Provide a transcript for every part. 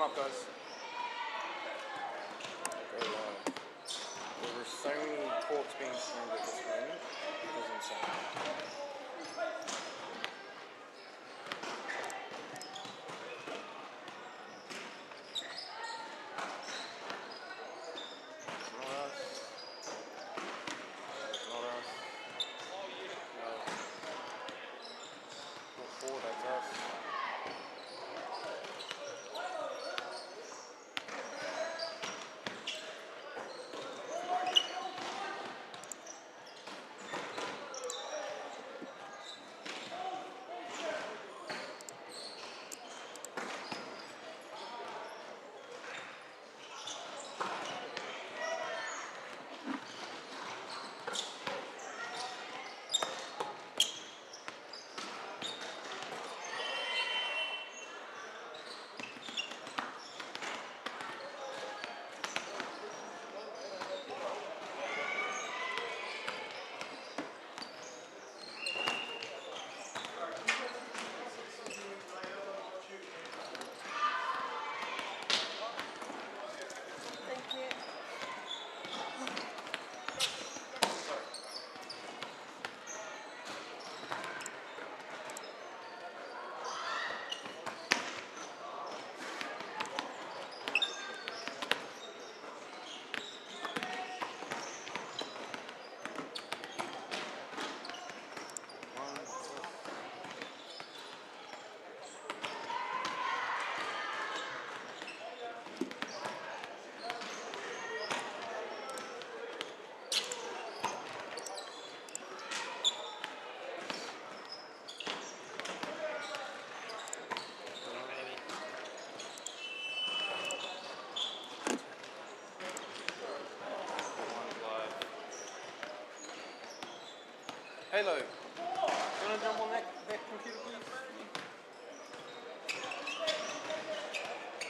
up, guys. Go live. There are so many talks being streamed at this moment. It is insane. Halo, do you want to jump on that computer, please?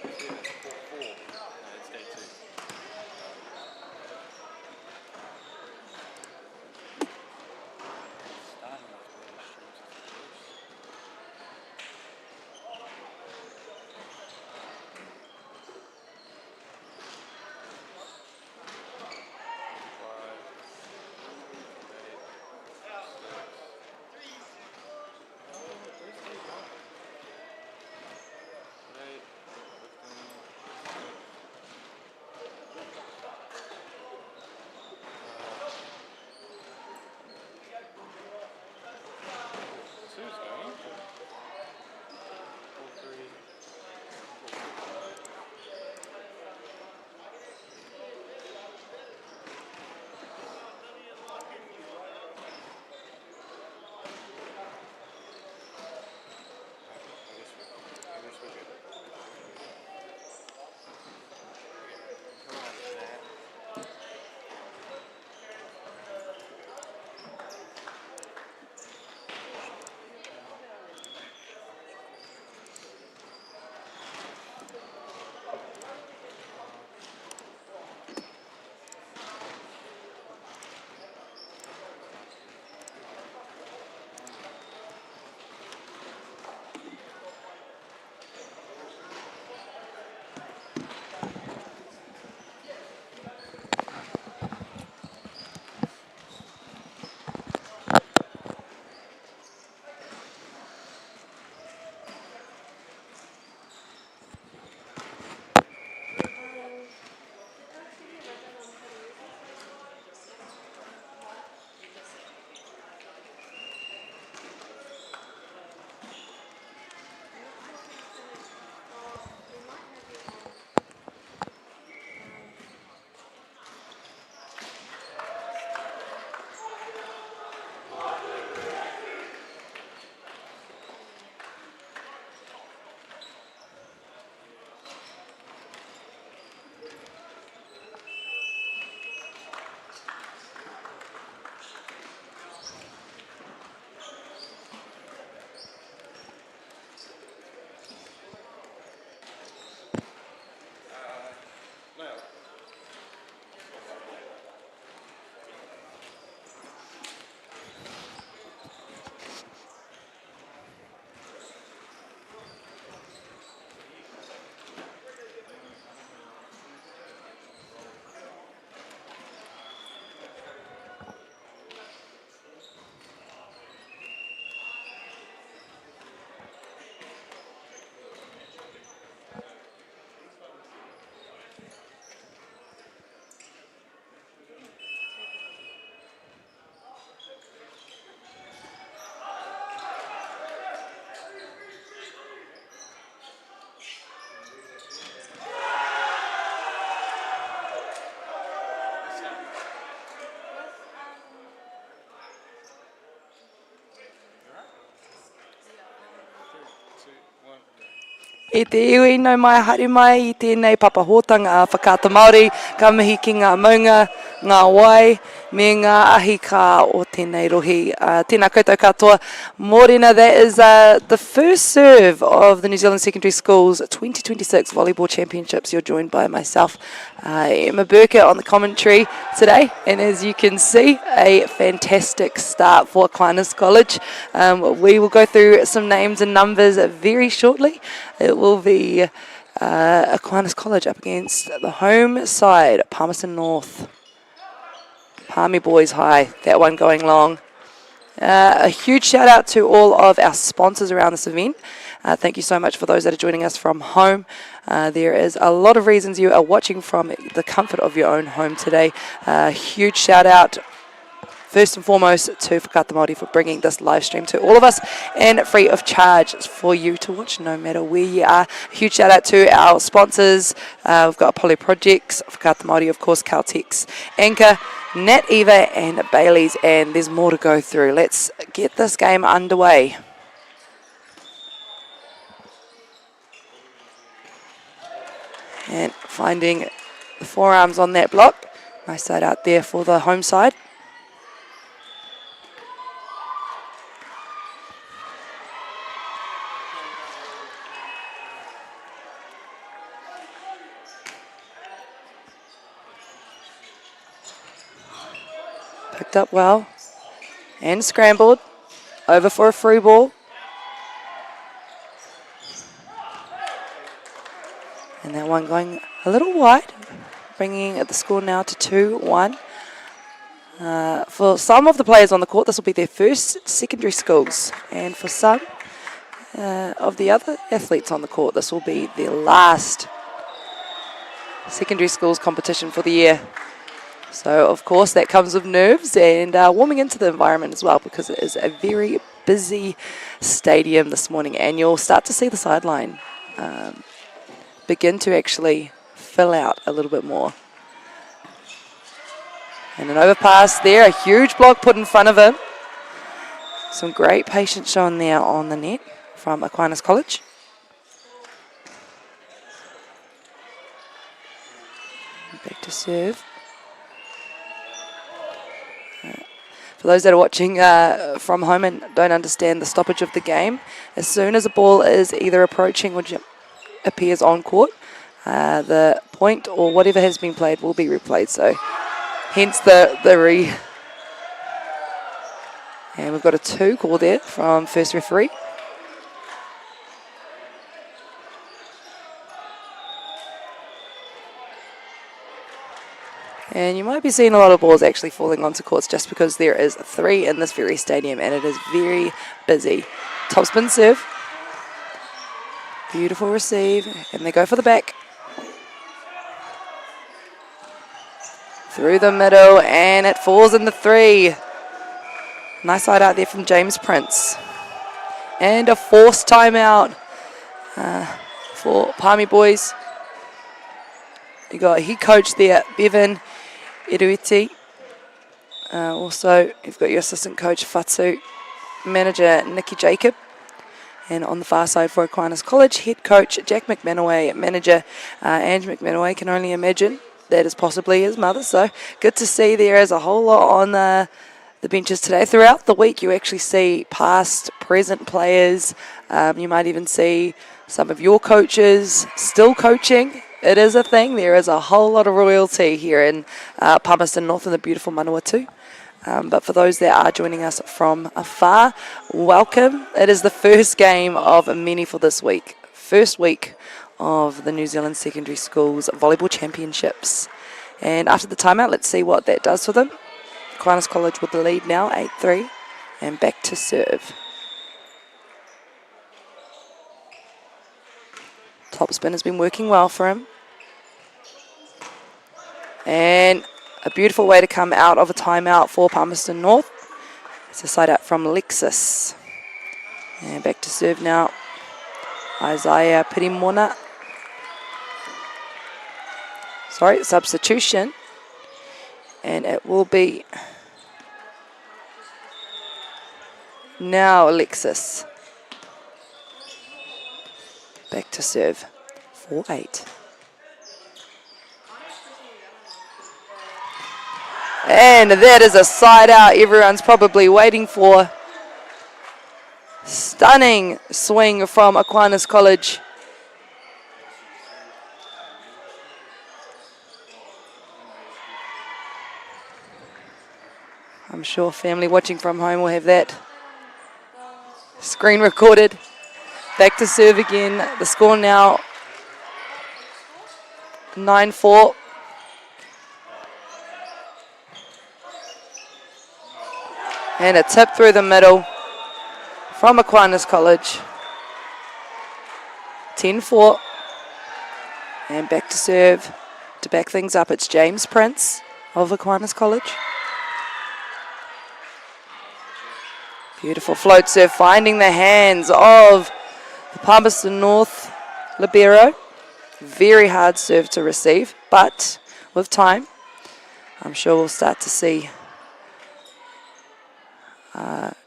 Yeah, that's port 4. No, it's day 2. Starting off with those streams, of course. E te iwi no mai haere mai I tēnei papahotanga whakata Māori, ka mihi ki ngā maunga, ngā wai, me ngā ahi kā o tēnei rohi. Tēnā koutou katoa, mōrena, that is the first serve of the New Zealand Secondary Schools 2026 Volleyball Championships. You're joined by myself, Emma Burker, on the commentary today. And as you can see, a fantastic start for Aquinas College. We will go through some names and numbers very shortly. It will be Aquinas College up against the home side, Palmerston North. Palmy Boys High, that one going long. A huge shout out to all of our sponsors around this event. Thank you so much for those that are joining us from home. There is a lot of reasons you are watching from the comfort of your own home today. Huge shout out first and foremost to Whakata Māori for bringing this live stream to all of us and free of charge for you to watch no matter where you are. A huge shout out to our sponsors. We've got Apollo Projects, Whakata Māori, of course, Caltex, Anchor, Nat Eva and Bailey's, and there's more to go through. Let's get this game underway. And finding the forearms on that block. Nice side out there for the home side. Picked up well and scrambled over for a free ball. And that one going a little wide, bringing the score now to 2-1. For some of the players on the court, this will be their first secondary schools. And for some of the other athletes on the court, this will be their last secondary schools competition for the year. So, of course, that comes with nerves and warming into the environment as well, because it is a very busy stadium this morning, and you'll start to see the sideline begin to actually fill out a little bit more. And an overpass there, a huge block put in front of him. Some great patience shown there on the net from Aquinas College. Back to serve. For those that are watching from home and don't understand the stoppage of the game, as soon as a ball is either approaching or appears on court, the point or whatever has been played will be replayed. So hence the And we've got a 2 call there from first referee. And you might be seeing a lot of balls actually falling onto courts just because there is 3 in this very stadium and it is very busy. Topspin serve. Beautiful receive. And they go for the back. Through the middle and it falls in the 3. Nice side out there from James Prince. And a forced timeout for Palmy Boys. You got head coach there, Bevan Eruiti. Also, you've got your assistant coach, Fatu, manager, Nikki Jacob. And on the far side for Aquinas College, head coach, Jack McManaway, manager, Ange McManaway. Can only imagine that is possibly his mother. So good to see there is a whole lot on the benches today. Throughout the week, you actually see past, present players. You might even see some of your coaches still coaching. It is a thing. There is a whole lot of royalty here in Palmerston North in the beautiful Manurewa. But for those that are joining us from afar, welcome. It is the first game of many for this week. First week of the New Zealand Secondary Schools Volleyball Championships. And after the timeout, let's see what that does for them. Aquinas College with the lead now, 8-3, and back to serve. Top spin has been working well for him. And a beautiful way to come out of a timeout for Palmerston North. It's a side out from Lexus. And back to serve now, Isaiah Pirimona. Sorry, substitution. And it will be now Alexis. Back to serve. 4-8. And that is a side out everyone's probably waiting for. Stunning swing from Aquinas College. I'm sure family watching from home will have that screen recorded. Back to serve again. The score now 9-4. And a tip through the middle from Aquinas College. 10-4. And back to serve to back things up. It's James Prince of Aquinas College. Beautiful float serve, finding the hands of the Palmerston North libero. Very hard serve to receive, but with time, I'm sure we'll start to see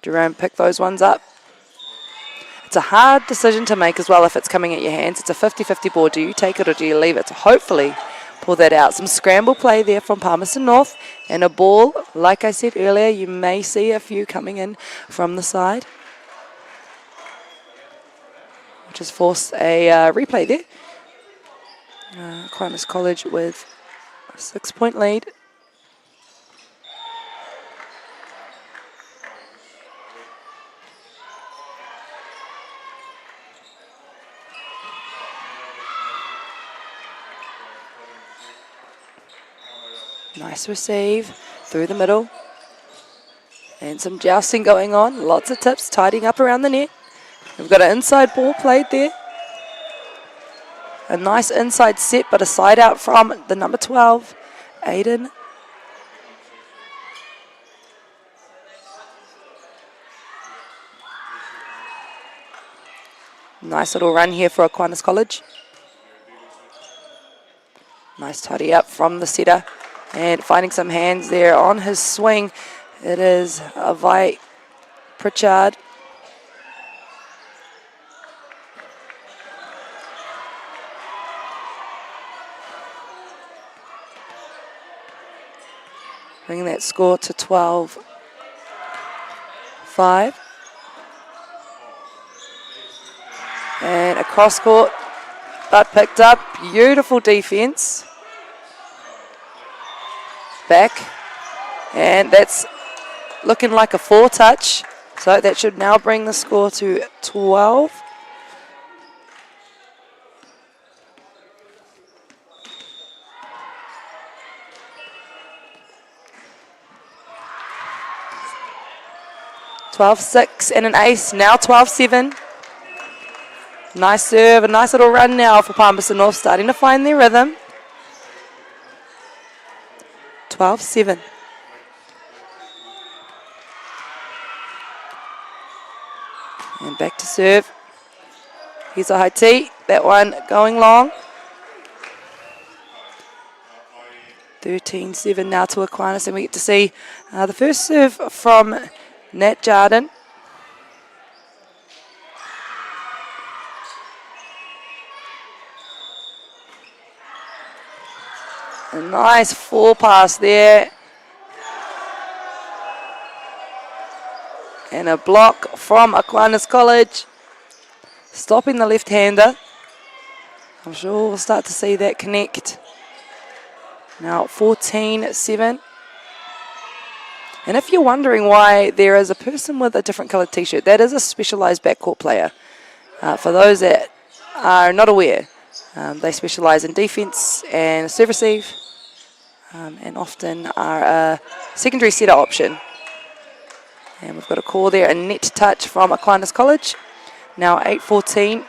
Jerome pick those ones up. It's a hard decision to make as well if it's coming at your hands. It's a 50-50 ball. Do you take it or do you leave it? So hopefully pull that out. Some scramble play there from Palmerston North, and a ball, like I said earlier, you may see a few coming in from the side. Which has forced a replay there. Aquinas College with a 6-point lead. Nice receive through the middle. And some jousting going on. Lots of tips tidying up around the net. We've got an inside ball played there. A nice inside set, but a side out from the number 12, Aiden. Nice little run here for Aquinas College. Nice tidy up from the setter. And finding some hands there on his swing. It is Avai Pritchard. Bringing that score to 12-5. And a cross court, but picked up. Beautiful defense. Back, and that's looking like a 4-touch, so that should now bring the score to 12. (12-6) and an ace, now 12-7. Nice serve, a nice little run now for Palmerston North, starting to find their rhythm. 12-7. And back to serve. Here's a high tee. That one going long. 13-7 now to Aquinas, and we get to see the first serve from Nat Jardin. A nice full pass there. And a block from Aquinas College. Stopping the left-hander. I'm sure we'll start to see that connect. Now 14-7. And if you're wondering why there is a person with a different coloured t-shirt, that is a specialised backcourt player. For those that are not aware, they specialise in defence and serve receive. And often are a secondary setter option. And we've got a call there, a net touch from Aquinas College. Now 8-14,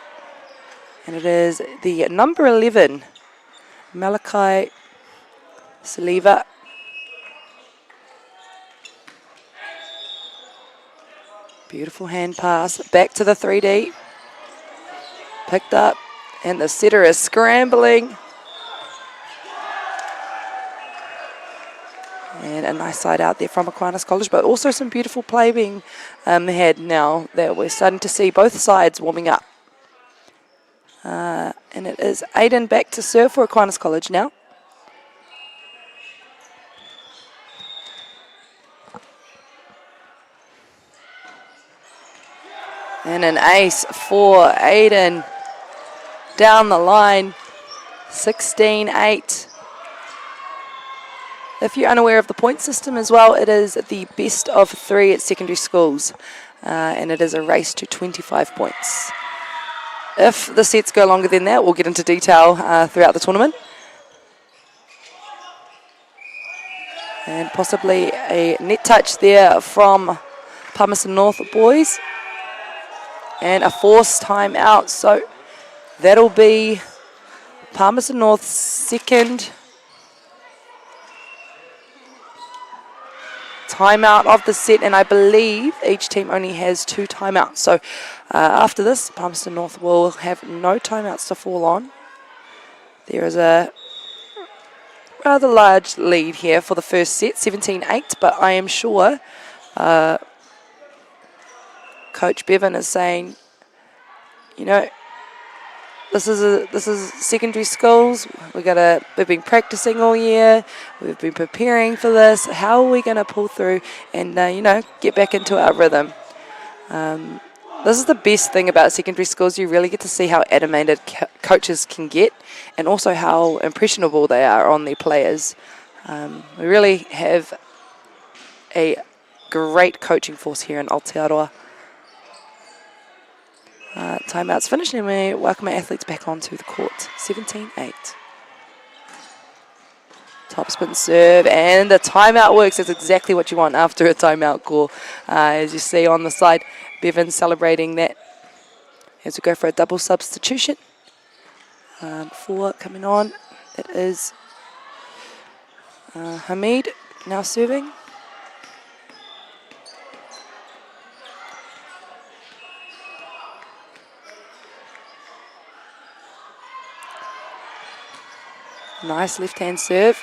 and it is the number 11, Malachi Saliva. Beautiful hand pass, back to the 3D. Picked up, and the setter is scrambling. And a nice side out there from Aquinas College, but also some beautiful play being had now that we're starting to see both sides warming up. And it is Aiden back to serve for Aquinas College now. And an ace for Aiden down the line, 16-8. If you're unaware of the point system as well, it is the best of 3 at secondary schools, and it is a race to 25 points. If the sets go longer than that, we'll get into detail throughout the tournament. And possibly a net touch there from Palmerston North boys. And a forced timeout, so that'll be Palmerston North's second timeout of the set, and I believe each team only has 2 timeouts. So after this, Palmerston North will have no timeouts to fall on. There is a rather large lead here for the first set, 17-8, but I am sure Coach Bevan is saying, you know, this is secondary schools. We've been practicing all year. We've been preparing for this. How are we going to pull through and you know, get back into our rhythm? This is the best thing about secondary schools. You really get to see how animated coaches can get, and also how impressionable they are on their players. We really have a great coaching force here in Aotearoa. Timeout's finished, and we welcome our athletes back onto the court. 17-8. Top spin serve, and the timeout works. That's exactly what you want after a timeout call. As you see on the side, Bevan celebrating that as we go for a double substitution. 4 coming on. That is Hamid now serving. Nice left-hand serve.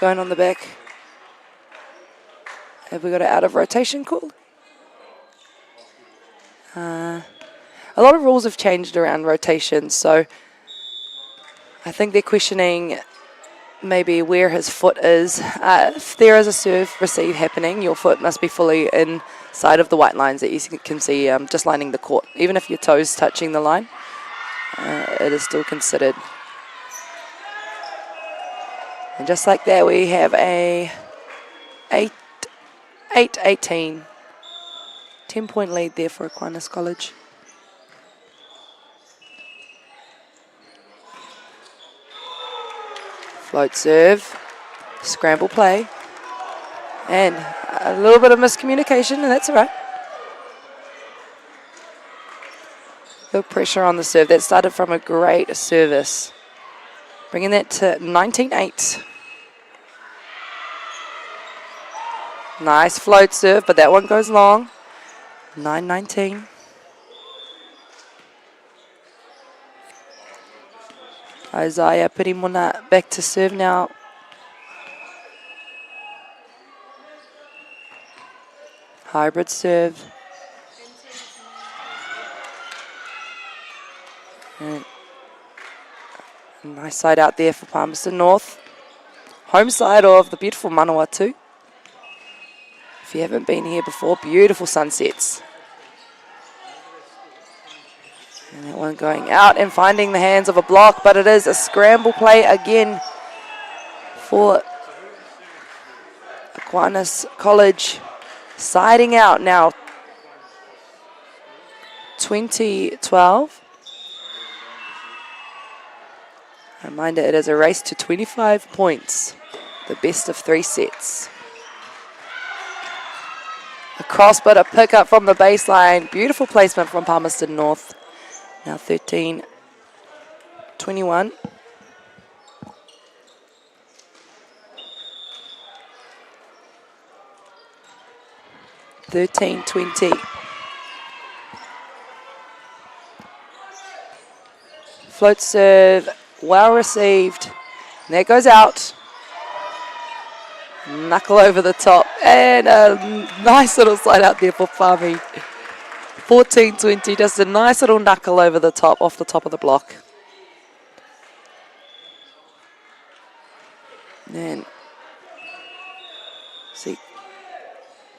Going on the back. Have we got an out of rotation call? A lot of rules have changed around rotations, so I think they're questioning maybe where his foot is. If there is a serve receive happening, your foot must be fully inside of the white lines that you can see just lining the court. Even if your toes touching the line, it is still considered. And just like that, we have a 8-18. 10-point lead there for Aquinas College. Float serve, scramble play, and a little bit of miscommunication, and that's all right. Good pressure on the serve. That started from a great service. Bringing that to 19-8. Nice float serve, but that one goes long. 9-19. Isaiah Pirimona back to serve now. Hybrid serve. And nice side out there for Palmerston North. Home side of the beautiful Mānurewa too. If you haven't been here before, beautiful sunsets. And that one going out and finding the hands of a block, but it is a scramble play again for Aquinas College. Siding out now. 20-12. Reminder, it is a race to 25 points. The best of 3 sets. A cross, but a pick up from the baseline. Beautiful placement from Palmerston North. Now 13-21. 13-20. Float serve, well received. And that goes out. Knuckle over the top. And a nice little slide out there for Fami. 14-20, just a nice little knuckle over the top, off the top of the block. And see,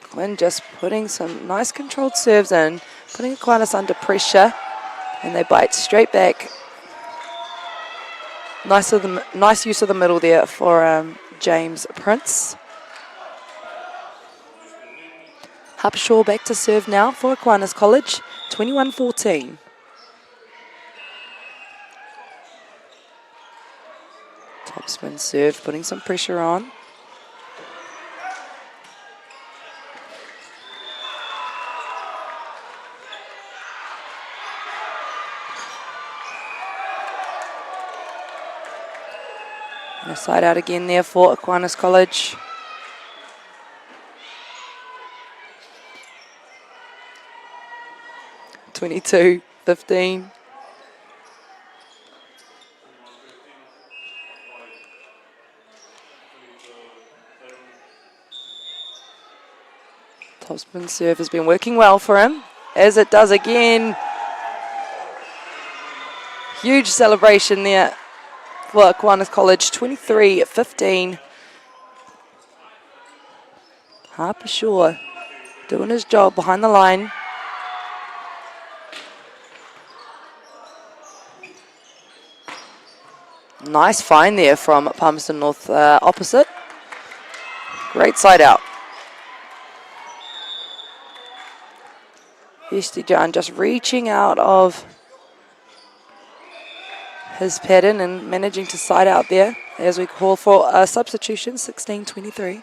Quinn just putting some nice controlled serves in, putting Aquinas under pressure, and they bite straight back. Nice use of the middle there for James Prince. Upshaw back to serve now for Aquinas College, 21-14. Top spin serve, putting some pressure on. And a side out again there for Aquinas College. 22-15. Topspin serve has been working well for him, as it does again. Huge celebration there for Aquinas College, 23-15. Harper Shaw doing his job behind the line. Nice find there from Palmerston North opposite. Great side out. Estijan just reaching out of his pattern and managing to side out there as we call for a substitution, 16-23.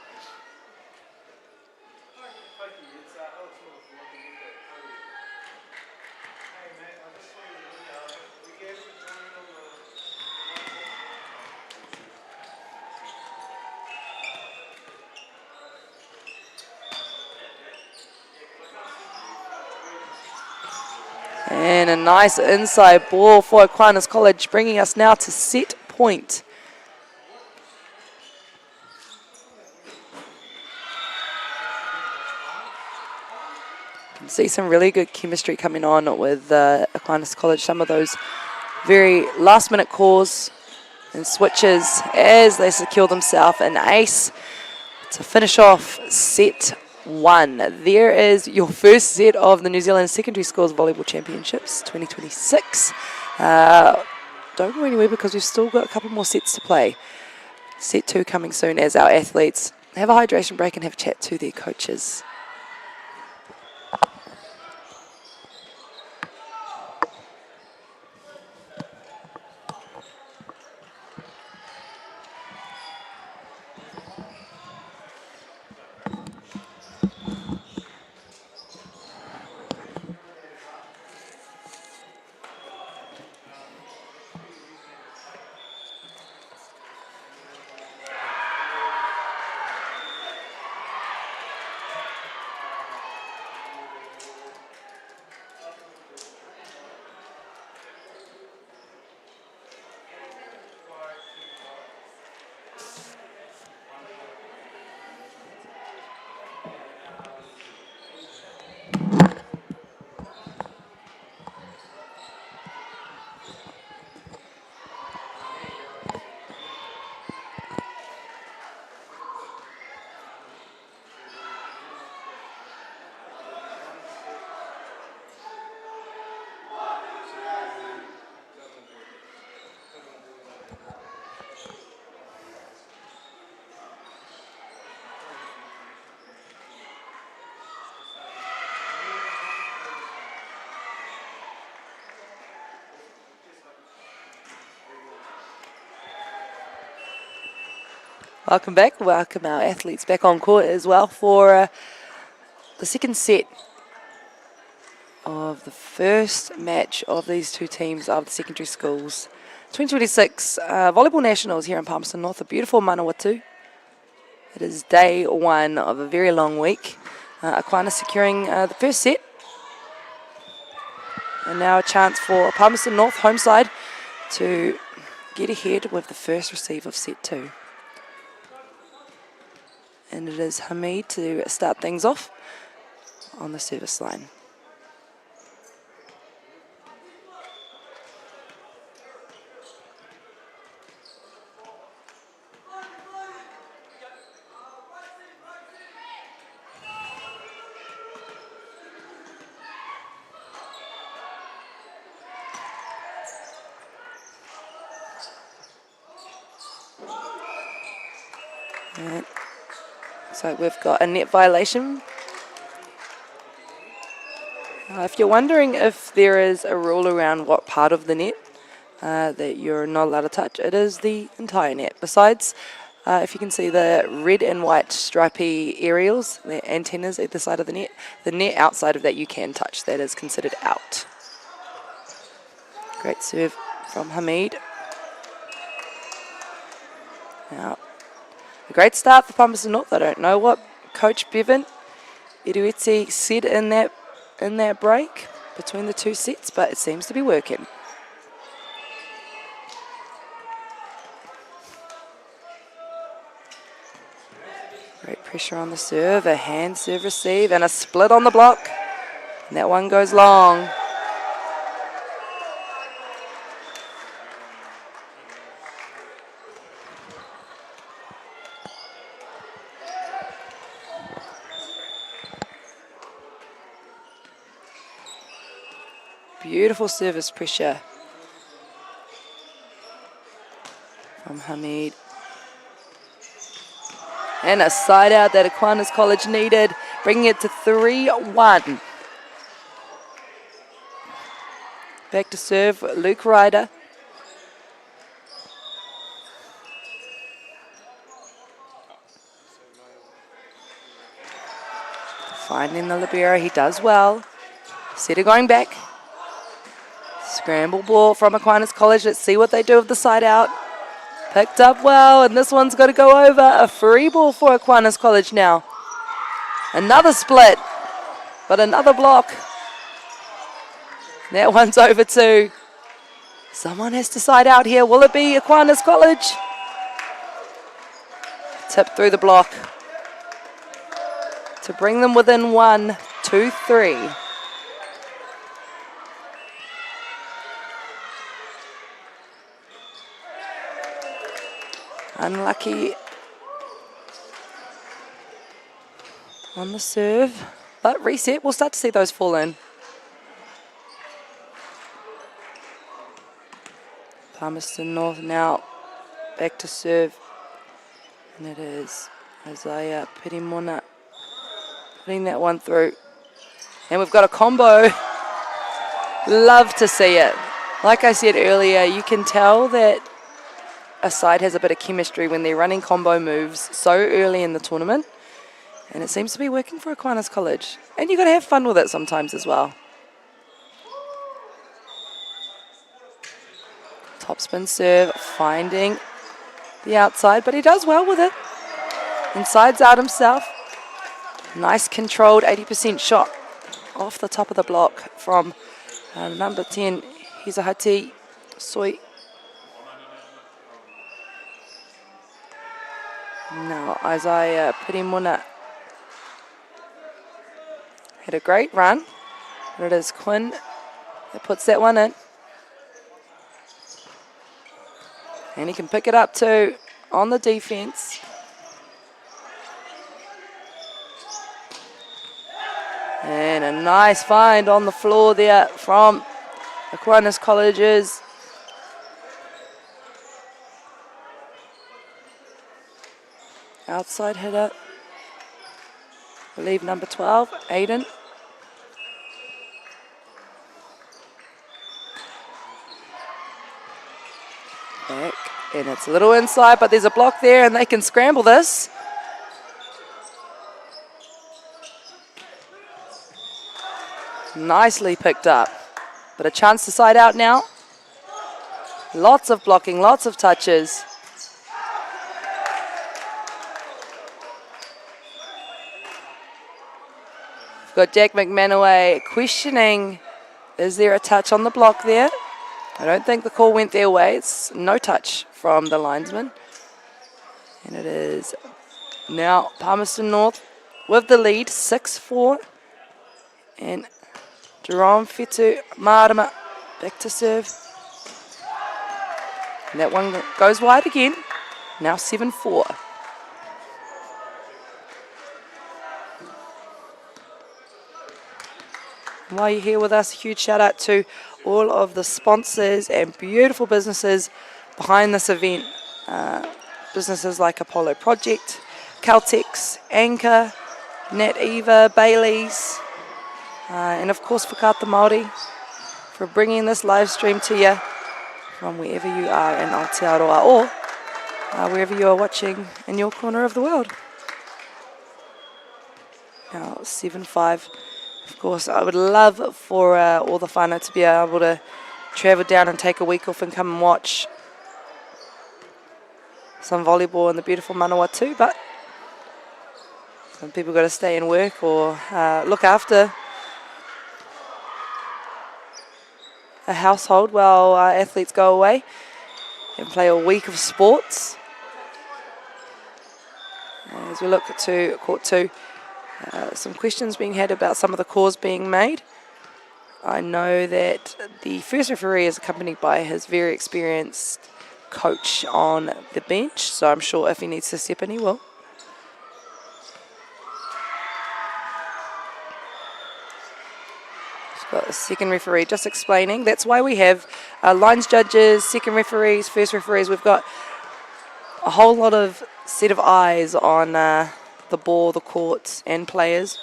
And a nice inside ball for Aquinas College, bringing us now to set point. You can see some really good chemistry coming on with Aquinas College. Some of those very last-minute calls and switches as they secure themselves an ace to finish off set one. There is your first set of the New Zealand Secondary Schools Volleyball Championships 2026. Don't go anywhere because we've still got a couple more sets to play. Set two coming soon as our athletes have a hydration break and have a chat to their coaches. Welcome back. Welcome our athletes back on court as well for the second set of the first match of these two teams of the secondary schools. 2026 Volleyball Nationals here in Palmerston North, a beautiful Manurewa. It is day one of a very long week. Aquinas securing the first set. And now a chance for Palmerston North home side to get ahead with the first receive of set two. And it is Hamid to start things off on the service line. And so we've got a net violation. If you're wondering if there is a rule around what part of the net that you're not allowed to touch, it is the entire net. Besides, if you can see the red and white stripy aerials, the antennas either side of the net outside of that you can touch. That is considered out. Great serve from Hamid. Now, a great start for Palmerston North. I don't know what Coach Bevan Iruiti said in that break between the two sets, but it seems to be working. Great pressure on the serve, a hand serve receive, and a split on the block. And that one goes long. Beautiful service pressure from Hamid. And a side out that Aquinas College needed, bringing it to 3-1. Back to serve, Luke Ryder. Finding the libero, he does well. Setter going back. Scramble ball from Aquinas College. Let's see what they do with the side out. Picked up well, and this one's got to go over. A free ball for Aquinas College now. Another split, but another block. That one's over too. Someone has to side out here. Will it be Aquinas College? Tip through the block to bring them within 1, 2, 3. Unlucky on the serve, but reset. We'll start to see those fall in. Palmerston North now back to serve, and it is Isaiah Pirimona putting that one through. And we've got a combo. Love to see it. Like I said earlier, you can tell that a side has a bit of chemistry when they're running combo moves so early in the tournament, and it seems to be working for Aquinas College. And you've got to have fun with it sometimes as well. Topspin serve, finding the outside, but he does well with it. And sides out himself. Nice controlled 80% shot off the top of the block from number 10, Hizahati Soi. Now Isaiah Pirimona had a great run, but it is Quinn that puts that one in. And he can pick it up too on the defense. And a nice find on the floor there from Aquinas College's outside hitter, I believe number 12, Aiden. Back, and it's a little inside, but there's a block there, and they can scramble this. Nicely picked up, but a chance to side out now. Lots of blocking, lots of touches. We've got Jack McManaway questioning, is there a touch on the block there? I don't think the call went their way. It's no touch from the linesman. And it is now Palmerston North with the lead, 6-4. And Jerome Fitu Marama back to serve. And that one goes wide again. Now 7-4. While you're here with us, a huge shout out to all of the sponsors and beautiful businesses behind this event. Businesses like Apollo Project, Caltex, Anchor, Nat Eva, Bailey's, and of course Whakaata Māori for bringing this live stream to you from wherever you are in Aotearoa or wherever you are watching in your corner of the world. Now 7-5. Of course, I would love for all the whānau to be able to travel down and take a week off and come and watch some volleyball in the beautiful Manawa too, but some people got to stay and work or look after a household while athletes go away and play a week of sports. As we look to court 2, some questions being had about some of the calls being made. I know that the first referee is accompanied by his very experienced coach on the bench, so I'm sure if he needs to step in, he will. He's got a second referee just explaining. That's why we have lines judges, second referees, first referees. We've got a whole lot of set of eyes on the ball, the courts, and players.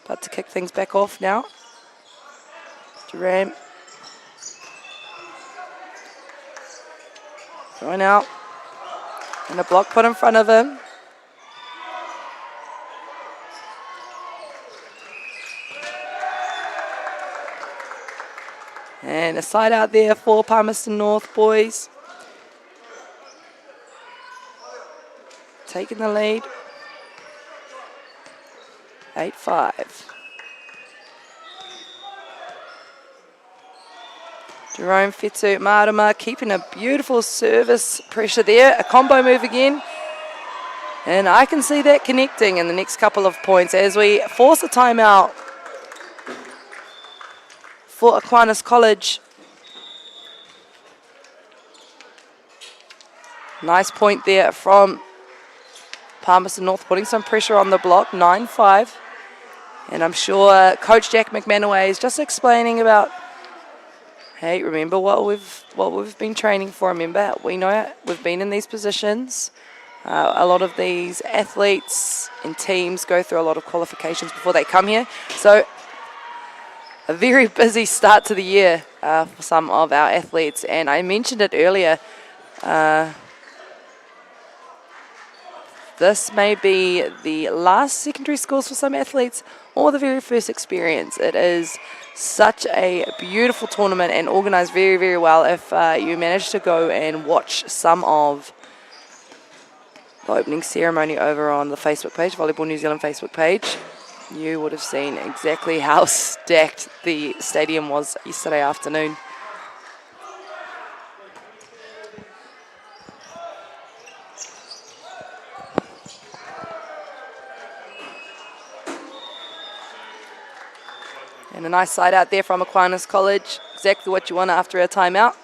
But to kick things back off now, Duran going out, and a block put in front of him. And a side out there for Palmerston North boys. Taking the lead. 8-5. Jerome Fetu Marama keeping a beautiful service pressure there. A combo move again. And I can see that connecting in the next couple of points as we force a timeout for Aquinas College. Nice point there from Palmerston North, putting some pressure on the block. 9-5. And I'm sure Coach Jack McManaway is just explaining about, hey, remember what we've been training for. Remember, we know we've been in these positions. A lot of these athletes and teams go through a lot of qualifications before they come here. So a very busy start to the year for some of our athletes. And I mentioned it earlier, this may be the last secondary schools for some athletes or the very first experience. It is such a beautiful tournament and organised very, very well. If you manage to go and watch some of the opening ceremony over on the Facebook page, Volleyball New Zealand Facebook page, you would have seen exactly how stacked the stadium was yesterday afternoon. And a nice side out there from Aquinas College. Exactly what you want after a timeout.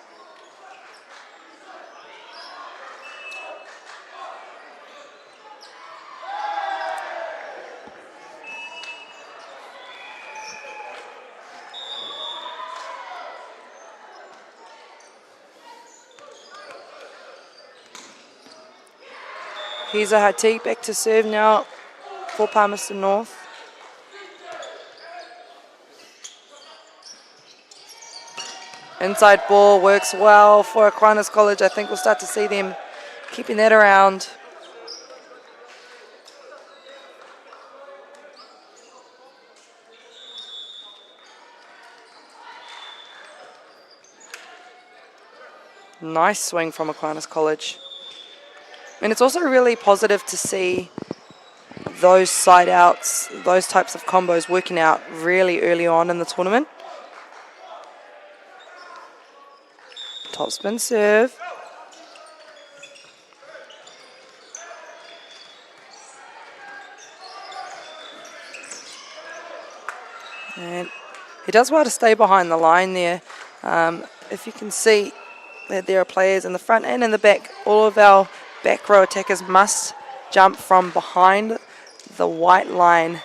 Here's a Hati back to serve now for Palmerston North. Inside ball works well for Aquinas College. I think we'll start to see them keeping that around. Nice swing from Aquinas College. And it's also really positive to see those side outs, those types of combos working out really early on in the tournament. Topspin serve. And he does well to stay behind the line there. If you can see that there are players in the front and in the back, all of our back row attackers must jump from behind the white line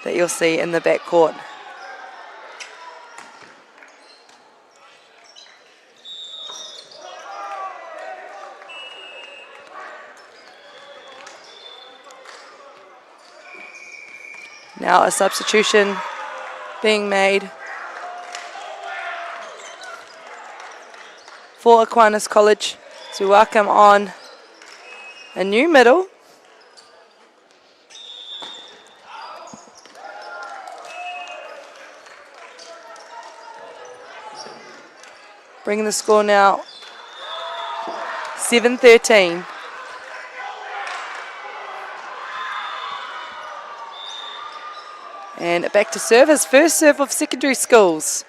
that you'll see in the back court. Now a substitution being made for Aquinas College to welcome on a new middle. Bringing the score now 7-13. And back to serve, his first serve of secondary schools.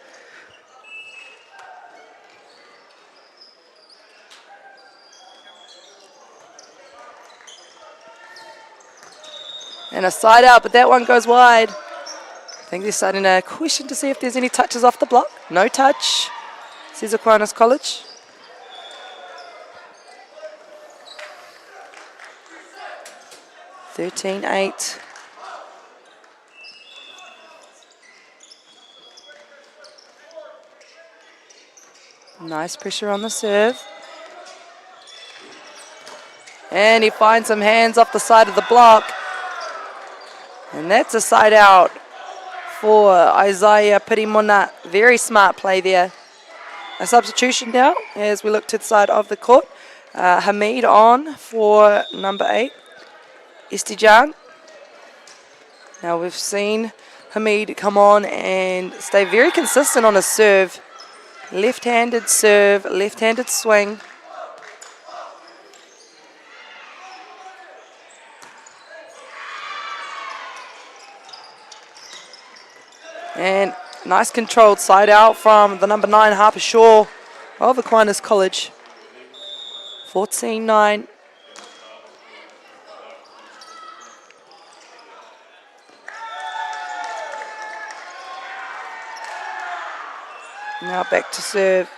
And a side out, but that one goes wide. I think they're starting to question to see if there's any touches off the block. No touch, says Aquinas College. (13-8). Nice pressure on the serve. And he finds some hands off the side of the block. And that's a side out for Isaiah Pirimona. Very smart play there. A substitution now as we look to the side of the court. Hamid on for number 8, Istijan. Now we've seen Hamid come on and stay very consistent on his serve. Left-handed serve, left-handed swing. And nice controlled side out from the number 9, Harper Shaw of Aquinas College. 14-9. Now back to serve.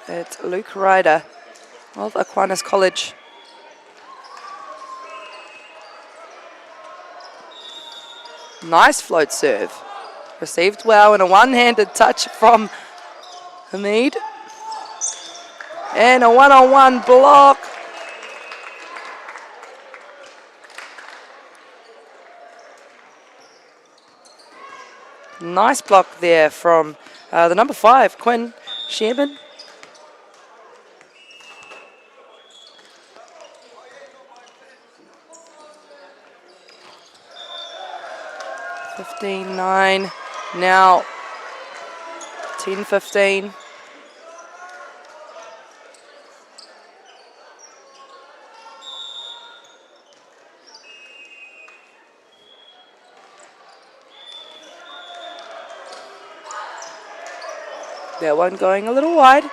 It's Luke Ryder of Aquinas College. Nice float serve. Received well and a one-handed touch from Hamid. And a one-on-one block. Nice block there from the number 5, Quinn Sherman. (15-9). Now 10-15. That one going a little wide.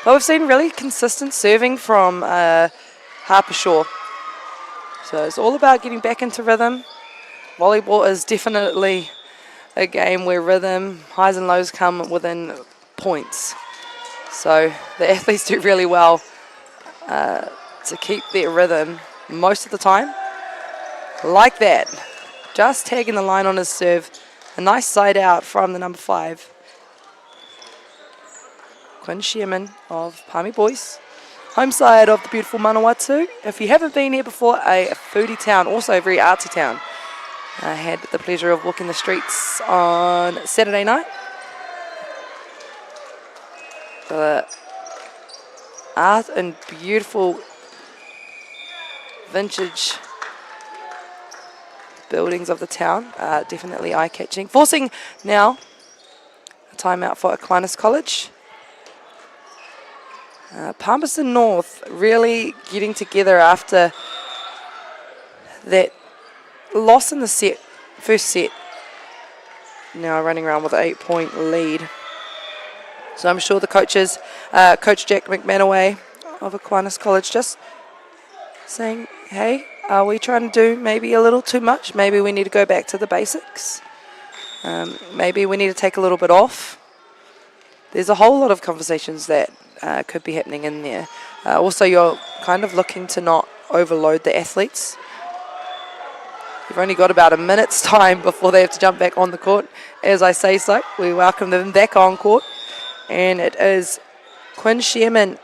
But we've seen really consistent serving from Harper Shaw. So it's all about getting back into rhythm. Volleyball is definitely a game where rhythm, highs and lows come within points. So the athletes do really well to keep their rhythm most of the time. Like that. Just tagging the line on his serve. A nice side out from the number 5. Quinn Sherman of Palmy Boys. Home side of the beautiful Manawatu. If you haven't been here before, a foodie town, also a very artsy town. I had the pleasure of walking the streets on Saturday night. The art and beautiful vintage buildings of the town are definitely eye-catching. Forcing now a timeout for Aquinas College. Palmerston North really getting together after that loss in the first set. Now running around with an 8-point lead. So I'm sure the coaches, Coach Jack McManaway of Aquinas College, just saying, hey, are we trying to do maybe a little too much? Maybe we need to go back to the basics. Maybe we need to take a little bit off. There's a whole lot of conversations that could be happening in there. Also, you're kind of looking to not overload the athletes. You've only got about a minute's time before they have to jump back on the court. As I say so, we welcome them back on court. And it is Quinn Sherman.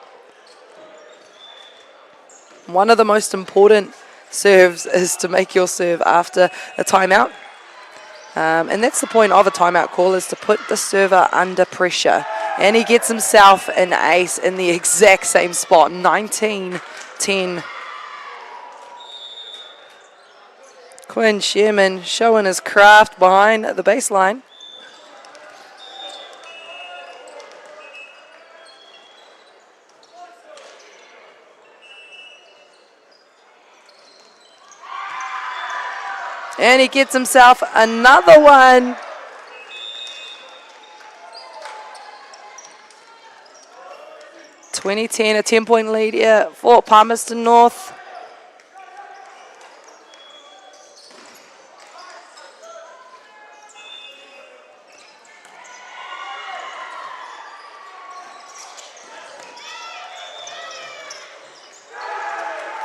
One of the most important serves is to make your serve after a timeout. And that's the point of a timeout call, is to put the server under pressure. And he gets himself an ace in the exact same spot, 19-10. Quinn Sherman showing his craft behind the baseline. And he gets himself another one. A 10-point lead here for Palmerston North.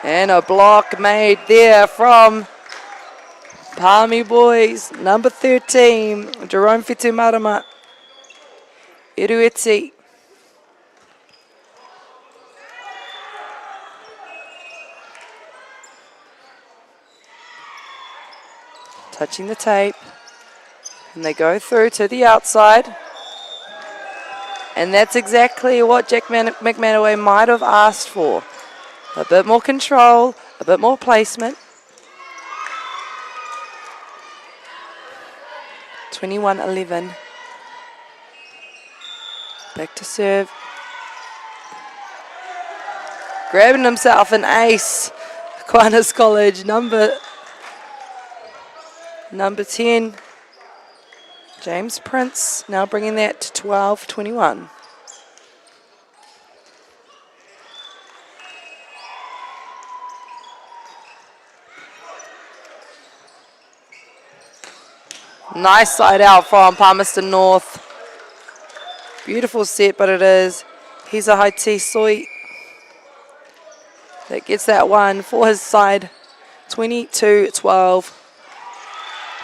And a block made there from Palmy boys, number 13, Jerome Fitu-Marama, Irueti. Touching the tape, and they go through to the outside. And that's exactly what Jack McManaway might have asked for. A bit more control, a bit more placement. 21-11. Back to serve. Grabbing himself an ace. Aquinas College, number 10. James Prince now bringing that to 12-21. Nice side out from Palmerston North. Beautiful set, but it is. He's a high T Soy that gets that one for his side. 22-12.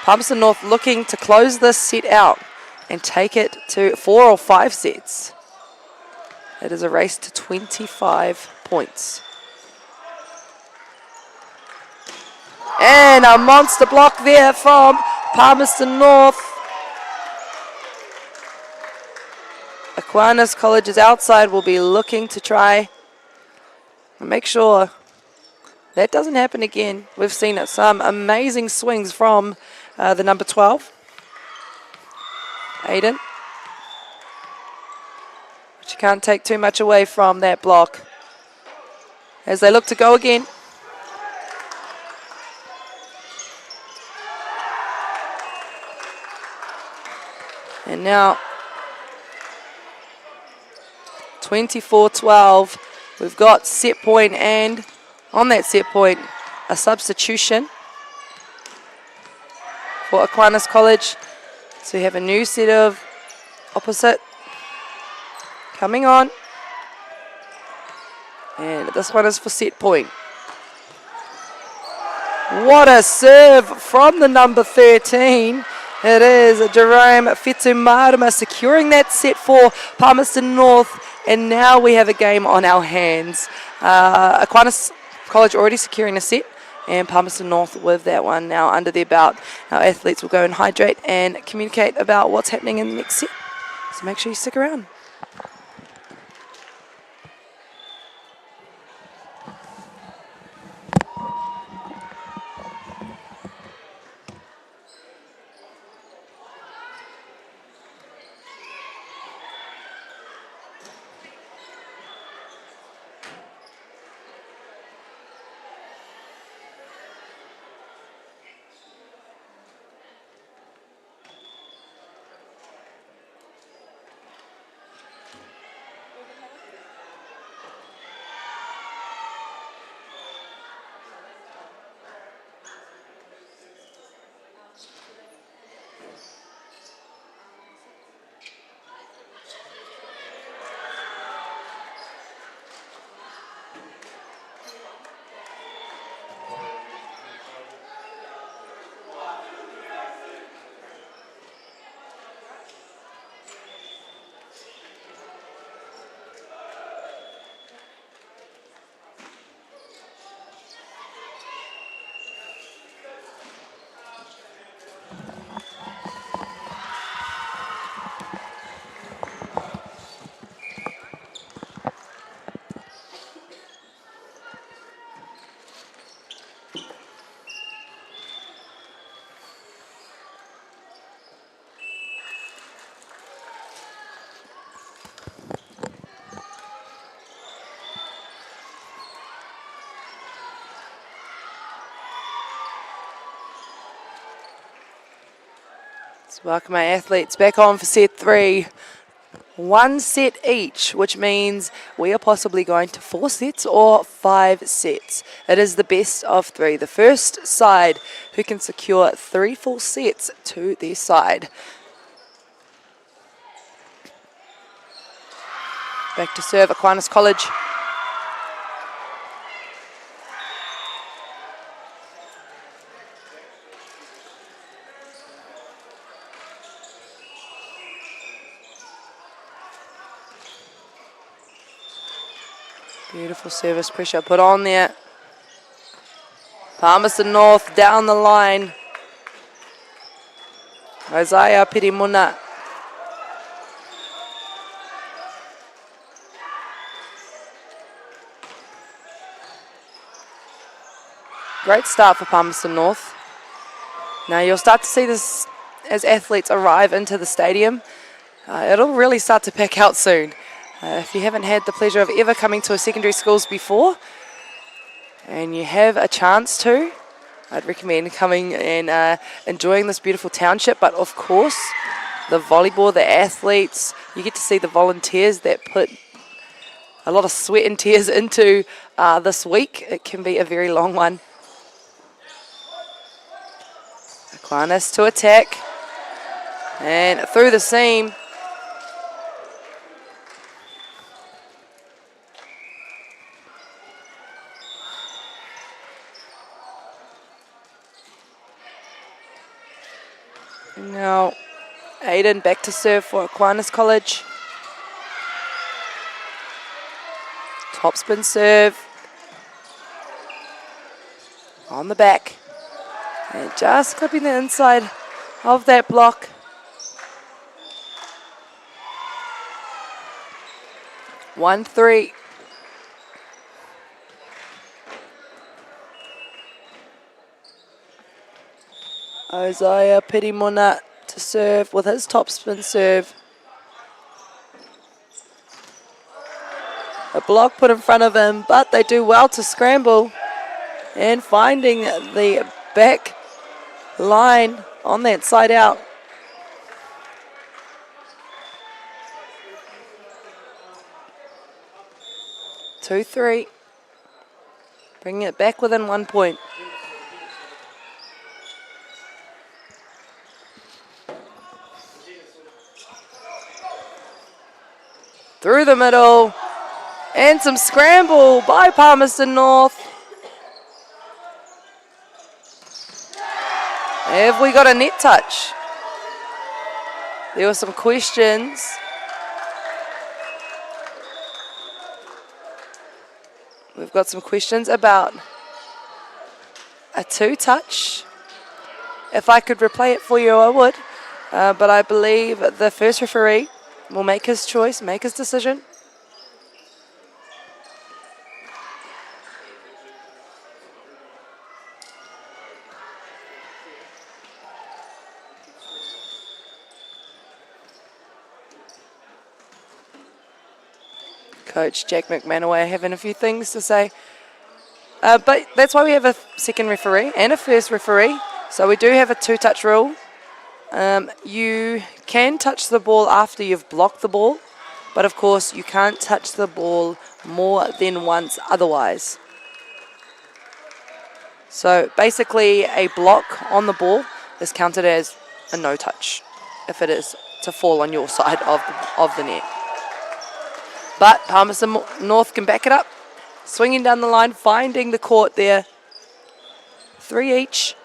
Palmerston North looking to close this set out and take it to 4 or 5 sets. It is a race to 25 points. And a monster block there from Palmerston North. Aquinas College's outside will be looking to try and make sure that doesn't happen again. We've seen it, some amazing swings from the number 12, Aiden. But you can't take too much away from that block as they look to go again. And now 24-12. We've got set point, and on that set point, a substitution for Aquinas College. So we have a new set of opposite coming on. And this one is for set point. What a serve from the number 13. It is Jerome Fitu-Marama securing that set for Palmerston North. And now we have a game on our hands. Aquinas College already securing a set, and Palmerston North with that one now under their belt. Our athletes will go and hydrate and communicate about what's happening in the next set. So make sure you stick around. Welcome our athletes back on for set 3. 1 set each, which means we are possibly going to 4 sets or 5 sets. It is the best of 3. The first side who can secure 3 full sets to their side. Back to serve Aquinas College. Beautiful service pressure put on there. Palmerston North down the line. Isaiah Pirimuna. Great start for Palmerston North. Now you'll start to see this as athletes arrive into the stadium. It'll really start to pack out soon. If you haven't had the pleasure of ever coming to a secondary schools before and you have a chance to, I'd recommend coming and enjoying this beautiful township. But of course, the volleyball, the athletes, you get to see the volunteers that put a lot of sweat and tears into this week. It can be a very long one. Aquinas to attack and through the seam. Now, Aiden back to serve for Aquinas College. Topspin serve. On the back. And just clipping the inside of that block. One, 3. Isaiah Pirimuna to serve with his topspin serve. A block put in front of him, but they do well to scramble and finding the back line on that side out. Two, 3. Bringing it back within 1 point. Through the middle, and some scramble by Palmerston North. Have we got a net touch? There were some questions. We've got some questions about a 2-touch. If I could replay it for you, I would. But I believe the first referee will make his choice, make his decision. Coach Jack McManaway having a few things to say. But that's why we have a second referee and a first referee. So we do have a 2-touch rule. You can touch the ball after you've blocked the ball, but of course you can't touch the ball more than once otherwise. So basically a block on the ball is counted as a no touch if it is to fall on your side of the net. But Palmerston North can back it up, swinging down the line, finding the court there. 3 each.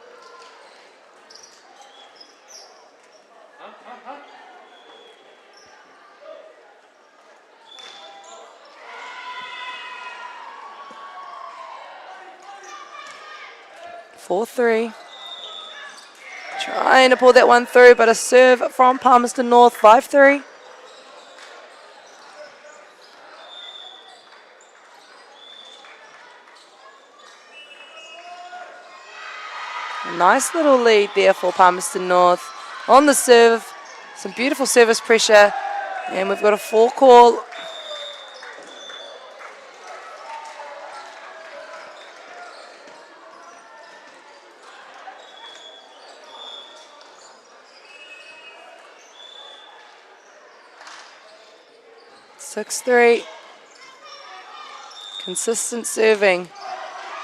Four, 3. Trying to pull that one through, but a serve from Palmerston North, 5-3. A nice little lead there for Palmerston North. On the serve, some beautiful service pressure, and we've got a 4 call. 6-3. Consistent serving.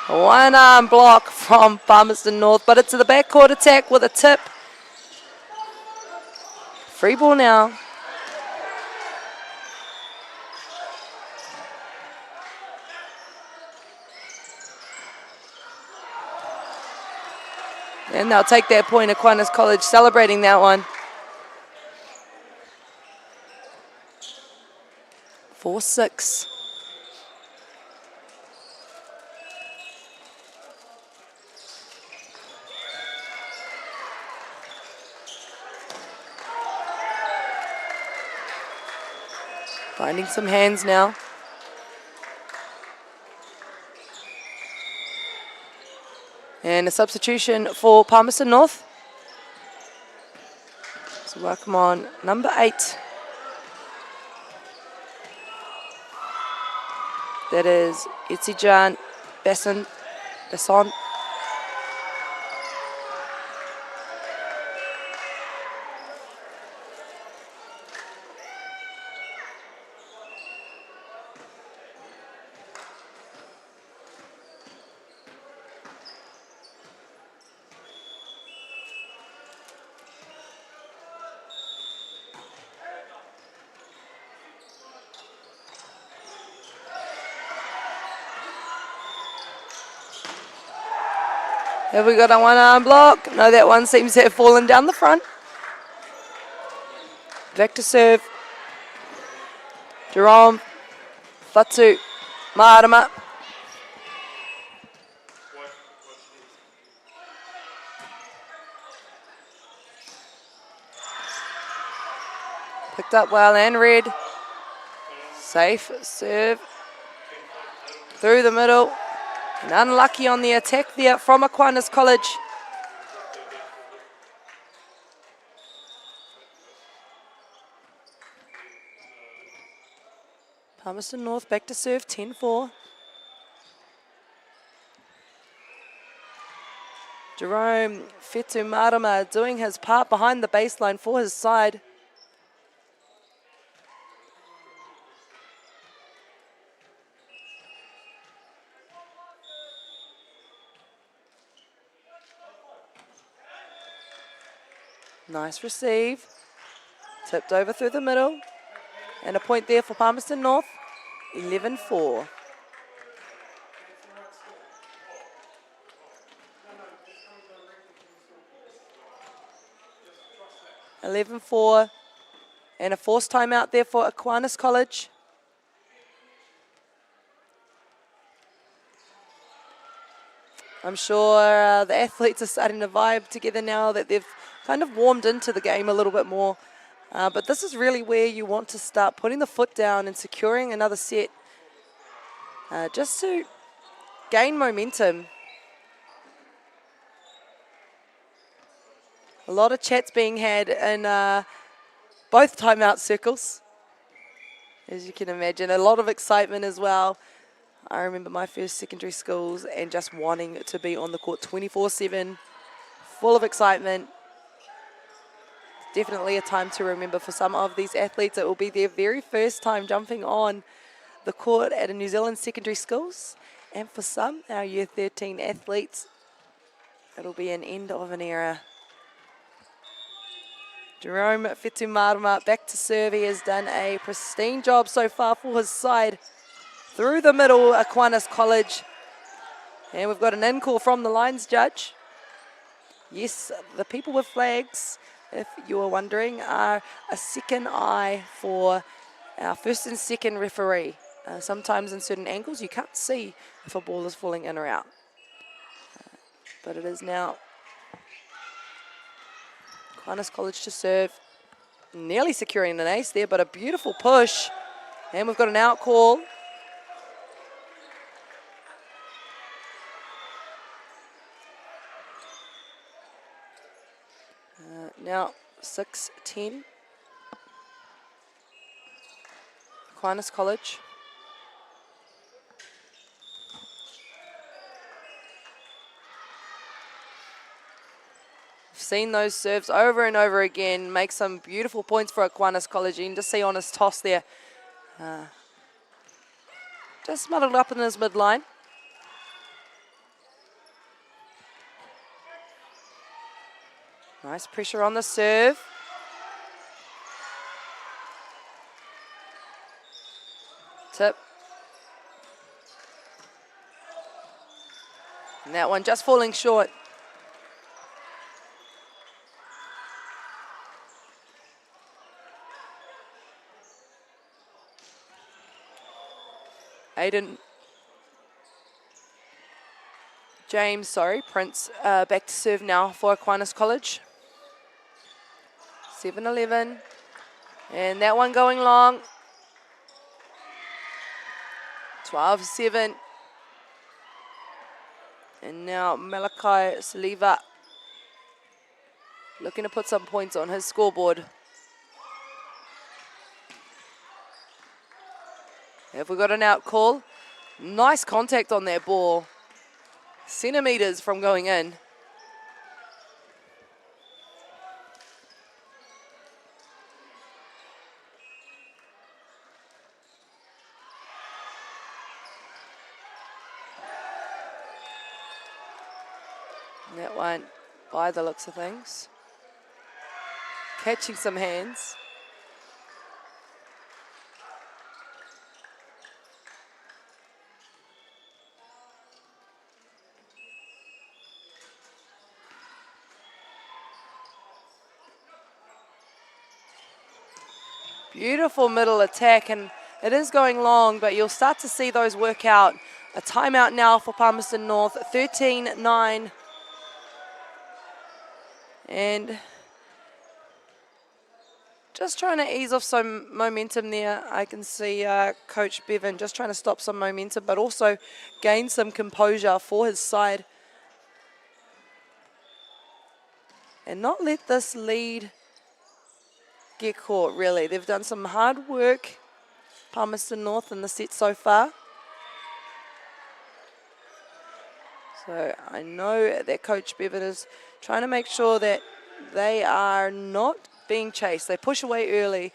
One arm block from Palmerston North, but it's the backcourt attack with a tip. Free ball now. And they'll take that point. Aquinas College celebrating that one. 4-6. Finding some hands now. And a substitution for Palmerston North. So welcome on number 8. That is Itzijan Besson. Have we got a one-arm block? No, that one seems to have fallen down the front. Back to serve. Jerome, Fatu, Marama. Picked up well and read. Safe serve. Through the middle. And unlucky on the attack there from Aquinas College. Palmerston North back to serve, 10-4. Jerome Fetu Marama doing his part behind the baseline for his side. Nice receive. Tipped over through the middle. And a point there for Palmerston North. 11-4. And a forced timeout there for Aquinas College. I'm sure the athletes are starting to vibe together now that they've kind of warmed into the game a little bit more. But this is really where you want to start putting the foot down and securing another set just to gain momentum. A lot of chats being had in both timeout circles, as you can imagine. A lot of excitement as well. I remember my first secondary schools and just wanting to be on the court 24/7, full of excitement. Definitely a time to remember for some of these athletes. It will be their very first time jumping on the court at a New Zealand secondary schools. And for some, our Year 13 athletes, it'll be an end of an era. Jerome Fetumarama back to serve. He has done a pristine job so far for his side. Through the middle, Aquinas College. And we've got an in-call from the lines judge. Yes, the people with flags, if you were wondering, are a second eye for our first and second referee. Sometimes in certain angles you can't see if a ball is falling in or out. But it is now Aquinas College to serve. Nearly securing an ace there, but a beautiful push. And we've got an out call. Now 6-10. Aquinas College. We've seen those serves over and over again make some beautiful points for Aquinas College. You can just see on his toss there Just muddled up in his midline. Nice pressure on the serve. Tip. And that one just falling short. Prince back to serve now for Aquinas College. 7-11. And that one going long. 12-7. And now Malachi Saliva looking to put some points on his scoreboard. Have we got an out call? Nice contact on that ball. Centimetres from going in. That one, by the looks of things, catching some hands. Beautiful middle attack, and it is going long, but you'll start to see those work out. A timeout now for Palmerston North, 13-9. And just trying to ease off some momentum there. I can see Coach Bevan just trying to stop some momentum, but also gain some composure for his side. And not let this lead get caught, really. They've done some hard work, Palmerston North, in the set so far. So I know that Coach Bevan is trying to make sure that they are not being chased. They push away early.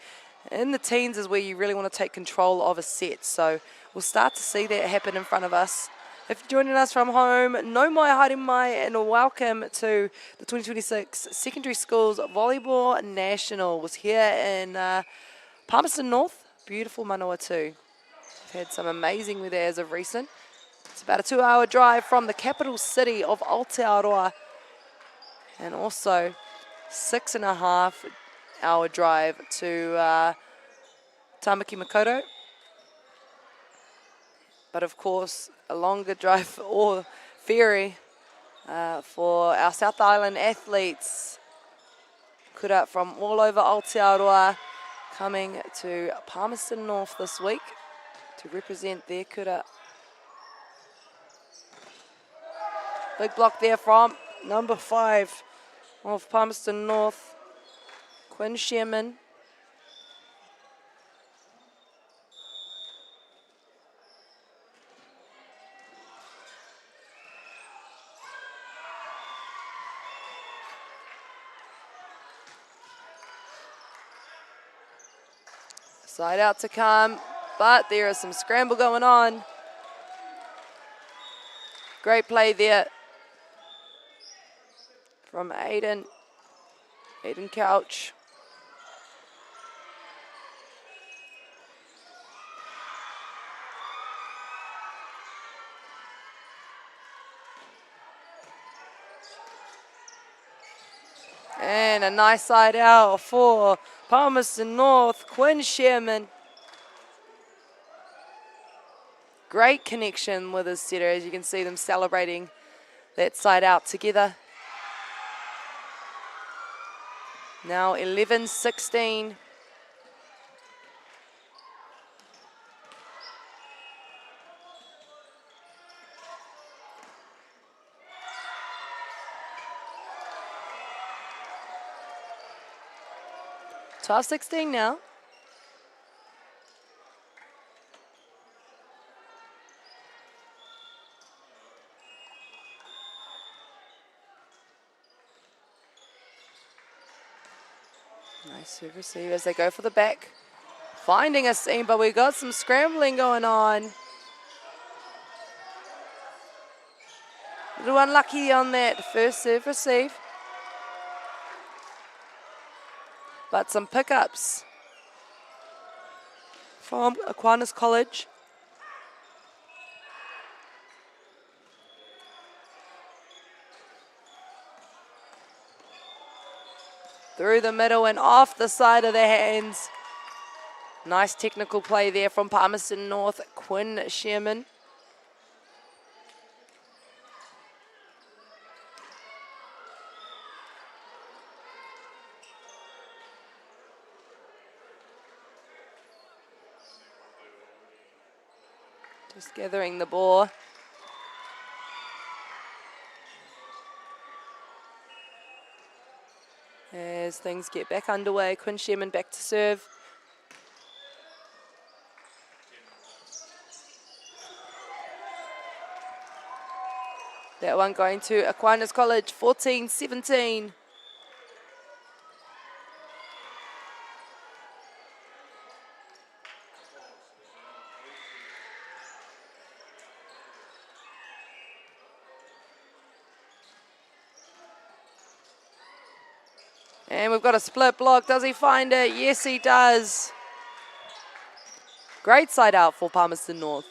In the teens is where you really want to take control of a set. So we'll start to see that happen in front of us. If you're joining us from home, no mai haere mai, and welcome to the 2026 Secondary Schools Volleyball Nationals here in Palmerston North. Beautiful Manurewa. We've had some amazing weather as of recent. It's about a 2-hour drive from the capital city of Aotearoa, and also 6.5-hour drive to Tamaki Makaurau. But of course, a longer drive or ferry for our South Island athletes. Kura from all over Aotearoa coming to Palmerston North this week to represent their kura. Big block there from number 5 of Palmerston North, Quinn Sherman. Side out to come, but there is some scramble going on. Great play there from Aiden Couch. And a nice side out for Palmerston North, Quinn Sherman. Great connection with his setter, as you can see them celebrating that side out together. Now 11-16. (12-16) now. Nice serve receive as they go for the back finding a seam, but we got some scrambling going on. A little unlucky on that first serve receive. But some pickups from Aquinas College. Through the middle and off the side of the hands. Nice technical play there from Palmerston North, Quinn Sherman. Just gathering the ball. As things get back underway, Quinn Sherman back to serve. That one going to Aquinas College, 14-17. And we've got a split block. Does he find it? Yes, he does. Great side out for Palmerston North.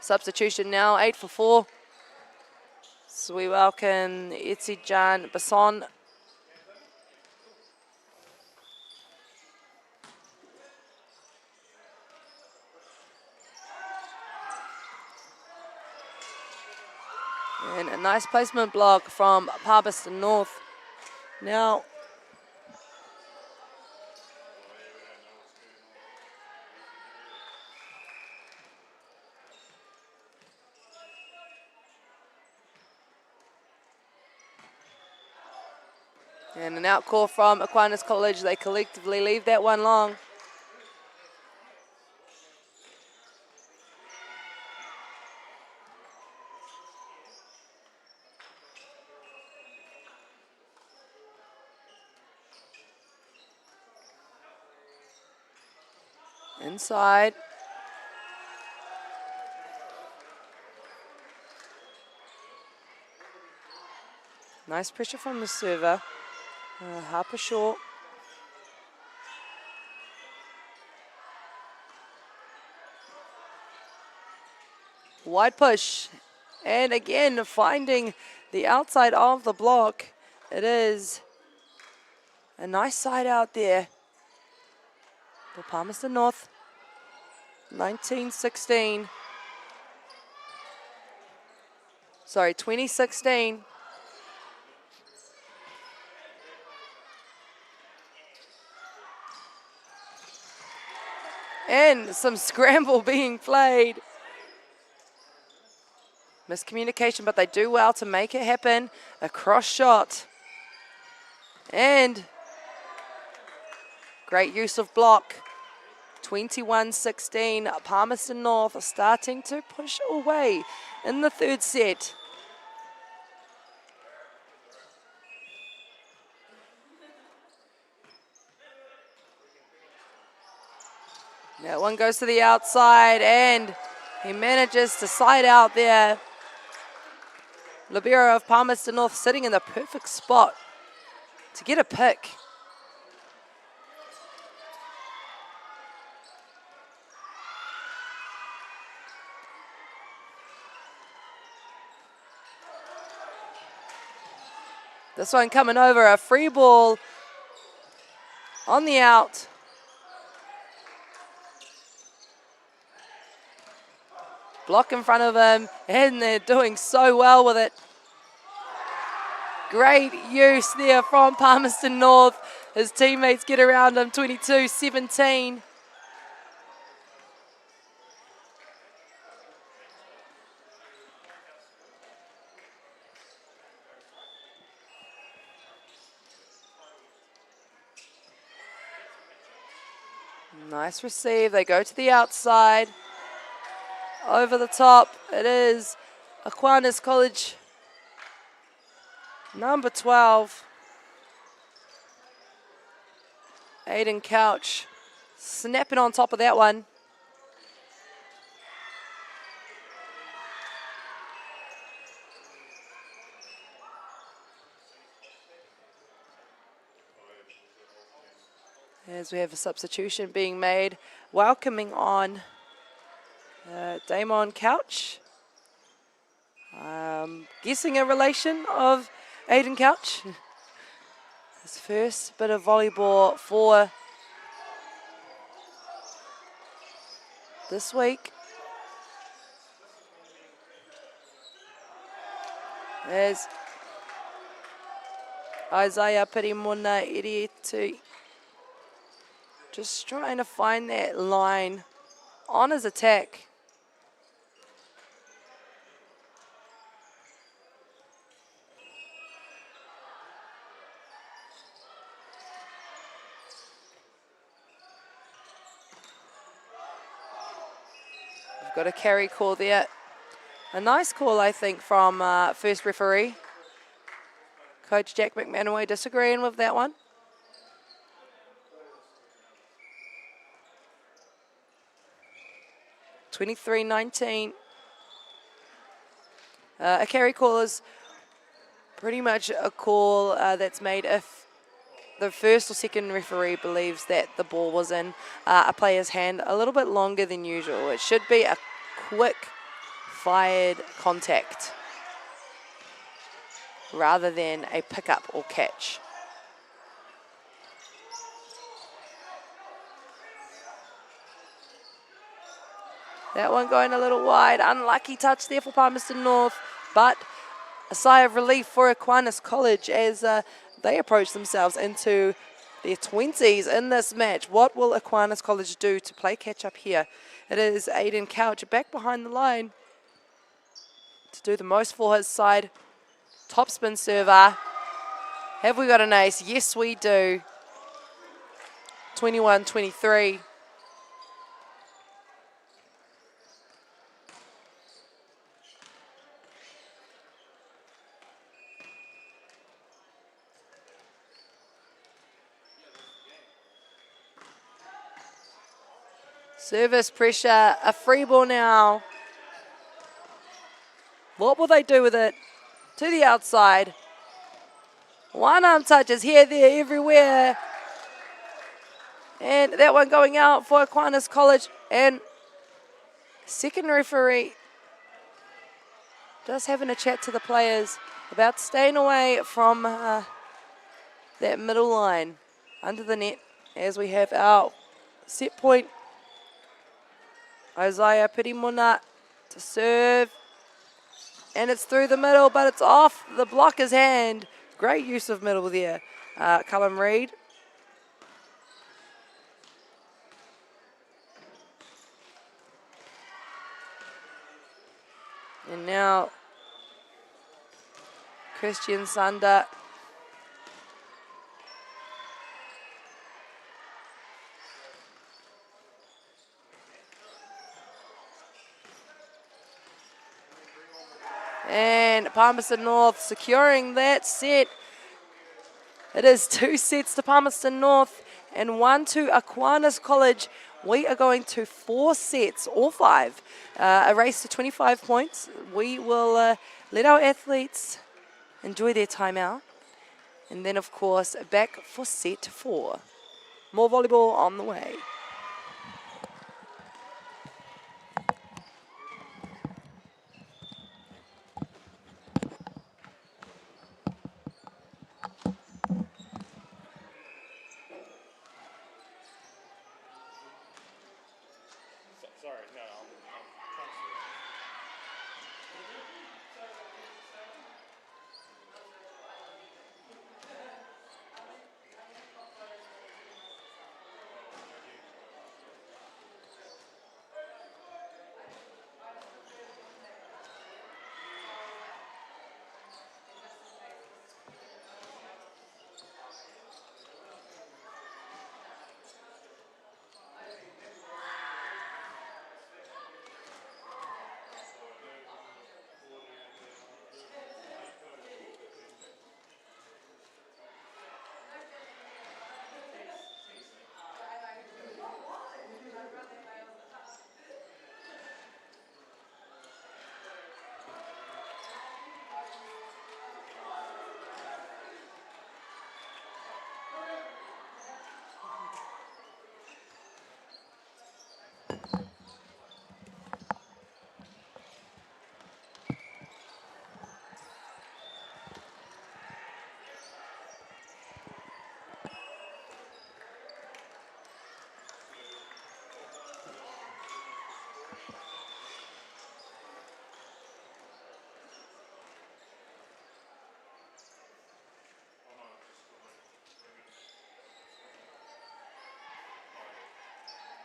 Substitution now, 8 for 4. So we welcome Etijan Basson. And a nice placement block from Palmerston North. Now, and an out call from Aquinas College. They collectively leave that one long. Inside. Nice pressure from the server. Harper short. Wide push. And again, finding the outside of the block. It is a nice side out there for Palmerston North. 2016. And some scramble being played. Miscommunication, but they do well to make it happen. A cross shot. And great use of block. 21-16, Palmerston North starting to push away in the third set. That one goes to the outside and he manages to slide out there. Libero of Palmerston North sitting in the perfect spot to get a pick. This one coming over, a free ball on the out. Block in front of him, and they're doing so well with it. Great use there from Palmerston North. His teammates get around him, 22-17. Nice receive. They go to the outside. Over the top. It is Aquinas College. Number 12. Aiden Couch snapping on top of that one. As we have a substitution being made, welcoming on Damon Couch. Guessing a relation of Aiden Couch. His first bit of volleyball for this week. As Isaiah Pirimona Irietu just trying to find that line on his attack. We've got a carry call there. A nice call, I think, from first referee. Coach Jack McManaway disagreeing with that one. (23-19). A carry call is pretty much a call that's made if the first or second referee believes that the ball was in a player's hand a little bit longer than usual. It should be a quick fired contact rather than a pickup or catch. That one going a little wide. Unlucky touch there for Palmerston North, but a sigh of relief for Aquinas College as they approach themselves into their 20s in this match. What will Aquinas College do to play catch up here? It is Aiden Couch back behind the line to do the most for his side. Top spin server. Have we got an ace? Yes, we do. 21-23. Service pressure, a free ball now. What will they do with it? To the outside. One arm touches here, there, everywhere. And that one going out for Aquinas College. And second referee just having a chat to the players about staying away from that middle line under the net as we have our set point. Isaiah Pirimona to serve. And it's through the middle, but it's off the blocker's hand. Great use of middle there. Callum Reid. And now Christian Sander. And Palmerston North securing that set. It is 2 sets to Palmerston North and 1 to Aquinas College. We are going to 4 sets, or 5. A race to 25 points. We will let our athletes enjoy their time out. And then, of course, back for set 4. More volleyball on the way.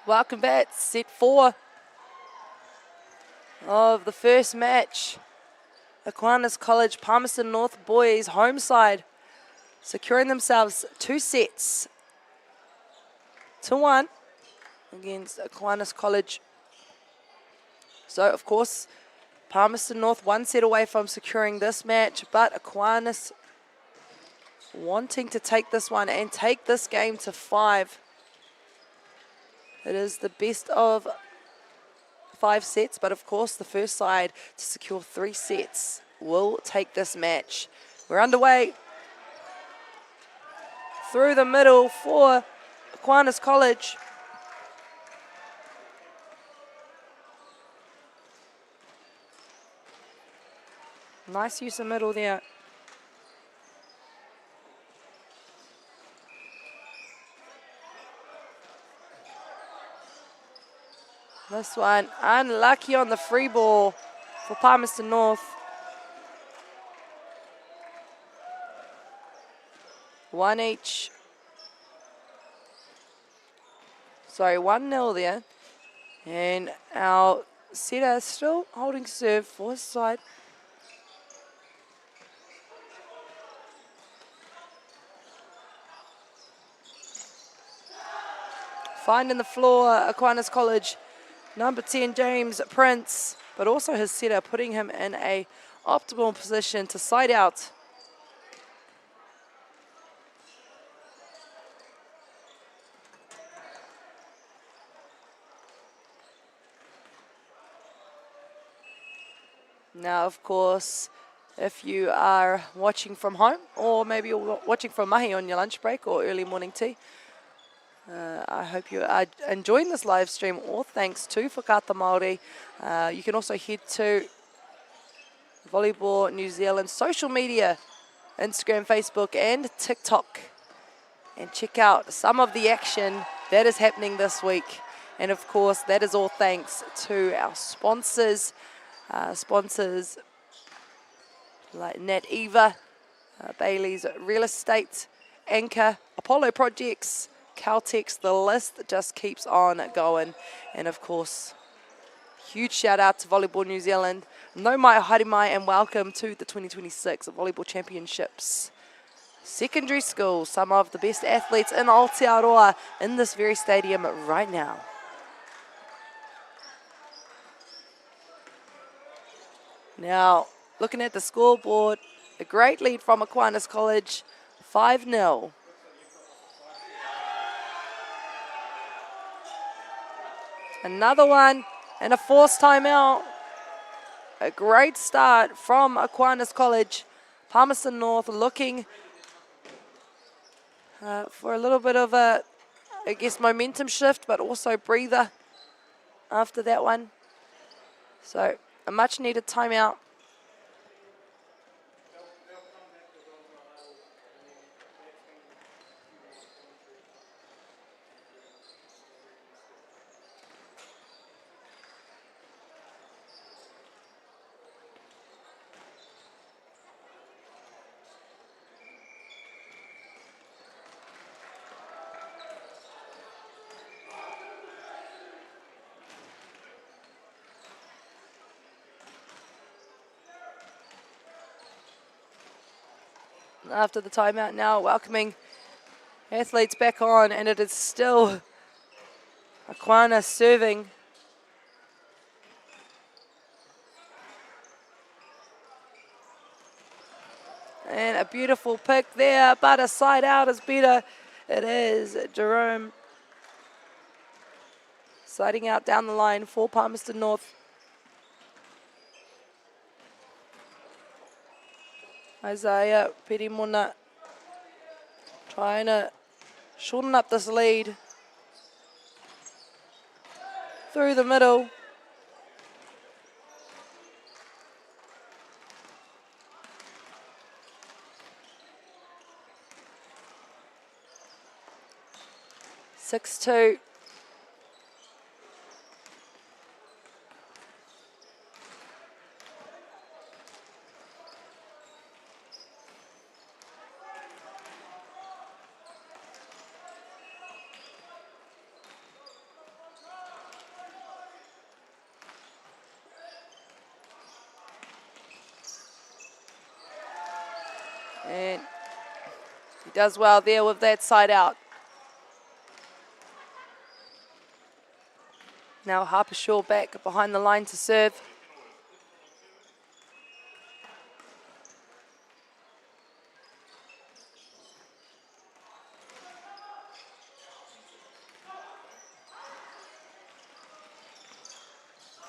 Welcome back, set 4 of the first match. Aquinas College Palmerston North boys home side securing themselves 2 sets to 1 against Aquinas College. So of course Palmerston North 1 set away from securing this match, but Aquinas wanting to take this one and take this game to 5. It is the best of 5 sets, but of course the first side to secure 3 sets will take this match. We're underway. Through the middle for Aquinas College. Nice use of middle there. This one unlucky on the free ball for Palmerston North. 1 each. Sorry, 1-0 there. And our setter still holding serve for his side. Finding the floor, Aquinas College. Number 10, James Prince, but also his setter, putting him in a optimal position to side out. Now, of course, if you are watching from home, or maybe you're watching from mahi on your lunch break or early morning tea, I hope you are enjoying this live stream, all thanks to Whakaata Māori. You can also head to Volleyball New Zealand social media, Instagram, Facebook and TikTok, and check out some of the action that is happening this week. And of course, that is all thanks to our sponsors, like Nat Eva, Bailey's Real Estate, Anchor, Apollo Projects, Caltex. The list just keeps on going. And of course, huge shout out to Volleyball New Zealand. No mai haere mai, and welcome to the 2026 Volleyball Championships. Secondary school, some of the best athletes in Aotearoa in this very stadium right now. Now, looking at the scoreboard, a great lead from Aquinas College, 5-0. Another one and a forced timeout. A great start from Aquinas College. Palmerston North looking for a little bit of a, I guess, momentum shift, but also breather after that one. So a much needed timeout. After the timeout now, welcoming athletes back on, and it is still Aquinas serving. And a beautiful pick there, but a side out is better. It is Jerome siding out down the line for Palmerston North. Isaiah Pirimona trying to shorten up this lead. Through the middle. Six-two. And he does well there with that side out. Now Harper Shaw back behind the line to serve.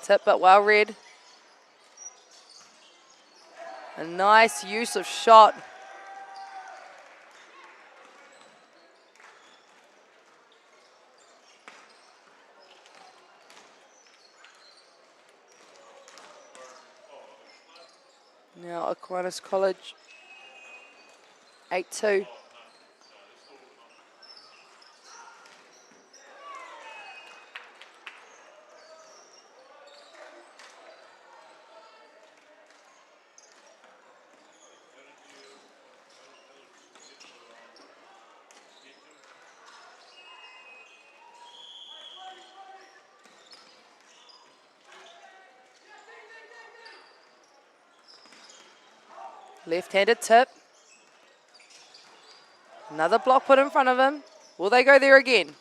Tip, but well read. A nice use of shot. Now Aquinas College, 8-2. Left-handed tip. Another block put in front of him. Will they go there again?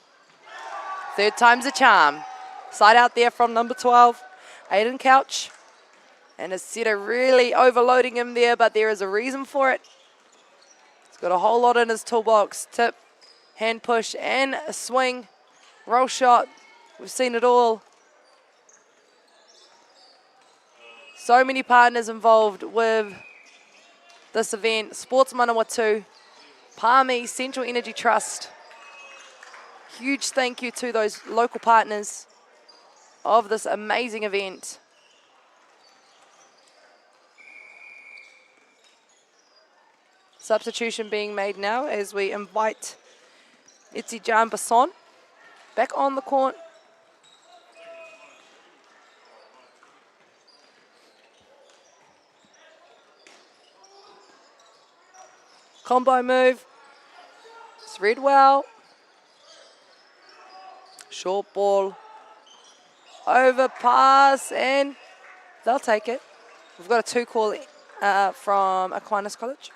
Third time's a charm. Side out there from number 12, Aiden Couch. And a setter really overloading him there, but there is a reason for it. He's got a whole lot in his toolbox. Tip, hand push, and a swing. Roll shot. We've seen it all. So many partners involved with this event. Sports Manawatu, Palmy, Central Energy Trust. Huge thank you to those local partners of this amazing event. Substitution being made now as we invite Etijan Basson back on the court. Combo move. It's read well. Short ball. Overpass, and they'll take it. We've got a 2 call from Aquinas College.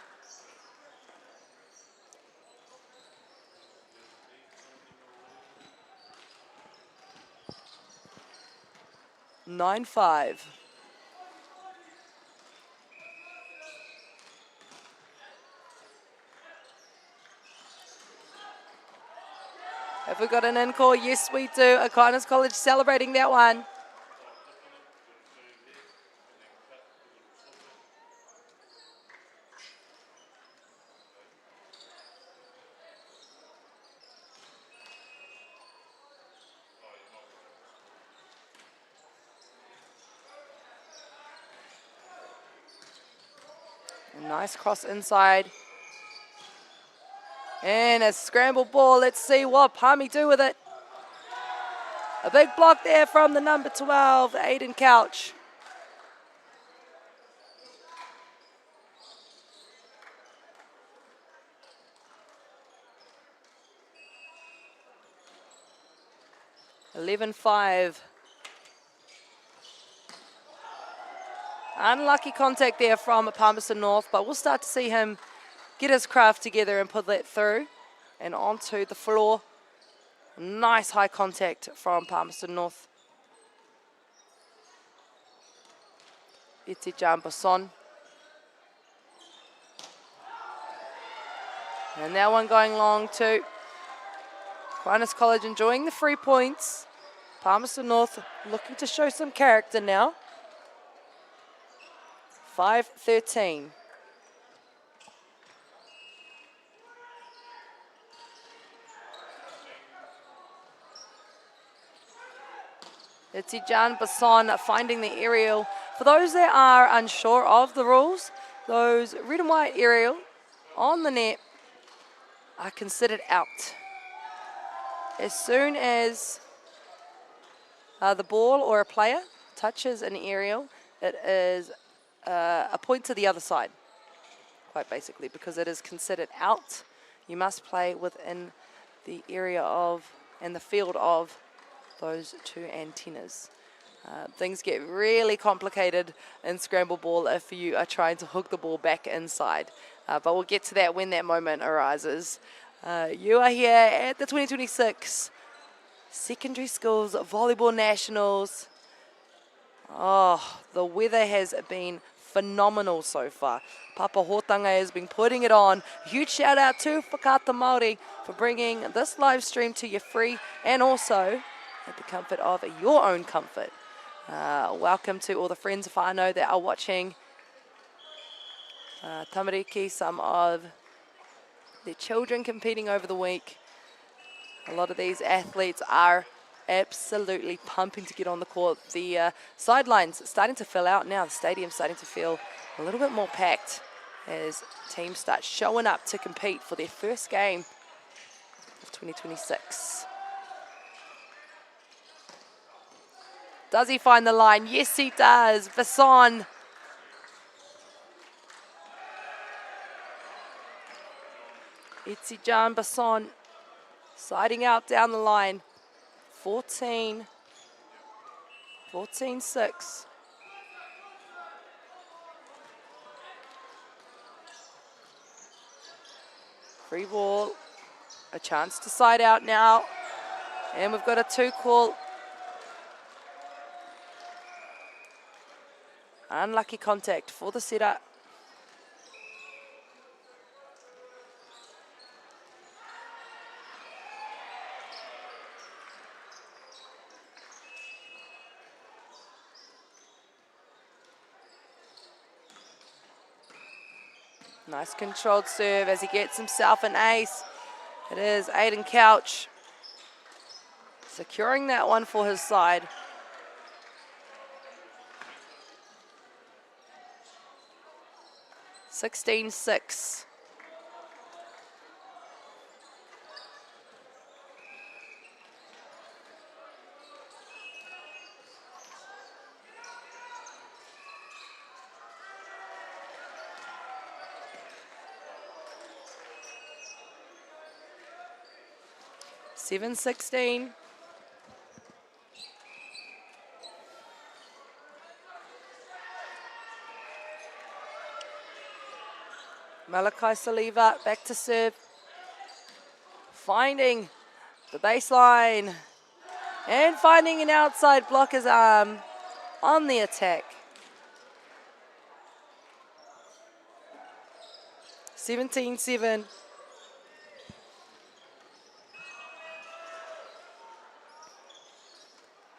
Nine 5. Have we got an in call? Yes, we do. Aquinas College celebrating that one. A nice cross inside. And a scramble ball. Let's see what Palmy do with it. A big block there from the number 12, Aiden Couch. (11-5). Unlucky contact there from Palmerston North, but we'll start to see him get his craft together and put that through and onto the floor. Nice high contact from Palmerston North. Etijan Basson. And that one going long to Aquinas College, enjoying the 3 points. Palmerston North looking to show some character now. 5-13. Etijan Basson finding the aerial. For those that are unsure of the rules, those red and white aerial on the net are considered out. As soon as the ball or a player touches an aerial, it is a point to the other side, quite basically, because it is considered out. You must play within the area of and the field of those 2 antennas. Things get really complicated in scramble ball if you are trying to hook the ball back inside. but we'll get to that when that moment arises. You are here at the 2026 Secondary Schools Volleyball Nationals. Oh, the weather has been phenomenal so far. Papahotanga has been putting it on. Huge shout out to Whakaata Māori for bringing this live stream to you free and also at the comfort of your own comfort. Welcome to all the friends of whānau that are watching. Tamariki, some of their children competing over the week. A lot of these athletes are absolutely pumping to get on the court. The sidelines starting to fill out now. The stadium's starting to feel a little bit more packed as teams start showing up to compete for their first game of 2026. Does he find the line? Yes, he does. Vasson. Itzijan Basson siding out down the line. 14-6. Free ball. A chance to side out now. And we've got a 2 call. Unlucky contact for the setter. Nice controlled serve as he gets himself an ace. It is Aiden Couch securing that one for his side. (16-6). (7-16). Malachi Saliva back to serve. Finding the baseline. And finding an outside blocker's arm on the attack. 17-7.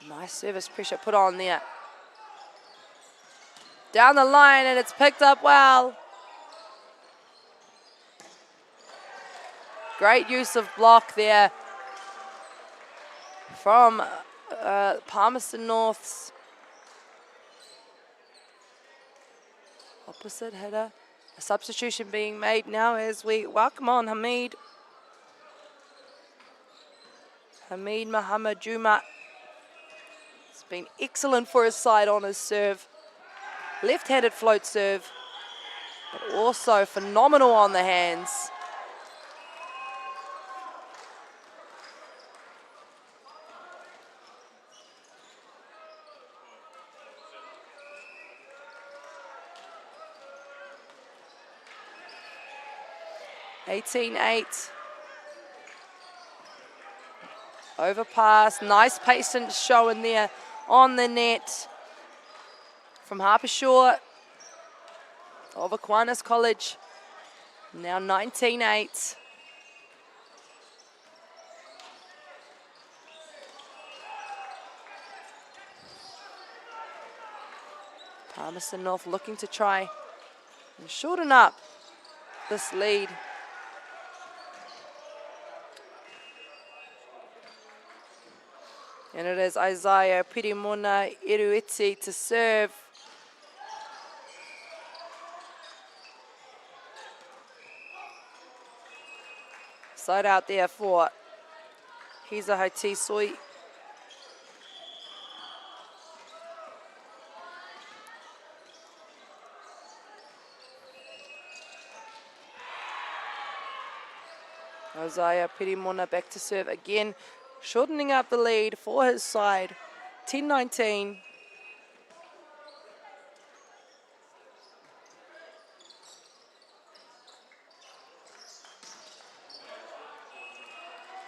Nice service pressure put on there. Down the line and it's picked up well. Great use of block there from Palmerston North's opposite hitter. A substitution being made now as we welcome on Hamid. Hamid Muhammad Juma. It's been excellent for his side on his serve. Left-handed float serve, but also phenomenal on the hands. (18-8). Overpass, nice patience showing there on the net from Harpershaw of Aquinas College. Now 19-8. Palmerston North looking to try and shorten up this lead. And it is Isaiah Pirimona Iruiti to serve. Side out there for Hiza Haitisui. Isaiah Pirimona back to serve again, shortening up the lead for his side. 10-19.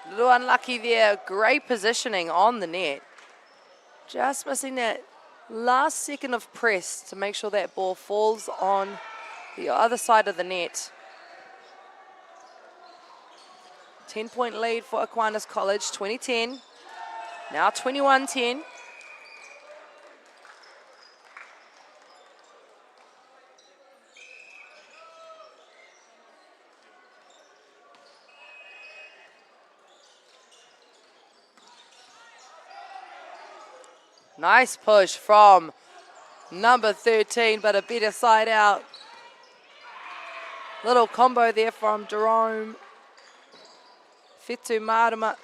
A little unlucky there. Great positioning on the net. Just missing that last second of press to make sure that ball falls on the other side of the net. 10-point lead for Aquinas College, 2010. Now 21-10. Nice push from number 13, but a better side out. Little combo there from Jerome. Fitu Marama.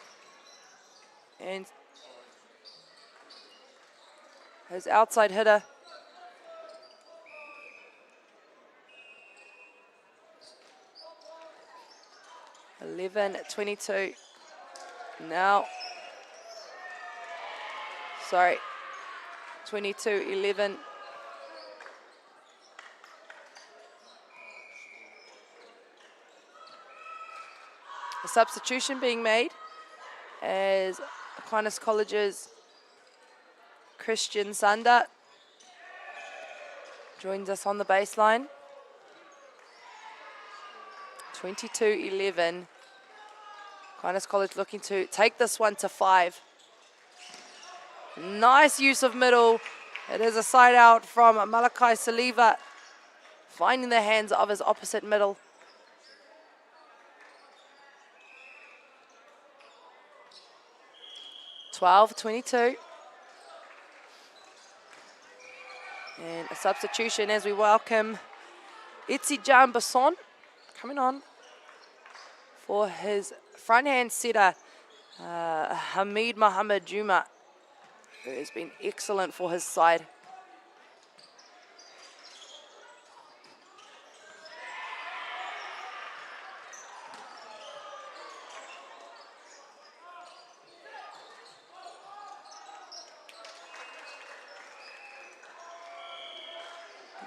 And his outside hitter. (11-22). Now. Sorry. 22-11. A substitution being made as Aquinas College's Christian Sanda joins us on the baseline. 22-11. Aquinas College looking to take this one to 5. Nice use of middle. It is a side out from Malachi Saliva, finding the hands of his opposite middle. (12-22). And a substitution as we welcome Itzijan Basson coming on for his front hand setter, Hamid Mohammed Juma, who has been excellent for his side.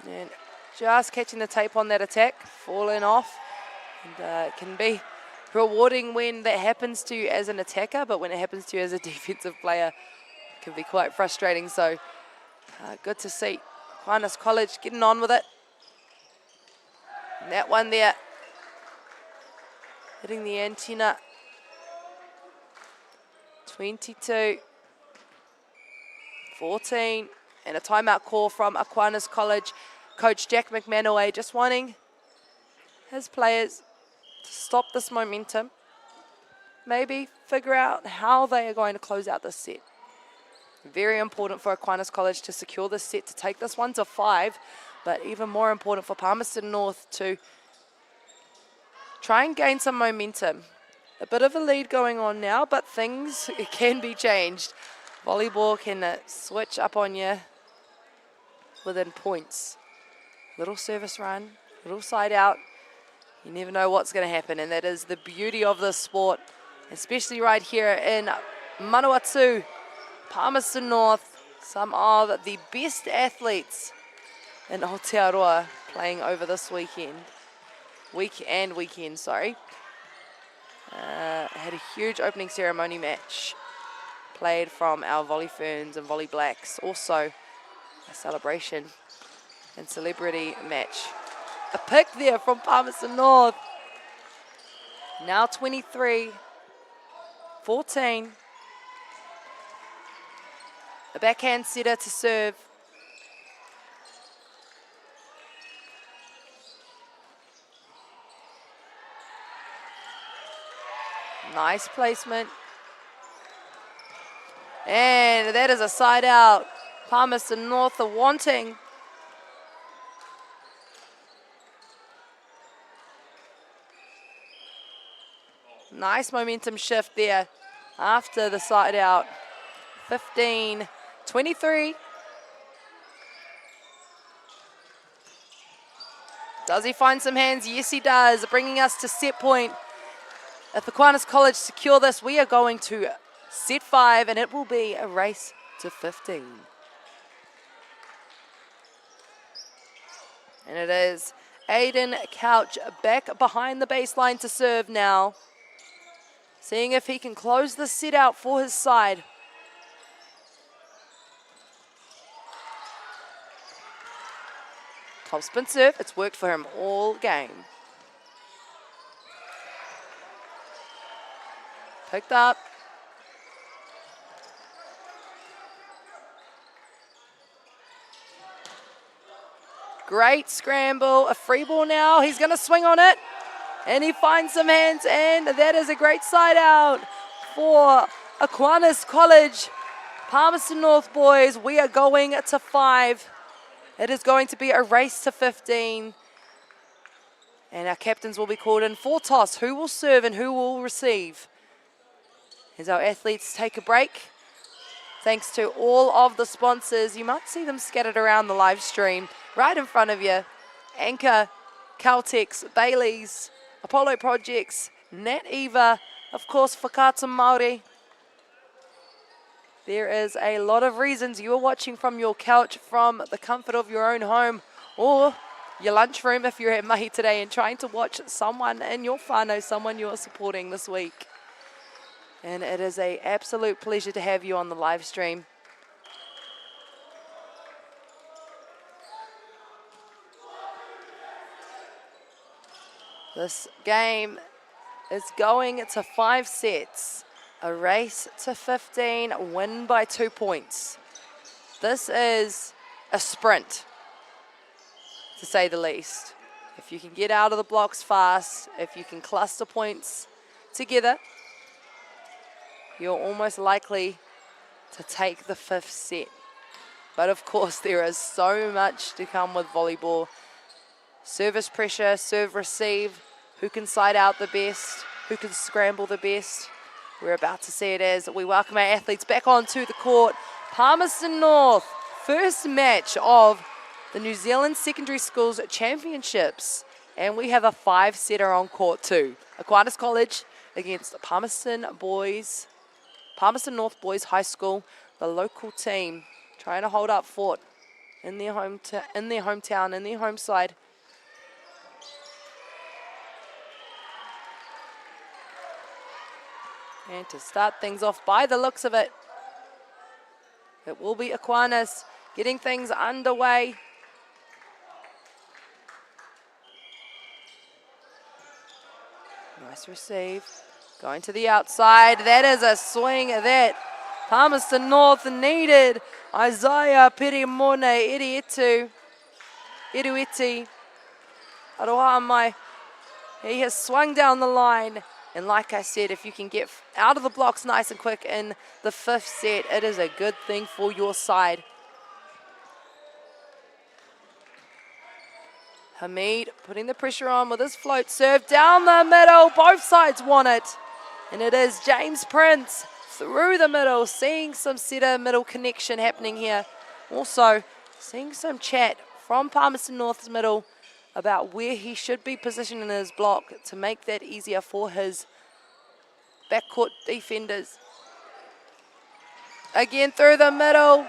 And just catching the tape on that attack, falling off. And it can be rewarding when that happens to you as an attacker, but when it happens to you as a defensive player, it can be quite frustrating. So good to see Aquinas College getting on with it. And that one there, hitting the antenna. 22-14. And a timeout call from Aquinas College. Coach Jack McManaway just wanting his players to stop this momentum. Maybe figure out how they are going to close out this set. Very important for Aquinas College to secure this set, to take this one to 5. But even more important for Palmerston North to try and gain some momentum. A bit of a lead going on now, but things can be changed. Volleyball can switch up on you within points. Little service run, little side out. You never know what's going to happen, and that is the beauty of this sport, especially right here in Manawatu, Palmerston North. Some of the best athletes in Aotearoa playing over this weekend. Weekend, sorry. Had a huge opening ceremony match played from our Volley Ferns and Volley Blacks. Also a celebration and celebrity match. A pick there from Palmerston North. Now 23-14. A backhand setter to serve. Nice placement. And that is a side out. Palmerston North are wanting. Nice momentum shift there after the side out. 15-23. Does he find some hands? Yes, he does. Bringing us to set point. If Aquinas College secure this, we are going to set 5, and it will be a race to 15. And it is Aiden Couch back behind the baseline to serve now. seeing if he can close the set out for his side. Topspin serve, it's worked for him all game. Picked up. Great scramble, a free ball now. He's going to swing on it. And he finds some hands, and that is a great side out for Aquinas College. Palmerston North boys, we are going to 5. It is going to be a race to 15. And our captains will be called in for toss. Who will serve and who will receive? As our athletes take a break. Thanks to all of the sponsors. You might see them scattered around the live stream right in front of you. Anchor, Caltex, Bailey's, Apollo Projects, Nat Eva, of course, Whakaata Māori. There is a lot of reasons you are watching from your couch, from the comfort of your own home, or your lunchroom if you're at Mahi today and trying to watch someone in your whānau, someone you're supporting this week. And it is an absolute pleasure to have you on the live stream. This game is going to 5 sets. A race to 15, win by 2 points. This is a sprint, to say the least. If you can get out of the blocks fast, if you can cluster points together, you're almost likely to take the 5th set. But of course, there is so much to come with volleyball. Service pressure, serve receive, who can side out the best, who can scramble the best. We're about to see it as we welcome our athletes back onto the court. Palmerston North, first match of the New Zealand Secondary Schools Championships. And we have a 5-setter on court too. Aquinas College against Palmerston North Boys High School, the local team, trying to hold up fort in their hometown, in their home side. And to start things off, by the looks of it, it will be Aquinas getting things underway. Nice receive. Going to the outside. That is a swing that Palmerston North needed. Isaiah Perimone Iruiti. Aroha mai. He has swung down the line. And like I said, if you can get out of the blocks nice and quick in the 5th set, it is a good thing for your side. Hamid putting the pressure on with his float serve down the middle. Both sides want it. And it is James Prince through the middle, seeing some setter middle connection happening here. Also seeing some chat from Palmerston North's middle about where he should be positioning his block to make that easier for his backcourt defenders. Again through the middle.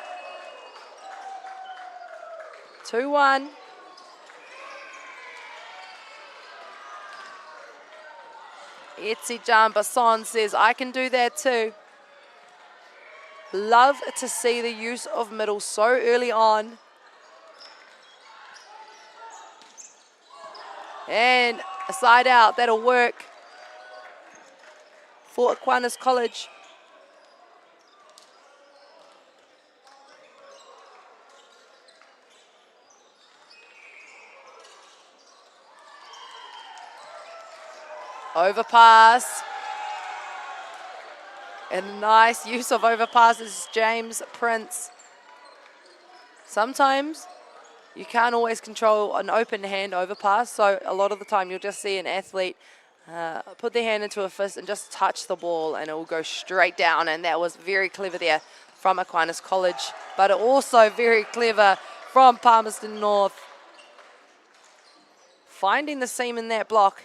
2-1. Etsi Jambason says, I can do that too. Love to see the use of middle so early on. And a side out, that'll work for Aquinas College. Overpass. And nice use of overpasses, James Prince. Sometimes you can't always control an open hand overpass, so a lot of the time you'll just see an athlete put their hand into a fist and just touch the ball and it will go straight down, and that was very clever there from Aquinas College, but also very clever from Palmerston North. Finding the seam in that block.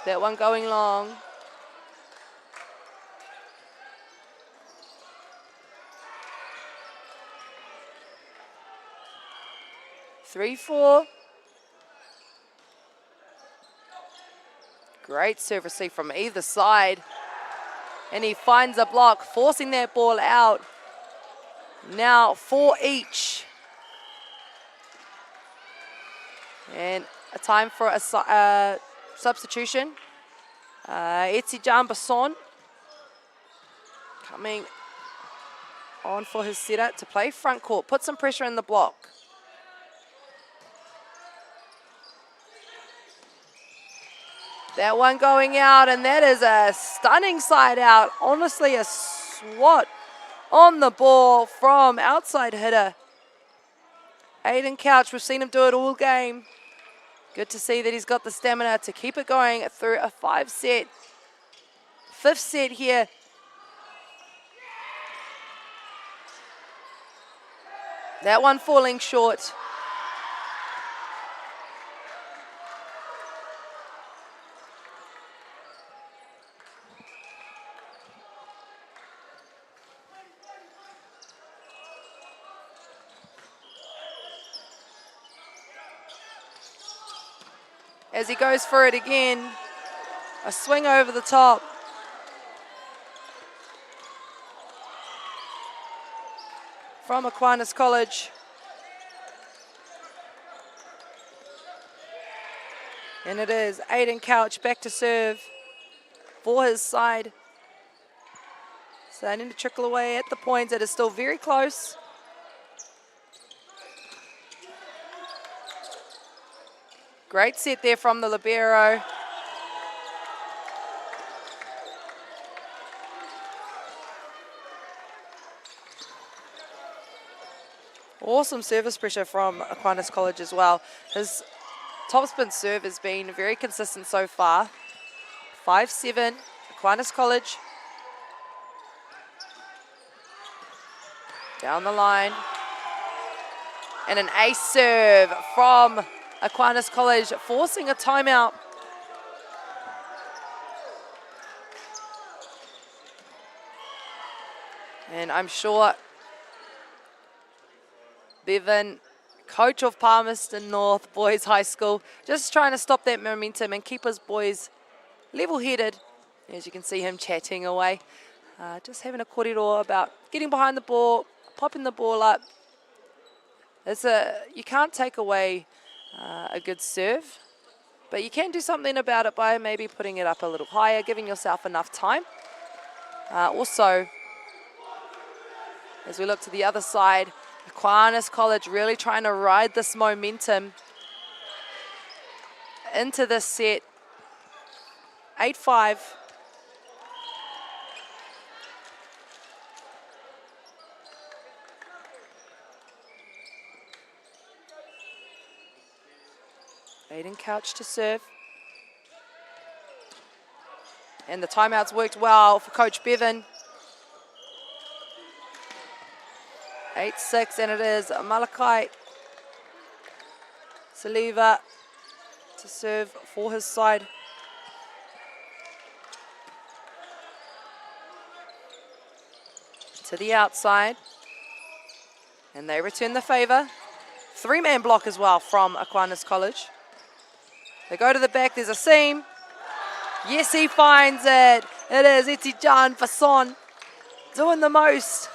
That one going long. 3-4. Great serve receive from either side. And he finds a block, forcing that ball out. Now 4 each. And a time for a substitution. Etijan Basson coming on for his setup to play front court. Put some pressure in the block. That one going out, and that is a stunning side out. Honestly, a swat on the ball from outside hitter Aiden Couch. We've seen him do it all game. Good to see that he's got the stamina to keep it going through a 5-set. 5th set here. That one falling short. As he goes for it again, a swing over the top. From Aquinas College. And it is Aiden Couch back to serve for his side. Starting to trickle away at the points. It is still very close. Great set there from the libero. Awesome service pressure from Aquinas College as well. His topspin serve has been very consistent so far. 5-7, Aquinas College. Down the line. And an ace serve from Aquinas College, forcing a timeout. And I'm sure Bevan, coach of Palmerston North Boys High School, just trying to stop that momentum and keep his boys level-headed. As you can see him chatting away, just having a kōrero about getting behind the ball, popping the ball up. You can't take away a good serve, but you can do something about it by maybe putting it up a little higher, giving yourself enough time. Also, as we look to the other side, Aquinas College really trying to ride this momentum into this set. 8-5. Aiden Couch to serve. And the timeouts worked well for Coach Bevan. 8-6, and it is Malachi Saliva to serve for his side. To the outside. And they return the favor. 3-man block as well from Aquinas College. They go to the back, there's a seam. Yes, he finds it. It is Etijan Fasson doing the most.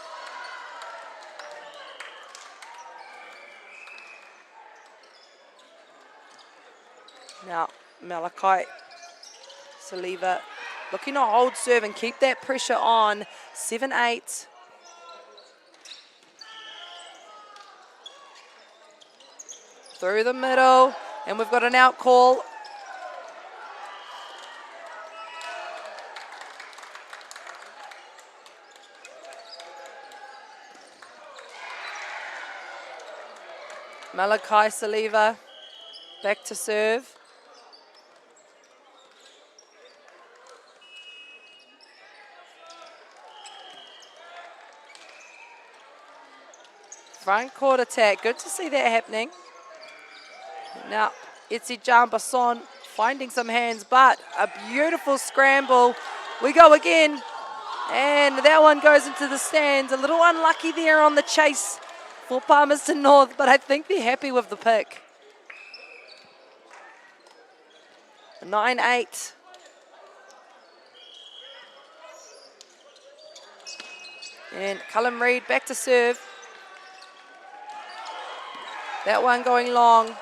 Now, Malachi Saliva looking to hold serve and keep that pressure on. 7-8. Through the middle. And we've got an out call. Malachi Saliva back to serve. Front court attack. Good to see that happening. Now, Etijan Basson finding some hands, but a beautiful scramble. We go again, and that one goes into the stands. A little unlucky there on the chase for Palmerston North, but I think they're happy with the pick. 9-8. And Cullen Reid back to serve. That one going long.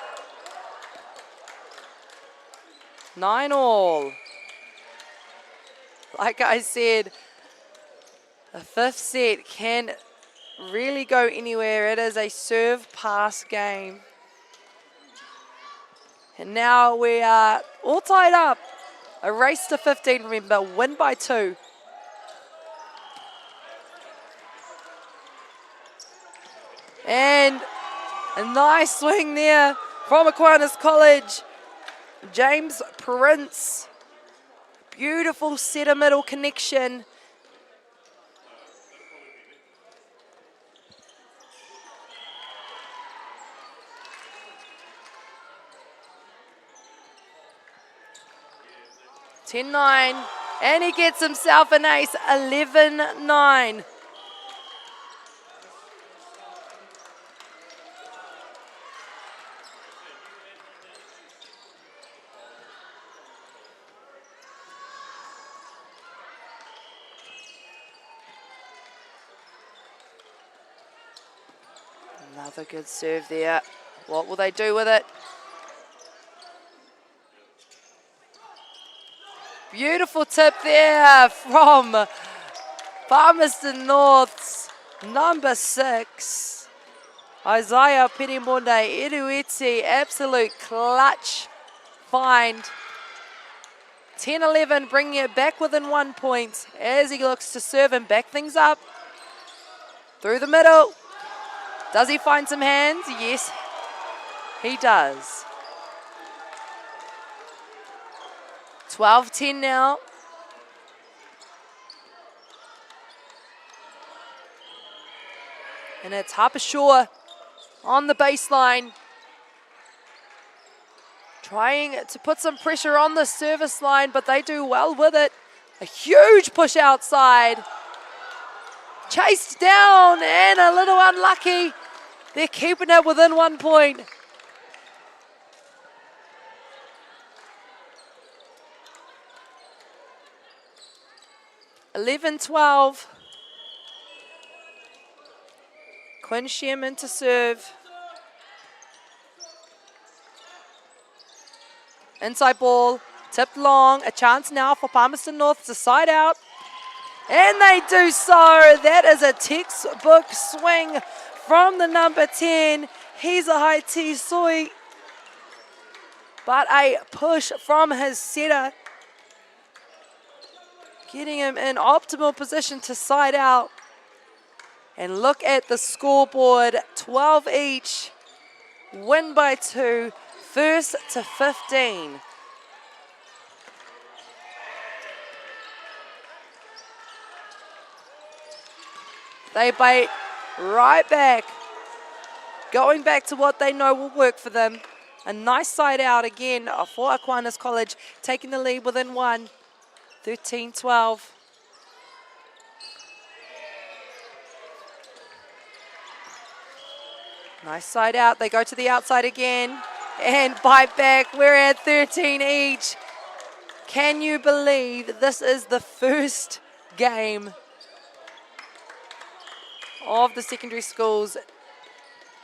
9-all. Like I said, the fifth set can really go anywhere. It is a serve-pass game. And now we are all tied up. A race to 15, remember, win by 2. And a nice swing there from Aquinas College. James Prince. Beautiful center middle connection. (10-9), and he gets himself an ace. 11-9. Another good serve there. What will they do with it? Beautiful tip there from Palmerston North's number 6. Isaiah Perimonde Iruiti, absolute clutch find. 10-11, bringing it back within 1 point as he looks to serve and back things up. Through the middle. Does he find some hands? Yes, he does. 12-10 now. And it's Harper Shaw on the baseline. Trying to put some pressure on the service line, but they do well with it. A huge push outside. Chased down and a little unlucky. They're keeping it within 1 point. (11-12). Quinn Sherman to serve. Inside ball, tipped long. A chance now for Palmerston North to side out. And they do so. That is a textbook swing from the number 10. He's a high T Soy. But a push from his setter. Getting him in optimal position to side out. And look at the scoreboard. 12 each. Win by 2. First to 15. They bait right back. Going back to what they know will work for them. A nice side out again for Aquinas College. Taking the lead within 1. 13-12. Nice side out. They go to the outside again. And bite back. We're at 13 each. Can you believe this is the first game of the secondary schools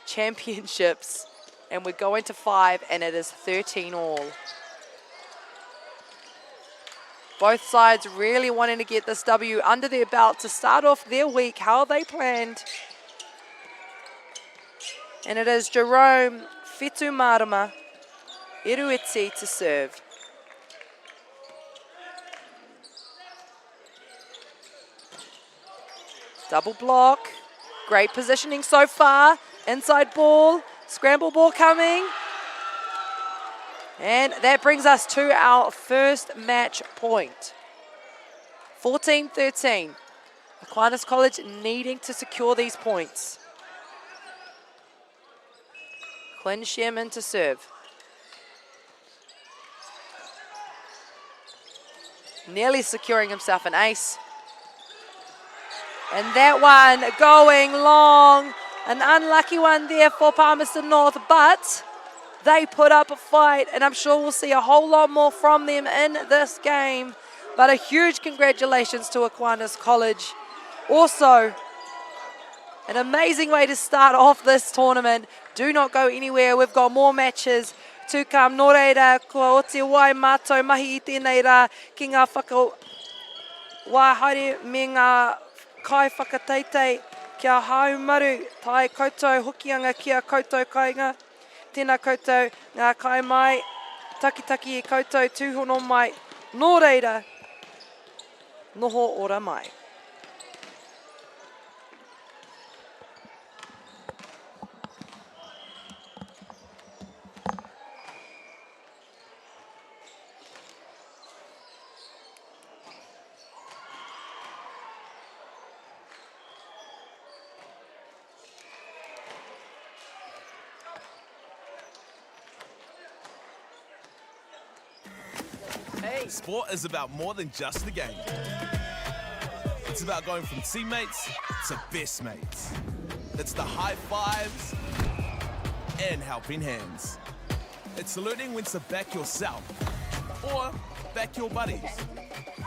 championships? And we're going to 5, and it is 13 all. Both sides really wanting to get this W under their belt to start off their week how they planned. And it is Jerome Fetumarama Iruiti to serve. Double block. Great positioning so far. Inside ball. Scramble ball coming. And that brings us to our first match point. 14-13. Aquinas College needing to secure these points. Quinn Sherman to serve. Nearly securing himself an ace. And that one going long. An unlucky one there for Palmerston North, but they put up a fight, and I'm sure we'll see a whole lot more from them in this game. But a huge congratulations to Aquinas College. Also, an amazing way to start off this tournament. Do not go anywhere. We've got more matches to come. Nō reira, kua Aotearoa mātou mahi I tēnei rā ki ngā whakawāhaere me ngā kai whakateitei kia haumaru tai koutou hokianga kia koutou kainga. Tēnā koutou ngā kai mai, takitaki e koutou tūhono mai. Nō reira, noho ora mai. Sport is about more than just the game. It's about going from teammates to best mates. It's the high fives and helping hands. It's learning when to back yourself or back your buddies.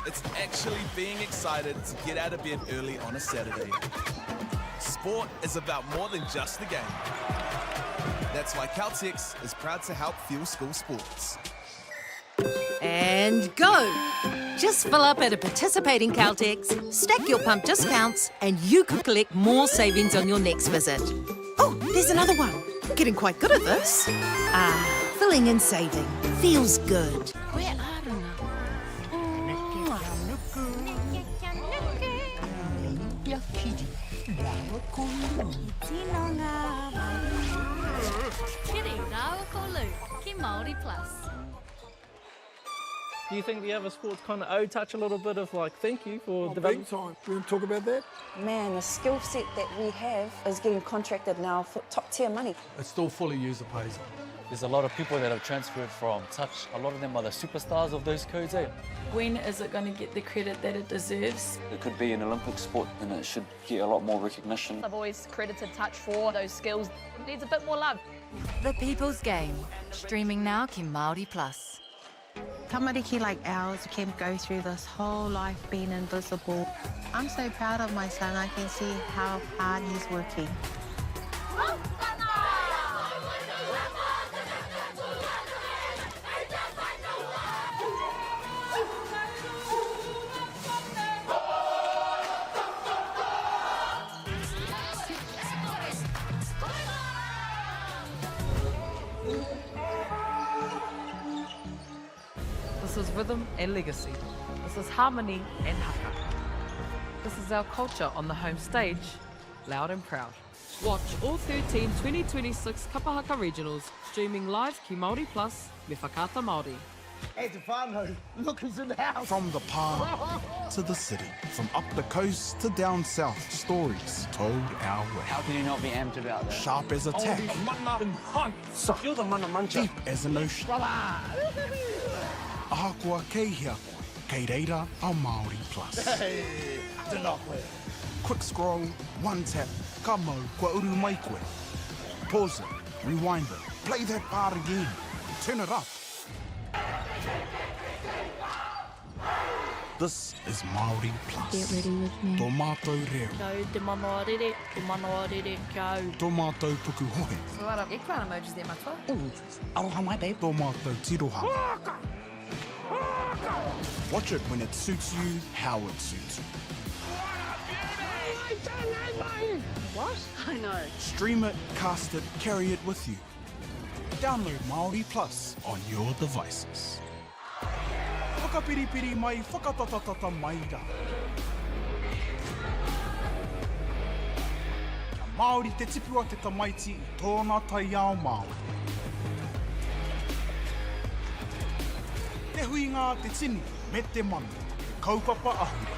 It's actually being excited to get out of bed early on a Saturday. Sport is about more than just the game. That's why Caltex is proud to help fuel school sports. And go! Just fill up at a participating Caltex, stack your pump discounts, and you could collect more savings on your next visit. Oh, there's another one. Getting quite good at this. Filling and saving. Feels good. Māori Plus. Do you think the other sports kind of owe touch a little bit of like thank you for Big developing? time. We want to talk about that? Man, the skill set that we have is getting contracted now for top tier money. It's still fully user pays. There's a lot of people that have transferred from touch. A lot of them are the superstars of those codes, eh? When is it going to get the credit that it deserves? It could be an Olympic sport and it should get a lot more recognition. I've always credited touch for those skills. It needs a bit more love. The People's Game, streaming now ki Māori Plus. Tamariki like ours can go through this whole life being invisible. I'm so proud of my son. I can see how hard he's working. This is rhythm and legacy. This is harmony and haka. This is our culture on the home stage, loud and proud. Watch all 13 2026 Kapahaka Regionals, streaming live ki Māori Plus, me whakaata Māori. Hey, Stefano, look who's in the house. From the park to the city, from up the coast to down south, stories told our way. How can you not be amped about that? Sharp as a tack, You're the mana mancha. deep as an ocean. Ahakua kei hia koe, kei reira a Māori Plus. Hey, Denokwe. Quick scroll, one tap, ka mau, kua uru mai koe. Pause it, rewind it, play that part again, turn it up. This is Māori Plus. Get ready with me. Tō mātou reo, Kau te manoarere, te manoarere kau. tō mātou puku hohe, So what up, eggplant emojis there, matua? Aroha mai, babe. tō mātou tiroha. Watch it when it suits you, how it suits you. What? I know. Stream it, cast it, carry it with you. Download Māori Plus on your devices. Whakapiripiri mai, whakatatatata mai rā. Kia Māori te tipua te tamaiti I tōna tai ao Māori. Te huinga, te tini, me te manu, te kaupapa ahura.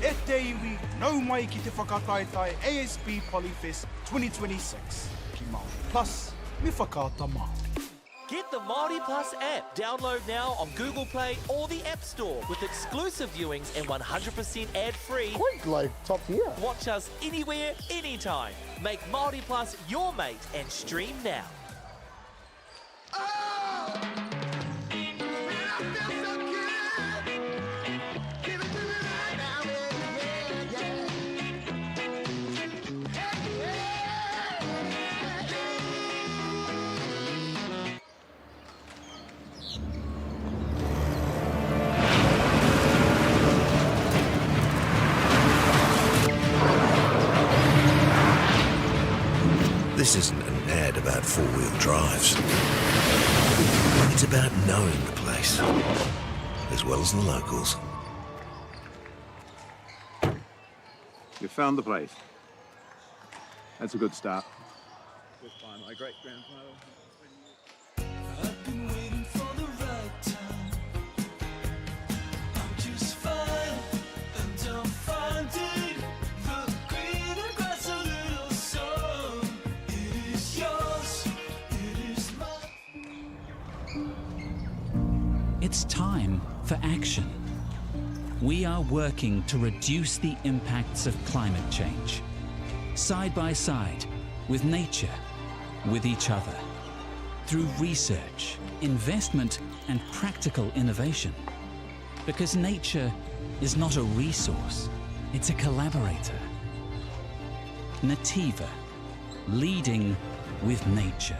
E te iwi, nau mai ki te whakataetai ASB Polyfest 2026. Ki Māori Plus, me whakaata Māori. Get the Māori Plus app. Download now on Google Play or the App Store with exclusive viewings and 100% ad-free. Quite like top tier. Watch us anywhere, anytime. Make Māori Plus your mate and stream now. This isn't an ad about four-wheel drives. It's about knowing the place, as well as the locals. You found the place. That's a good start. Just by my great-grandfather. I've been waiting for the right time. I'm just fine until I'm finding the greener grass a little sun. It is yours, it is mine. It's time for action. We are working to reduce the impacts of climate change, side by side, with nature, with each other, through research, investment, and practical innovation. Because nature is not a resource, it's a collaborator. Nativa, leading with nature.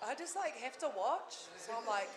I just like have to watch, so I'm like.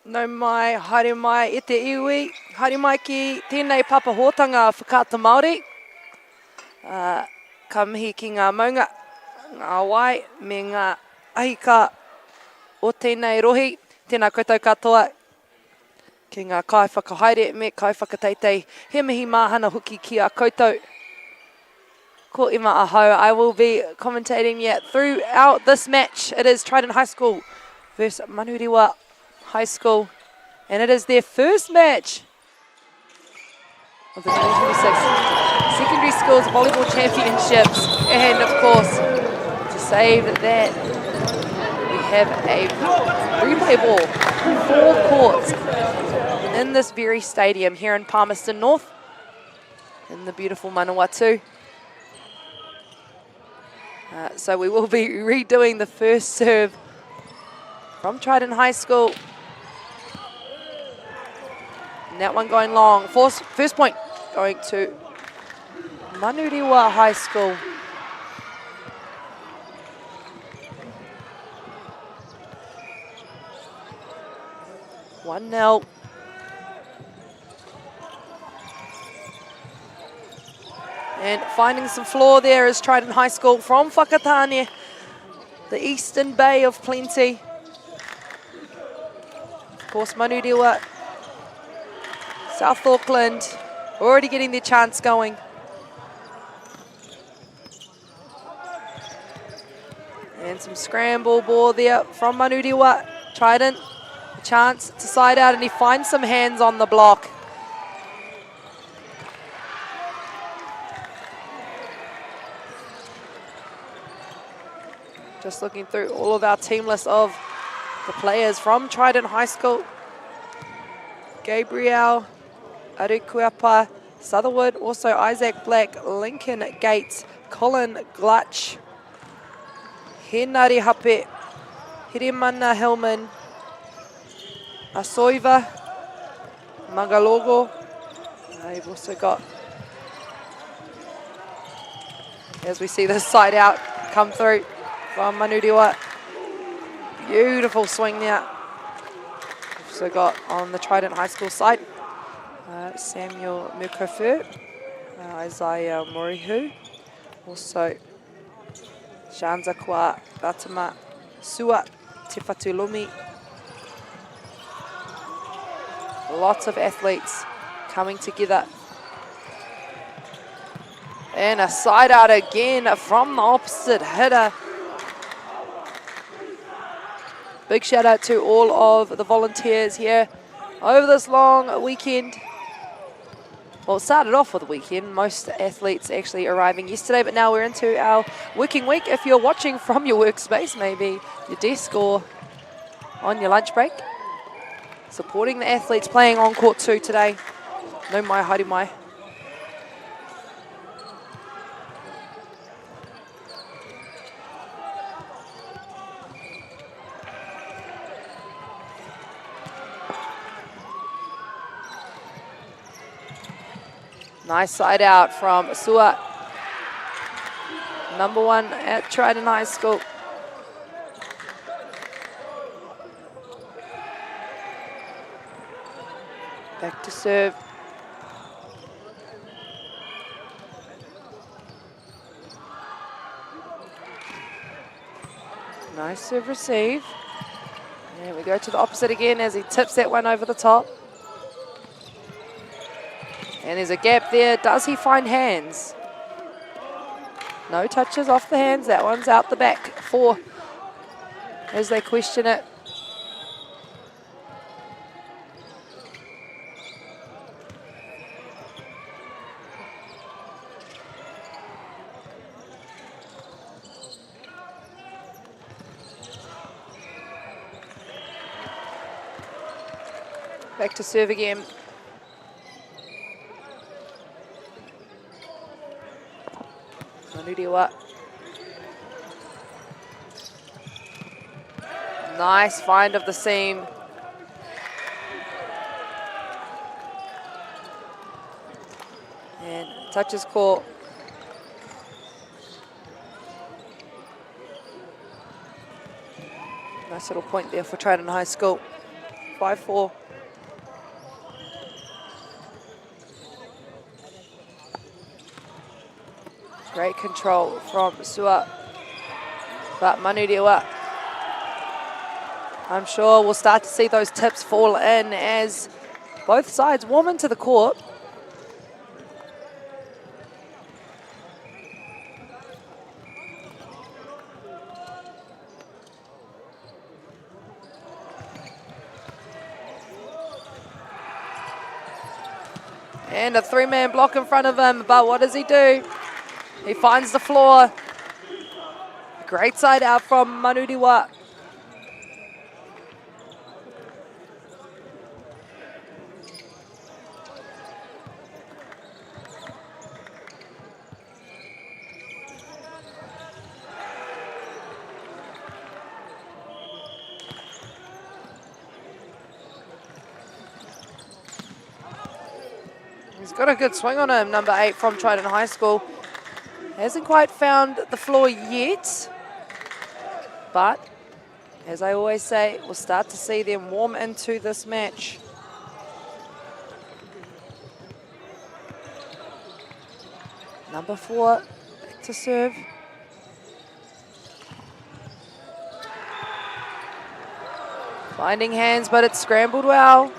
No mai, haere mai e te iwi, haere mai ki tēnei papahotanga whakaata Māori. Ka mihi ki ngā maunga, ngā wai, me ngā ahika o tēnei rohi. Tēnā koutou katoa ki ngā kai whakahaere me kai whakateitei. He mihi māhana hoki ki a koutou. Ko ima ahau, I will be commentating throughout this match. It is Trident High School versus Manurewa High School, and it is their first match of the 2026 Secondary Schools Volleyball Championships. And of course, to save that, we have a replay ball, 4 courts in this very stadium here in Palmerston North, in the beautiful Manawatu. So we will be redoing the first serve from Trident High School. And that one going long. First point going to Manurewa High School. One 0. And finding some floor there is Trident High School from Whakatane, the Eastern Bay of Plenty. Of course, Manurewa, South Auckland, already getting their chance going. And some scramble ball there from Manurewa. Trident, a chance to side out, and he finds some hands on the block. Just looking through all of our team list of the players from Trident High School. Gabriel, Arukuapa, Sutherwood, also Isaac Black, Lincoln Gates, Colin Glutch, Henari Hape, Hirimana Hillman, Asoiva, Magalogo. You've also got, as we see this side out come through from Manurewa. Beautiful swing there. Also got on the Trident High School side, Samuel Mukofu, Isaiah Morihu, also Shanzakwa Gatama Sua Tifatulumi. Lots of athletes coming together. And a side out again from the opposite hitter. Big shout out to all of the volunteers here over this long weekend. Well, it started off with a weekend. Most athletes actually arriving yesterday, but now we're into our working week. If you're watching from your workspace, maybe your desk or on your lunch break, supporting the athletes playing on court 2 today. No mai, haere mai. Nice side out from Sua. Number 1 at Trident High School. Back to serve. Nice serve receive. And we go to the opposite again as he tips that one over the top. And there's a gap there. Does he find hands? No touches off the hands. That one's out the back. 4 as they question it. Back to serve again. Manurewa. Nice find of the seam. And touch is caught. Nice little point there for Trident High School. 5-4. Great control from Sua, but Manurewa, I'm sure we'll start to see those tips fall in as both sides warm into the court. And a 3-man block in front of him, but what does he do? He finds the floor. Great side out from Manurewa. He's got a good swing on him, number 8 from Trident High School. Hasn't quite found the floor yet, but as I always say, we'll start to see them warm into this match. Number 4 back to serve. Finding hands, but it's scrambled well.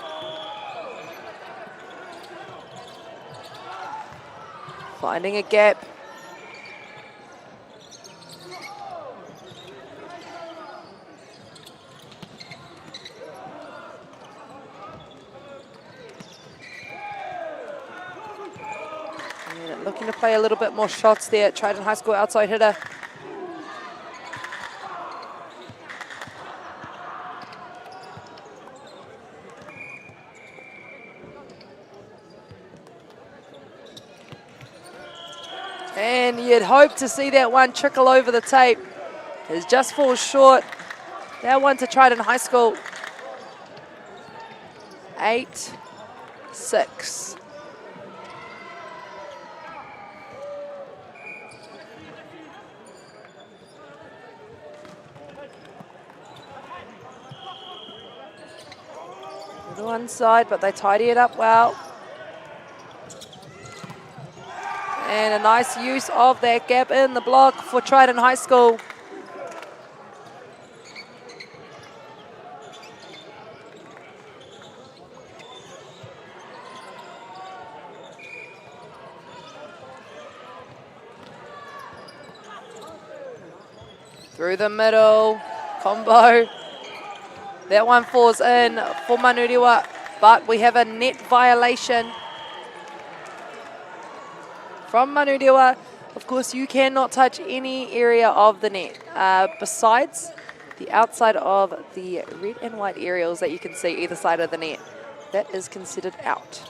Finding a gap. Looking to play a little bit more shots there at Trident High School, outside hitter. And you'd hope to see that one trickle over the tape. It just falls short. That one to Trident High School. 8-6. One side, but they tidy it up well. And a nice use of that gap in the block for Trident High School. Through the middle, combo. That one falls in for Manurewa, but we have a net violation from Manurewa. Of course, you cannot touch any area of the net besides the outside of the red and white aerials that you can see either side of the net. That is considered out.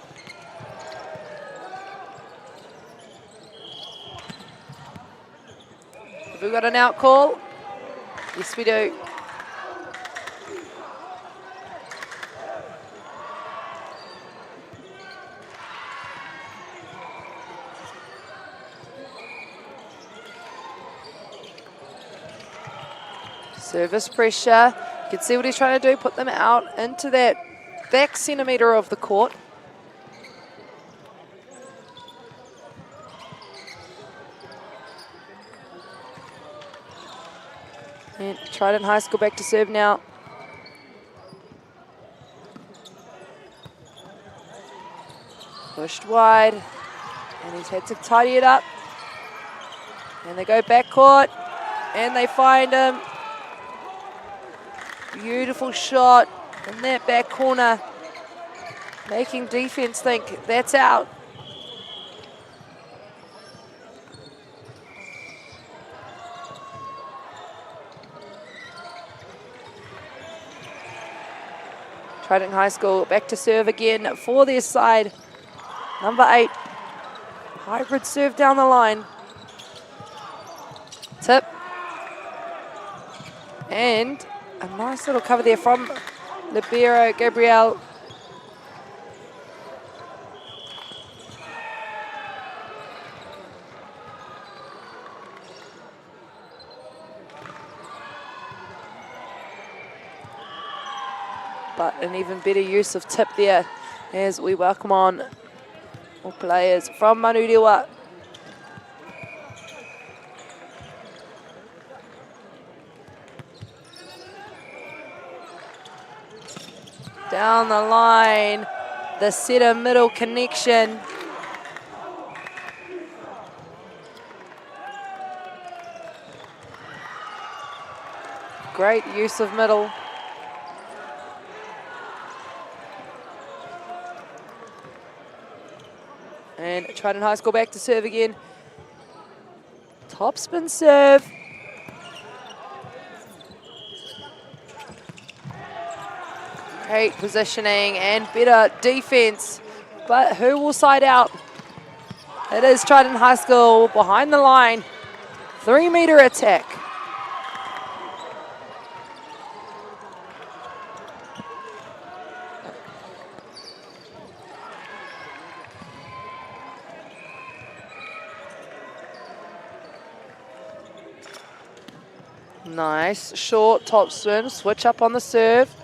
Have we got an out call? Yes, we do. Service pressure. You can see what he's trying to do, put them out into that back centimetre of the court. And Trident High School back to serve now. Pushed wide, and he's had to tidy it up. And they go backcourt, and they find him. Beautiful shot in that back corner, making defense think that's out. Trident High School back to serve again for their side. Number 8, hybrid serve down the line. Tip. And a nice little cover there from Libero Gabriel. But an even better use of tip there as we welcome on more players from Manurewa. Down the line, the center middle connection. Great use of middle. And Trident High School back to serve again. Top spin serve. Great positioning and better defense. But who will side out? It is Trident High School behind the line. 3-meter attack. Nice, short top swim, switch up on the serve.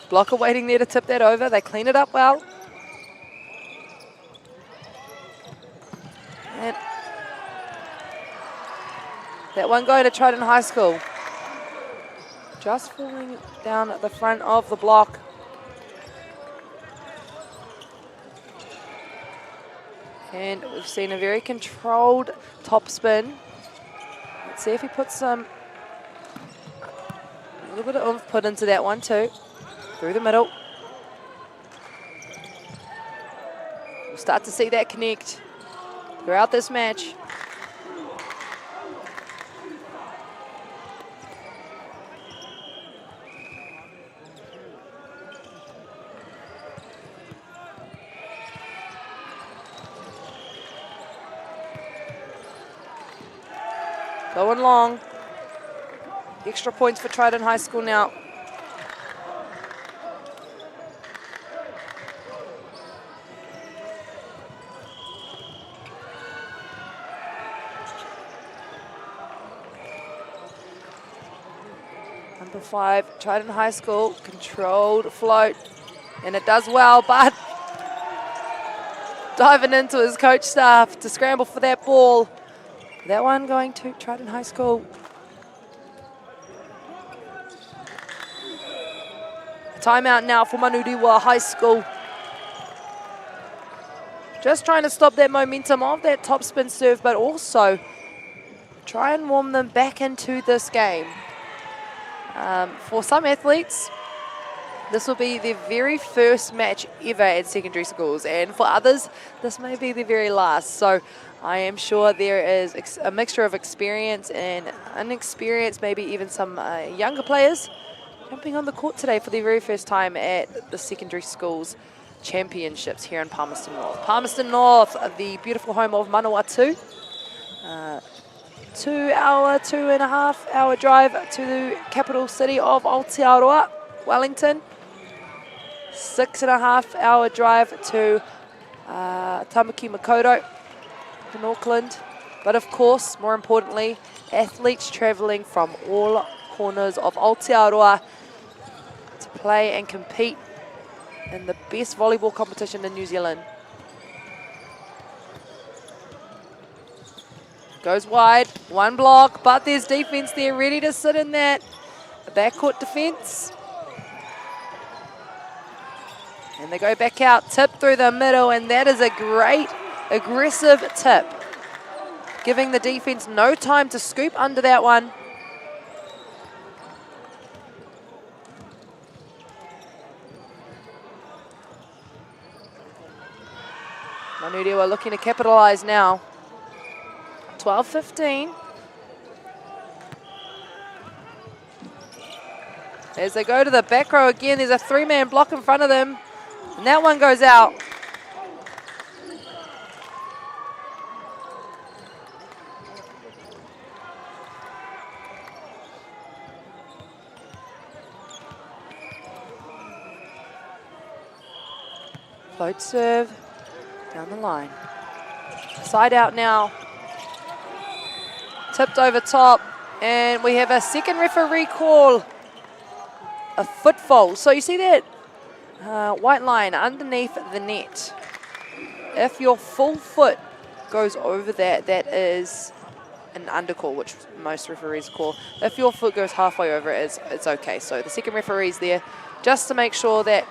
Blocker waiting there to tip that over. They clean it up well. And that one going to Trident High School. Just falling down at the front of the block. And we've seen a very controlled top spin. Let's see if he puts some a little bit of oomph put into that one too. Through the middle. We'll start to see that connect throughout this match. Going long. Extra points for Trident High School now. Number 5, Trident High School, controlled float. And it does well, but diving into his coach staff to scramble for that ball. That one going to Trident High School. Timeout now for Manurewa High School. Just trying to stop that momentum of that top spin serve, but also try and warm them back into this game. For some athletes, this will be their very first match ever at secondary schools, and for others, this may be their very last. So I am sure there is a mixture of experience and inexperience, maybe even some younger players jumping on the court today for the very first time at the secondary schools championships here in Palmerston North. Palmerston North, the beautiful home of Manawatu. 2.5 hour drive to the capital city of Aotearoa, Wellington. 6.5 hour drive to Tamaki Makaurau in Auckland. But of course, more importantly, athletes travelling from all corners of Aotearoa to play and compete in the best volleyball competition in New Zealand. Goes wide, one block, but there's defense there ready to sit in that backcourt defense. And they go back out, tip through the middle, and that is a great aggressive tip, giving the defense no time to scoop under that one. Manurewa looking to capitalize now. 12-15. As they go to the back row again, there's a three-man block in front of them, and that one goes out. Float serve down the line. Side out now. Tipped over top, and we have a second referee call. A footfall. So you see that white line underneath the net. If your full foot goes over that, that is an undercall, which most referees call. If your foot goes halfway over it, it's okay. So the second referee's there just to make sure that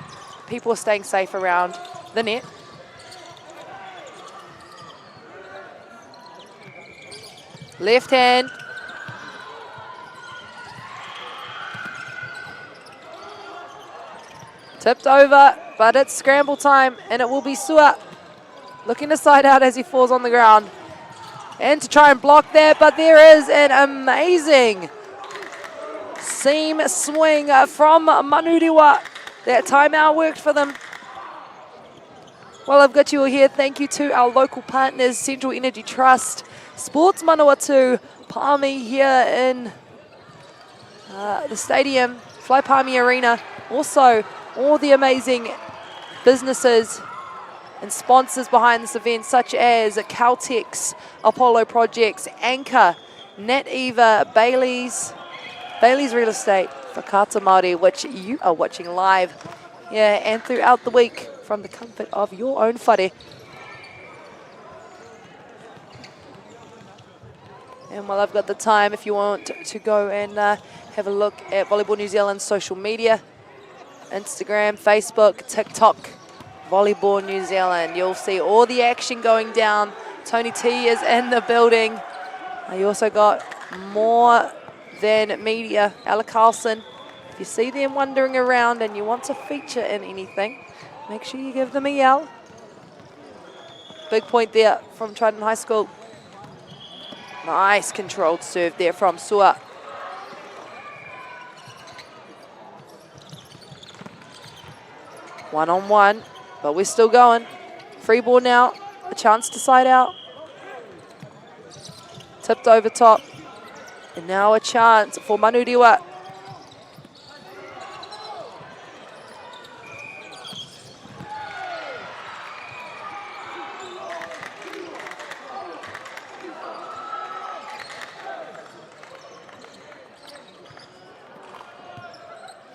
people are staying safe around the net. Left hand. Tipped over, but it's scramble time, and it will be Sua looking to side out as he falls on the ground. And to try and block that, but there is an amazing seam swing from Manurewa. That timeout worked for them. Well, I've got you all here. Thank you to our local partners, Central Energy Trust, Sports Manawatu, Palmy here in the stadium, Fly Palmy Arena. Also, all the amazing businesses and sponsors behind this event, such as Caltex, Apollo Projects, Anchor, NetEva, Bailey's Real Estate, Whakaata Māori, which you are watching live, and throughout the week from the comfort of your own whare. And while I've got the time, if you want to go and have a look at Volleyball New Zealand's social media, Instagram, Facebook, TikTok, Volleyball New Zealand. You'll see all the action going down. Tony T is in the building. You also got More Than Media, Ella Carlson. If you see them wandering around and you want to feature in anything, make sure you give them a yell. Big point there from Trident High School. Nice controlled serve there from Sua. One-on-one, but we're still going. Free ball now, a chance to side out. Tipped over top. And now a chance for Manurewa.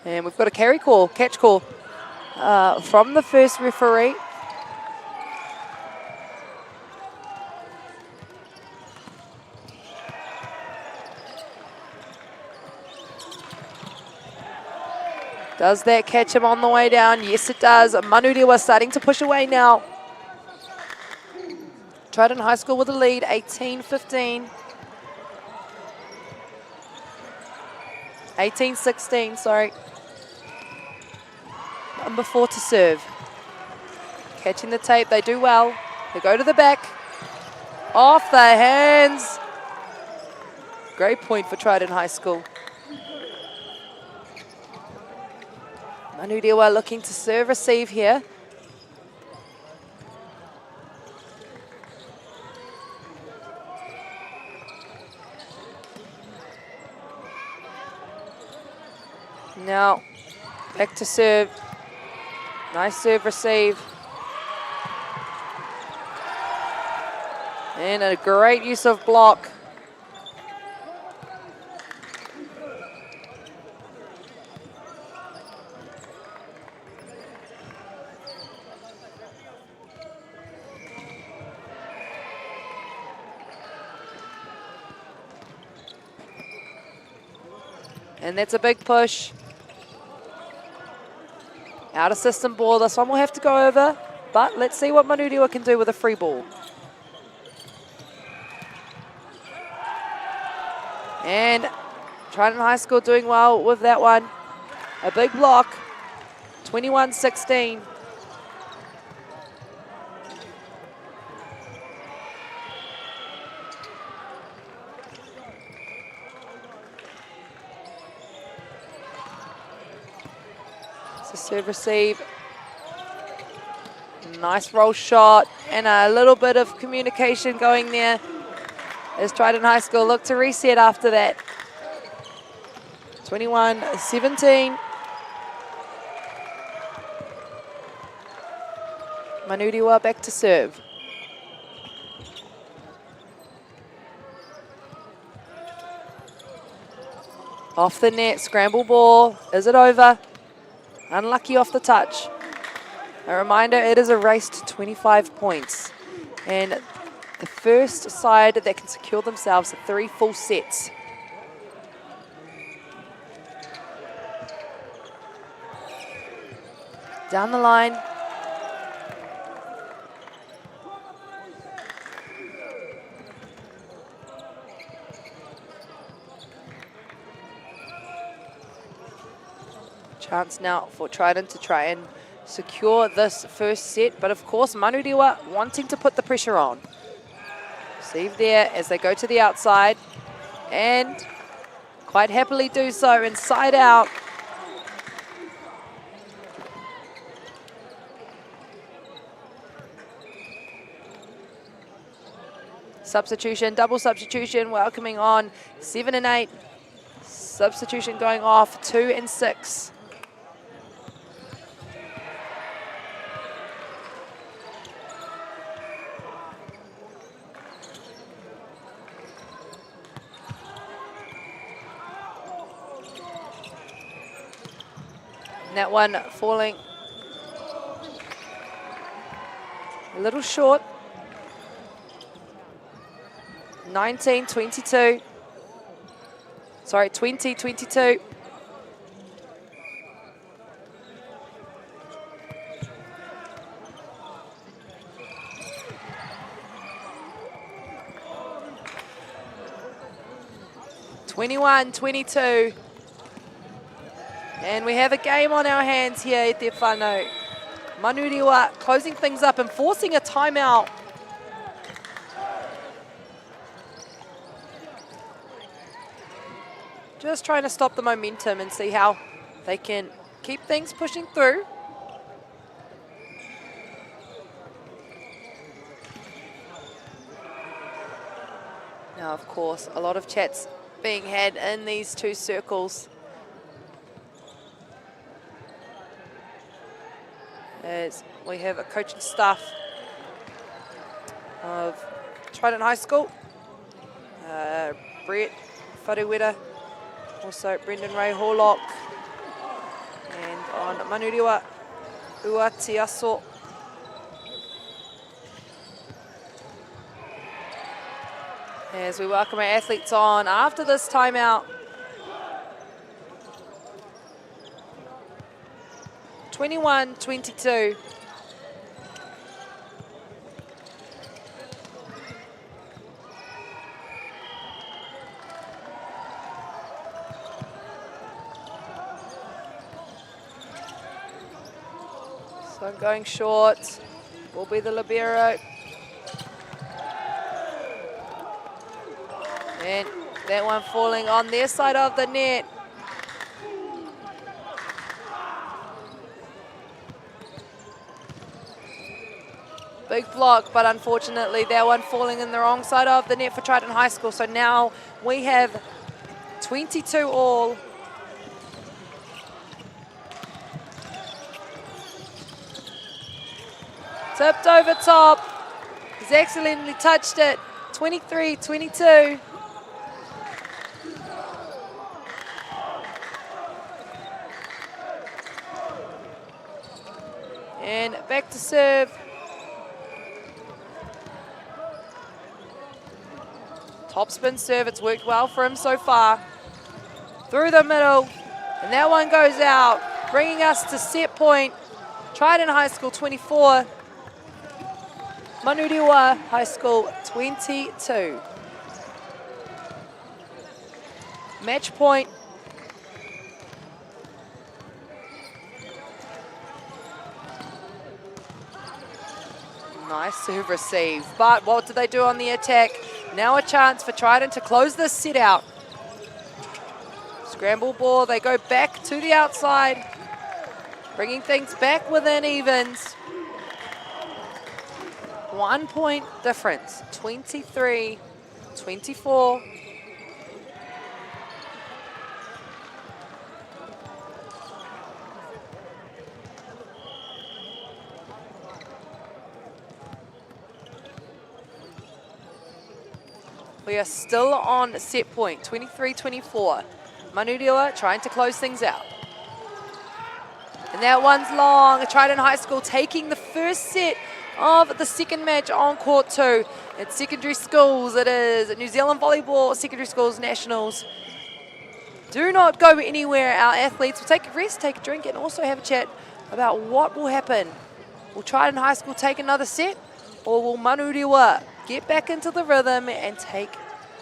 And we've got a carry call, catch call. From the first referee. Does that catch him on the way down? Yes, it does. Manurewa starting to push away now. Trident High School with a lead, 18-15. 18-16, sorry. Number 4 to serve. Catching the tape, they do well. They go to the back. Off the hands. Great point for Trident High School. Manurewa looking to serve receive here. Now, back to serve. Nice serve receive. And a great use of block. And that's a big push. Out of system ball. This one will have to go over. But let's see what Manurewa can do with a free ball. And Trident High School doing well with that one. A big block. 21-16. Serve receive. Nice roll shot and a little bit of communication going there as Trident High School look to reset after that. 21-17. Manurewa back to serve. Off the net, scramble ball. Is it over? Unlucky off the touch. A reminder, it is a race to 25 points. And the first side that can secure themselves 3 full sets. Down the line. Chance now for Trident to try and secure this first set, but of course Manurewa wanting to put the pressure on. Receive there as they go to the outside and quite happily do so inside out. Substitution, double substitution, welcoming on 7 and 8. Substitution going off 2 and 6. That one falling a little short. 19-22. Sorry, 20-22. (21-22). And we have a game on our hands here at the whānau. Manurewa closing things up and forcing a timeout. Just trying to stop the momentum and see how they can keep things pushing through. Now, of course, a lot of chats being had in these two circles. As we have a coaching staff of Trident High School, Brett Wharewera, also Brendan Ray Horlock, and on Manurewa, Aotearoa. As we welcome our athletes on after this timeout. 21-22. So going short will be the libero. And that one falling on their side of the net. Big block, but unfortunately that one falling in the wrong side of the net for Trident High School. So now we have 22 all. Tipped over top. He's excellently touched it. 23-22. And back to serve. Top spin serve, it's worked well for him so far. through the middle, and that one goes out, bringing us to set point. Trident High School 24, Manurewa High School 22. Match point. Nice serve receive, but what do they do on the attack? Now a chance for Trident to close this set out. Scramble ball, they go back to the outside, bringing things back within evens. 1 point difference, 23-24. We are still on set point, 23-24. Manurewa trying to close things out. And that one's long. Trident High School taking the first set of the second match on court 2. It's secondary schools. It is New Zealand Volleyball Secondary Schools Nationals. Do not go anywhere. Our athletes will take a rest, take a drink, and also have a chat about what will happen. Will Trident High School take another set, or will Manurewa get back into the rhythm and take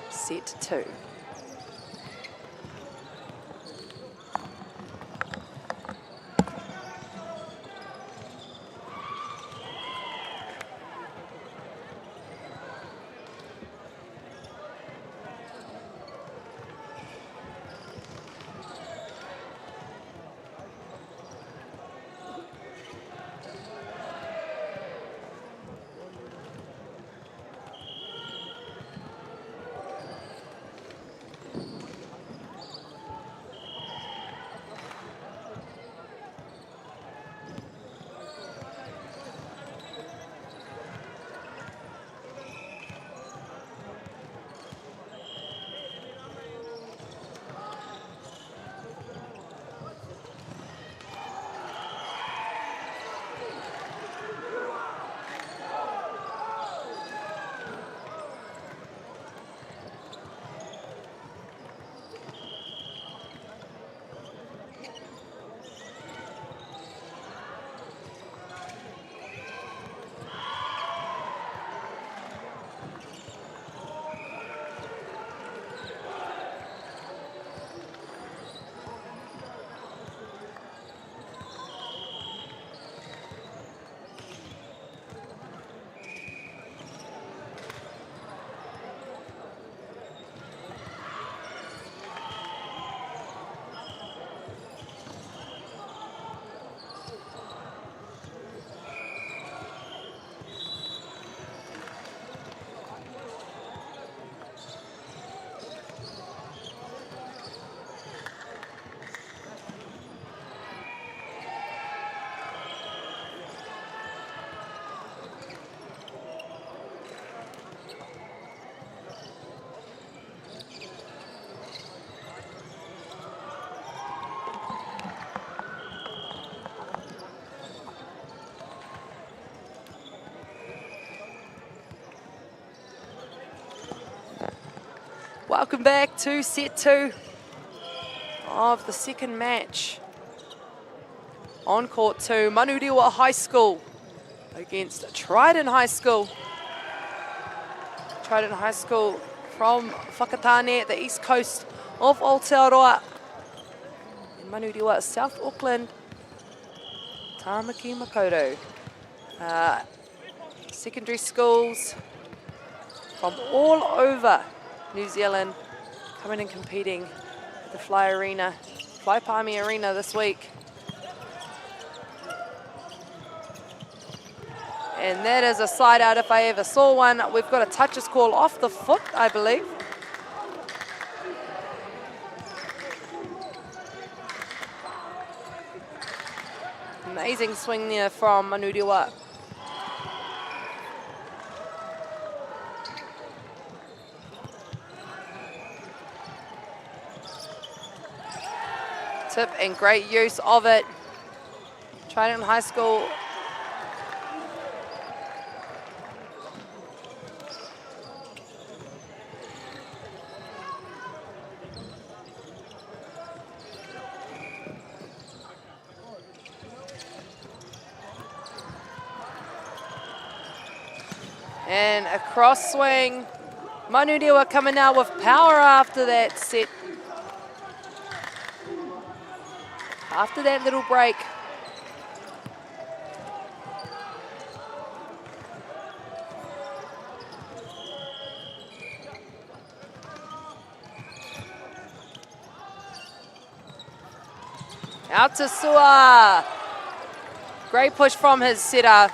set 2? Welcome back to set 2 of the second match. On court 2, Manurewa High School against Trident High School. Trident High School from Whakatane, the east coast of Aotearoa. In Manurewa, South Auckland, Tamaki Makaurau. Secondary schools from all over New Zealand coming and competing at the Fly Palmy Arena this week. And that is a side out if I ever saw one. We've got a touches call off the foot, I believe. Amazing swing there from Manurewa. Tip and great use of it. Trident High School And a cross swing. Manurewa coming out with power after that set. After that little break. Out to Sua. Great push from his setter.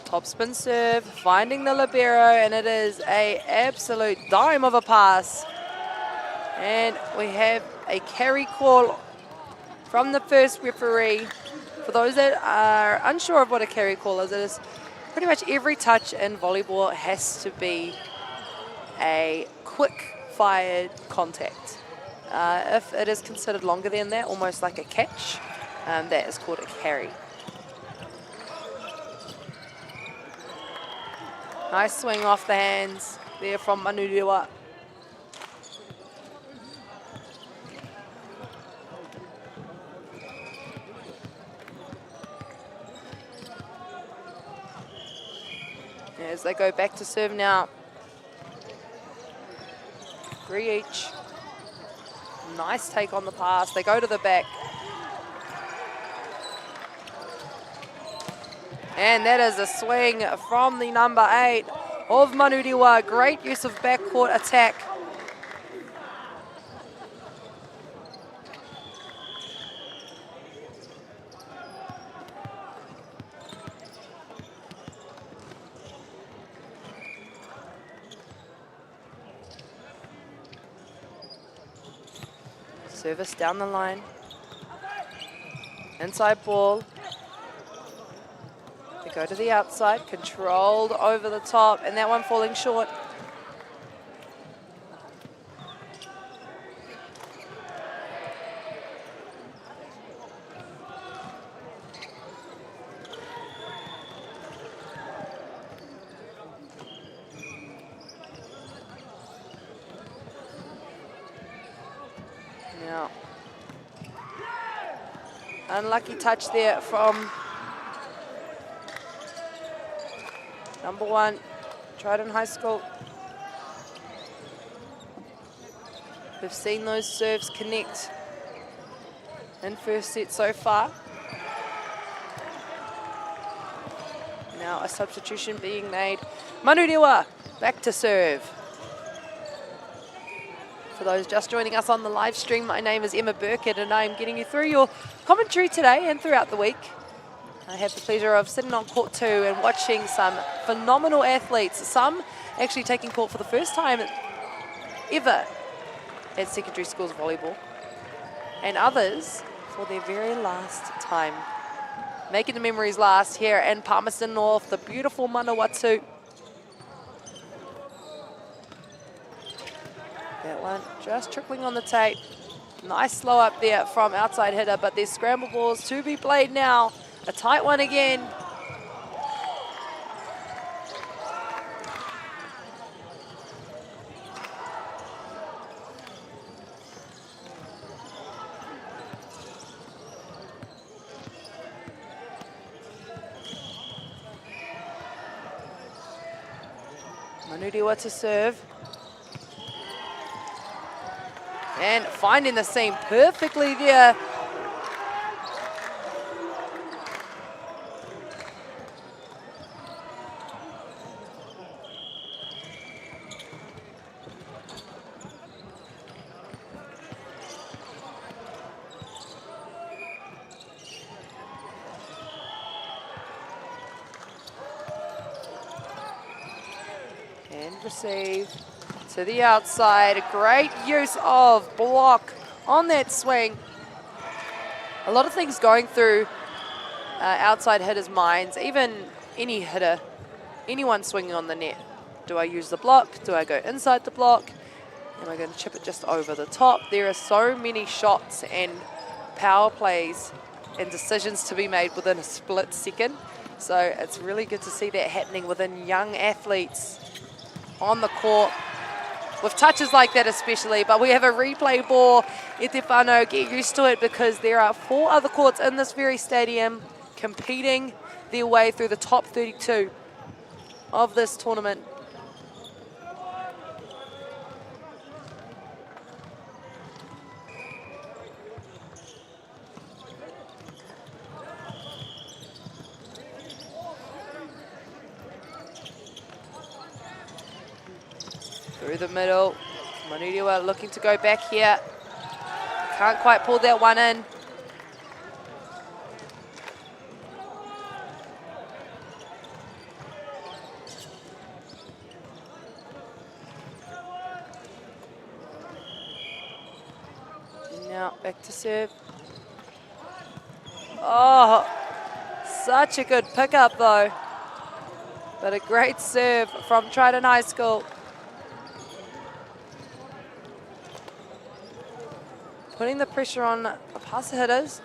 Topspin serve, finding the libero, and it is an absolute dime of a pass. And we have a carry call from the first referee. For those that are unsure of what a carry call is, it is pretty much every touch in volleyball has to be a quick-fired contact. If it is considered longer than that, almost like a catch, that is called a carry. Nice swing off the hands there from Manurewa. As they go back to serve now. 3 each. Nice take on the pass. They go to the back. And that is a swing from the number 8 of Manurewa. Great use of backcourt attack. Service down the line. Inside ball. They go to the outside, controlled over the top, and that one falling short. Now, unlucky touch there from number 1, Trident High School. We've seen those serves connect in first set so far. Now a substitution being made. Manurewa back to serve. For those just joining us on the live stream, my name is Emma Burkett and I'm getting you through your commentary today and throughout the week. I have the pleasure of sitting on court 2 and watching some phenomenal athletes, some actually taking court for the first time ever at secondary schools volleyball, and others for their very last time. Making the memories last here in Palmerston North, the beautiful Manawatu. That one just trickling on the tape. Nice slow up there from outside hitter, but there's scramble balls to be played now. A tight one again. Manurewa to serve. And finding the seam perfectly there. And receive to the outside. A great use of block on that swing. A lot of things going through outside hitters' minds, even any hitter, anyone swinging on the net. Do I use the block? Do I go inside the block? Am I going to chip it just over the top? There are so many shots and power plays and decisions to be made within a split second. So it's really good to see that happening within young athletes on the court, with touches like that especially. But we have a replay ball. E te whānau, get used to it, because there are 4 other courts in this very stadium competing their way through the top 32 of this tournament. Through the middle, Manurewa looking to go back here. Can't quite pull that one in. Now back to serve. Oh, such a good pickup though. But a great serve from Trident High School. Putting the pressure on the passer hitters.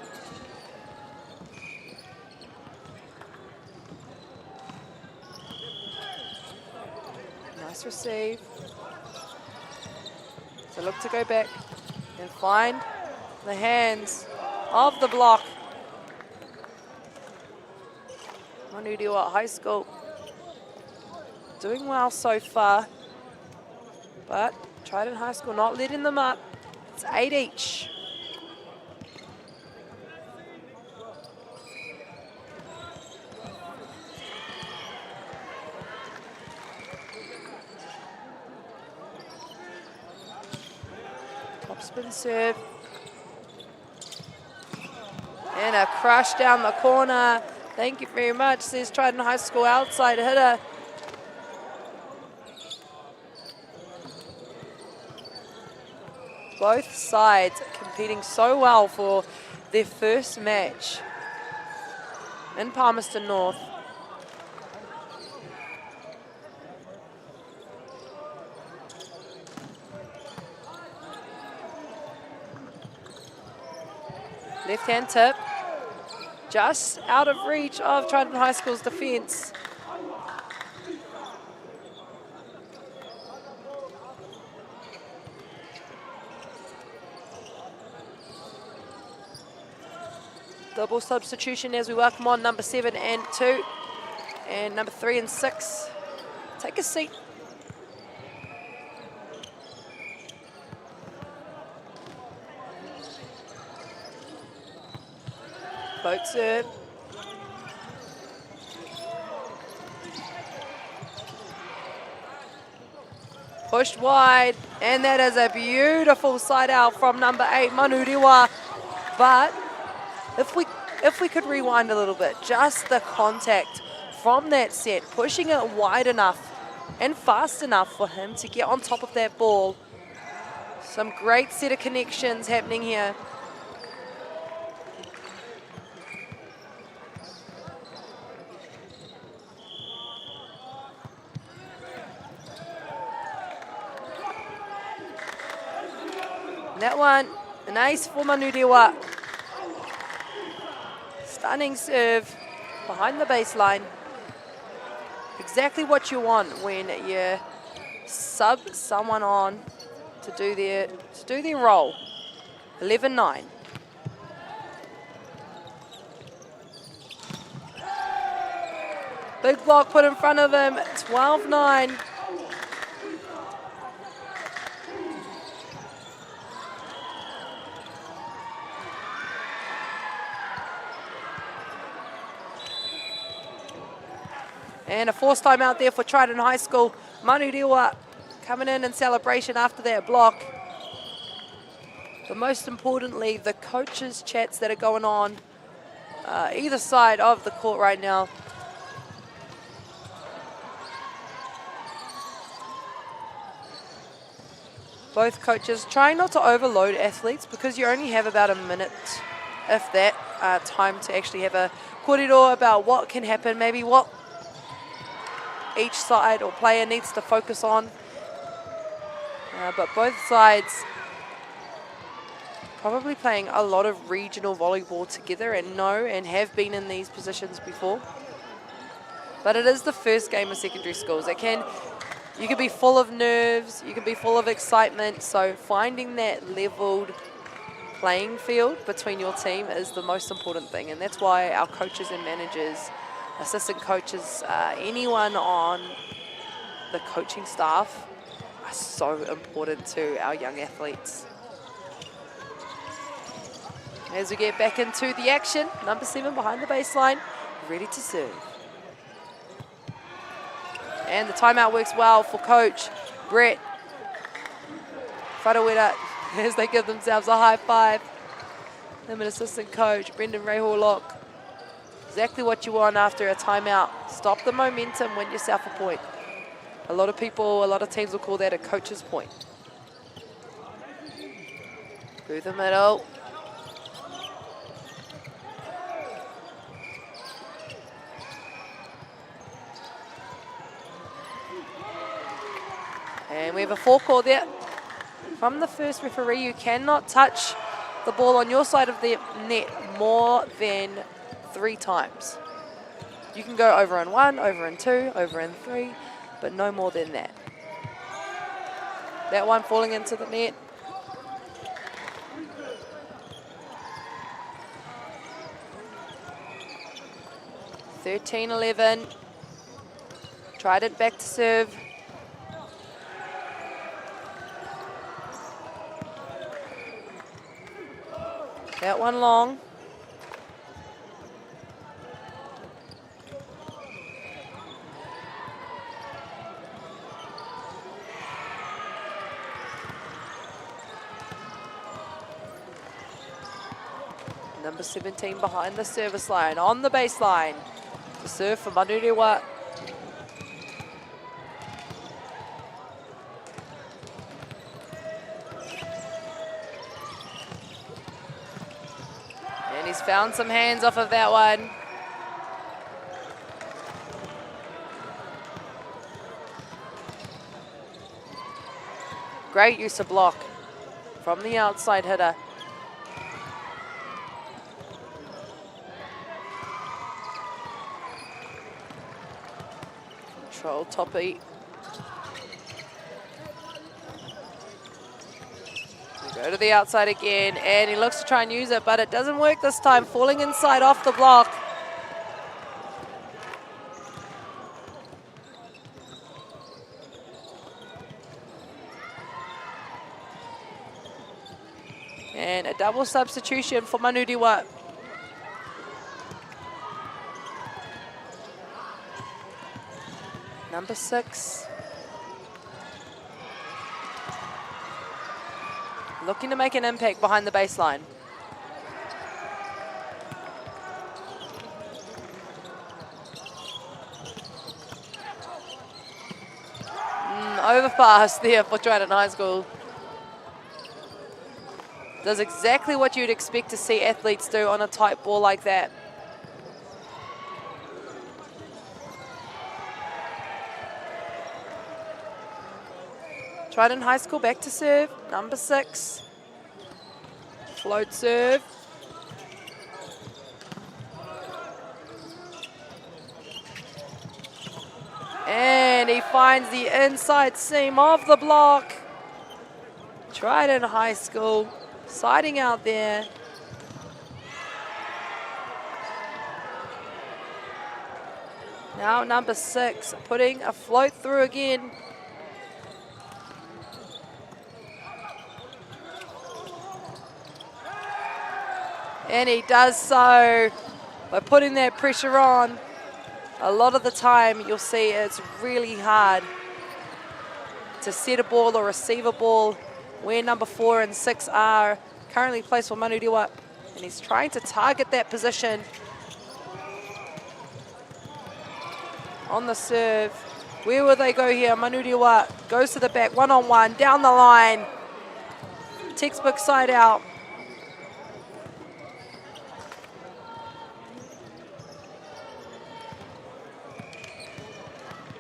Nice receive. So look to go back and find the hands of the block. Manurewa High School doing well so far, but Trident High School not letting them up. It's 8 each. Top spin serve. And a crush down the corner. Thank you very much, says Trident High School outside hitter. Both sides competing so well for their first match in Palmerston North. Left-hand tip, just out of reach of Trident High School's defence. Double substitution as we welcome on number 7 and 2 and number 3 and 6. Take a seat. Boat serve. Pushed wide, and that is a beautiful side out from number 8, Manurewa. But if we could rewind a little bit, just the contact from that set, pushing it wide enough and fast enough for him to get on top of that ball. Some great set of connections happening here. That one, an ace for Manurewa. Stunning serve behind the baseline. Exactly what you want when you sub someone on to do their role. 11-9. Big block put in front of him. 12-9. And a forced time out there for Trident High School. Manurewa coming in celebration after that block. But most importantly, the coaches' chats that are going on either side of the court right now. Both coaches trying not to overload athletes, because you only have about a minute, if that, time to actually have a kōrero about what can happen, maybe what each side or player needs to focus on. But both sides probably playing a lot of regional volleyball together and know and have been in these positions before. But it is the first game of secondary schools. You can be full of nerves, you can be full of excitement, so finding that leveled playing field between your team is the most important thing, and that's why our coaches and managers, assistant coaches, anyone on the coaching staff are so important to our young athletes. As we get back into the action, number 7 behind the baseline, ready to serve. And the timeout works well for coach Brett Papatoetoe as they give themselves a high five. Them and assistant coach Brendan Rahorlock. Exactly what you want after a timeout. Stop the momentum, win yourself a point. A lot of teams will call that a coach's point. Through the middle. And we have a forecourt there. From the first referee, you cannot touch the ball on your side of the net more than 3 times. You can go over in 1, over in 2, over in 3, but no more than that. That one falling into the net. (13-11). Trident back to serve. That one long. Number 17 behind the service line, on the baseline. To serve for Manurewa. And he's found some hands off of that one. Great use of block from the outside hitter. Control toppy. Go to the outside again, and he looks to try and use it, but it doesn't work this time, falling inside off the block. And a double substitution for Manurewa. Number 6. Looking to make an impact behind the baseline. Overpass there for Trident High School. Does exactly what you'd expect to see athletes do on a tight ball like that. Trident High School back to serve, number 6. Float serve. And he finds the inside seam of the block. Trident High School siding out there. Now number 6 putting a float through again. And he does so by putting that pressure on. A lot of the time you'll see it's really hard to set a ball or receive a ball where number 4 and 6 are currently placed for Manurewa. And he's trying to target that position on the serve. Where will they go here? Manurewa goes to the back, one-on-one, down the line. Textbook side out.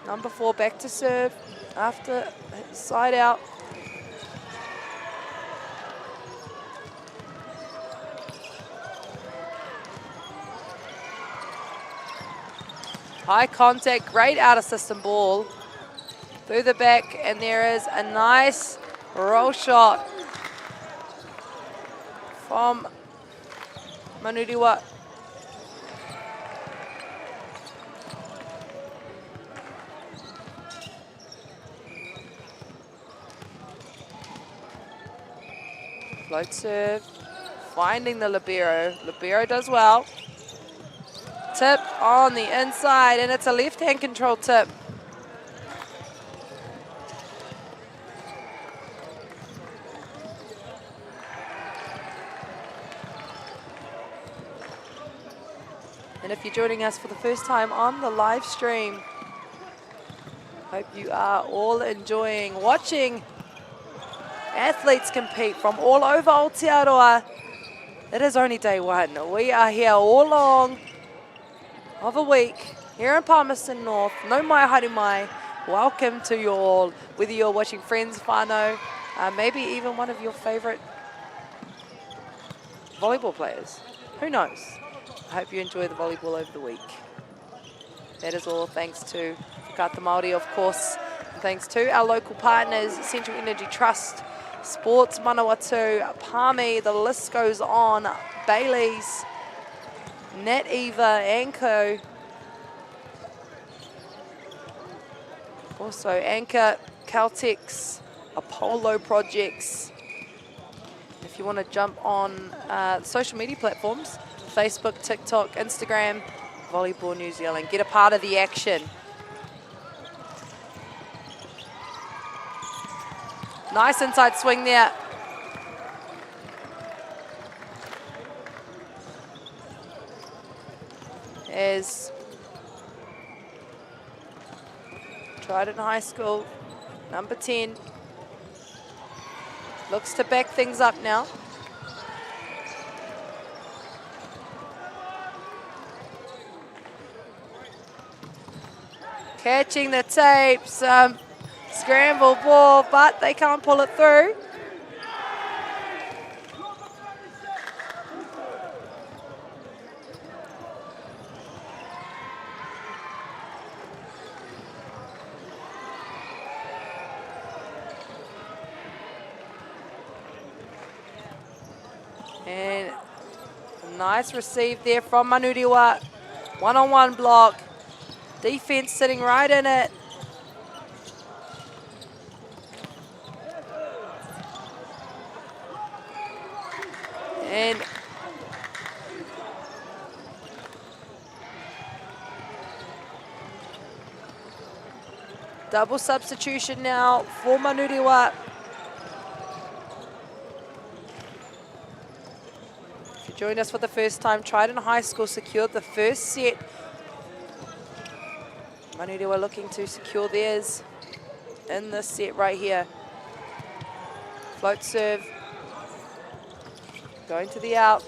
Number 4 back to serve after side out. High contact, great out of system ball. Through the back, and there is a nice roll shot from Manurewa. Float serve, finding the libero. Libero does well. Tip on the inside, and it's a left-hand control tip. And if you're joining us for the first time on the live stream, hope you are all enjoying watching athletes compete from all over Aotearoa. It is only day one. We are here all along of a week here in Palmerston North. No mai haere mai. Welcome to you all, whether you're watching friends, whānau, maybe even one of your favorite volleyball players. Who knows? I hope you enjoy the volleyball over the week. That is all thanks to Whakaata Māori, of course. And thanks to our local partners, Central Energy Trust, Sports Manawatu, Palmy, the list goes on, Bailey's, Nat Eva, Anko. Also Anchor, Caltex, Apollo Projects. If you want to jump on social media platforms, Facebook, TikTok, Instagram, Volleyball New Zealand. Get a part of the action. Nice inside swing there. As Trident High School, number 10, looks to back things up now. Catching the tape, some scramble ball, but they can't pull it through. And a nice receive there from Manurewa. One-on-one block. Defense sitting right in it. And double substitution now for Manurewa. If you join us for the first time, Trident High School secured the first set. Manurewa looking to secure theirs in this set right here. Float serve. Going to the out.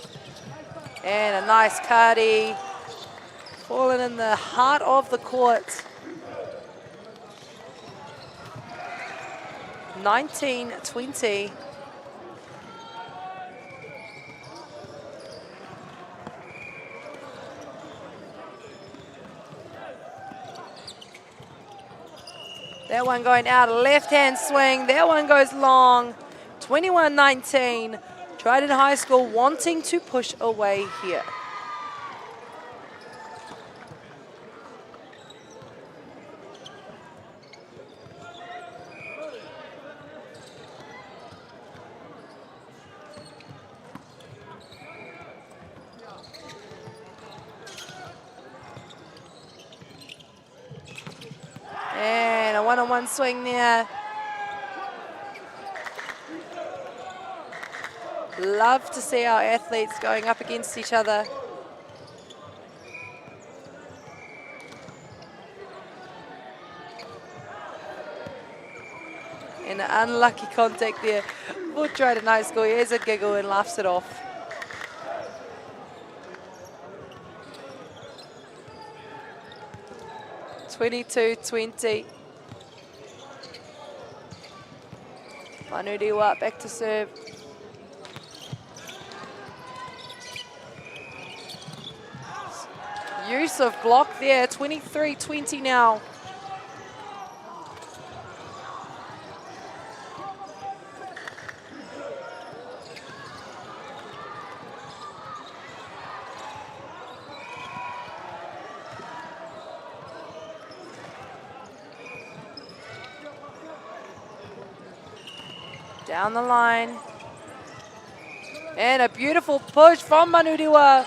And a nice kari. Falling in the heart of the court. 19-20. That one going out, left-hand swing. That one goes long. 21-19. Trident High School wanting to push away here. And a one-on-one swing there. Love to see our athletes going up against each other. And an unlucky contact there for Trident High School. Here's a giggle and laughs it off. (22-20). Manurewa back to serve. abusive block there. 23-20 now. Down the line. And a beautiful push from Manurewa.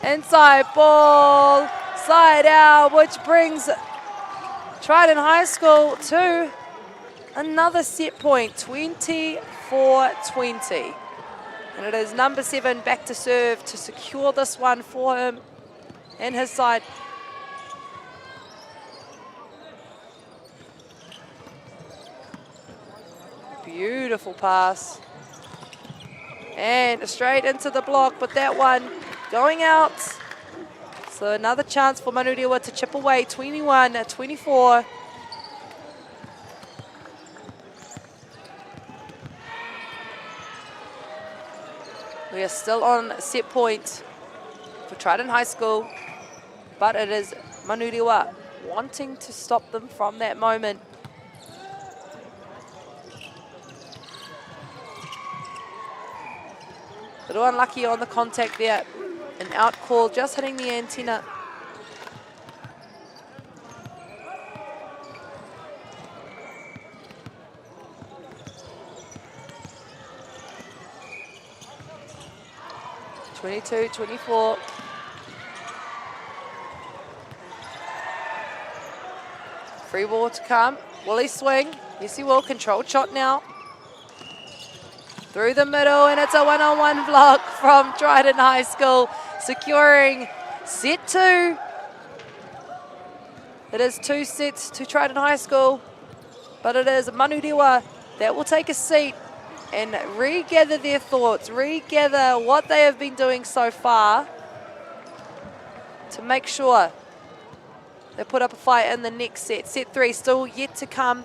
Inside ball, side out, which brings Trident High School to another set point, 24-20. And it is number 7 back to serve to secure this one for him and his side. Beautiful pass. And straight into the block, but that one going out. So another chance for Manurewa to chip away, 21-24. We are still on set point for Trident High School, but it is Manurewa wanting to stop them from that moment. A little unlucky on the contact there. An out call, just hitting the antenna. (22-24). Free ball to come. Will he swing? Yes, he will. Controlled shot now. Through the middle, and it's a one-on-one block from Trident High School, securing set 2. It is 2 sets to Trident High School, but it is Manurewa that will take a seat and regather their thoughts, regather what they have been doing so far to make sure they put up a fight in the next set. Set 3 still yet to come.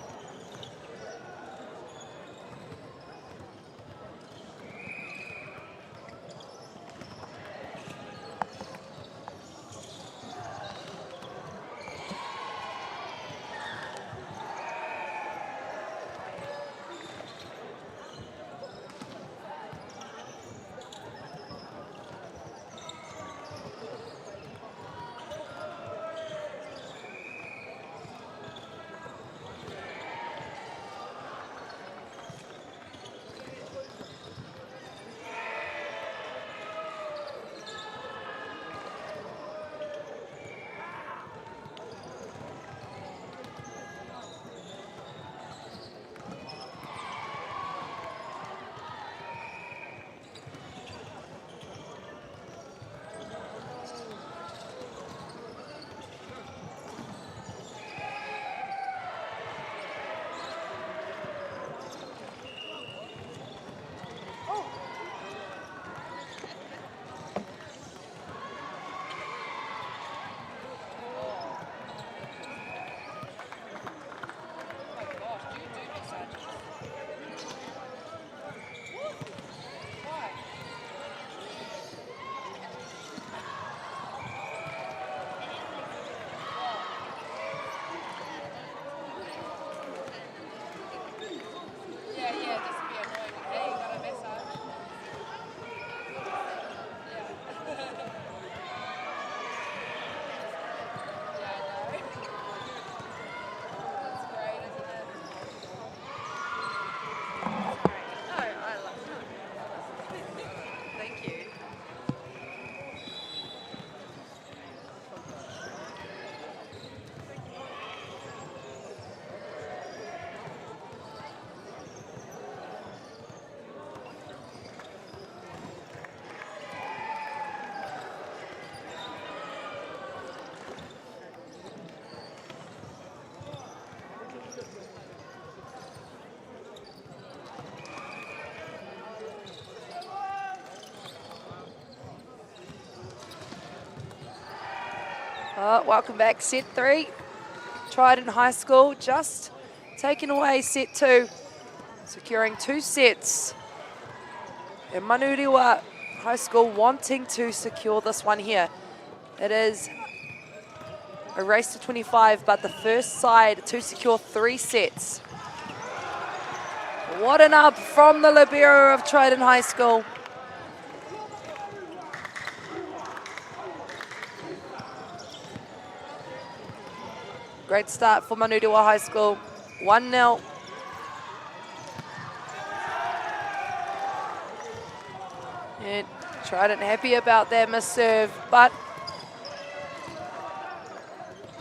Welcome back, set 3. Trident High School just taking away set 2, securing 2 sets. And Manurewa High School wanting to secure this one here. It is a race to 25, but the first side to secure 3 sets. What an up from the libero of Trident High School. Great start for Manurewa High School, 1-0. And Trident happy about their miss serve, but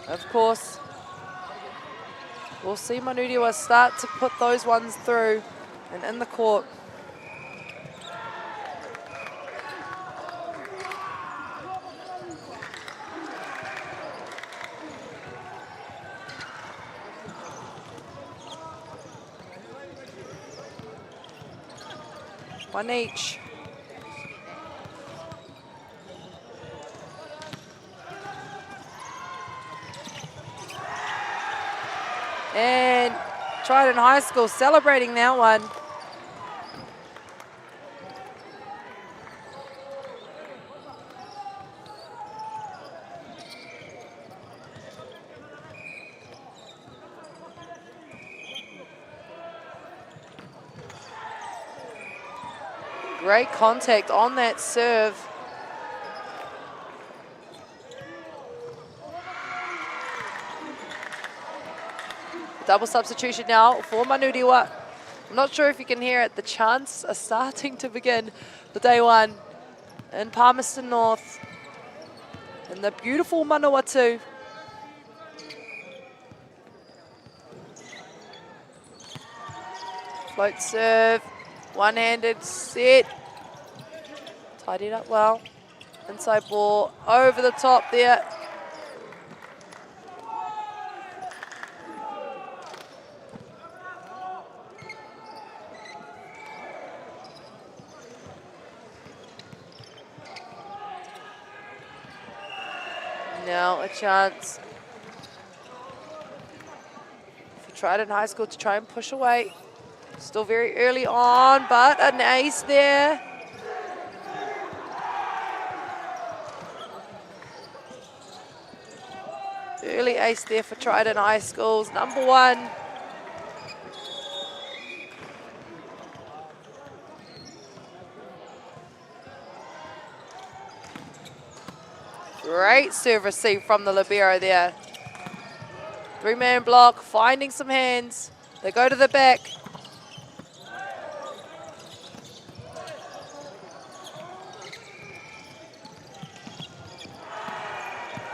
of course, we'll see Manurewa start to put those ones through and in the court. One each. And Trident High School celebrating that one. Great contact on that serve. Double substitution now for Manurewa. I'm not sure if you can hear it. The chants are starting to begin for day one in Palmerston North. And the beautiful Manawatu. Float serve. One-handed set. Tidied up well. Inside ball over the top there. Now a chance for Trident High School to try and push away. Still very early on, but an ace there. Early ace there for Trident High School's number one. Great serve receive from the libero there. 3-man block, finding some hands. They go to the back.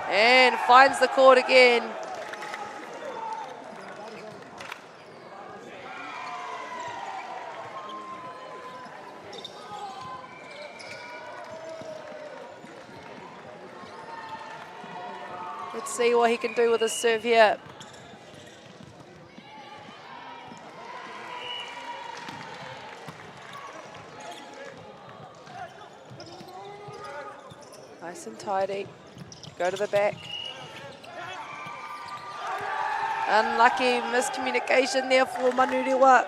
And finds the court again. Let's see what he can do with his serve here. Nice and tidy. Go to the back. Unlucky miscommunication there for Manurewa.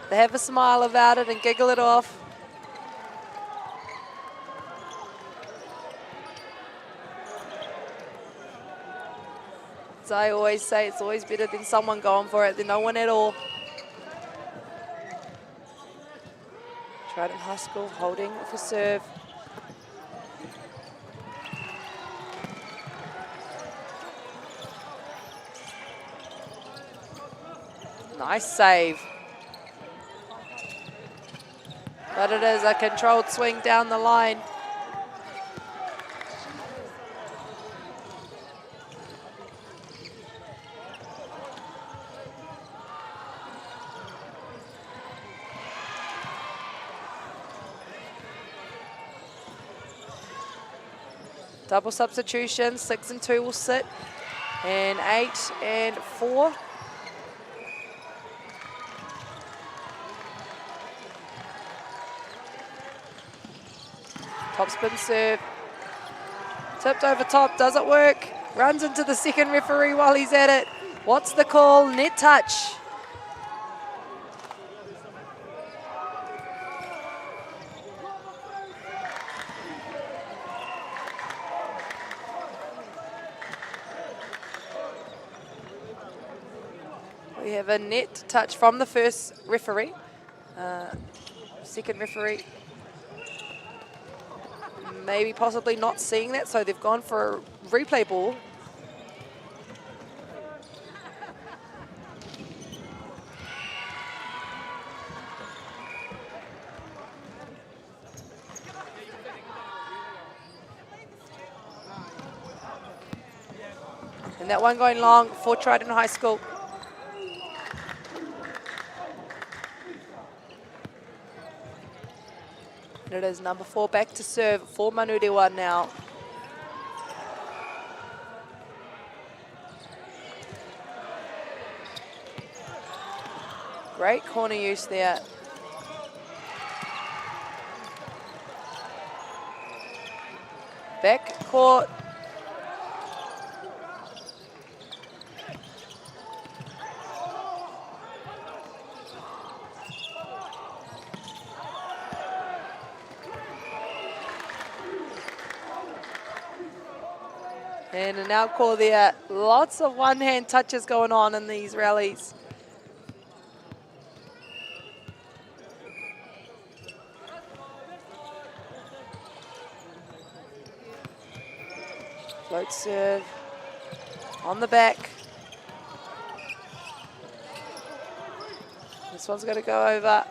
They have a smile about it and giggle it off. As I always say, it's always better than someone going for it than no one at all. Trident High School holding for serve. Nice save. But it is a controlled swing down the line. Double substitution, 6 and 2 will sit, and 8 and 4. Top spin serve. Tipped over top, does it work? Runs into the second referee while he's at it. What's the call? Net touch. We have a net touch from the first referee. Second referee maybe possibly not seeing that, so they've gone for a replay ball. And that one going long for Trident High School. And it is number 4 back to serve for Manurewa now. Great corner use there. Back court. And an out call there. Lots of one-hand touches going on in these rallies. Float serve on the back. This one's going to go over.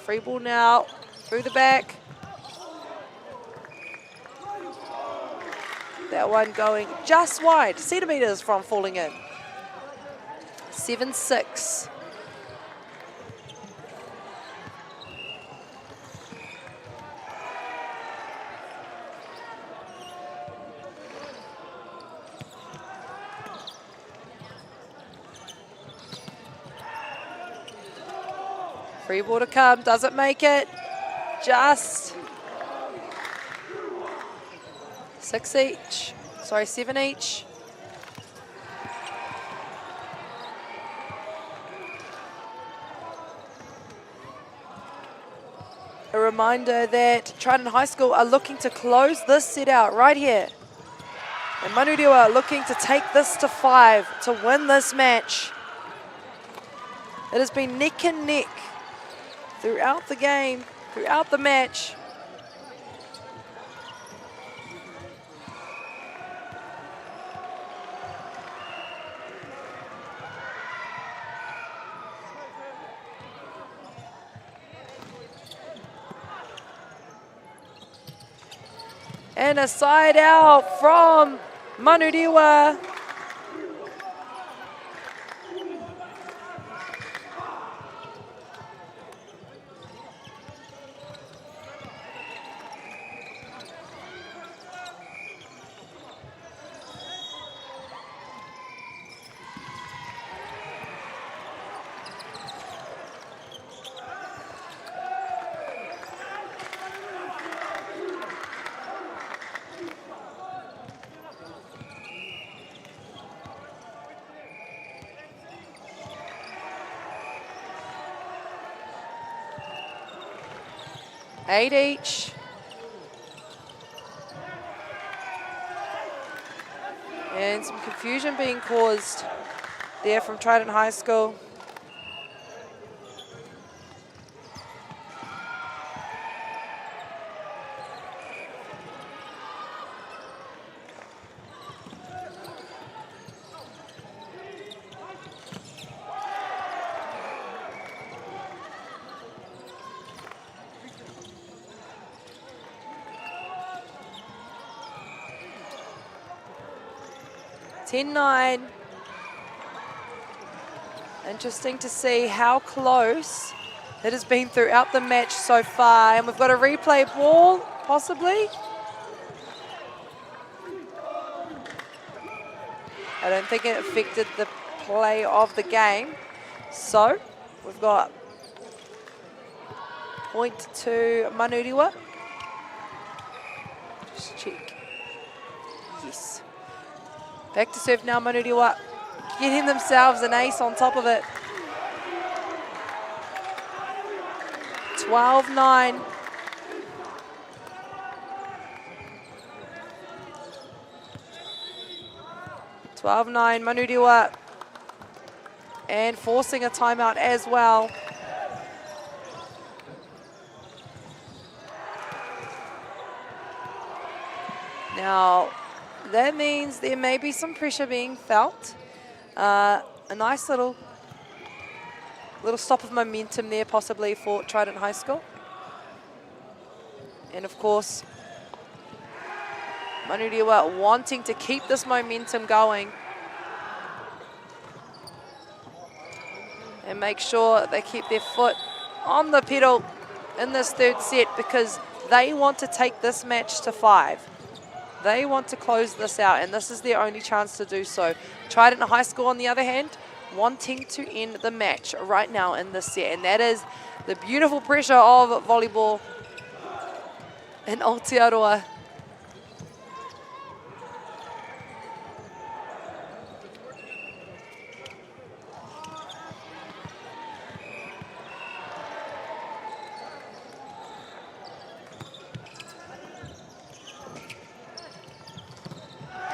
Free ball now through the back. That one going just wide, centimetres from falling in. 7-6. Free ball to come, doesn't make it. Just 6 each, sorry, 7 each. A reminder that Trident High School are looking to close this set out right here. And Manurewa are looking to take this to 5 to win this match. It has been neck and neck throughout the game, throughout the match. And a side out from Manurewa. Eight each. And some confusion being caused there from Trident High School. (10-9). Interesting to see how close it has been throughout the match so far. And we've got a replay ball, possibly. I don't think it affected the play of the game. So we've got point to Manurewa. Just check. Yes. Back to serve now, Manurewa, getting themselves an ace on top of it. 12-9. Manurewa and forcing a timeout as well. Now, that means there may be some pressure being felt. A nice little stop of momentum there possibly for Trident High School. And of course, Manurewa wanting to keep this momentum going and make sure they keep their foot on the pedal in this third set, because they want to take this match to 5. They want to close this out, and this is their only chance to do so. Trident High School, on the other hand, wanting to end the match right now in this set, and that is the beautiful pressure of volleyball in Aotearoa.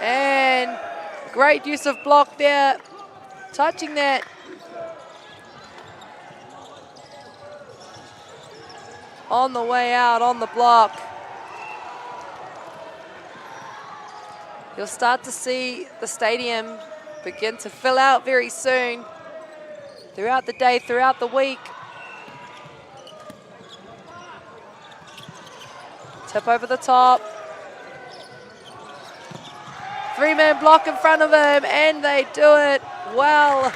And great use of block there, touching that. On the way out, on the block. You'll start to see the stadium begin to fill out very soon, throughout the day, throughout the week. Tip over the top. 3-man block in front of him, and they do it well.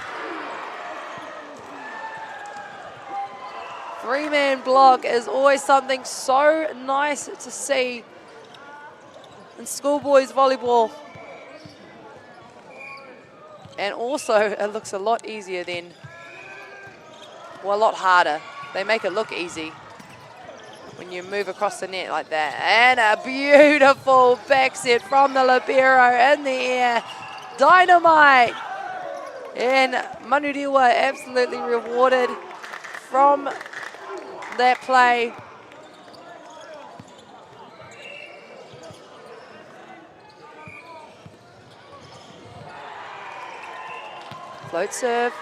3-man block is always something so nice to see in schoolboys volleyball. And also, it looks a lot easier than, well, a lot harder. They make it look easy when you move across the net like that. And a beautiful back set from the libero in the air. Dynamite. And Manurewa absolutely rewarded from that play. Float serve.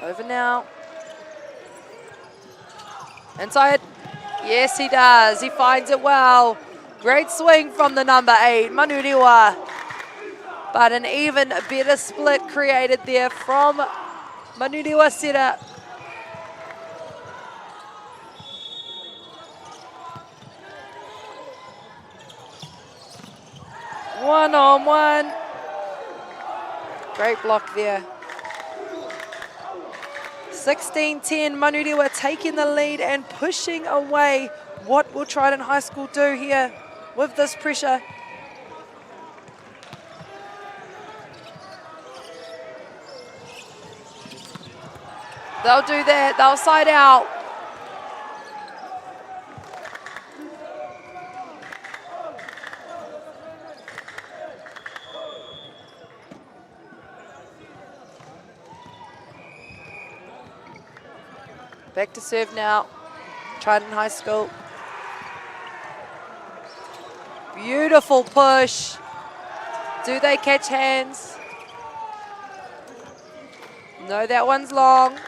Over now. Inside. Yes, he does. He finds it well. Great swing from the number 8, Manurewa. But an even better split created there from Manurewa setter. One-on-one. Great block there. 16-10, Manurewa taking the lead and pushing away. What will Trident High School do here with this pressure? They'll do that, they'll side out. Back to serve now, Trident High School. Beautiful push. Do they catch hands? No, that one's long.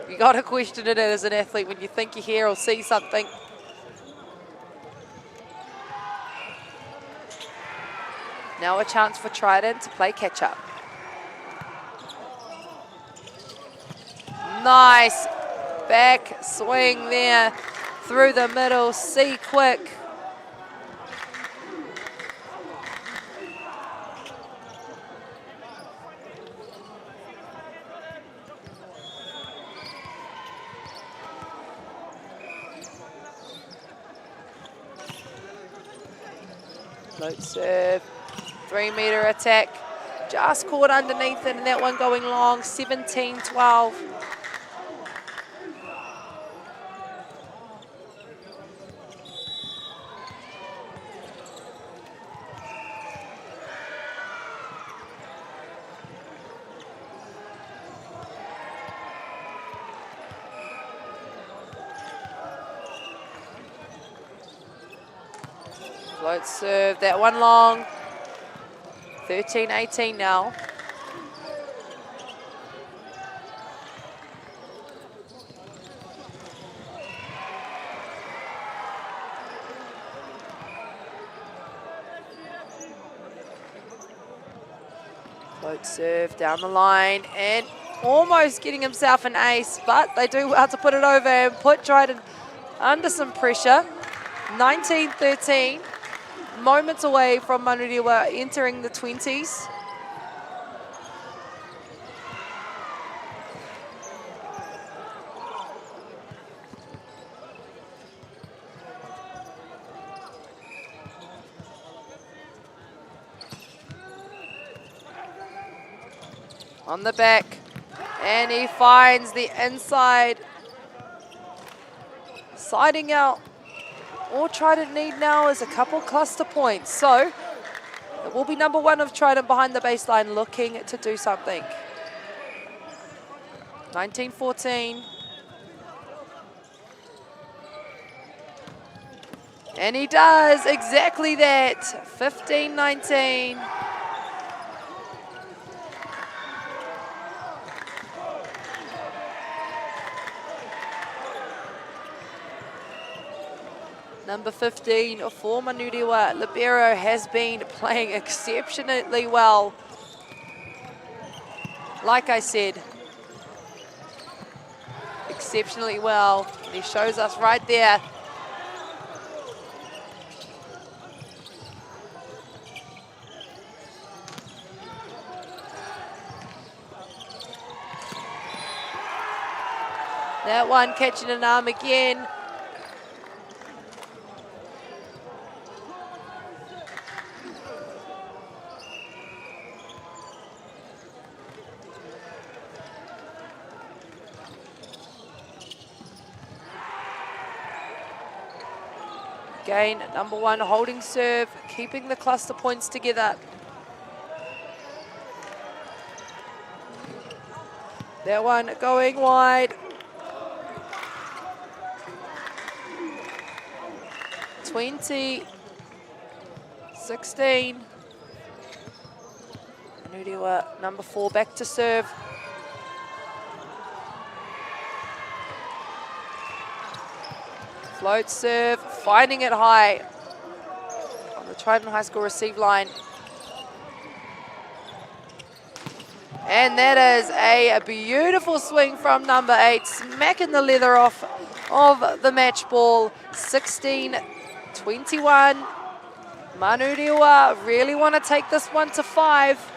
You got to question it as an athlete when you think you hear or see something. Now a chance for Trident to play catch up. Nice back swing there through the middle. See quick. Float serve, 3-meter attack. Just caught underneath it, and that one going long, 17-12. Float serve, that one long. 13-18 now. Float serve down the line and almost getting himself an ace, but they do well to put it over and put Trident under some pressure. 19-13, moments away from Manurewa entering the 20s. On the back, and he finds the inside. Siding out. All Trident need now is a couple cluster points. So it will be number 1 of Trident behind the baseline looking to do something. 19-14. And he does exactly that. 15-19. Number 15 for Manurewa, libero, has been playing exceptionally well. Like I said, exceptionally well. He shows us right there. That one catching an arm again. Again, number 1 holding serve, keeping the cluster points together. That one going wide. 20-16. Manurewa, number 4, back to serve. Float serve, finding it high on the Trident High School receive line. And that is a beautiful swing from number 8, smacking the leather off of the match ball. 16-21. Manurewa really want to take this one to 5.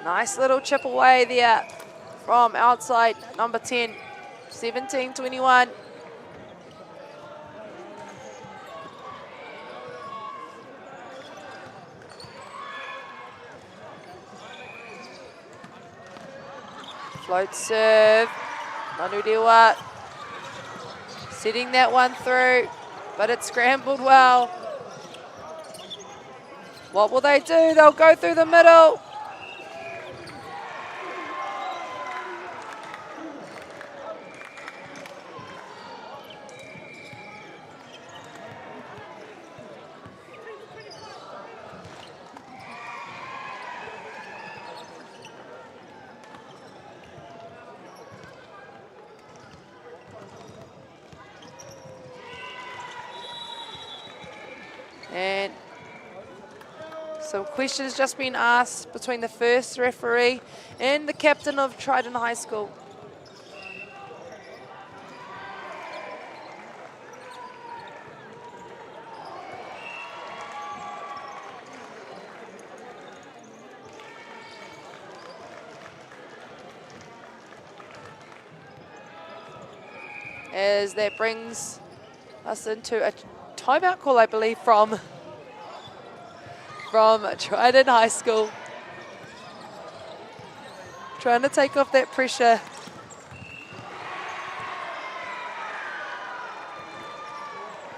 Nice little chip away there from outside number 10, 17-21. Float serve, Manurewa setting that one through, but it scrambled well. What will they do? They'll go through the middle. And some questions just been asked between the first referee and the captain of Trident High School. As that brings us into a timeout call, I believe, from Trident High School. Trying to take off that pressure.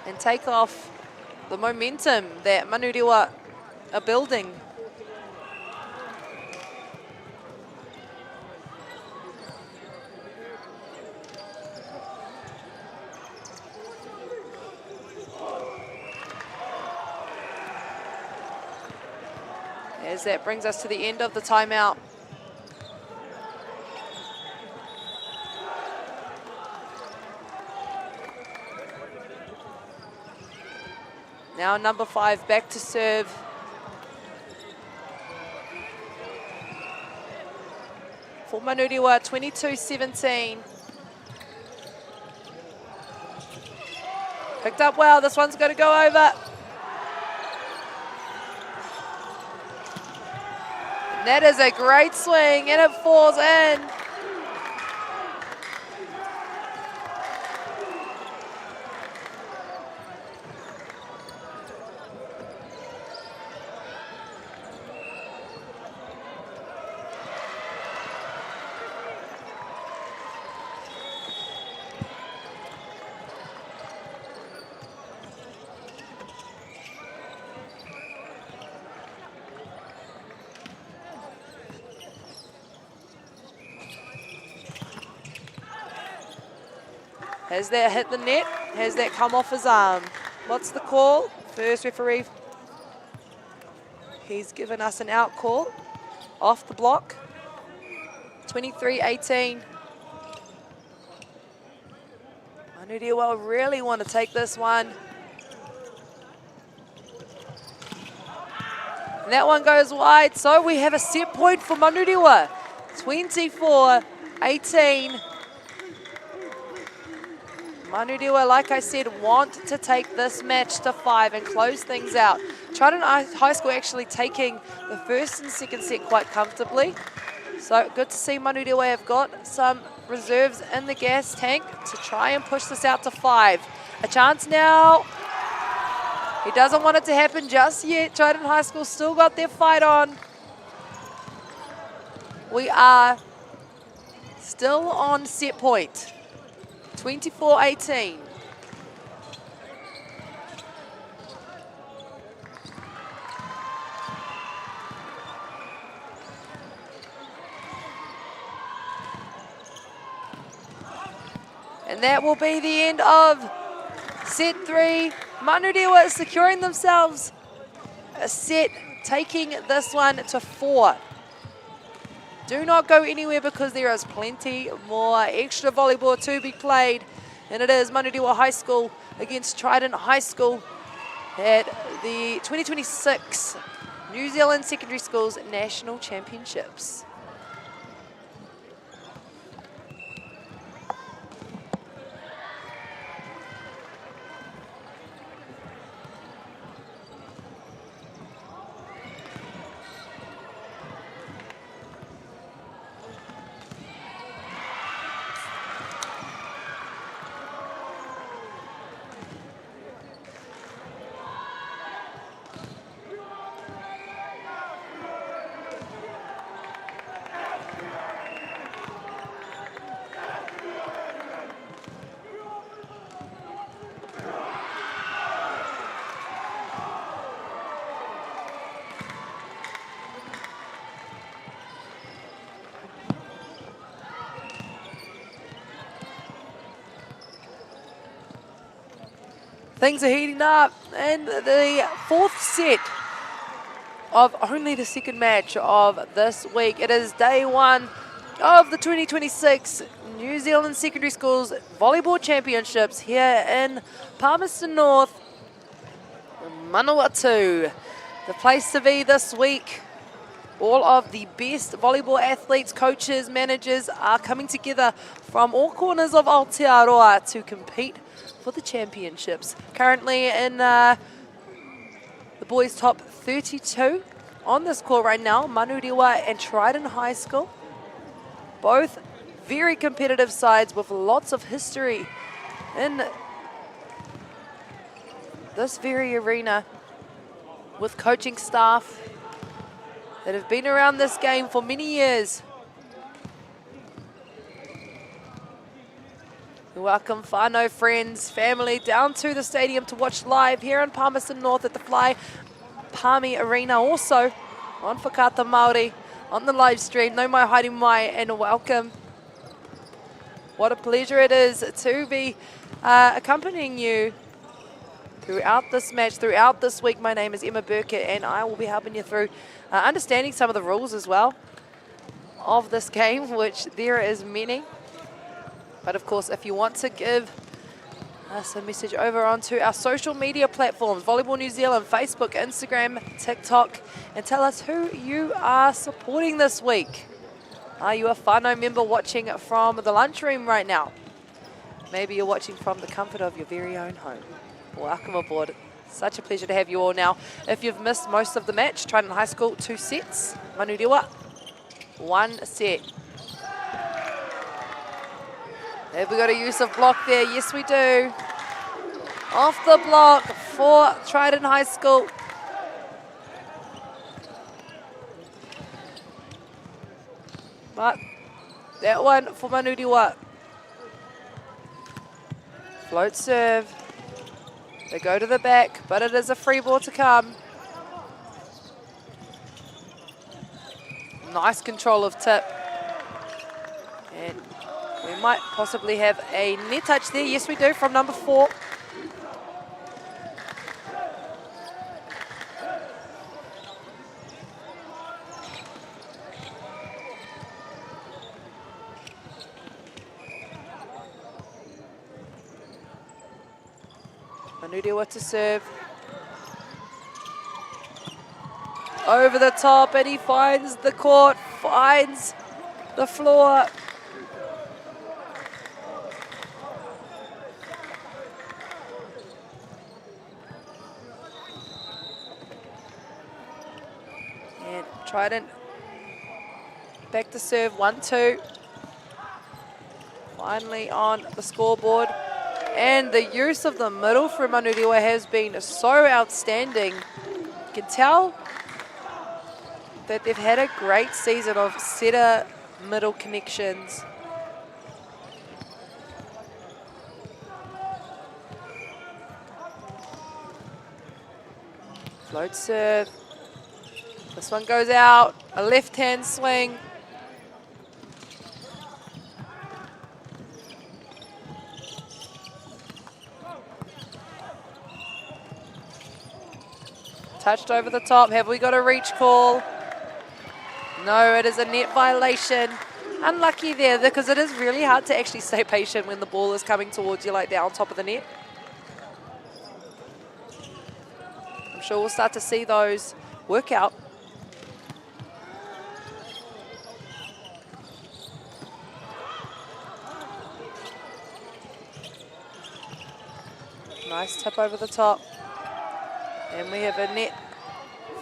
And take off the momentum that Manurewa are building. as that brings us to the end of the timeout. Now number 5 back to serve. For Manurewa, 22-17. Picked up well, this one's going to go over. And that is a great swing, and it falls in. Has that hit the net? Has that come off his arm? What's the call? First referee, he's given us an out call. Off the block. 23-18. Manurewa really want to take this one. And that one goes wide, so we have a set point for Manurewa. 24-18. Manurewa, like I said, want to take this match to 5 and close things out. Trident High School actually taking the first and second set quite comfortably. So good to see Manurewa have got some reserves in the gas tank to try and push this out to 5. A chance now. He doesn't want it to happen just yet. Trident High School still got their fight on. We are still on set point. 24-18. And that will be the end of set 3. Manurewa is securing themselves a set, taking this one to 4. Do not go anywhere because there is plenty more extra volleyball to be played. And it is Manurewa High School against Trident High School at the 2026 New Zealand Secondary Schools National Championships. Things are heating up, and the 4th set of only the second match of this week. It is day 1 of the 2026 New Zealand Secondary Schools Volleyball Championships here in Palmerston North, Manawatu. The place to be this week. All of the best volleyball athletes, coaches, managers are coming together from all corners of Aotearoa to compete for the championships. Currently in the boys' top 32 on this court right now, Manurewa and Trident High School. Both very competitive sides with lots of history in this very arena, with coaching staff that have been around this game for many years. Welcome whānau, friends, family down to the stadium to watch live here in Palmerston North at the Fly Palmy Arena. Also on Whakaata Māori on the live stream. No mai haere mai, and welcome. What a pleasure it is to be accompanying you throughout this match, throughout this week. My name is Emma Burkett, and I will be helping you through understanding some of the rules as well of this game, which there is many. But of course, if you want to give us a message over onto our social media platforms, Volleyball New Zealand, Facebook, Instagram, TikTok, and tell us who you are supporting this week. Are you a whānau member watching from the lunchroom right now? Maybe you're watching from the comfort of your very own home. Welcome aboard. Such a pleasure to have you all now. If you've missed most of the match, Trident High School, 2 sets. Manurewa, 1 set. Have we got a use of block there? Yes, we do. Off the block for Trident High School. But that one for Manurewa. Float serve. They go to the back, but it is a free ball to come. Nice control of tip. And we might possibly have a net touch there. Yes, we do, from number 4. Manurewa to serve. Over the top, and he finds the court, finds the floor. And Trident back to serve, 1-2. Finally on the scoreboard. And the use of the middle for Manurewa has been so outstanding. You can tell that they've had a great season of setter middle connections. Float serve. This one goes out. A left-hand swing. Touched over the top. Have we got a reach call? No, it is a net violation. Unlucky there, because it is really hard to actually stay patient when the ball is coming towards you like that on top of the net. I'm sure we'll start to see those work out. Nice tip over the top. And we have a net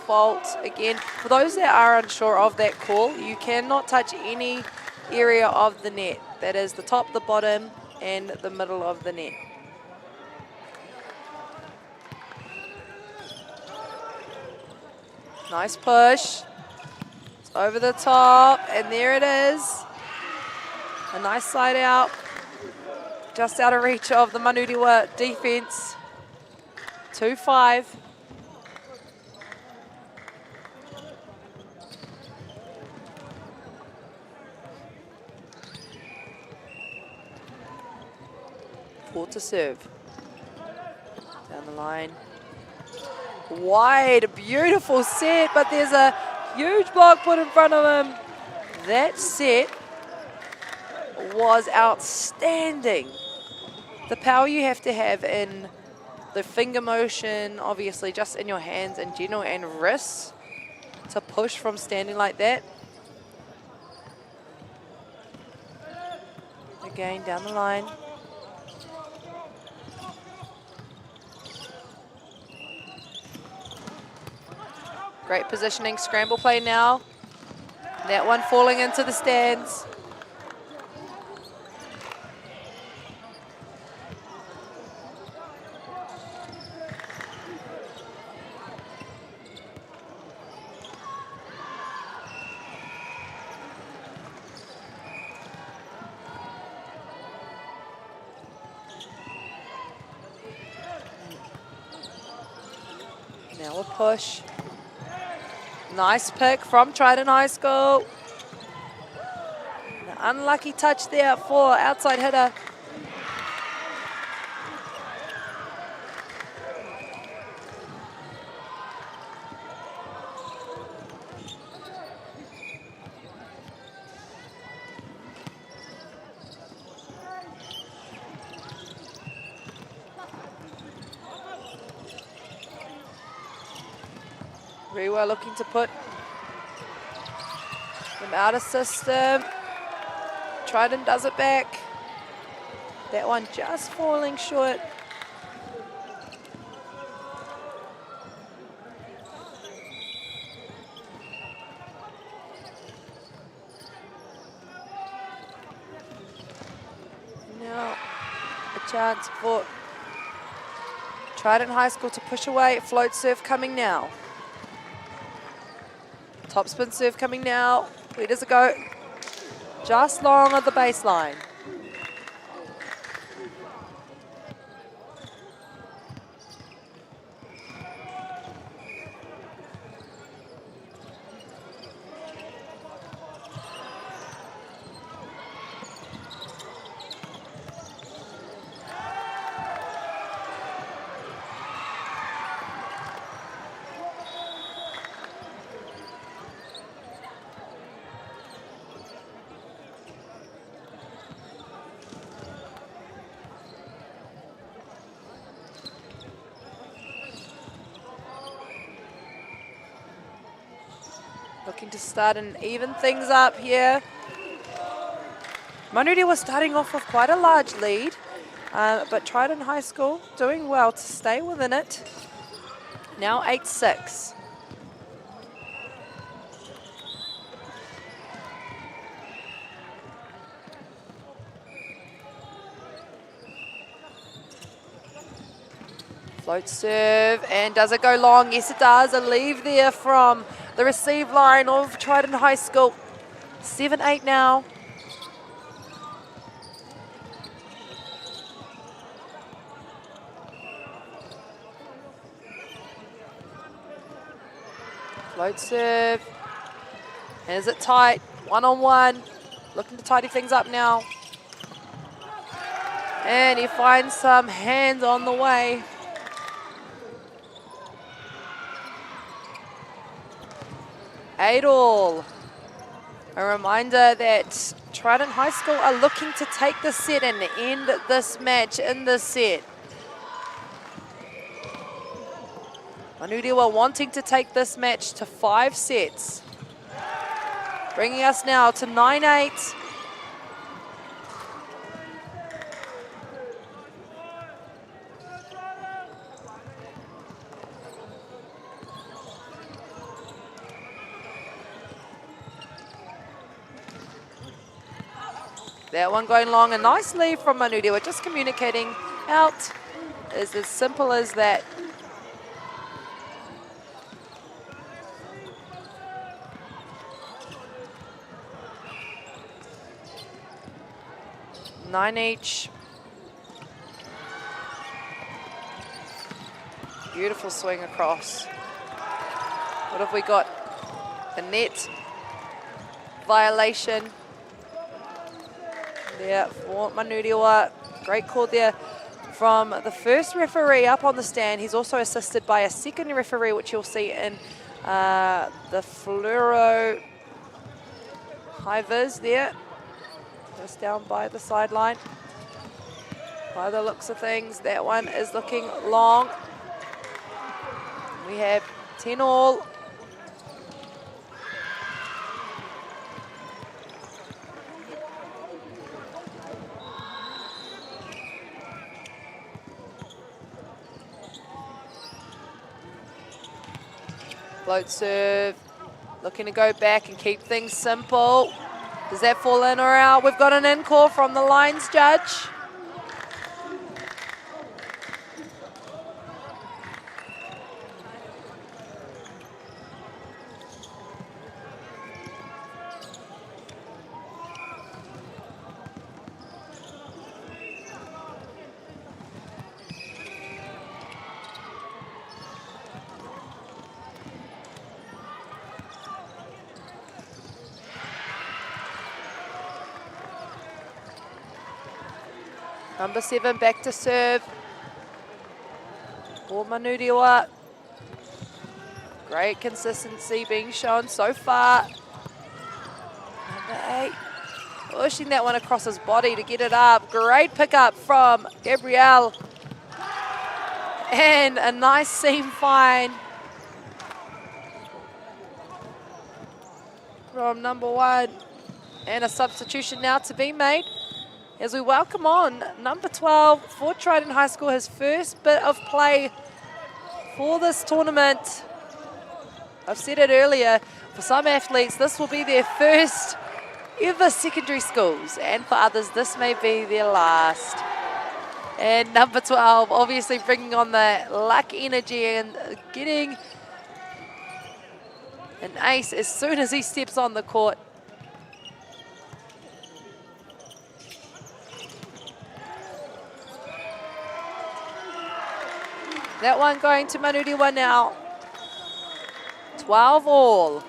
fault again. For those that are unsure of that call, you cannot touch any area of the net. That is the top, the bottom, and the middle of the net. Nice push. It's over the top, and there it is. A nice slide out. Just out of reach of the Manurewa defense. 2-5. To serve. Down the line. Wide, beautiful set, but there's a huge block put in front of him. That set was outstanding. The power you have to have in the finger motion, obviously just in your hands in general, and wrists to push from standing like that. Again, down the line. Great positioning, scramble play now. That one falling into the stands. Now a push. Nice pick from Trident High School. An unlucky touch there for outside hitter. Rewa looking to put them out of system. Trident does it back. That one just falling short. Now a chance for Trident High School to push away. Float serve coming now. Top spin serve coming now. Where does it go? Just long of the baseline. Looking to start and even things up here. Manurewa was starting off with quite a large lead, but Trident High School doing well to stay within it. Now 8-6. Float serve, and does it go long? Yes, it does. A leave there from the receive line of Trident High School. 7-8 now. Float serve. And is it tight? 1-on-1. Looking to tidy things up now. And he finds some hands on the way. Adol. A reminder that Trident High School are looking to take the set and end this match in this set. Manurewa wanting to take this match to 5 sets. Bringing us now to 9-8. That one going long, a nice lead from Manurewa, just communicating out is as simple as that. Nine each. Beautiful swing across. What have we got? A net violation. There for Manurewa. Great call there from the first referee up on the stand. He's also assisted by a second referee, which you'll see in the fluoro high vis there. Just down by the sideline. By the looks of things, that one is looking long. We have 10 all. Float serve, looking to go back and keep things simple. Does that fall in or out? We've got an in call from the lines judge. Number 7 back to serve for Manurewa. Great consistency being shown so far. Number 8 pushing that one across his body to get it up. Great pickup from Gabrielle. And a nice seam find. from number 1. And a substitution now to be made as we welcome on number 12 for Trident High School, his first bit of play for this tournament. I've said it earlier, for some athletes this will be their first ever secondary schools, and for others this may be their last. And number 12 obviously bringing on the luck energy and getting an ace as soon as he steps on the court. That one going to Manurewa now. 12 all.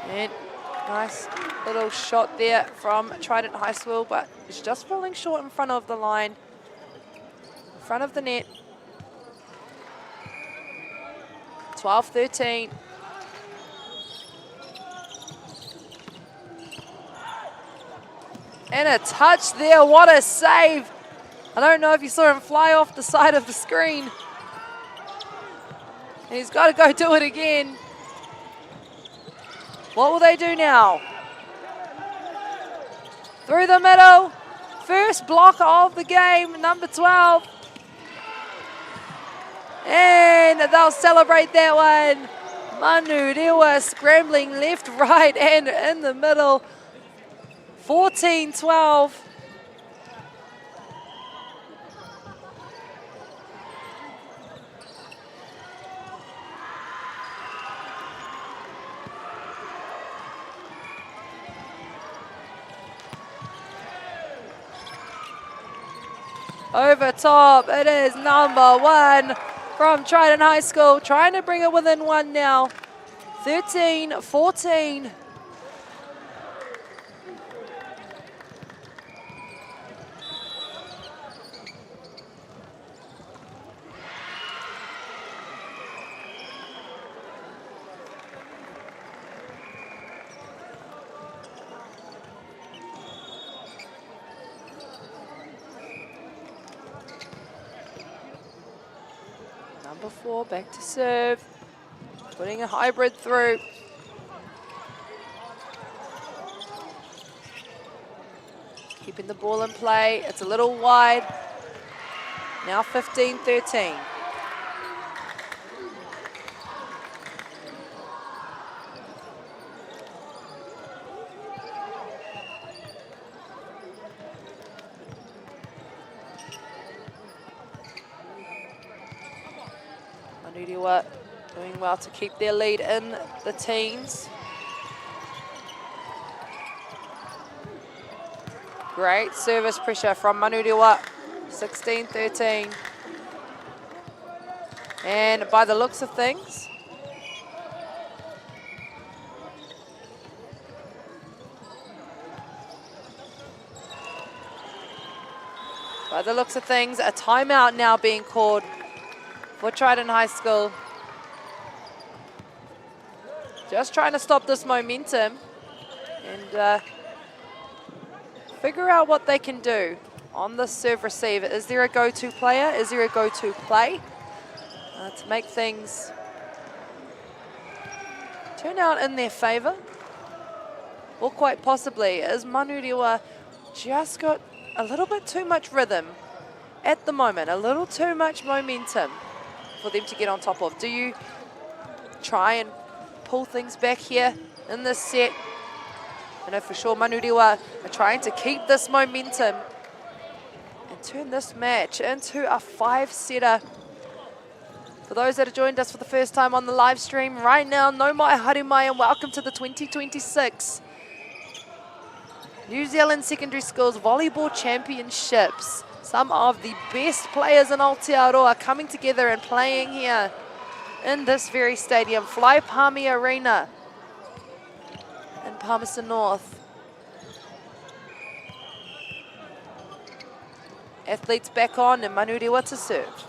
And nice little shot there from Trident High School, but it's just falling short in front of the line, in front of the net. 12-13. And a touch there, what a save. I don't know if you saw him fly off the side of the screen. And he's got to go do it again. What will they do now? Through the middle. First block of the game, number 12. And they'll celebrate that one. Manurewa scrambling left, right, and in the middle. 14-12. Over top, it is number 1 from Trident High School, trying to bring it within 1 now. 13-14. Number 4 back to serve, putting a hybrid through. Keeping the ball in play, it's a little wide. Now 15-13. Manurewa doing well to keep their lead in the teens. Great service pressure from Manurewa, 16-13. And by the looks of things, a timeout now being called for Trident High School. Just trying to stop this momentum and figure out what they can do on the serve receive. Is there a go-to player? Is there a go-to play to make things turn out in their favor? Or quite possibly, is Manurewa just got a little bit too much rhythm at the moment, a little too much momentum for them to get on top of? Do you try and pull things back here in this set? I know for sure Manurewa are trying to keep this momentum and turn this match into a 5-setter. For those that have joined us for the first time on the live stream right now, no mai haere mai and welcome to the 2026 New Zealand Secondary Schools Volleyball Championships. Some of the best players in Aotearoa coming together and playing here in this very stadium, Fly Palmy Arena in Palmerston North. Athletes back on and Manurewa to serve.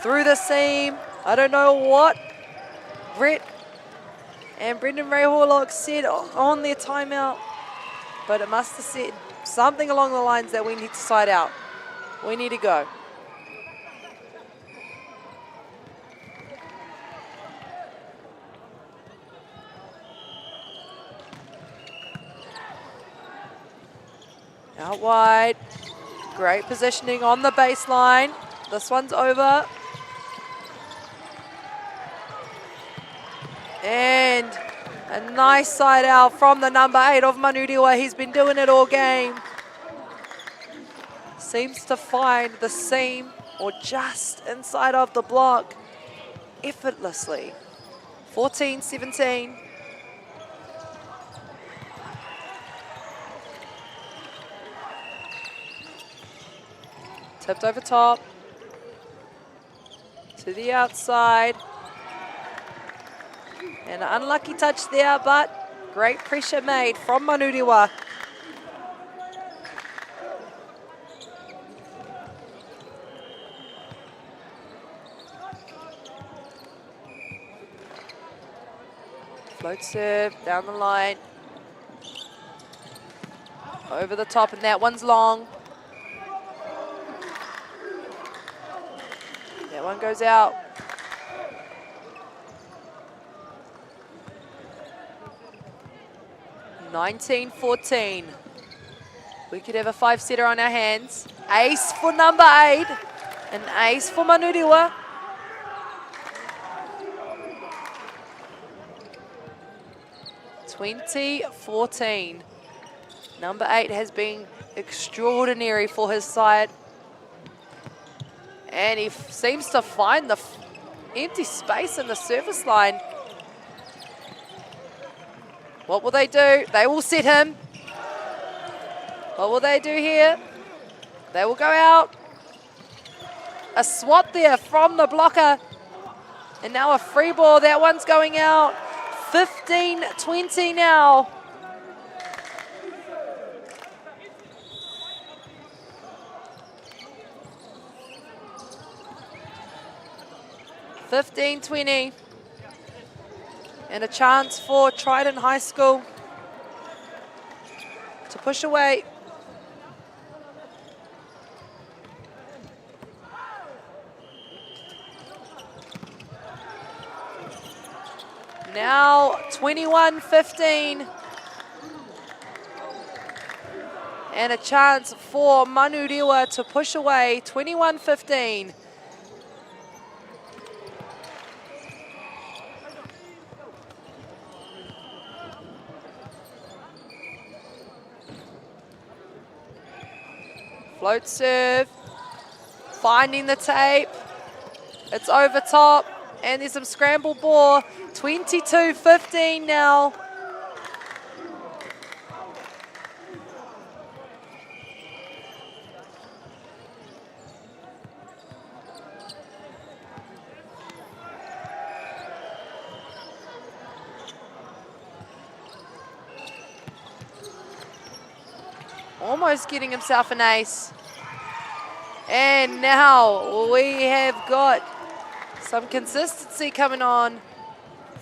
through the seam. I don't know what Brett and Brendan Ray Horlock said on their timeout, but it must have said something along the lines that we need to side out. We need to go. Out wide. Great positioning on the baseline. This one's over. And a nice side out from the number 8 of Manurewa. He's been doing it all game. Seems to find the seam or just inside of the block effortlessly. 14-17. Tipped over top. To the outside. And an unlucky touch there, but great pressure made from Manurewa. Float serve down the line. Over the top, and that one's long. That one goes out. (19-14). We could have a 5-setter on our hands. Ace for number 8. An ace for Manurewa. (20-14). Number 8 has been extraordinary for his side. And he seems to find the empty space in the service line. What will they do? They will set him. What will they do here? They will go out. A swat there from the blocker. And now a free ball. That one's going out. 15-20 now. (15-20). And a chance for Trident High School to push away. Now 21-15. And a chance for Manurewa to push away. 21-15. Float serve, finding the tape. It's over top, and there's some scramble ball. 22-15 now. Almost getting himself an ace. And now we have got some consistency coming on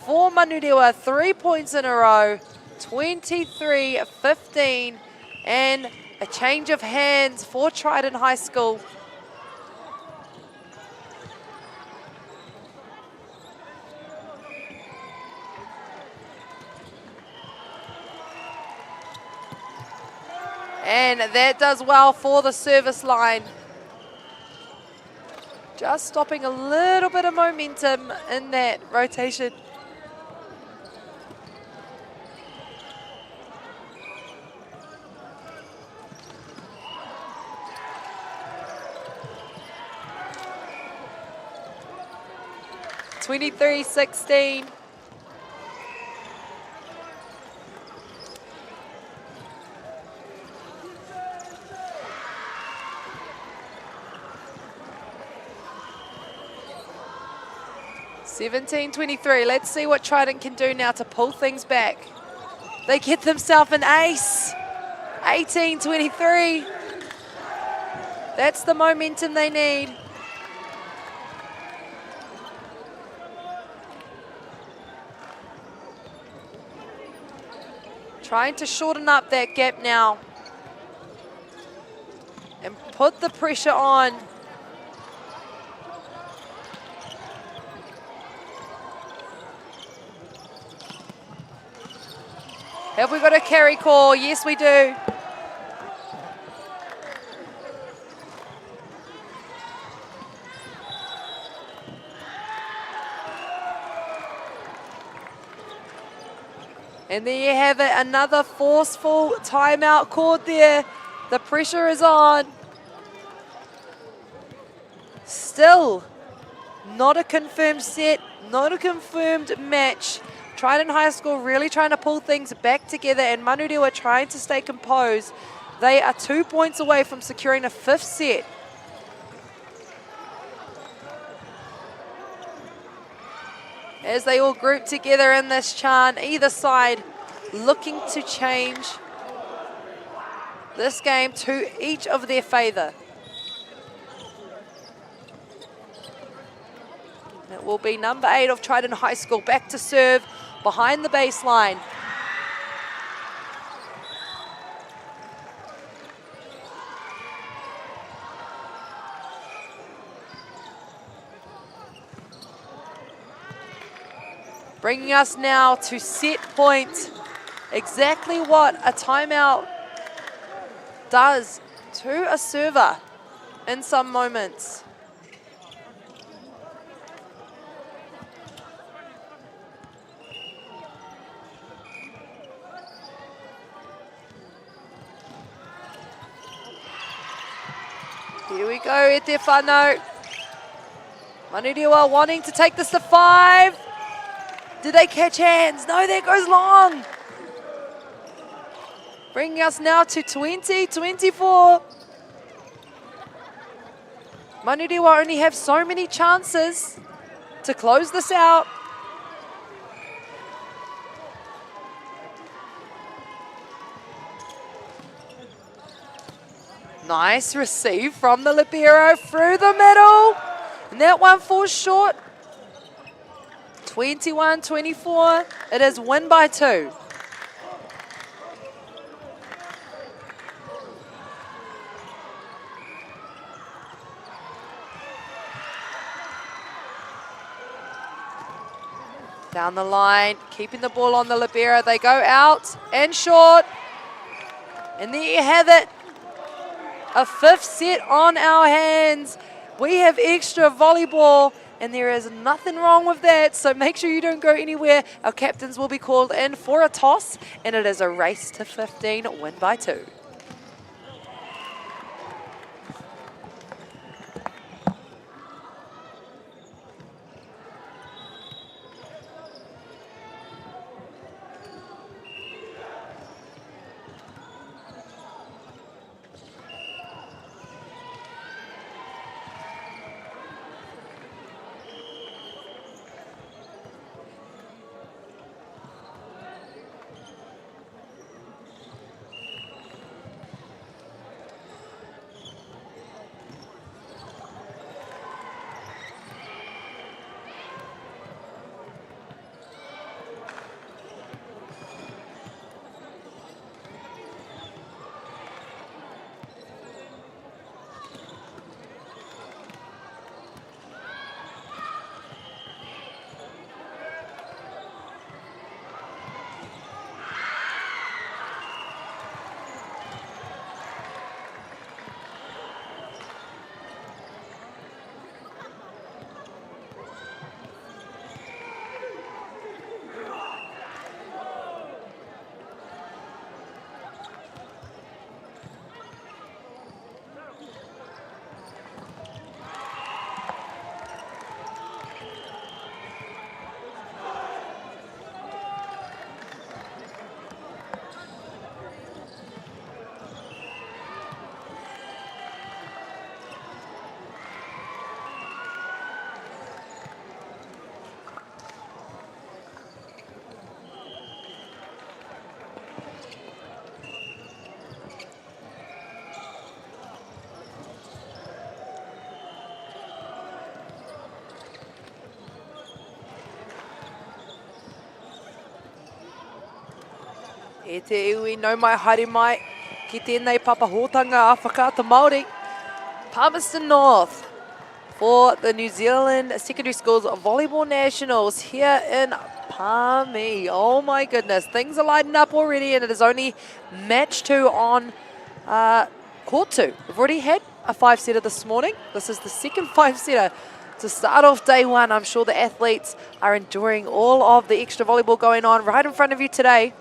for Manurewa. 3 points in a row. 23-15. And a change of hands for Trident High School. And that does well for the service line. Just stopping a little bit of momentum in that rotation. (23-16). (17-23). Let's see what Trident can do now to pull things back. They get themselves an ace. 18-23. That's the momentum they need. Trying to shorten up that gap now. And put the pressure on. Have we got a carry call? Yes, we do. And there you have it, another forceful timeout called there. The pressure is on. Still, not a confirmed set, not a confirmed match. Trident High School really trying to pull things back together, and Manurewa trying to stay composed. They are 2 points away from securing a 5th set. As they all group together in this chant, either side looking to change this game to each of their favour. It will be number 8 of Trident High School back to serve behind the baseline. Bringing us now to set point. Exactly what a timeout does to a server in some moments. Here we go, Aotearoa. Manurewa wanting to take this to 5. Did they catch hands? No, there goes long. Bringing us now to 20-24. Manurewa only have so many chances to close this out. Nice receive from the libero through the middle. And that one falls short. 21-24. It is win by 2. Down the line, keeping the ball on the libero. They go out and short. And there you have it. A 5th set on our hands. We have extra volleyball, and there is nothing wrong with that, so make sure you don't go anywhere. Our captains will be called in for a toss, and it is a race to 15, win by 2. E te iwi no mai haere mai ki tēnei papahotanga a whakaata Māori. Palmerston North for the New Zealand Secondary Schools Volleyball Nationals here in Palmy. Oh my goodness, things are lighting up already, and it is only match 2 on court 2. We've already had a 5-setter this morning. This is the second 5-setter to start off day 1. I'm sure the athletes are enjoying all of the extra volleyball going on. Right in front of you today,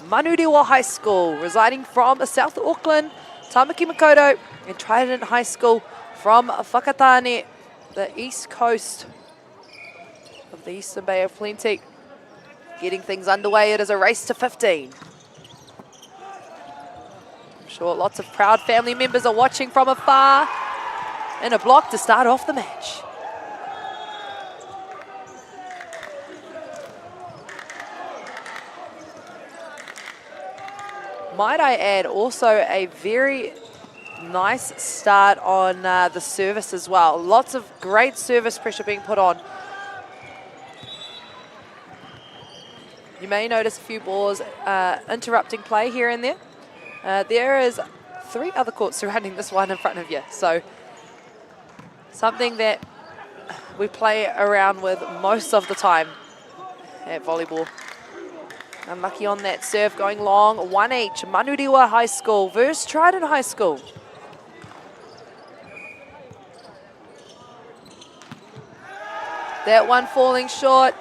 Manurewa High School, residing from South Auckland, Tamaki Makaurau, and Trident High School from Whakatane, the east coast of the Eastern Bay of Plenty. Getting things underway, it is a race to 15. I'm sure lots of proud family members are watching from afar. And a block to start off the match. Might I add also a very nice start on the service as well. Lots of great service pressure being put on. You may notice a few balls interrupting play here and there. There is 3 other courts surrounding this one in front of you. So something that we play around with most of the time at volleyball. Unlucky on that serve, going long. 1 each. Manurewa High School versus Trident High School. That one falling short.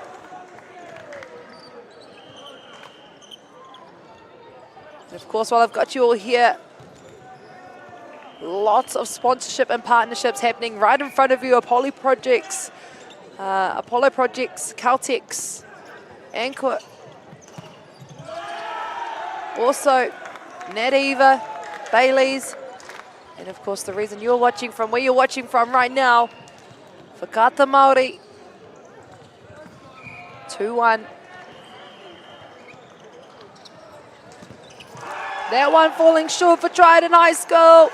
And of course, while I've got you all here, lots of sponsorship and partnerships happening right in front of you. Apollo Projects, Caltex, Anchor. Also, Nativa, Bailey's, and of course the reason you're watching from where you're watching from right now, Whakaata Māori, 2-1. That one falling short for Trident High School.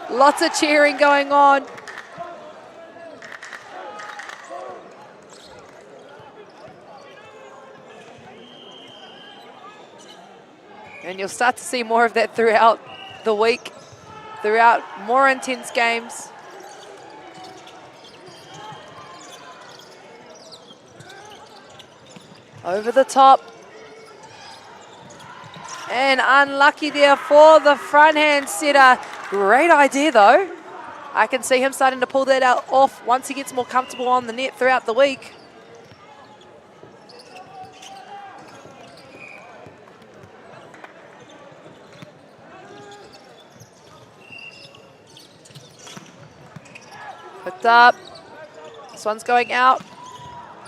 Lots of cheering going on. And you'll start to see more of that throughout the week, throughout more intense games. Over the top. And unlucky there for the front hand setter. Great idea though. I can see him starting to pull that out off once he gets more comfortable on the net throughout the week. Hooked up. This one's going out.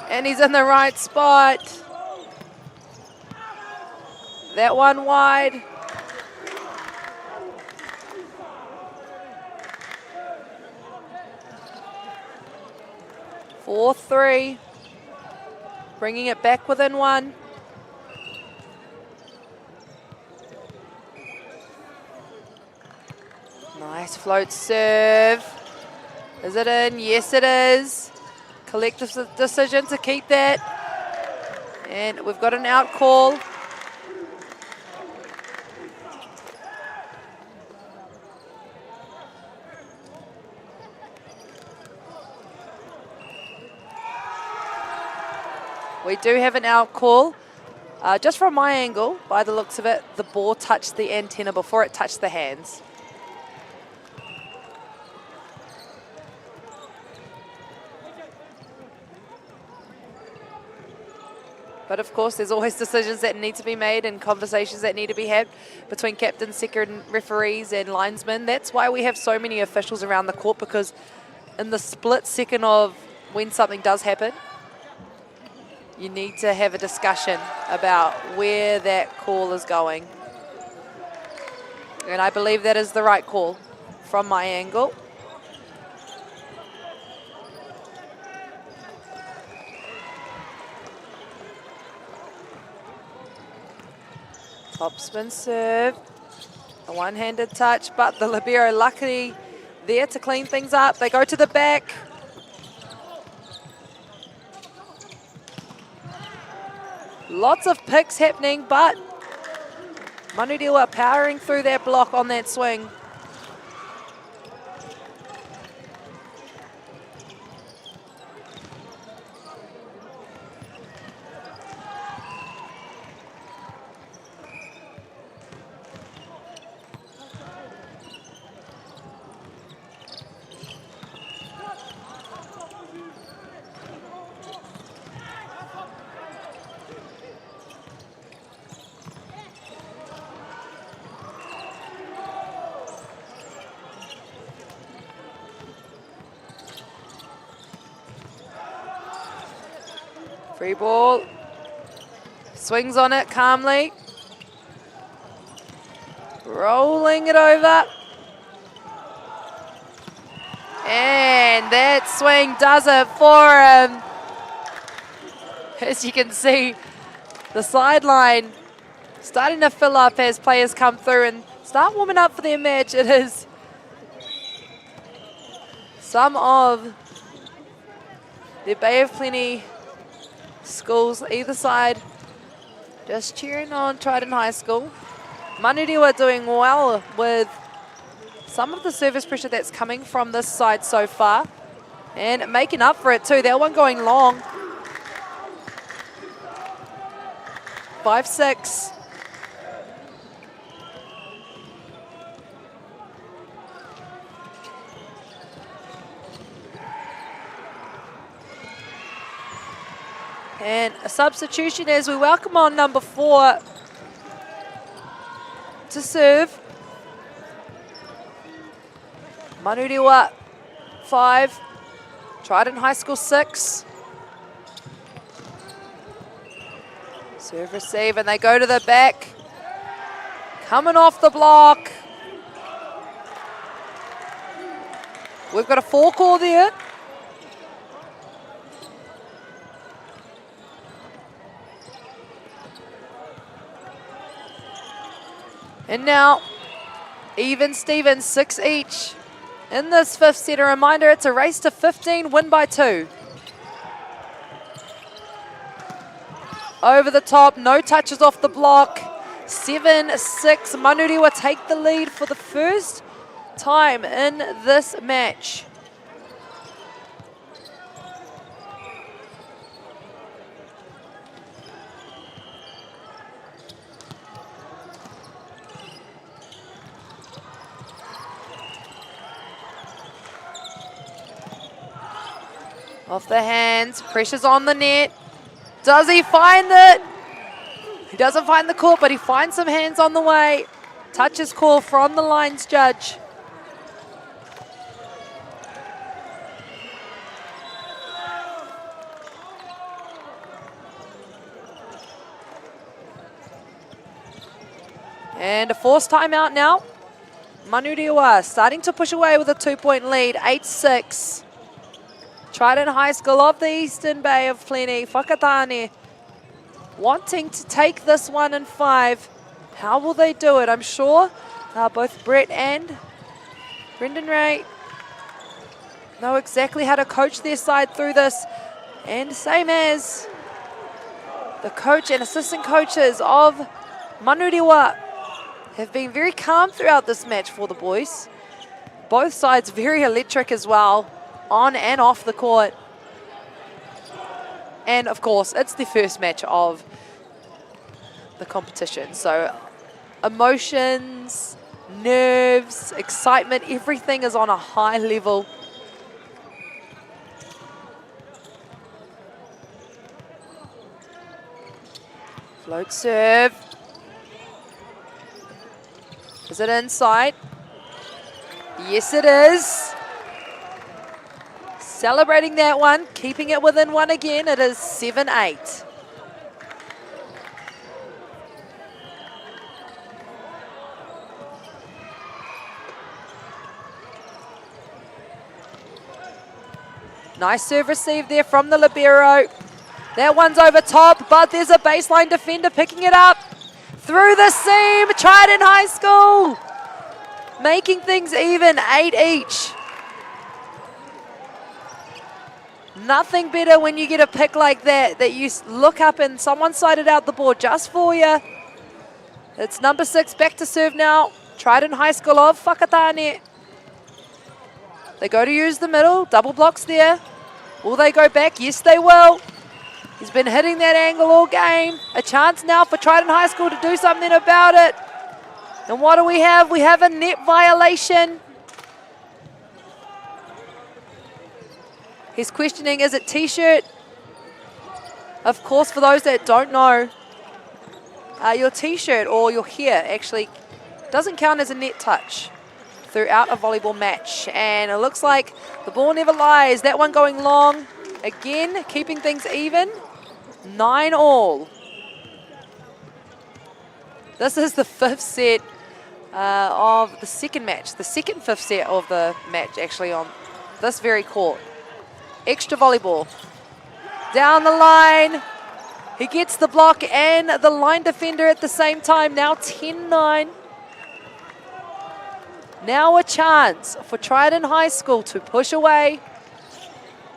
And he's in the right spot. That one wide. Four, 3. Bringing it back within 1. Nice float serve. Is it in? Yes, it is. Collective decision to keep that. And we've got an out call. We do have an out call. Just from my angle, by the looks of it, the ball touched the antenna before it touched the hands. But of course, there's always decisions that need to be made and conversations that need to be had between captains, second referees and linesmen. That's why we have so many officials around the court, because in the split second of when something does happen, you need to have a discussion about where that call is going. And I believe that is the right call from my angle. Top spin serve. A one-handed touch, but the libero luckily there to clean things up. They go to the back. Lots of picks happening, but Manurewa powering through that block on that swing. Free ball. Swings on it calmly. Rolling it over. And that swing does it for him. As you can see, the sideline starting to fill up as players come through and start warming up for their match. It is some of the Bay of Plenty schools either side just cheering on Trident High School. Manurewa doing well with some of the service pressure that's coming from this side so far and making up for it too. That one going long. 5-6. And a substitution as we welcome on number 4 to serve. Manurewa 5, Trident High School 6. Serve, receive, and they go to the back. Coming off the block. We've got a 4 call there. And now, even Stevens, 6 each. In this 5th set, a reminder, it's a race to 15, win by 2. Over the top, no touches off the block. 7-6, Manurewa take the lead for the first time in this match. Off the hands, pressure's on the net. Does he find it? He doesn't find the court, but he finds some hands on the way. Touches call from the lines judge. And a forced timeout now. Manurewa starting to push away with a 2-point lead, 8-6. Trident High School of the Eastern Bay of Plenty, Whakatane, wanting to take this one in 5. How will they do it? I'm sure both Brett and Brendan Ray know exactly how to coach their side through this. And same as the coach and assistant coaches of Manurewa have been very calm throughout this match for the boys. Both sides very electric as well, on and off the court. And of course, it's the first match of the competition. So emotions, nerves, excitement, everything is on a high level. Float serve. Is it inside? Yes, it is. Celebrating that one, keeping it within 1 again. It is 7-8. Nice serve receive there from the libero. That one's over top, but there's a baseline defender picking it up. Through the seam, Trident High School. Making things even, 8 each. Nothing better when you get a pick like that, that you look up and someone sided out the board just for you. It's number 6 back to serve now. Trident High School of Whakatane. They go to use the middle. Double blocks there. Will they go back? Yes, they will. He's been hitting that angle all game. A chance now for Trident High School to do something about it. And what do we have? We have a net violation. He's questioning, is it T-shirt? Of course, for those that don't know, your T-shirt or your hair actually doesn't count as a net touch throughout a volleyball match. And it looks like the ball never lies. That one going long. Again, keeping things even. 9-all. This is the 5th set of the second match. The second 5th set of the match actually on this very court. Extra volleyball. Down the line. He gets the block and the line defender at the same time. Now 10-9. Now a chance for Trident High School to push away.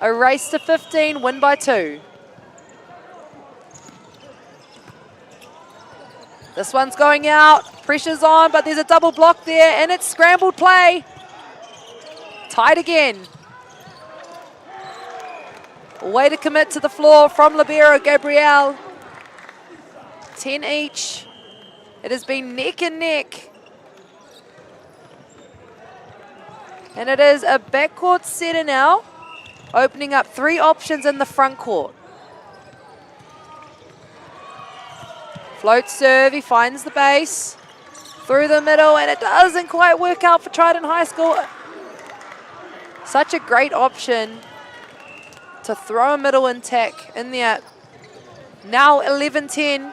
A race to 15, win by 2. This one's going out. Pressure's on, but there's a double block there, and it's scrambled play. Tied again. Way to commit to the floor from libero Gabrielle. 10 each. It has been neck and neck. And it is a backcourt setter now, opening up 3 options in the front court. Float serve, he finds the base. Through the middle, and it doesn't quite work out for Trident High School. Such a great option to throw a middle attack in there. Now 11-10.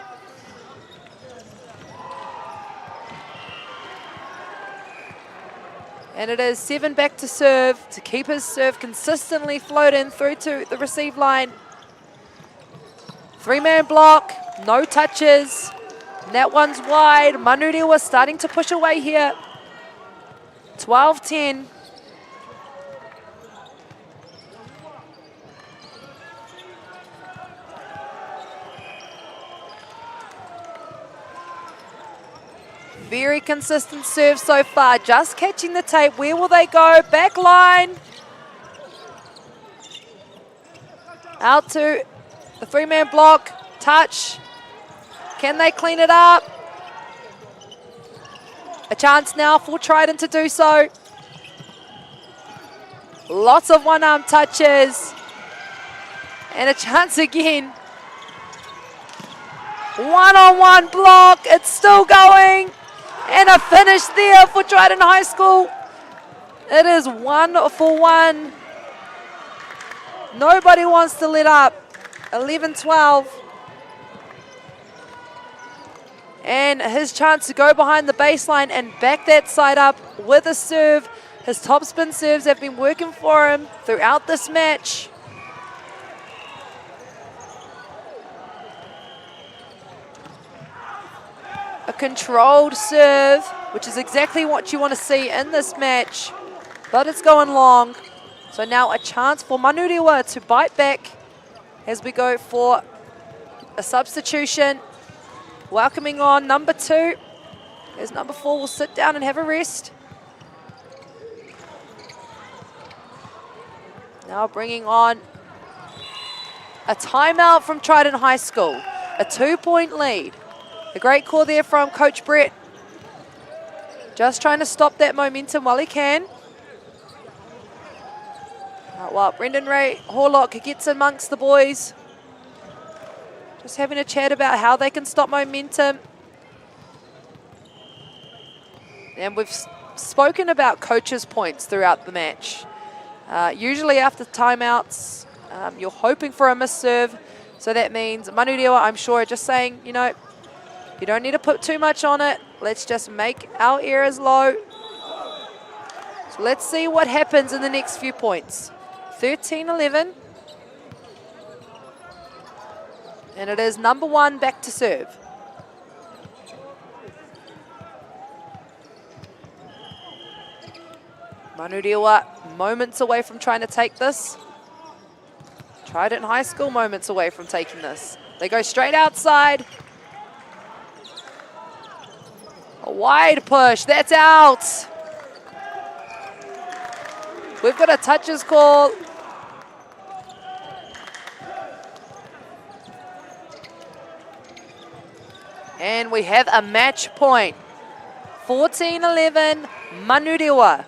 And it is 7 back to serve to keep his serve consistently floating through to the receive line. 3-man block, no touches. And that one's wide. Manurewa starting to push away here. 12-10. Very consistent serve so far. Just catching the tape. Where will they go? Back line. Out to the 3-man block. Touch. Can they clean it up? A chance now for Trident to do so. Lots of one-arm touches. And a chance again. One-on-one block. It's still going. And a finish there for Trident High School. It is 1 for 1. Nobody wants to let up. 11-12. And his chance to go behind the baseline and back that side up with a serve. His top spin serves have been working for him throughout this match. A controlled serve, which is exactly what you want to see in this match. But it's going long. So now a chance for Manurewa to bite back as we go for a substitution. Welcoming on number 2. As number 4 will sit down and have a rest. Now bringing on a timeout from Trident High School. A 2-point lead. A great call there from Coach Brett. Just trying to stop that momentum while he can. Well, Brendan Ray Horlock gets amongst the boys. Just having a chat about how they can stop momentum. And we've spoken about coaches' points throughout the match. Usually after timeouts, you're hoping for a missed serve. So that means Manurewa, I'm sure, just saying, you know, you don't need to put too much on it. Let's just make our errors low. So let's see what happens in the next few points. 13-11. And it is number 1 back to serve. Manurewa moments away from trying to take this. Trident High School moments away from taking this. They go straight outside. A wide push, that's out. We've got a touches call. And we have a match point. 14-11, Manurewa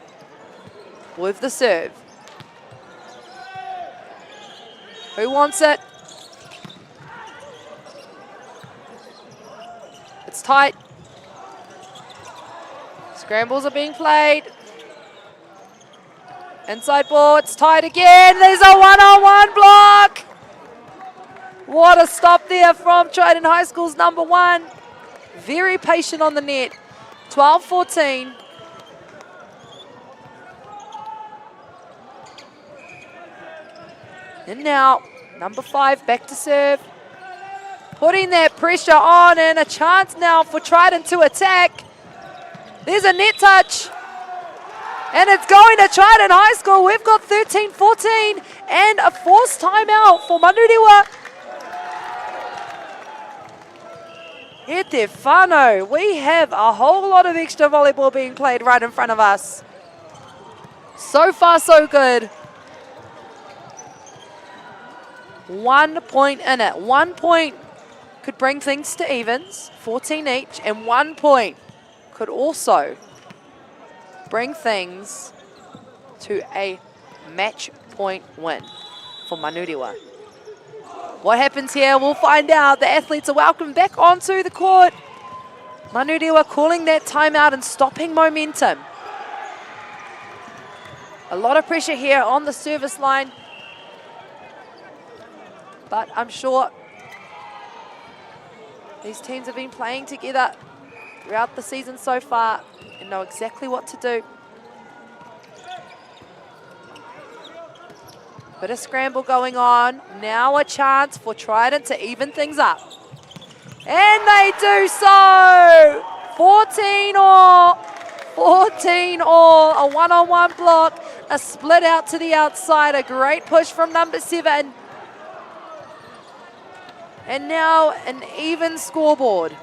with the serve. Who wants it? It's tight. Scrambles are being played. Inside ball, it's tight again. There's a one-on-one block. What a stop there from Trident High School's number one. Very patient on the net. 12-14. And now, number 5 back to serve. Putting that pressure on, and a chance now for Trident to attack. There's a net touch. And it's going to Trident High School. We've got 13-14 and a forced timeout for Manurewa. E te whānau, we have a whole lot of extra volleyball being played right in front of us. So far, so good. 1 point in it. 1 point could bring things to evens, 14 each, and 1 point could also bring things to a match point win for Manurewa. What happens here? We'll find out. The athletes are welcomed back onto the court. Manurewa calling that timeout and stopping momentum. A lot of pressure here on the service line. But I'm sure these teams have been playing together throughout the season so far and know exactly what to do. Bit of scramble going on. Now a chance for Trident to even things up. And they do so! 14 all. 14 all. A one-on-one block. A split out to the outside. A great push from number 7. And now an even scoreboard.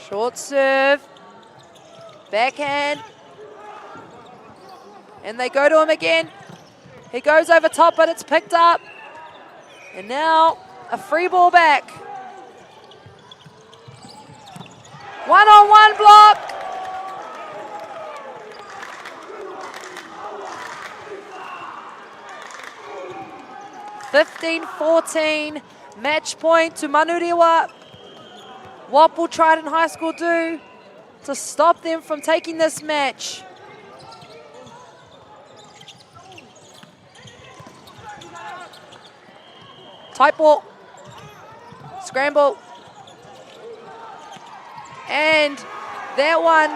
Short serve. Backhand. And they go to him again. He goes over top, but it's picked up. And now a free ball back. One-on-one block. (15-14) match point to Manurewa. What will Trident High School do to stop them from taking this match? Tight ball. Scramble. And that one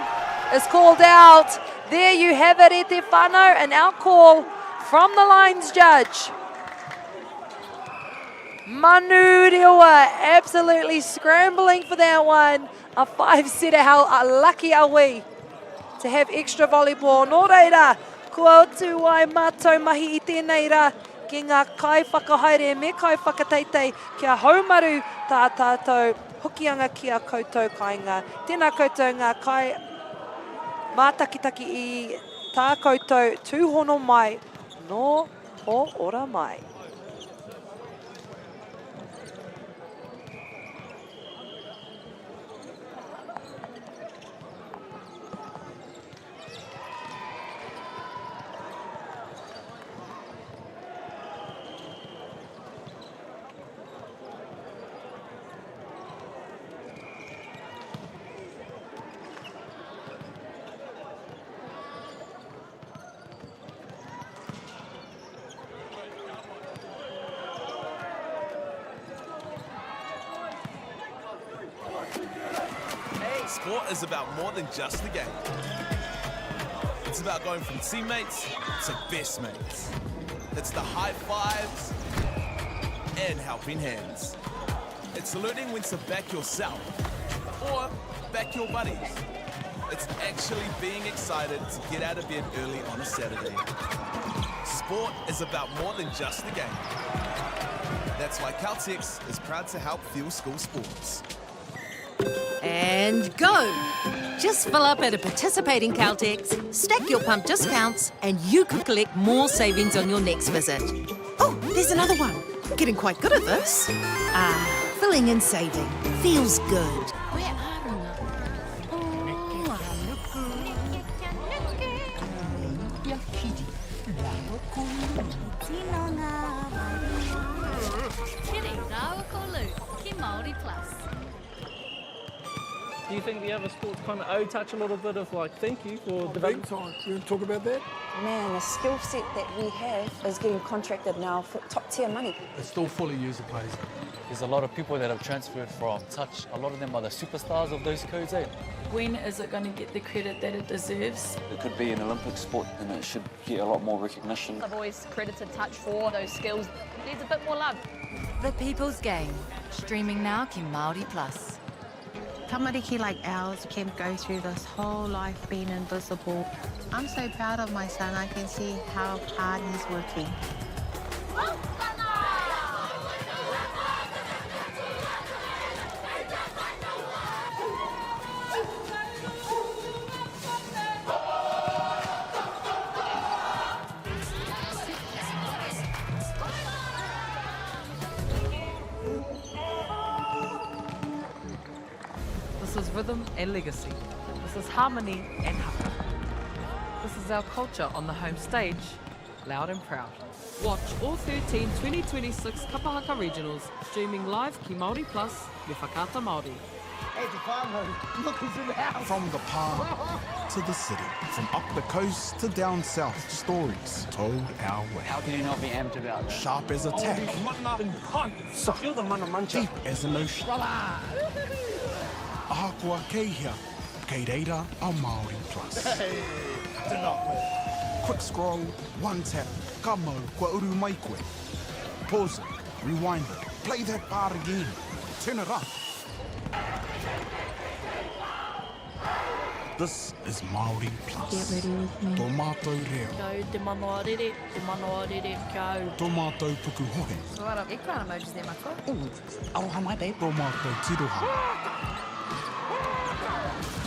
is called out. There you have it, E te whānau, an out call from the lines judge. Manurewa absolutely scrambling for that one. A 5-setter, how lucky are we to have extra volleyball. Nō reira, kua otu wai mātou mahi I tēnei rā, ki ngā kai whakahaere me kai whakateitei, kia haumaru tā tātou, hokianga kia koutou kainga. Tēnā koutou ngā kai mātakitaki I tā koutou tūhono mai, no o ora mai. Sport is about more than just a game. It's about going from teammates to best mates. It's the high fives and helping hands. It's learning when to back yourself or back your buddies. It's actually being excited to get out of bed early on a Saturday. Sport is about more than just a game. That's why Caltex is proud to help fuel school sports. And go! Just fill up at a participating Caltex, stack your pump discounts, and you could collect more savings on your next visit. Oh, there's another one. Getting quite good at this. Filling and saving. Feels good. Do you think the other sports kind of touch a little bit of like thank you for development? You want to talk about that? Man, the skill set that we have is getting contracted now for top tier money. It's still fully user pays. There's a lot of people that have transferred from touch. A lot of them are the superstars of those codes, eh? When is it going to get the credit that it deserves? It could be an Olympic sport and it should get a lot more recognition. I've always credited touch for those skills. It needs a bit more love. The People's Game, streaming now ki Māori Plus. Tamariki like ours can go through this whole life being invisible. I'm so proud of my son. I can see how hard he's working. This is rhythm and legacy. This is harmony and haka. This is our culture on the home stage, loud and proud. Watch all 13 2026 Kapahaka Regionals streaming live ki Māori Plus me Whakaata Māori. Look who's in the house. From the palm to the city, from up the coast to down south, stories told our way. How can you not be amped about that? Sharp as a tack, You're the mana mancha. deep as an ocean. Ahakua keihia, kei reira a Māori Plus. Quick scroll, one tap, ka mau, kua uru mai koe. Pause it, rewind it, play that part again, turn it up. This is Māori Plus. Get ready with me. Tō mātou reo. Go te manoarere, kau. Tō mātou puku hohe. So what e kana emojis there, mako? Aroha mai, babe. Tō mātou tiroha.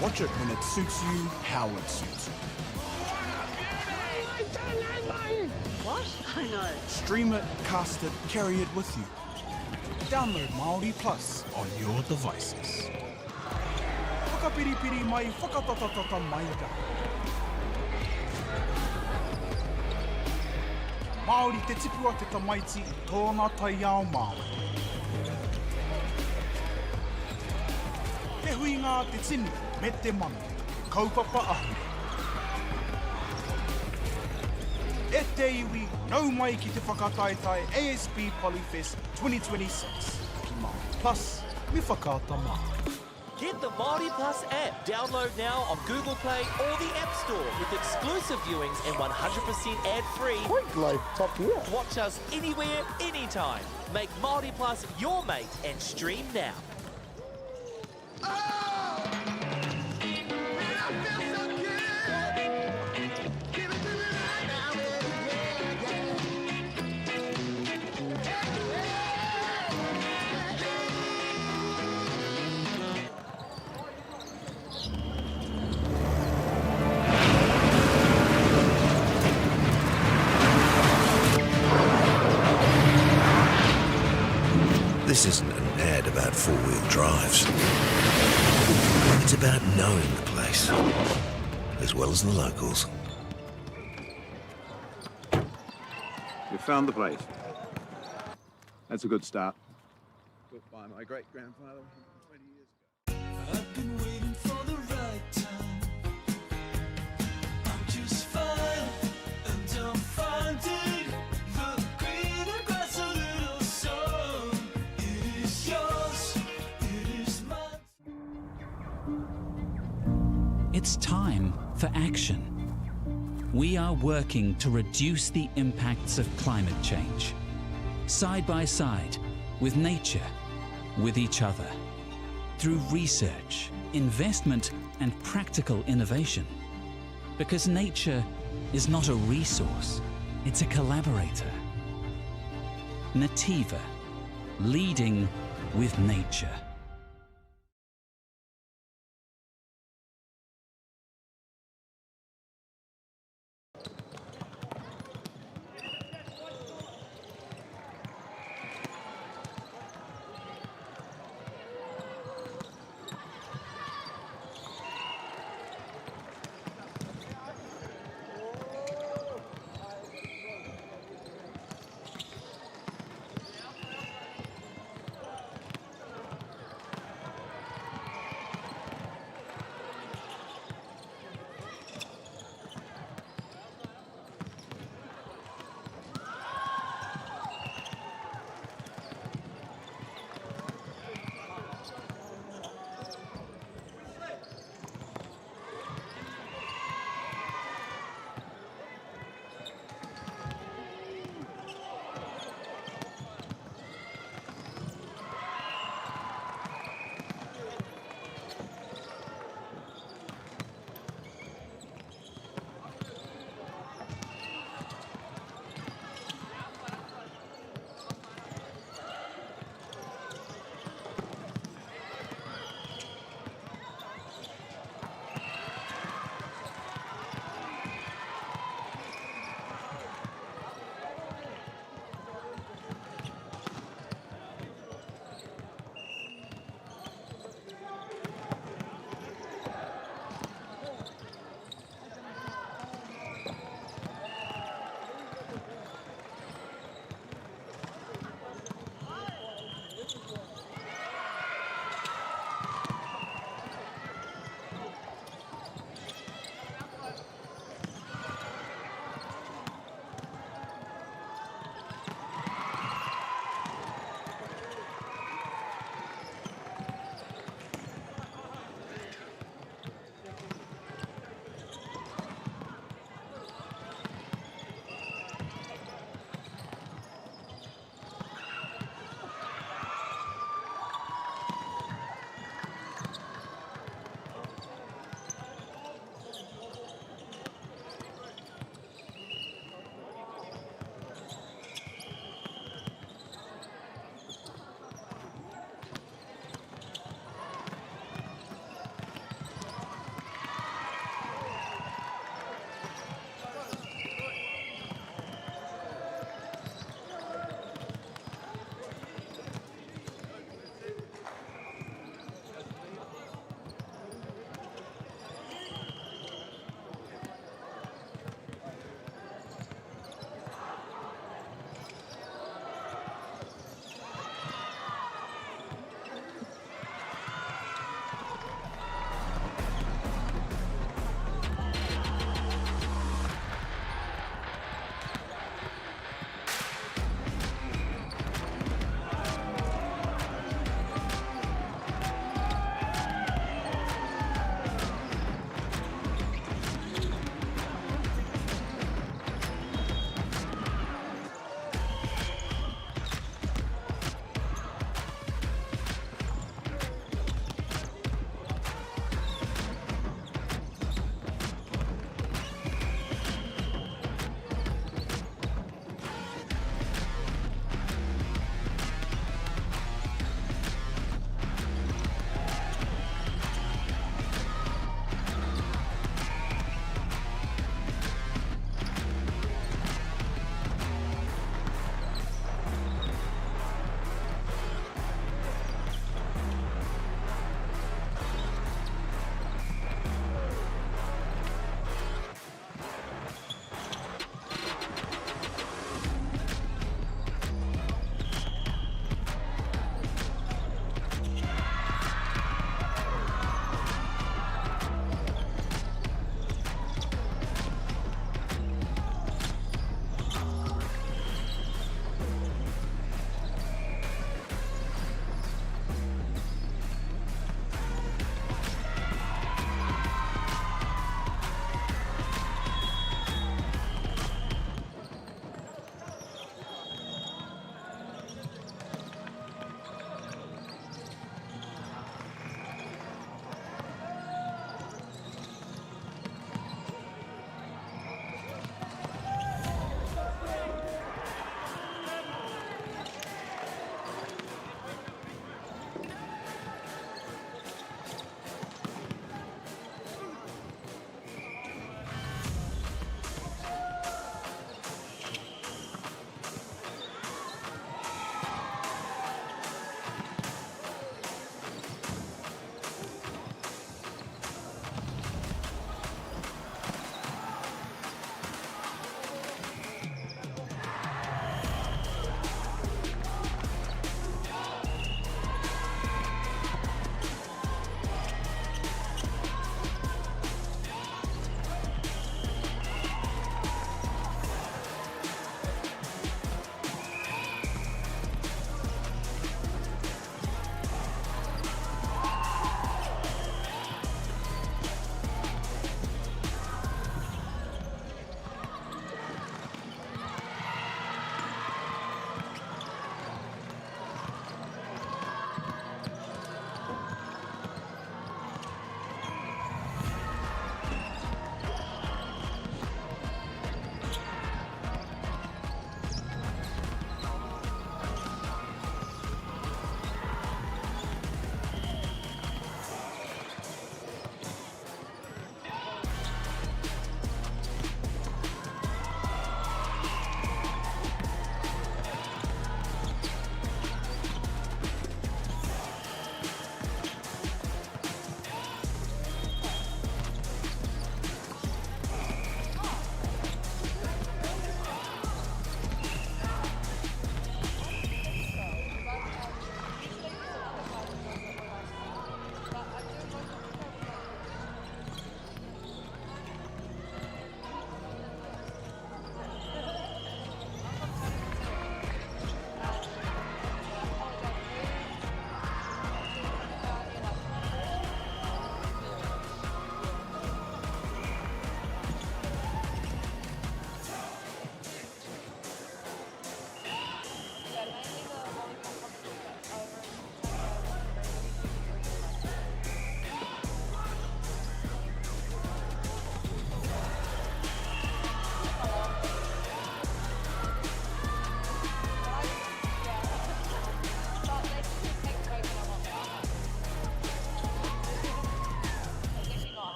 Watch it when it suits you, how it suits you. What? I know. Stream it, cast it, carry it with you. Download Māori Plus on your devices. Whakapiripiri mai, whakatatatata mai ka. Māori te tipua te tamaiti I tōna tai ao Māori. Te hui ngā te tini, me te manu, kaupapa ahu. E te iwi, nau mai ki te whakataetai ASB Polyfest 2026. Ki Māori Plus, me Whakaata Māori. Get the Māori Plus app. Download now on Google Play or the App Store with exclusive viewings and 100% ad-free. Quick life, top here. Watch us anywhere, anytime. Make Māori Plus your mate and stream now. This isn't an ad about four-wheel drives. It's about knowing the place, as well as the locals. You found the place. That's a good start. Built by my great-grandfather 20 years ago. I've been waiting for the right time. I'm just fine, and I'm finding the greener grass a little sun. It is yours, it is mine. It's time for action. We are working to reduce the impacts of climate change, side by side, with nature, with each other, through research, investment, and practical innovation. Because nature is not a resource, it's a collaborator. Nativa, leading with nature.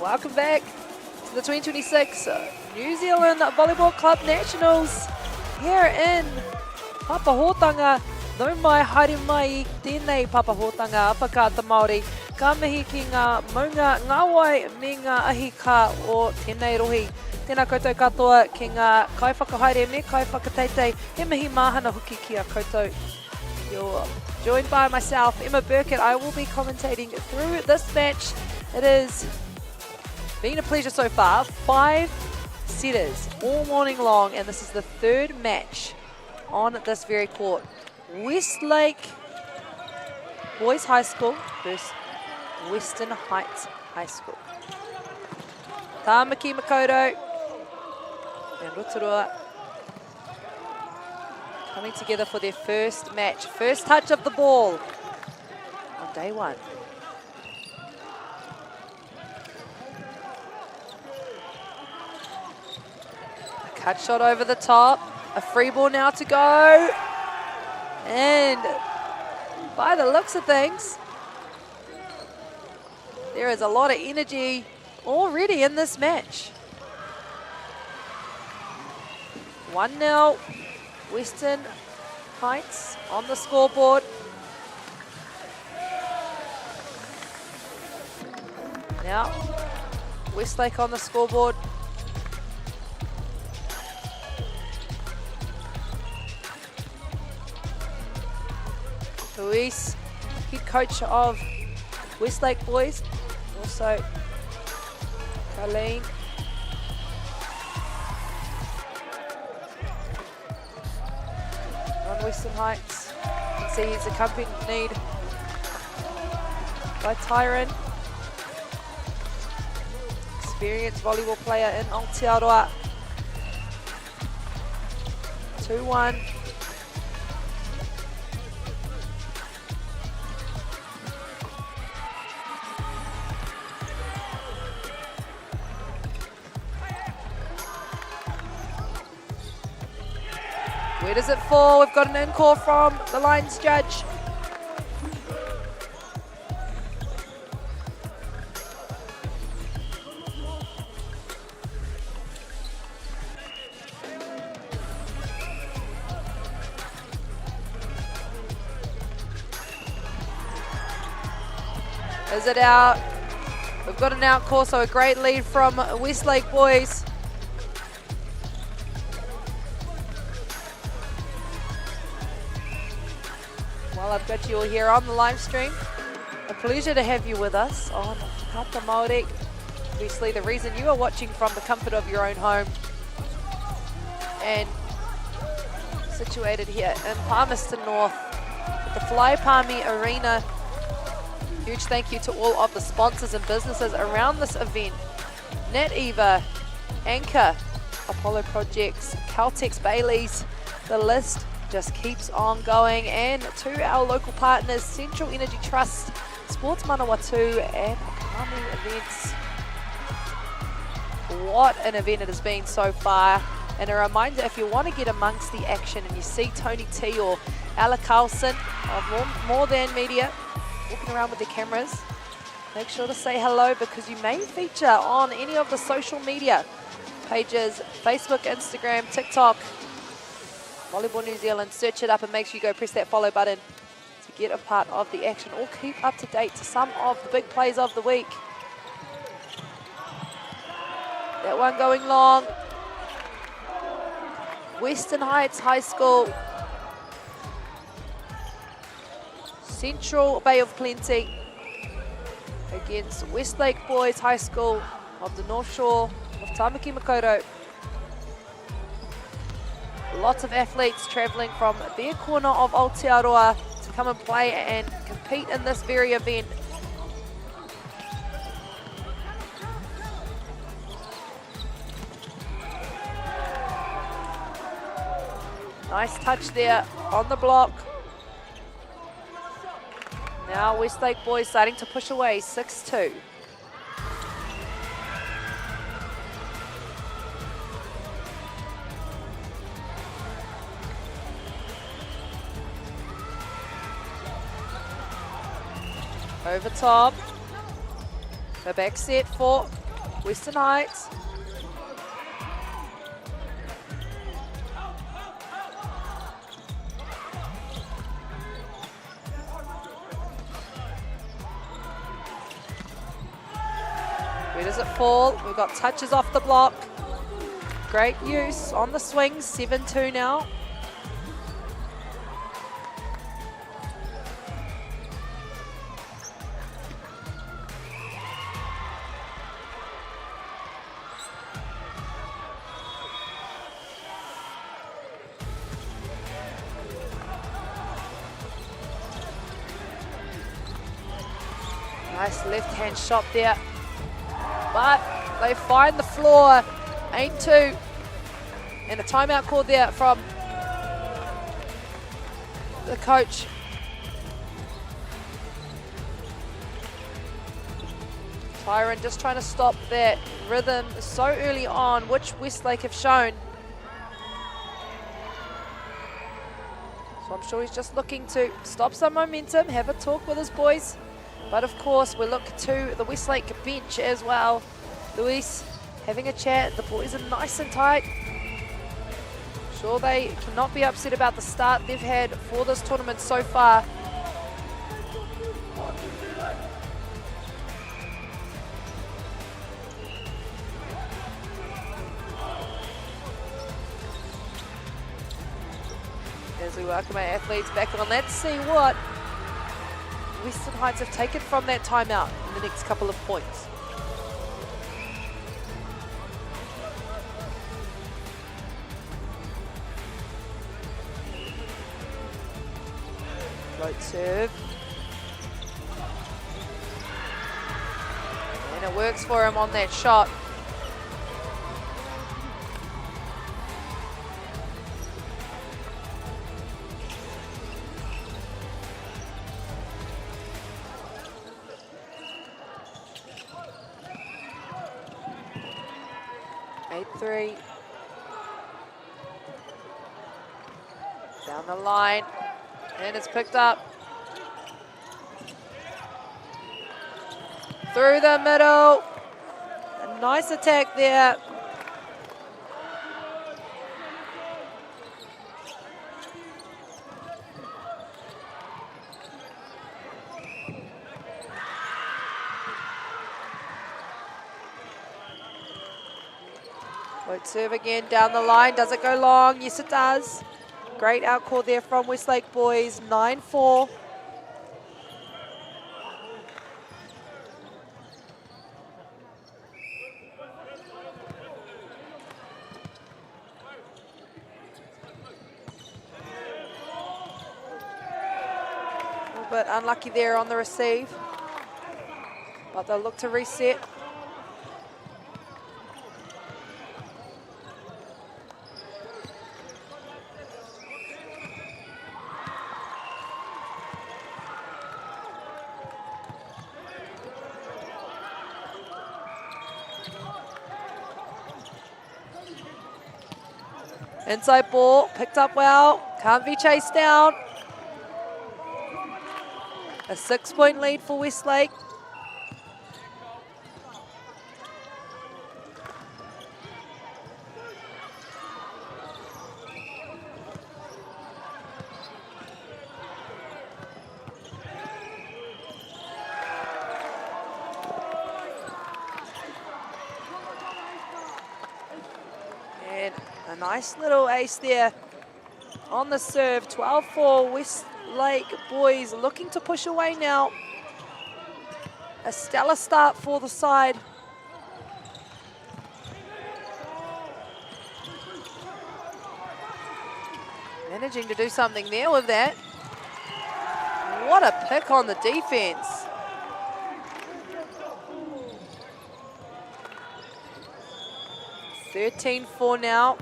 Welcome back to the 2026 New Zealand Volleyball Club Nationals here in Papahotanga. Nau mai haere mai tēnei Papahotanga Apakata Māori. Ka mihi ki ngā maunga ngāwai me ngā ahika o tēnei rohi. Tēnā koutou katoa ki ngā kaiwhakahaere me kaiwhakateitei. He mihi māhana hoki ki a koutou. You're joined by myself, Emma Burkett. I will be commentating through this match. It has been a pleasure so far. 5 setters all morning long, and this is the 3rd match on this very court. Westlake Boys High School versus Western Heights High School. Tāmaki Makoto and Rotorua coming together for their first match. First touch of the ball on day 1. A cut shot over the top. A free ball now to go. And by the looks of things, there is a lot of energy already in this match. 1-0, Western Heights on the scoreboard. Now, Westlake on the scoreboard. Luis, head coach of Westlake boys, also Colleen. On Western Heights, you can see he's accompanied by Tyron, experienced volleyball player in Aotearoa. 2-1. Where does it fall? We've got an in-call from the lines judge. Is it out? We've got an out call, so a great lead from Westlake boys. Well, I've got you all here on the live stream. A pleasure to have you with us on Kata Māori. Obviously, the reason you are watching from the comfort of your own home and situated here in Palmerston North at the Fly Palmy Arena. Huge thank you to all of the sponsors and businesses around this event. NetEva, Anchor, Apollo Projects, Caltex Baileys, the list just keeps on going. And to our local partners, Central Energy Trust, Sports Manawatu and Palmy Events. What an event it has been so far. And a reminder, if you want to get amongst the action and you see Tony T or Ella Carlson of More Than Media walking around with their cameras, make sure to say hello, because you may feature on any of the social media pages, Facebook, Instagram, TikTok, Volleyball New Zealand. Search it up and make sure you go press that follow button to get a part of the action or keep up to date to some of the big plays of the week. That one going long. Western Heights High School, Central Bay of Plenty against Westlake Boys High School of the North Shore of Tāmaki Makaurau. Lots of athletes travelling from their corner of Aotearoa to come and play and compete in this very event. Nice touch there on the block. Now Westlake boys starting to push away, 6-2. Over top. The back set for Western Heights. Where does it fall? We've got touches off the block. Great use on the swing, 7-2 now. Nice left-hand shot there. But they find the floor, 8-2. And a timeout called there from the coach. Tyrant just trying to stop that rhythm so early on, which Westlake have shown. So I'm sure he's just looking to stop some momentum, have a talk with his boys. But of course, we look to the Westlake bench as well. Luis having a chat. The boys are nice and tight. Sure, they cannot be upset about the start they've had for this tournament so far. As we welcome our athletes back on, let's see what Western Heights have taken from that timeout in the next couple of points. Float serve. And it works for him on that shot. Three. Down the line, and it's picked up. Through the middle. A nice attack there. Serve again down the line. Does it go long? Yes, it does. Great outcall there from Westlake boys. 9-4. A little bit unlucky there on the receive, but they'll look to reset. Inside ball, picked up well, can't be chased down. A 6-point lead for Westlake. Nice little ace there on the serve. 12-4 Westlake boys looking to push away now. A stellar start for the side. Managing to do something there with that. What a pick on the defense. $13-4 now.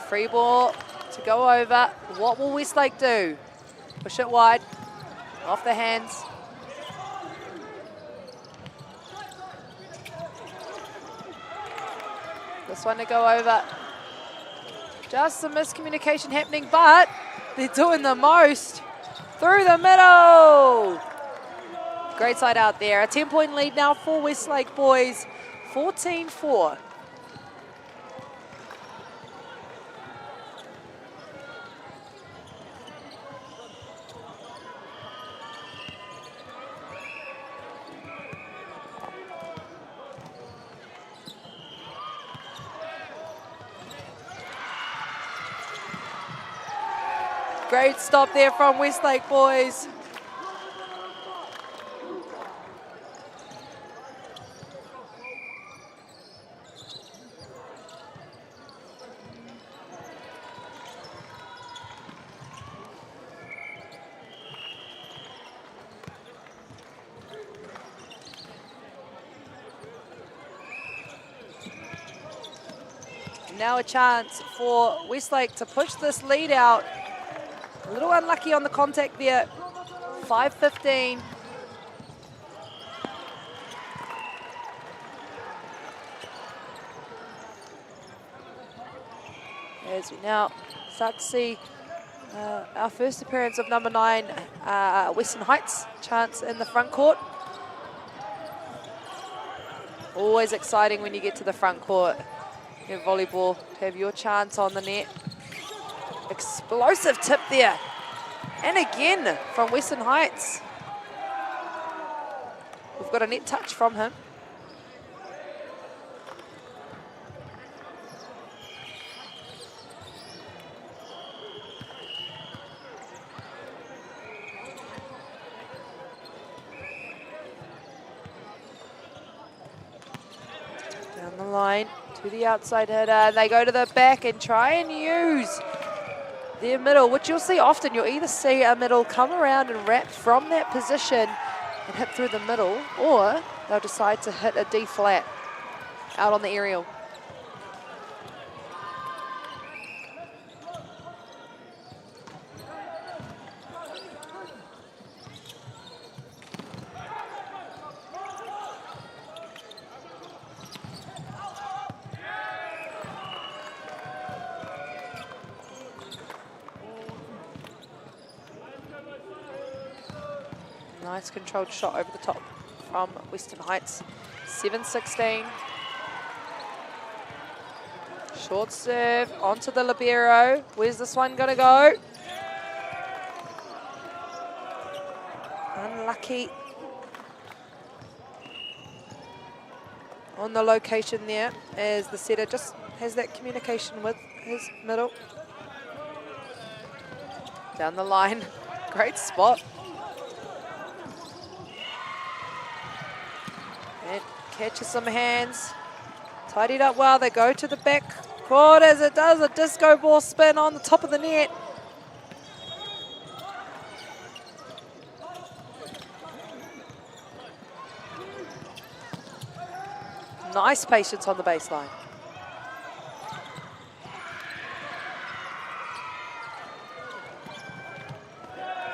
Free ball to go over. What will Westlake do? Push it wide, off the hands. This one to go over. Just some miscommunication happening, but they're doing the most. Through the middle. Great side out there. A 10-point lead now for Westlake boys. 14-4. Great stop there from Westlake boys. Now a chance for Westlake to push this lead out. A little unlucky on the contact there. 5:15. As we now start to see our first appearance of number 9, Western Heights, chance in the front court. Always exciting when you get to the front court in volleyball to have your chance on the net. Explosive tip there. And again from Western Heights. We've got a net touch from him. Down the line to the outside hitter. They go to the back and try and use their middle, which you'll see often. You'll either see a middle come around and wrap from that position and hit through the middle, or they'll decide to hit a D flat out on the aerial. Nice controlled shot over the top from Western Heights. 7-16. Short serve onto the libero. Where's this one going to go? Unlucky on the location there, as the setter just has that communication with his middle. Down the line. Great spot. And catches some hands. Tidied up well. They go to the back court as it does a disco ball spin on the top of the net. Nice patience on the baseline.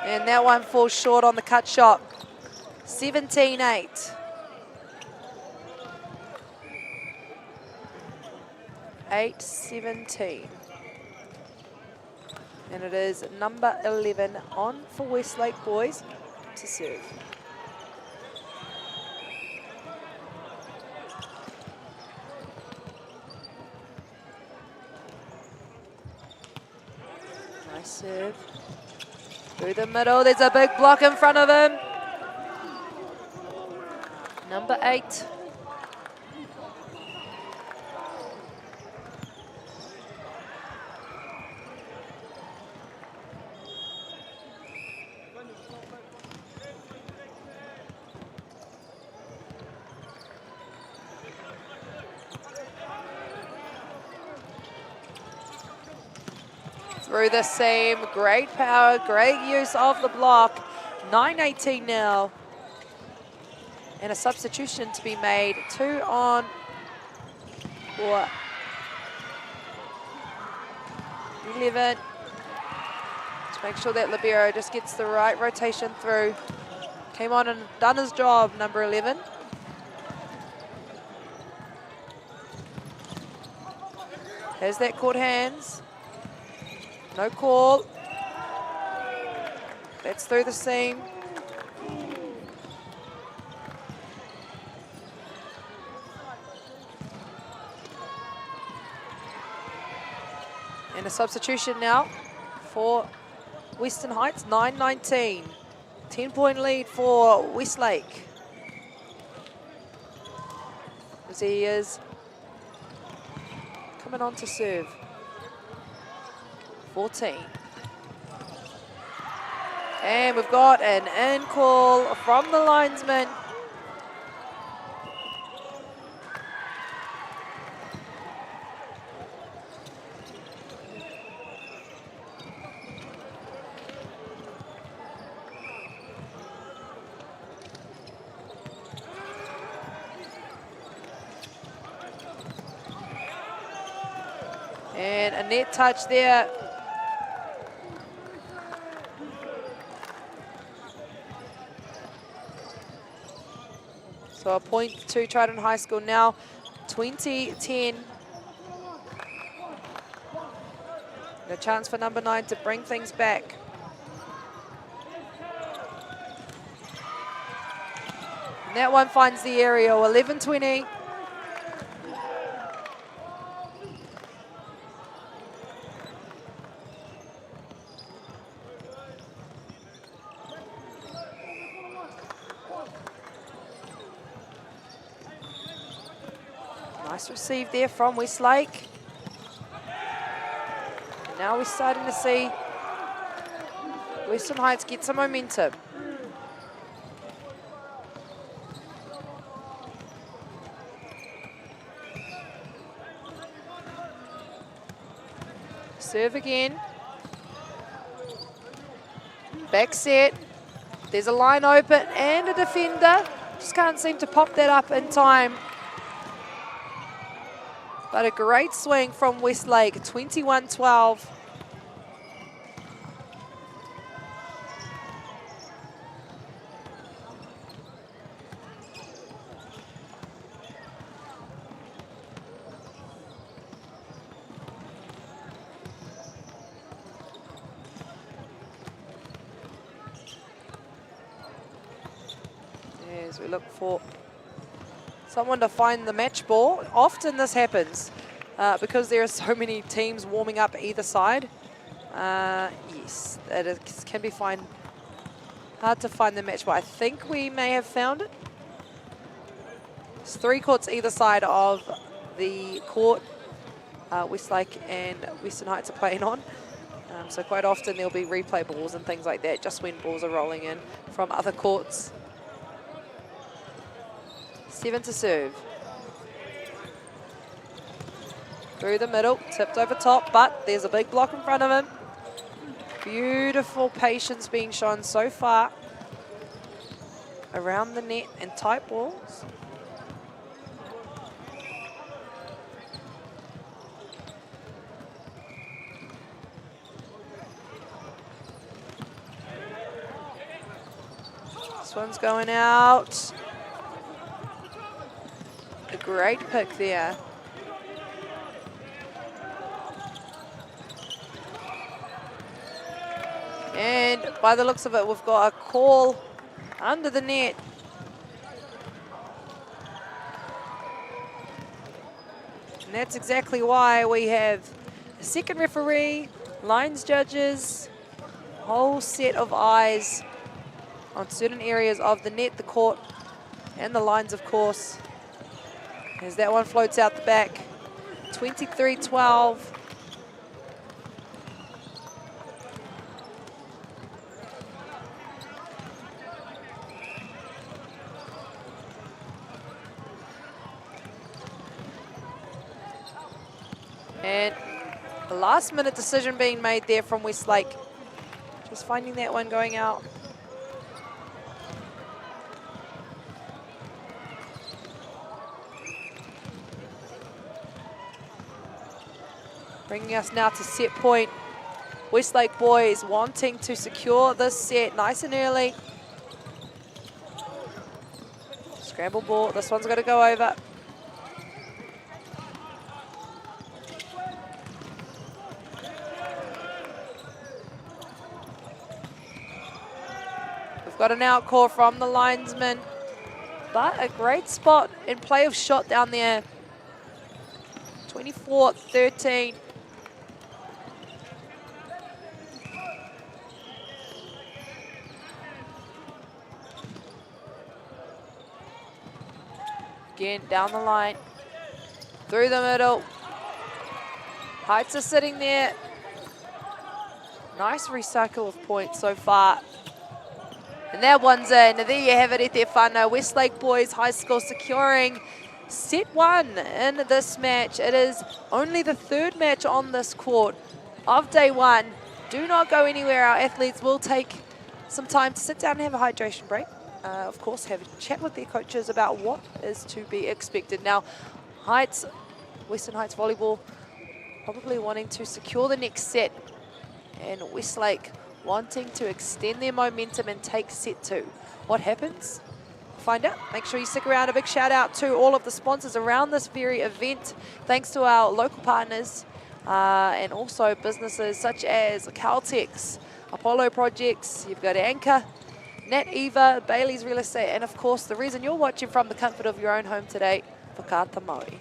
And that one falls short on the cut shot. 17-8. 8-17. And it is number 11 on for Westlake boys to serve. Nice serve. Through the middle, there's a big block in front of him. Number 8. Through the seam, great power, great use of the block. 9-18 now. And a substitution to be made. 2 on for 11. To make sure that libero just gets the right rotation through. Came on and done his job, number 11. Has that court hands. No call. That's through the seam. And a substitution now for Western Heights, 9-19. 10-point lead for Westlake. As he is coming on to serve. 14. And we've got an in call from the linesman. And a net touch there. So a point to Trident High School now, 20-10. And a chance for number 9 to bring things back. And that one finds the aerial, 11-20. Nice receive there from Westlake. And now we're starting to see Western Heights get some momentum. Serve again. Back set. There's a line open and a defender. Just can't seem to pop that up in time. But a great swing from Westlake, 21-12. As we look for someone to find the match ball. Often this happens because there are so many teams warming up either side. Yes, it can be hard to find the match ball. I think we may have found it. There's 3 courts either side of the court Westlake and Western Heights are playing on. So quite often there'll be replay balls and things like that just when balls are rolling in from other courts. 7 to serve. Through the middle, tipped over top, but there's a big block in front of him. Beautiful patience being shown so far around the net and tight balls. This one's going out. A great pick there. And by the looks of it, we've got a call under the net. And that's exactly why we have a second referee, lines judges, a whole set of eyes on certain areas of the net, the court, and the lines, of course. As that one floats out the back, 23-12. And a last-minute decision being made there from Westlake. Just finding that one going out. Bringing us now to set point. Westlake boys wanting to secure this set nice and early. Scramble ball. This one's got to go over. Got an out call from the linesman, but a great spot in play of shot down there. 24-13. Again, down the line, through the middle. Heights are sitting there. Nice recycle of points so far. And that one's in. There you have it, Ete whānau. Westlake boys high school securing set 1 in this match. It is only the 3rd match on this court of day 1. Do not go anywhere. Our athletes will take some time to sit down and have a hydration break. Of course, have a chat with their coaches about what is to be expected. Now, Heights, Western Heights Volleyball, probably wanting to secure the next set. And Westlake wanting to extend their momentum and take set 2. What happens? Find out. Make sure you stick around. A big shout out to all of the sponsors around this very event. Thanks to our local partners and also businesses such as Caltex, Apollo Projects. You've got Anchor, Nat Eva, Bailey's Real Estate, and of course the reason you're watching from the comfort of your own home today, Whakaata Māori.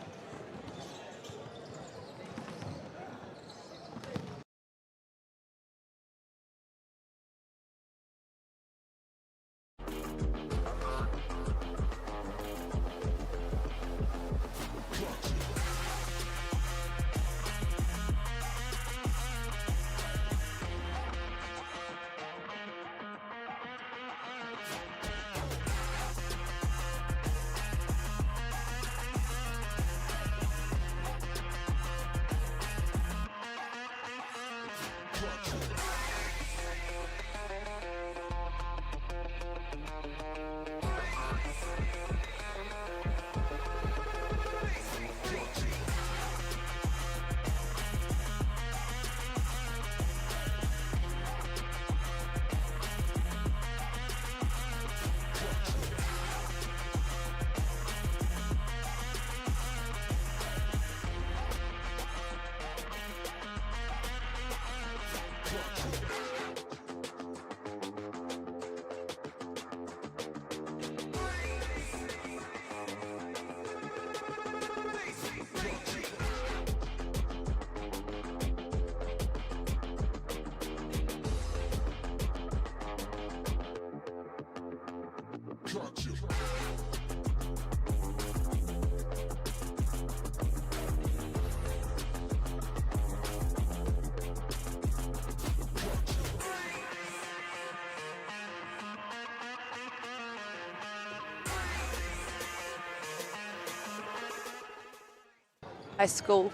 High School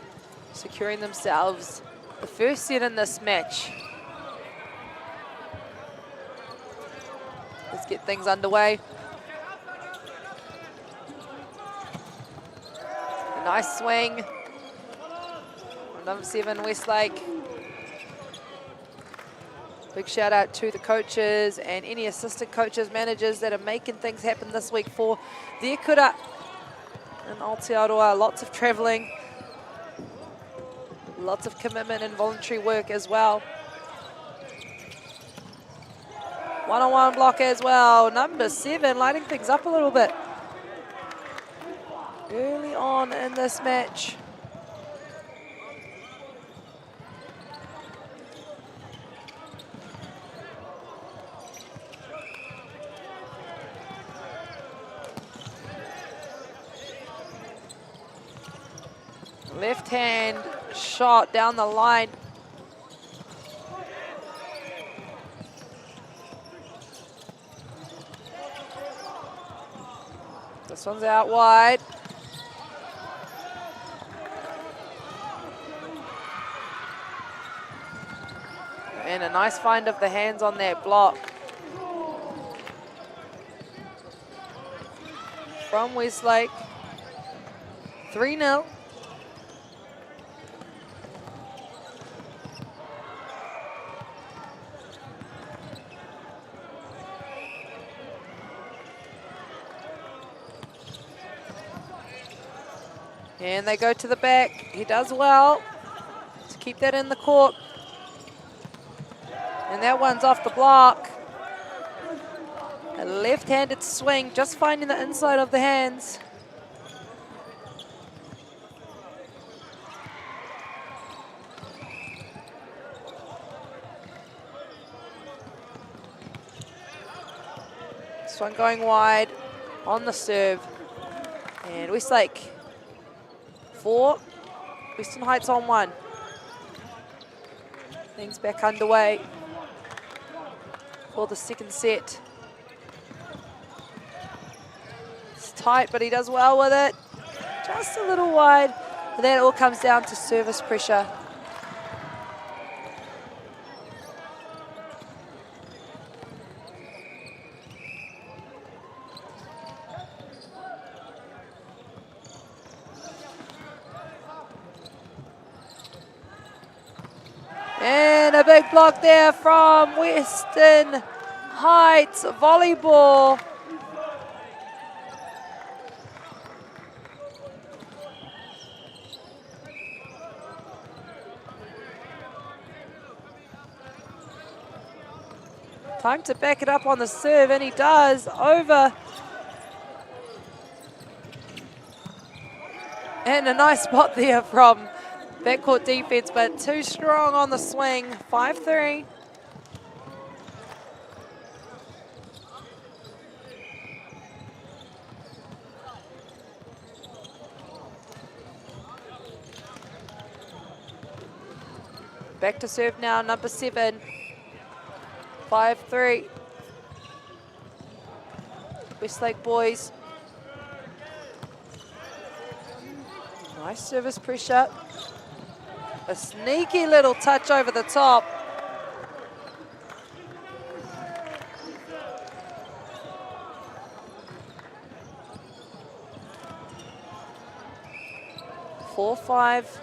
securing themselves the first set in this match. Let's get things underway. A nice swing. Number 7, Westlake. Big shout out to the coaches and any assistant coaches, managers that are making things happen this week for their kura in Aotearoa. Lots of travelling. Lots of commitment and voluntary work as well. One-on-one block as well. Number 7 lighting things up a little bit early on in this match. Left hand shot down the line. This one's out wide. And a nice find of the hands on that block from Westlake. 3-0. And they go to the back. He does well to keep that in the court. And that one's off the block. A left-handed swing, just finding the inside of the hands. This one going wide on the serve. And Westlake 4, Western Heights on 1. Things back underway for the second set. It's tight, but he does well with it. Just a little wide. And then it all comes down to service pressure. And a big block there from Western Heights Volleyball. Time to back it up on the serve, and he does. Over. And a nice spot there from backcourt defense, but too strong on the swing. 5-3. Back to serve now, number 7. 5-3. Westlake boys. Nice service pressure. A sneaky little touch over the top. Four, 5.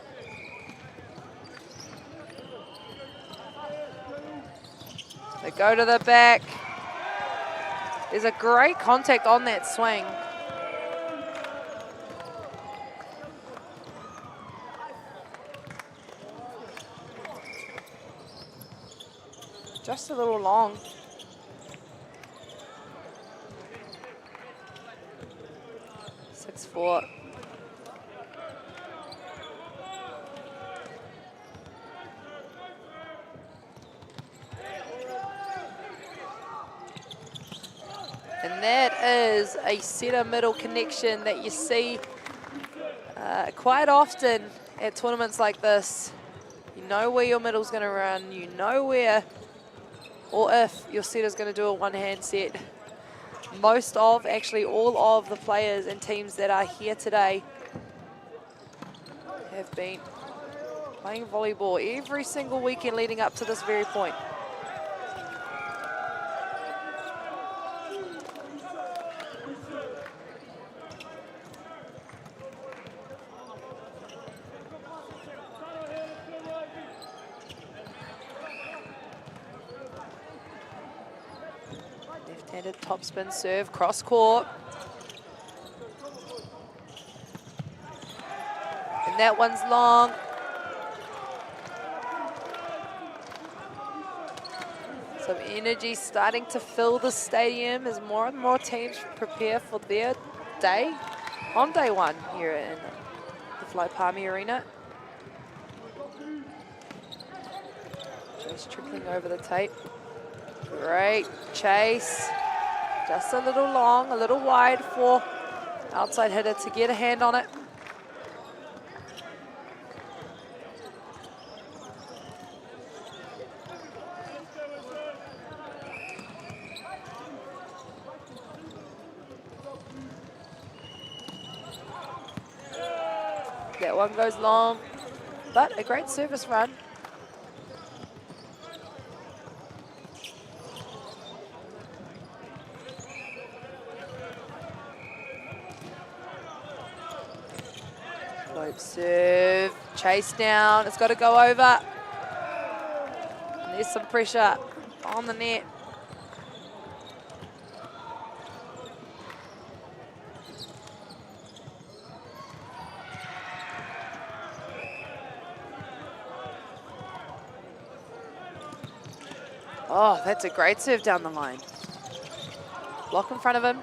They go to the back. There's a great contact on that swing. Just a little long. Six, 4. And that is a center middle connection that you see quite often at tournaments like this. You know where your middle's going to run. You know where or if your set is going to do a one-hand set. Most of, actually all of the players and teams that are here today have been playing volleyball every single weekend leading up to this very point. Left-handed topspin serve, cross court. And that one's long. Some energy starting to fill the stadium as more and more teams prepare for their day on day one here in the Fly Palmy Arena. Just trickling over the tape. Great chase. Just a little long, a little wide for outside hitter to get a hand on it. That one goes long, but a great service run. Float serve, chase down, it's got to go over. And there's some pressure on the net. Oh, that's a great serve down the line. Block in front of him.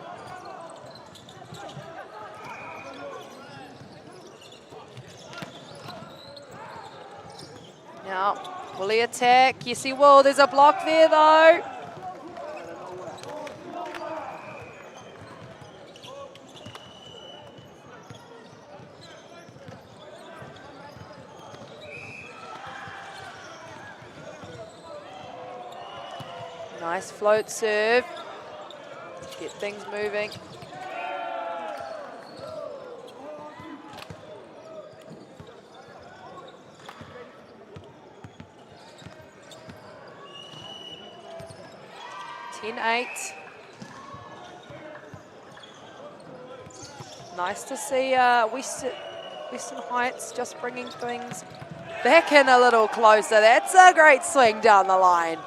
Now, will he attack? Yes, he will. There's a block there, though. Nice float serve. Get things moving. Nice to see Western Heights just bringing things back in a little closer. That's a great swing down the line.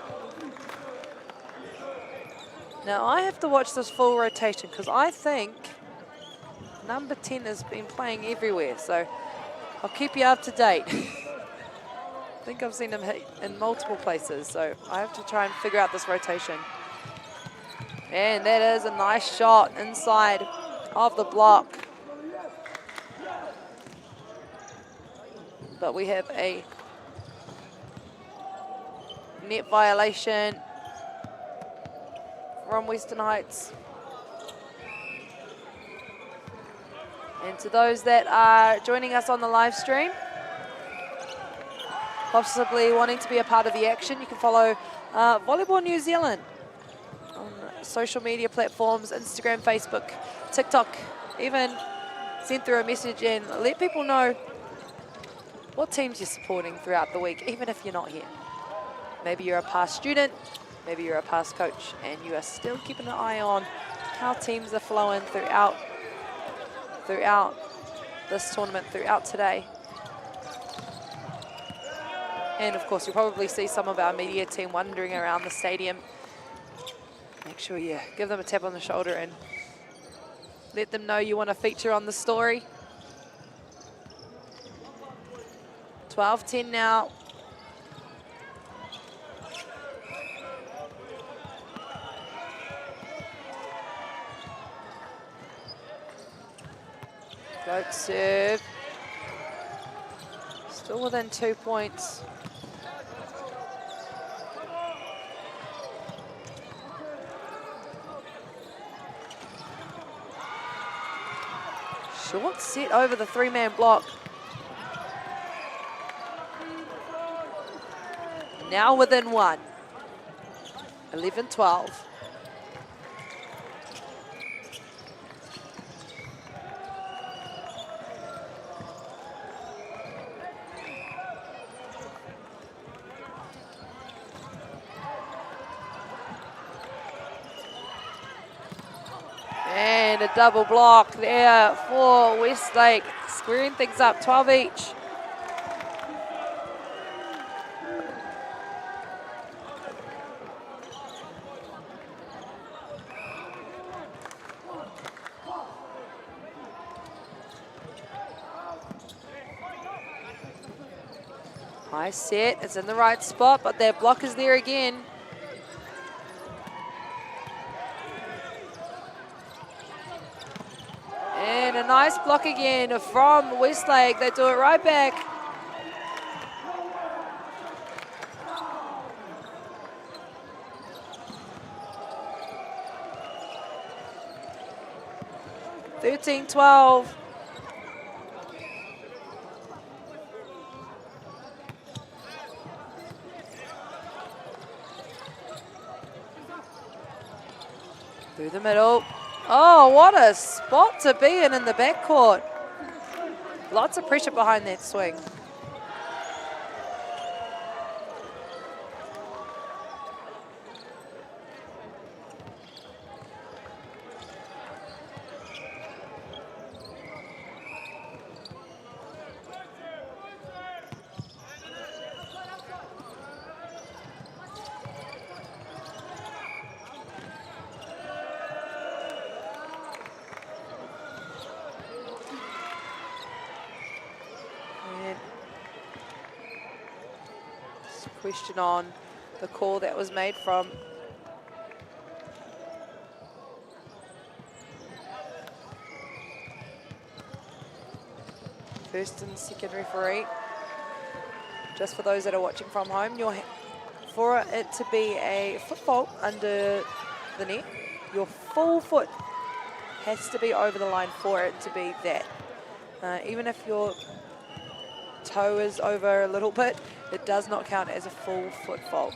Now I have to watch this full rotation because I think number 10 has been playing everywhere, so I'll keep you up to date. I think I've seen him hit in multiple places, so I have to try and figure out this rotation. And that is a nice shot inside of the block. But we have a net violation from Western Heights. And to those that are joining us on the live stream, possibly wanting to be a part of the action, you can follow Volleyball New Zealand on social media platforms, Instagram, Facebook, TikTok. Even send through a message and let people know what teams you're supporting throughout the week, even if you're not here. Maybe you're a past student, maybe you're a past coach, and you are still keeping an eye on how teams are flowing throughout this tournament, throughout today. And of course, you'll probably see some of our media team wandering around the stadium. Make sure you give them a tap on the shoulder and let them know you want to feature on the story. 12-10 now. Float serve. Still within 2 points. Short set over the three-man block. Now within one. 11-12. And a double block there for Westlake, squaring things up, 12 each. High set, it's in the right spot, but their block is there again. And a nice block again from Westlake. They do it right back. (13-12). Through the middle. Oh, what a spot to be in the backcourt. Lots of pressure behind that swing. Question on the call that was made from First and second referee. Just for those that are watching from home, for it to be a foot fault under the net, your full foot has to be over the line for it to be that. Even if your toe is over a little bit, it does not count as a full foot fault.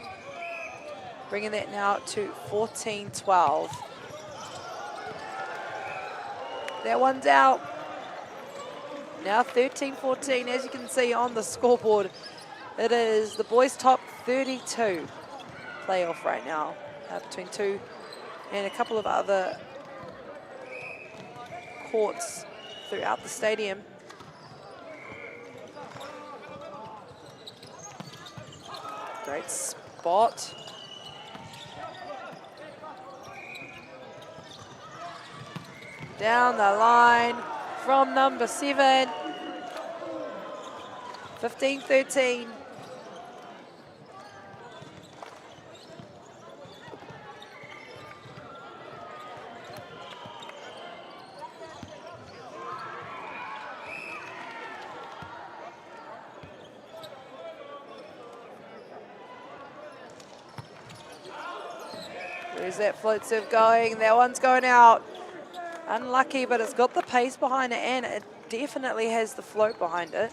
Bringing that now to 14-12. That one's out. Now 13-14, as you can see on the scoreboard. It is the boys' top 32 playoff right now, between two and a couple of other courts throughout the stadium. Great spot. Down the line from number 7. 15-13. Where's that float serve going? That one's going out. Unlucky, but it's got the pace behind it, and it definitely has the float behind it.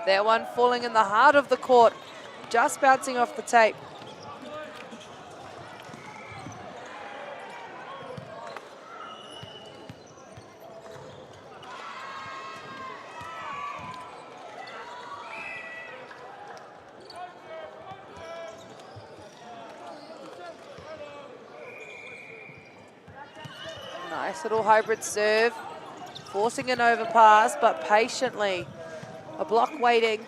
That one falling in the heart of the court, just bouncing off the tape. Nice little hybrid serve, forcing an overpass, but patiently. A block waiting.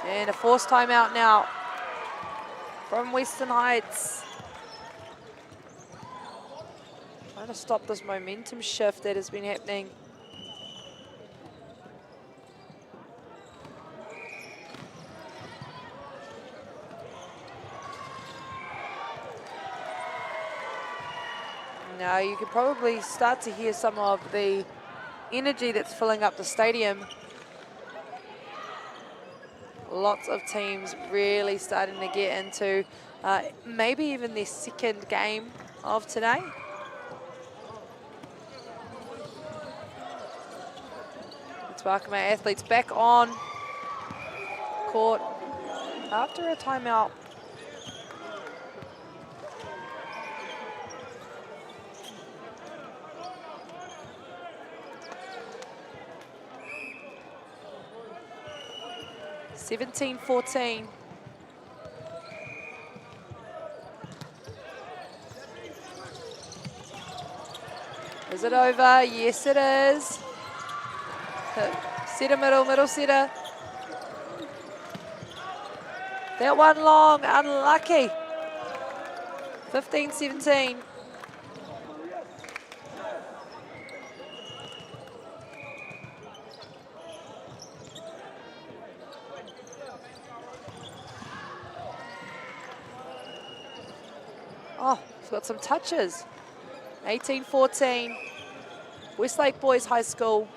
And a forced timeout now from Western Heights. Trying to stop this momentum shift that has been happening. Now you can probably start to hear some of the energy that's filling up the stadium. Lots of teams really starting to get into maybe even their second game of today. It's welcome our athletes back on court after a timeout. (17-14). Is it over? Yes, it is. Setter middle setter. That one long, unlucky. 15-17. Oh, he's got some touches. 18-14. Westlake Boys High School.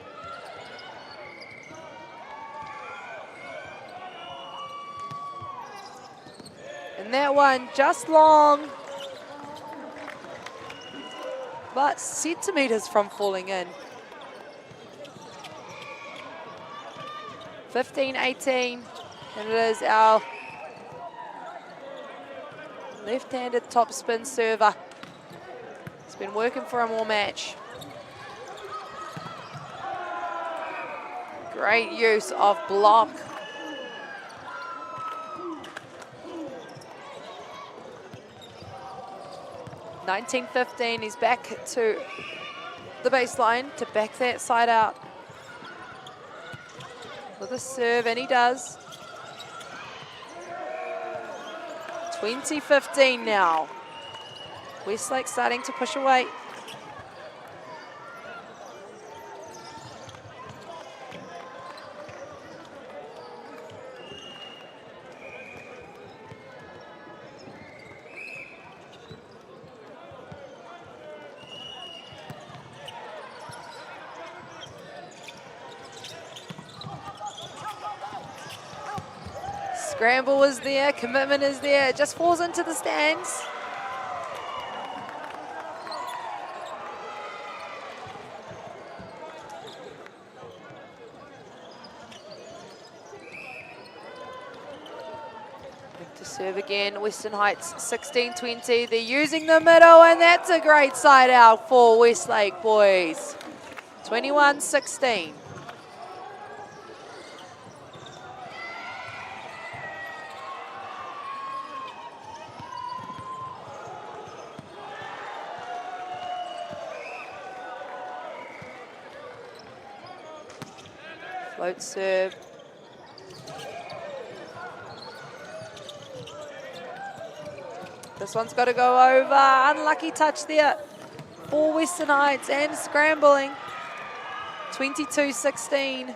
And that one just long, but centimeters from falling in. 15-18, and it is our left-handed top spin server. It's been working for him all match. Great use of block. (19-15), he's back to the baseline to back that side out with a serve, and he does. 20-15 now. Westlake starting to push away. Scramble is there, commitment is there, it just falls into the stands. Back to serve again, Western Heights 16-20. They're using the middle and that's a great side out for Westlake boys. 21-16. Float serve. This one's got to go over. Unlucky touch there for Western Heights and scrambling. 22-16.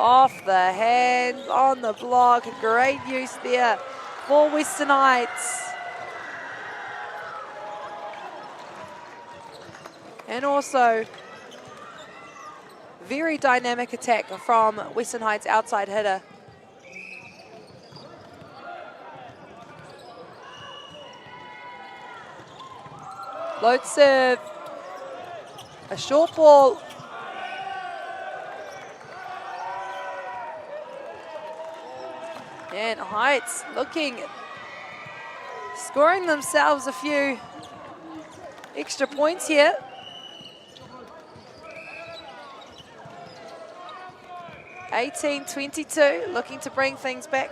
Off the hand, on the block, great use there for Western Heights. And also, very dynamic attack from Western Heights outside hitter. Float serve, a short ball. And Heights looking, scoring themselves a few extra points here. (18-22), looking to bring things back.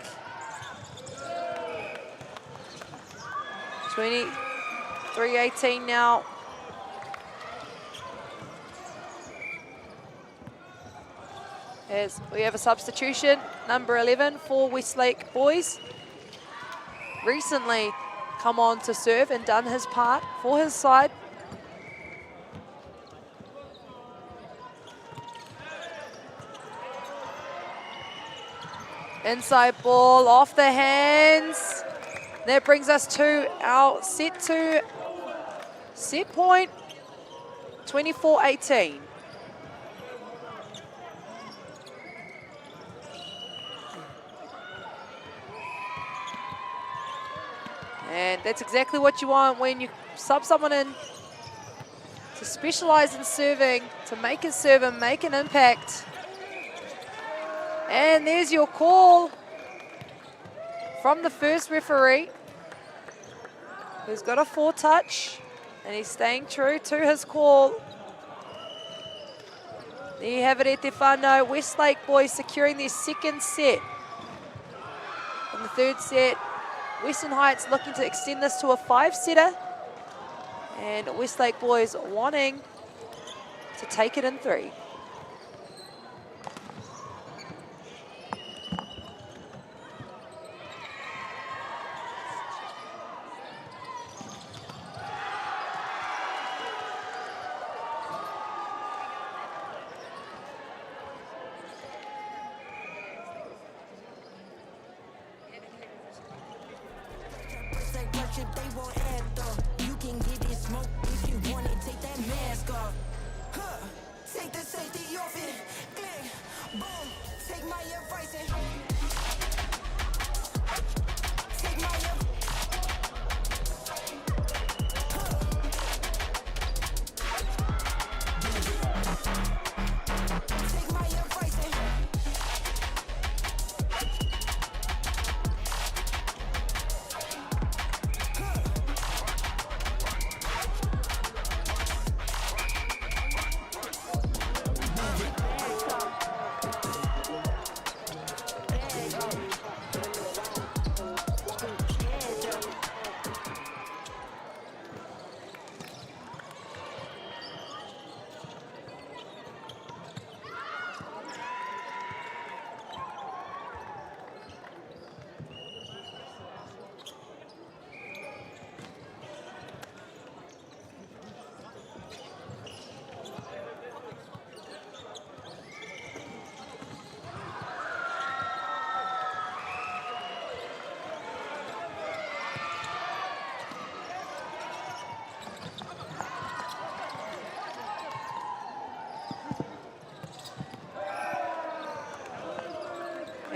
23-18 now. As we have a substitution, number 11 for Westlake boys. Recently come on to serve and done his part for his side. Inside ball off the hands. That brings us to our set point, 24-18. And that's exactly what you want when you sub someone in to specialize in serving, to make a serve and make an impact. And there's your call from the first referee, who's got a 4-touch, and he's staying true to his call. There you have it, E Te Whānau. Westlake boys securing their second set. In the third set, Western Heights looking to extend this to a 5-setter. And Westlake boys wanting to take it in 3.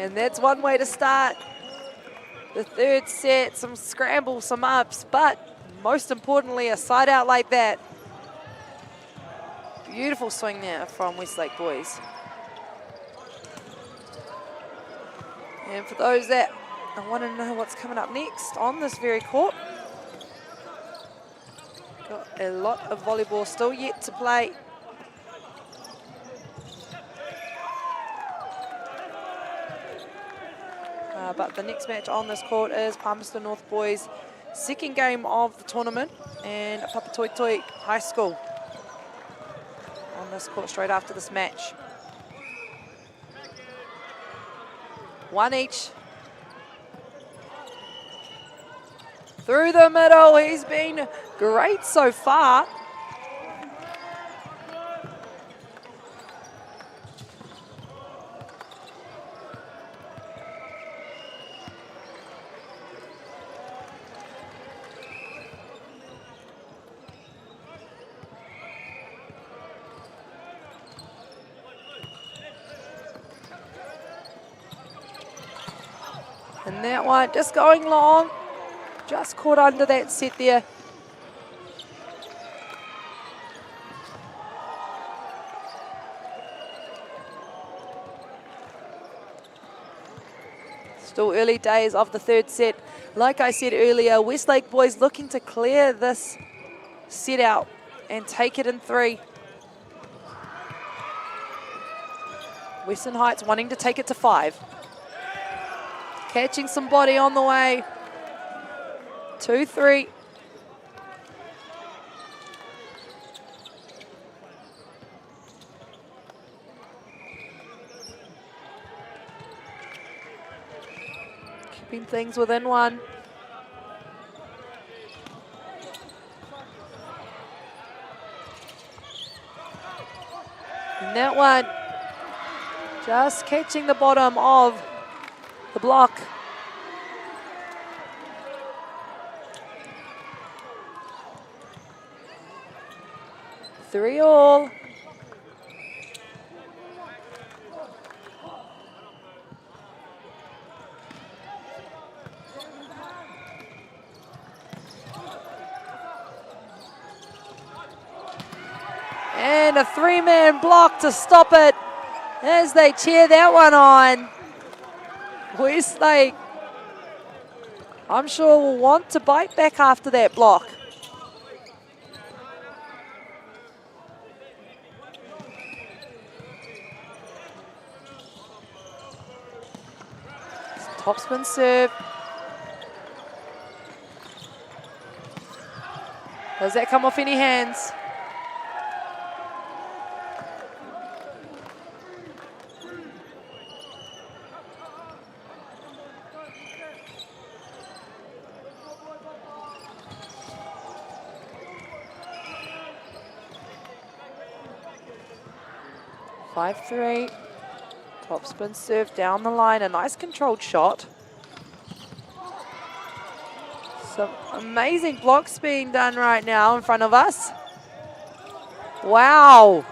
And that's one way to start the third set. Some scramble, some ups, but most importantly, a side out like that. Beautiful swing there from Westlake boys. And for those that want to know what's coming up next on this very court, got a lot of volleyball still yet to play. But the next match on this court is Palmerston North boys' second game of the tournament and Papatoetoe High School on this court straight after this match. One each. Through the middle, he's been great so far. And that one just going long, just caught under that set there. Still early days of the third set. Like I said earlier, Westlake boys looking to clear this set out and take it in 3. Western Heights wanting to take it to 5. Catching some body on the way. 2-3. Keeping things within 1. And that one just catching the bottom of the block. Three all. And a 3-man block to stop it as they cheer that one on. Westlake, I'm sure, will want to bite back after that block. Topspin serve. Does that come off any hands? Five, 3. Topspin serve down the line. A nice controlled shot. Some amazing blocks being done right now in front of us. Wow.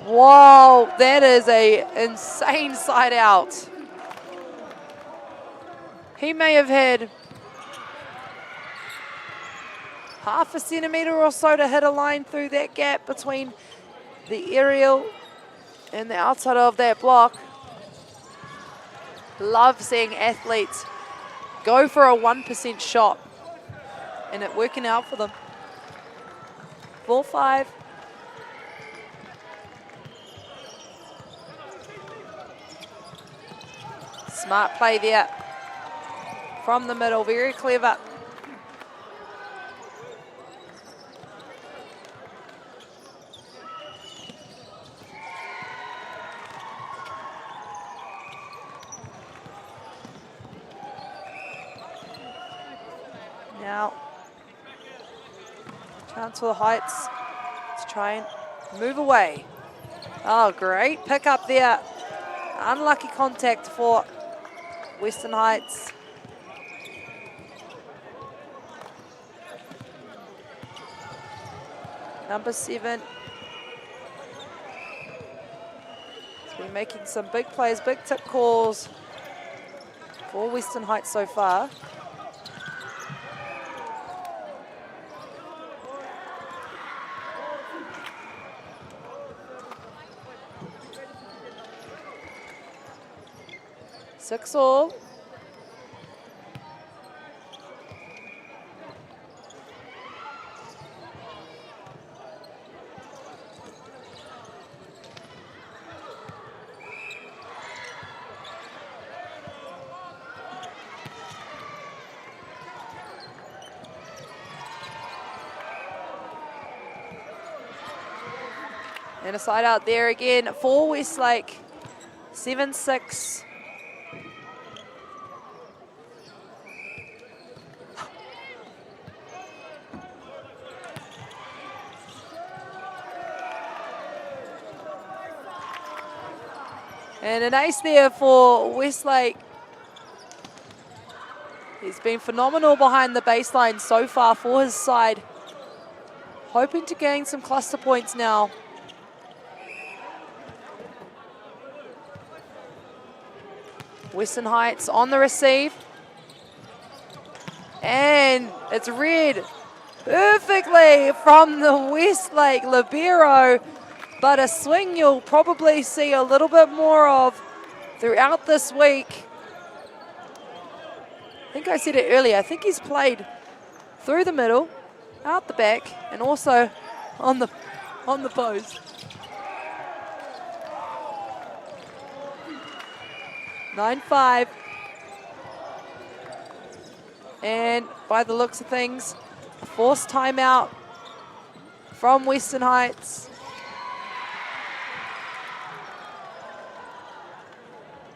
Wow, that is a insane side out. He may have had half a centimetre or so to hit a line through that gap between the aerial and the outside of that block. Love seeing athletes go for a 1% shot and it working out for them. 4-5. Smart play there from the middle, very clever. Now, chance for the Heights to try and move away. Oh, great pick up there. Unlucky contact for Western Heights. Number 7. Been making some big plays, big tip calls for Western Heights so far. Six all. And a side out there again for Westlake. 7-6. And an ace there for Westlake. He's been phenomenal behind the baseline so far for his side. Hoping to gain some cluster points now. Western Heights on the receive. And it's read perfectly from the Westlake libero. But a swing you'll probably see a little bit more of throughout this week. I think I said it earlier. I think he's played through the middle, out the back, and also on the post. 9-5. And by the looks of things, a forced timeout from Western Heights.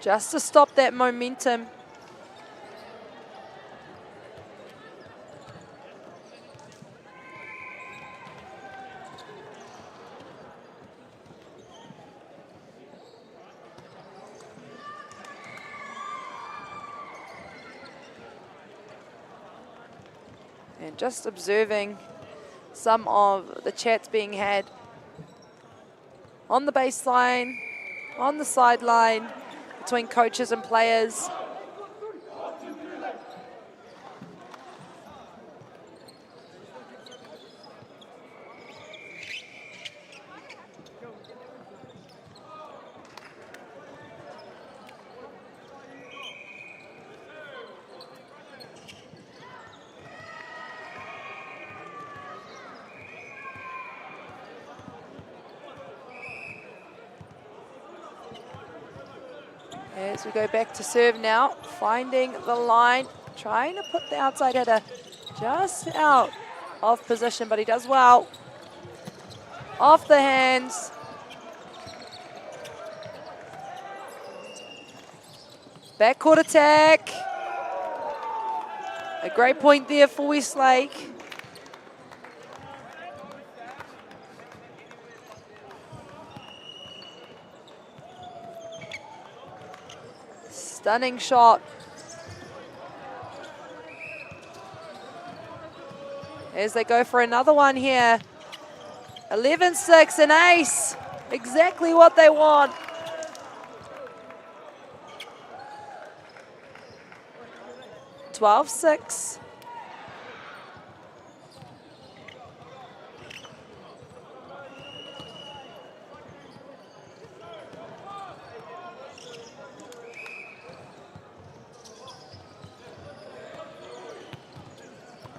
Just to stop that momentum. And just observing some of the chats being had on the baseline, on the sideline, between coaches and players. As we go back to serve now, finding the line, trying to put the outside hitter just out of position, but he does well. Off the hands. Backcourt attack. A great point there for Westlake. Stunning shot. As they go for another one here. 11-6, an ace. Exactly what they want. (12-6).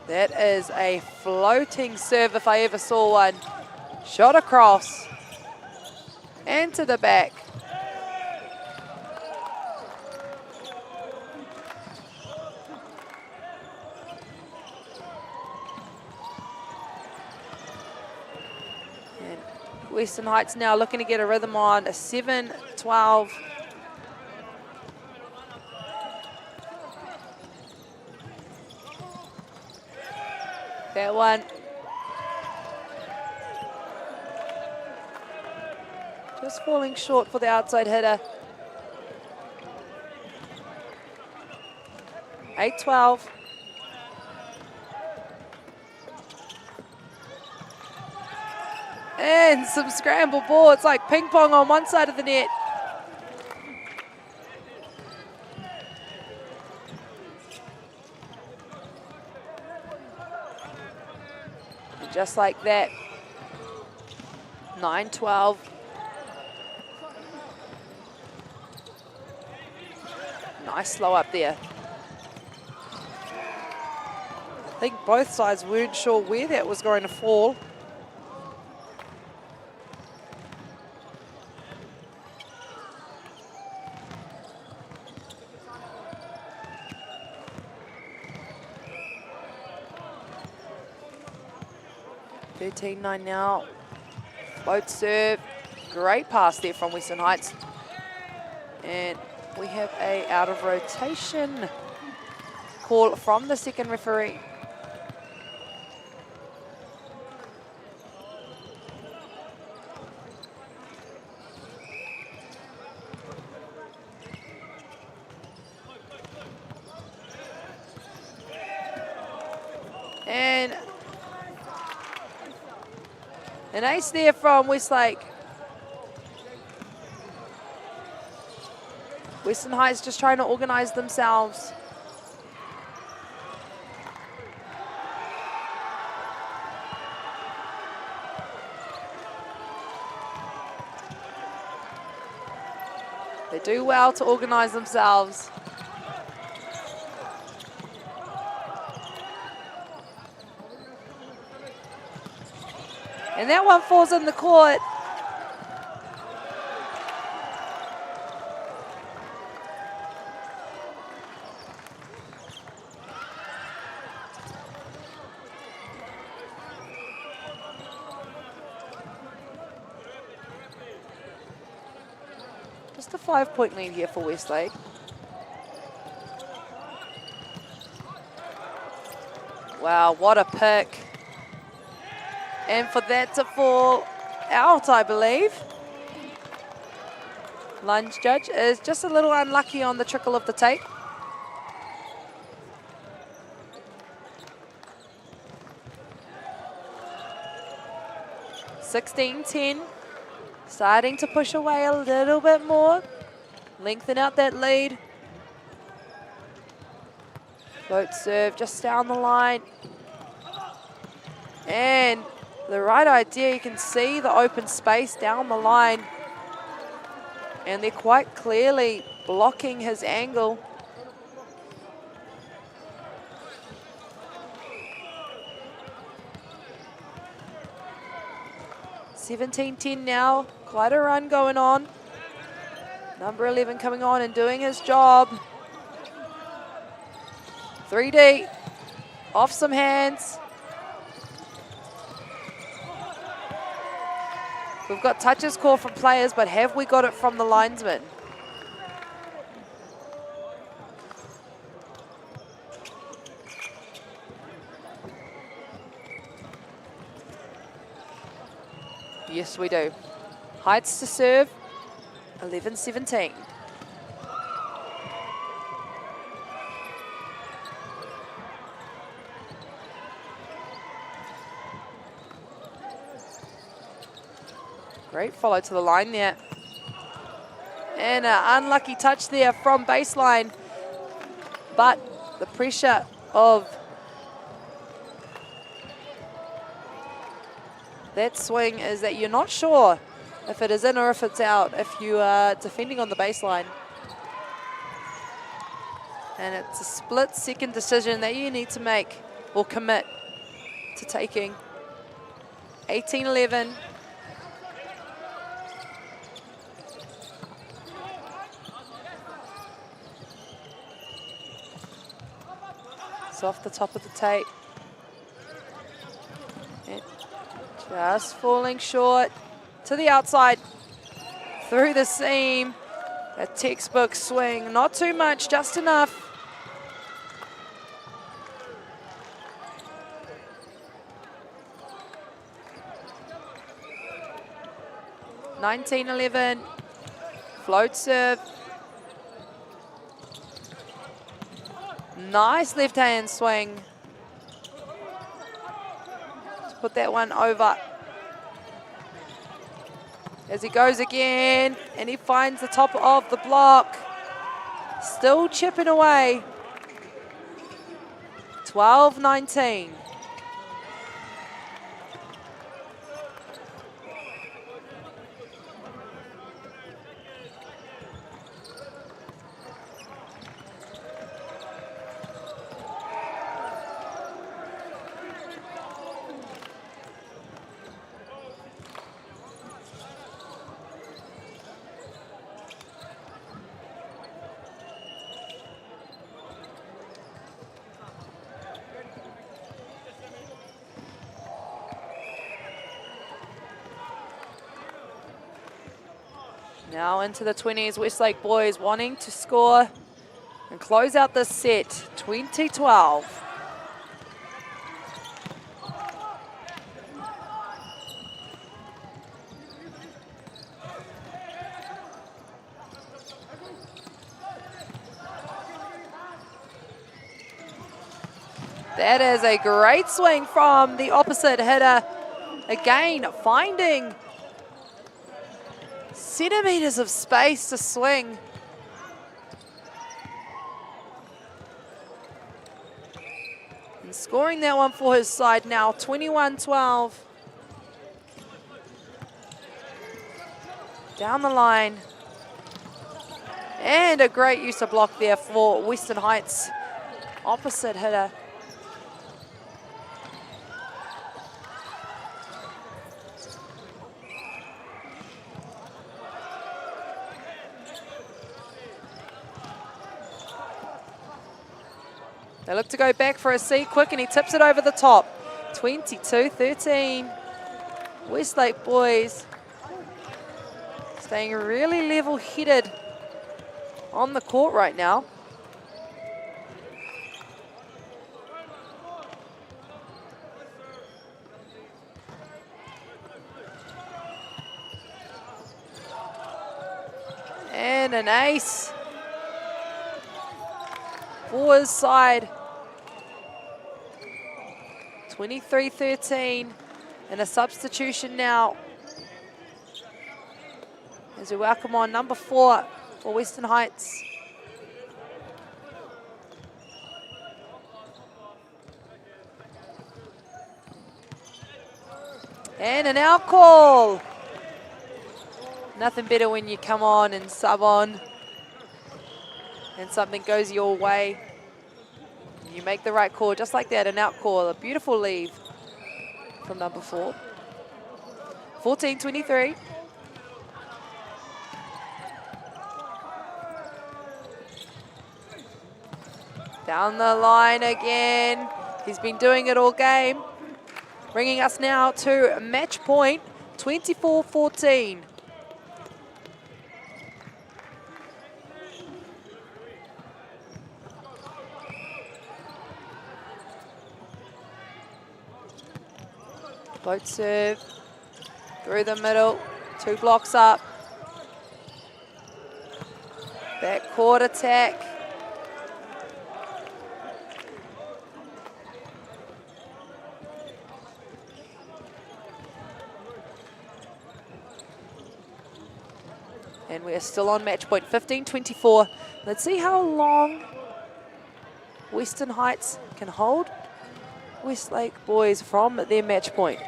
That is a floating serve if I ever saw one. Shot across and to the back. And Western Heights now looking to get a rhythm on. A 7-12. That one. Just falling short for the outside hitter. 8-12. And some scramble ball. It's like ping pong on one side of the net. Just like that. 9-12. Nice slow up there. I think both sides weren't sure where that was going to fall. (13-9) now. Float serve. Great pass there from Western Heights. And we have a out of rotation call from the second referee. And an ace there from Westlake. Western Heights just trying to organize themselves. They do well to organize themselves. And that one falls in the court. Just a 5-point lead here for Westlake. Wow, what a pick. And for that to fall out, I believe. Lunge judge is just a little unlucky on the trickle of the tape. (16-10). Starting to push away a little bit more. Lengthen out that lead. Float serve just down the line. And the right idea, you can see the open space down the line. And they're quite clearly blocking his angle. (17-10) now, quite a run going on. Number 11 coming on and doing his job. 3D, off some hands. We've got touches called from players, but have we got it from the linesman? Yes, we do. Heights to serve, 11-17. Great follow to the line there. And an unlucky touch there from baseline. But the pressure of that swing is that you're not sure if it is in or if it's out if you are defending on the baseline. And it's a split-second decision that you need to make or commit to taking. 18-11. It's off the top of the tape. And just falling short to the outside. Through the seam. A textbook swing. Not too much, just enough. (19-11). Float serve. Nice left hand swing. Let's put that one over. As he goes again, and he finds the top of the block. Still chipping away. 12-19. Now into the 20s, Westlake boys wanting to score and close out this set, 20-12. That is a great swing from the opposite hitter. Again, finding centimeters of space to swing. And scoring that one for his side now, 21-12. Down the line. And a great use of block there for Western Heights opposite hitter. They look to go back for a seat quick, and he tips it over the top. 22-13. Westlake boys staying really level-headed on the court right now. And an ace for his side. 23-13, and a substitution now as we welcome on number 4 for Western Heights. And an out call. Nothing better when you come on and sub on and something goes your way. You make the right call, just like that, an out call. A beautiful leave from number 4. 14-23. Down the line again. He's been doing it all game. Bringing us now to match point, 24-14. Boat serve, through the middle, 2 blocks up. Back court attack. And we are still on match point, 15-24. Let's see how long Western Heights can hold Westlake boys from their match point.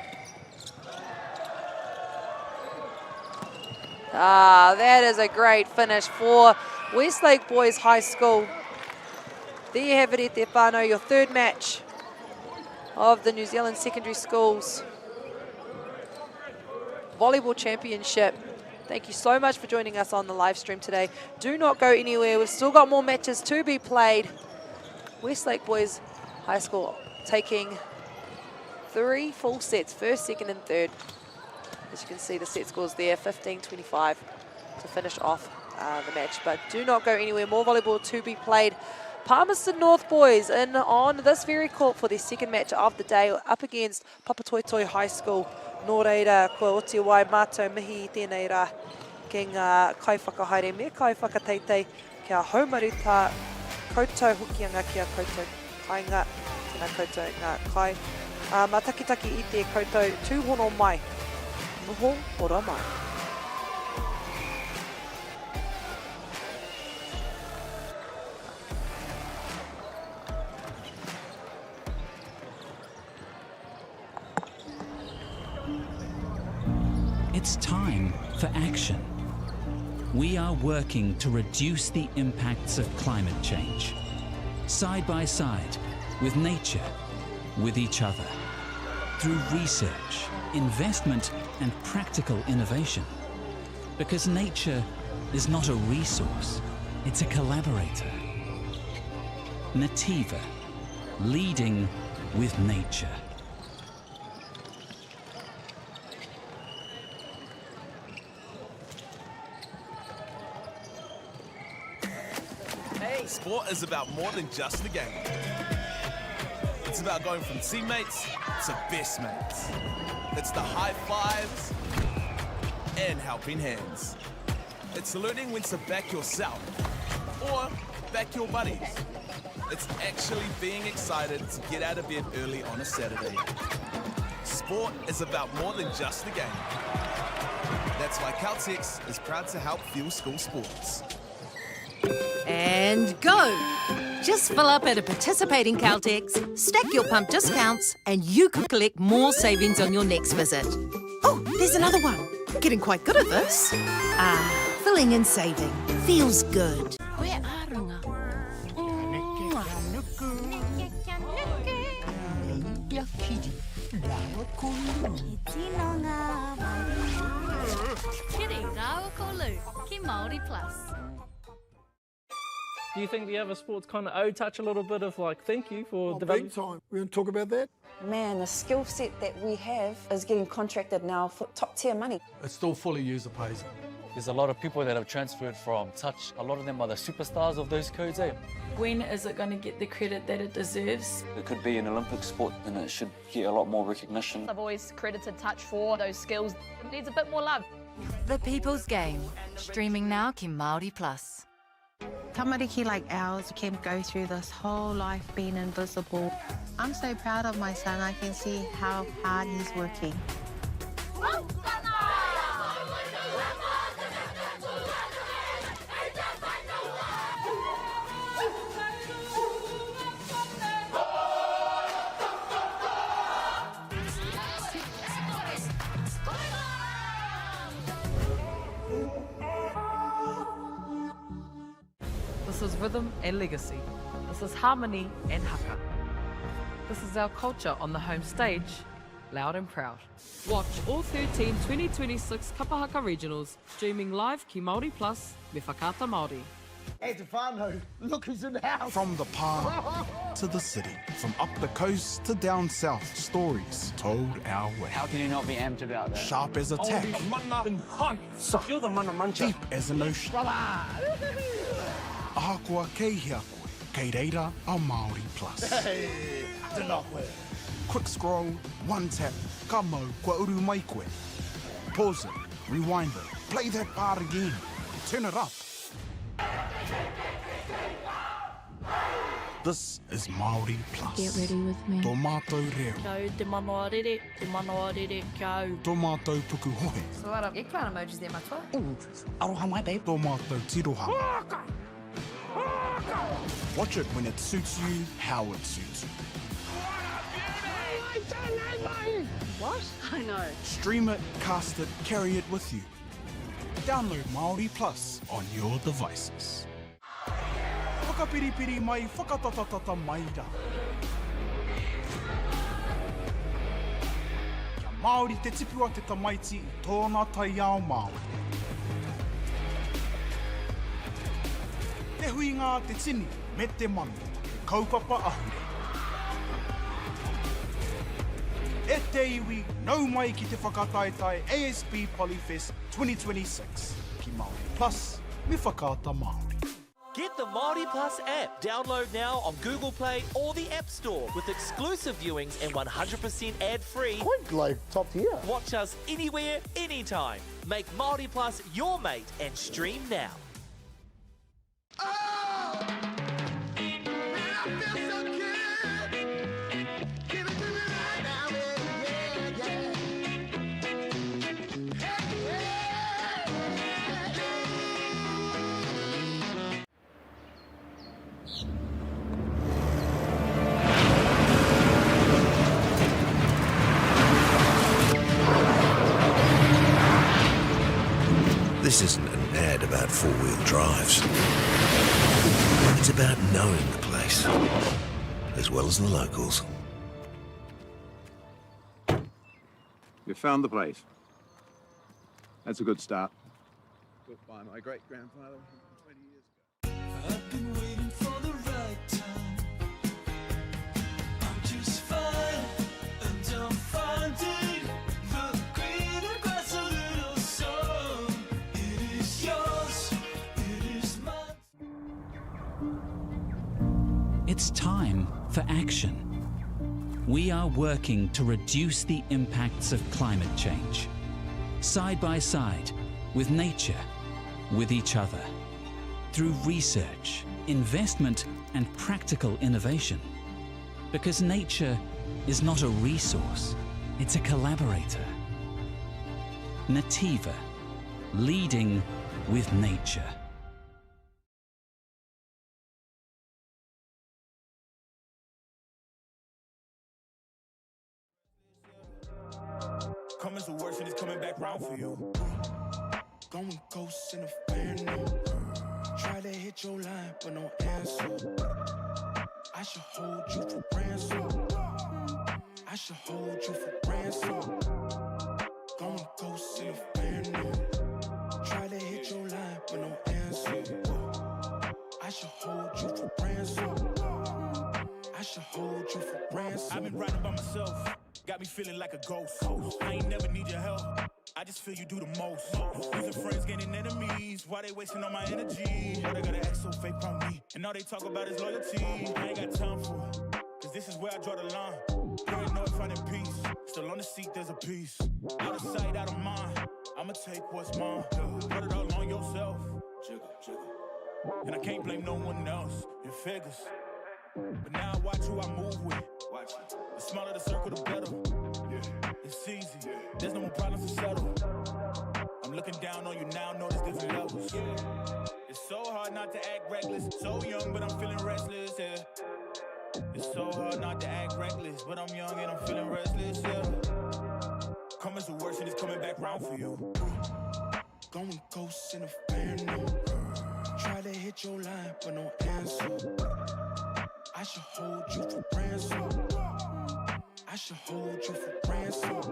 That is a great finish for Westlake Boys High School. There you have it, Te whānau, your 3rd match of the New Zealand Secondary Schools Volleyball Championship. Thank you so much for joining us on the live stream today. Do not go anywhere. We've still got more matches to be played. Westlake Boys High School taking 3 full sets, 1st, 2nd and 3rd. As you can see, the set scores there, 15-25 to finish off the match. But do not go anywhere, more volleyball to be played. Palmerston North boys in on this very court for their 2nd match of the day, up against Papatoetoe High School. Nō reira, ko Aotearoa mātou mihi I tēnei rā, ki ngā kaiwhakahaere me kaiwhakateitei, kia haumaru tā koutou hokianga kia koutou kainga, tēnā koutou ngā kai. Mā takitaki I te koutou tūhono mai, noho ora mai. It's time for action. We are working to reduce the impacts of climate change, side by side, with nature, with each other, through research, investment, and practical innovation. Because nature is not a resource, it's a collaborator. Nativa, leading with nature. Sport is about more than just the game. It's about going from teammates to best mates. It's the high fives and helping hands. It's learning when to back yourself or back your buddies. It's actually being excited to get out of bed early on a Saturday. Sport is about more than just the game. That's why Caltex is proud to help fuel school sports. And go! Just fill up at a participating Caltex, stack your pump discounts, and you could collect more savings on your next visit. Oh, there's another one. Getting quite good at this. Filling and saving. Feels good. Māori Plus. Do you think the other sports kind of touch a little bit of like thank you for Big time. We're going to talk about that. Man, the skill set that we have is getting contracted now for top tier money. It's still fully user pays. There's a lot of people that have transferred from touch. A lot of them are the superstars of those codes, eh? When is it going to get the credit that it deserves? It could be an Olympic sport and it should get a lot more recognition. I've always credited touch for those skills. It needs a bit more love. The People's Game, streaming now ki Māori Plus. Tamariki like ours can go through this whole life being invisible. I'm so proud of my son. I can see how hard he's working. This is rhythm and legacy. This is harmony and haka. This is our culture on the home stage, loud and proud. Watch all 13 2026 Kapahaka Regionals, streaming live ki Māori Plus, me whakaata Māori. Hey, Stefano, look who's in the house. From the palm to the city, from up the coast to down south, stories told our way. How can you not be amped about that? Sharp as a tack, You're the mana mancha. deep as an ocean. Ahakua kei hea koe, kei reira a Māori Plus. Hey, Quick scroll, one tap, ka mau kua uru mai koe. Pause it, rewind it, play that part again, turn it up. This is Māori Plus. Get ready with me. Tō mātou reo, Kau te manoa rere, kau. tō mātou puku hohe, So what up, eggplant emojis there, matua? Aroha mai, babe. tō mātou tiroha. Watch it when it suits you, how it suits you. What? I know. Stream it, cast it, carry it with you. Download Māori Plus on your devices. Whakapiripiri mai, whakatatatata mai rā. Kia Māori te tipua te tamaiti I tōna tai ao Māori. Te hui ngā te tini, me te manu, te kaupapa ahuri. E te iwi, nau mai ki te whakataetai ASB Polyfest 2026. Ki Māori Plus, me whakaata Māori. Get the Māori Plus app. Download now on Google Play or the App Store with exclusive viewings and 100% ad-free. Quite like top tier. Watch us anywhere, anytime. Make Māori Plus your mate and stream now. This isn't an ad about four-wheel drives. It's about knowing the place, as well as the locals. You found the place. That's a good start. Built by my great-grandfather 20 years ago. I've been waiting for the right time. I'm just fine, and I'm finding the greener grass a little song. It is yours, it is mine. It's time for action. We are working to reduce the impacts of climate change, side by side, with nature, with each other, through research, investment, and practical innovation. Because nature is not a resource, it's a collaborator. Nativa, leading with nature. Coming to worse and it's coming back round for you. Going ghost in a phantom. Try to hit your line, but no answer. I should hold you for ransom. I should hold you for ransom. Going ghost in a phantom. Try to hit your line, but no answer. I should hold you for ransom. I should hold you for ransom. I've been riding by myself. Got me feeling like a ghost. I ain't never need your help. I just feel you do the most. Losing friends, gaining enemies. Why they wasting all my energy? Why they gotta act so fake on me? And all they talk about is loyalty. I ain't got time for it. Cause this is where I draw the line. Praying no finding peace. Still on the seat, there's a piece. Out of sight, out of mind. I'ma take what's mine. Put it all on yourself. And I can't blame no one else. It figures. But now I watch who I move with. The smaller the circle, the better. It's easy. There's no more problems to settle. I'm looking down on you now, notice different levels. It's so hard not to act reckless. So young, but I'm feeling restless, yeah. It's so hard not to act reckless, but I'm young and I'm feeling restless, yeah. Coming to worse and it's coming back round for you. Going ghost in a phantom. Try to hit your line, but no answer. I should hold you for ransom. I should hold you for ransom.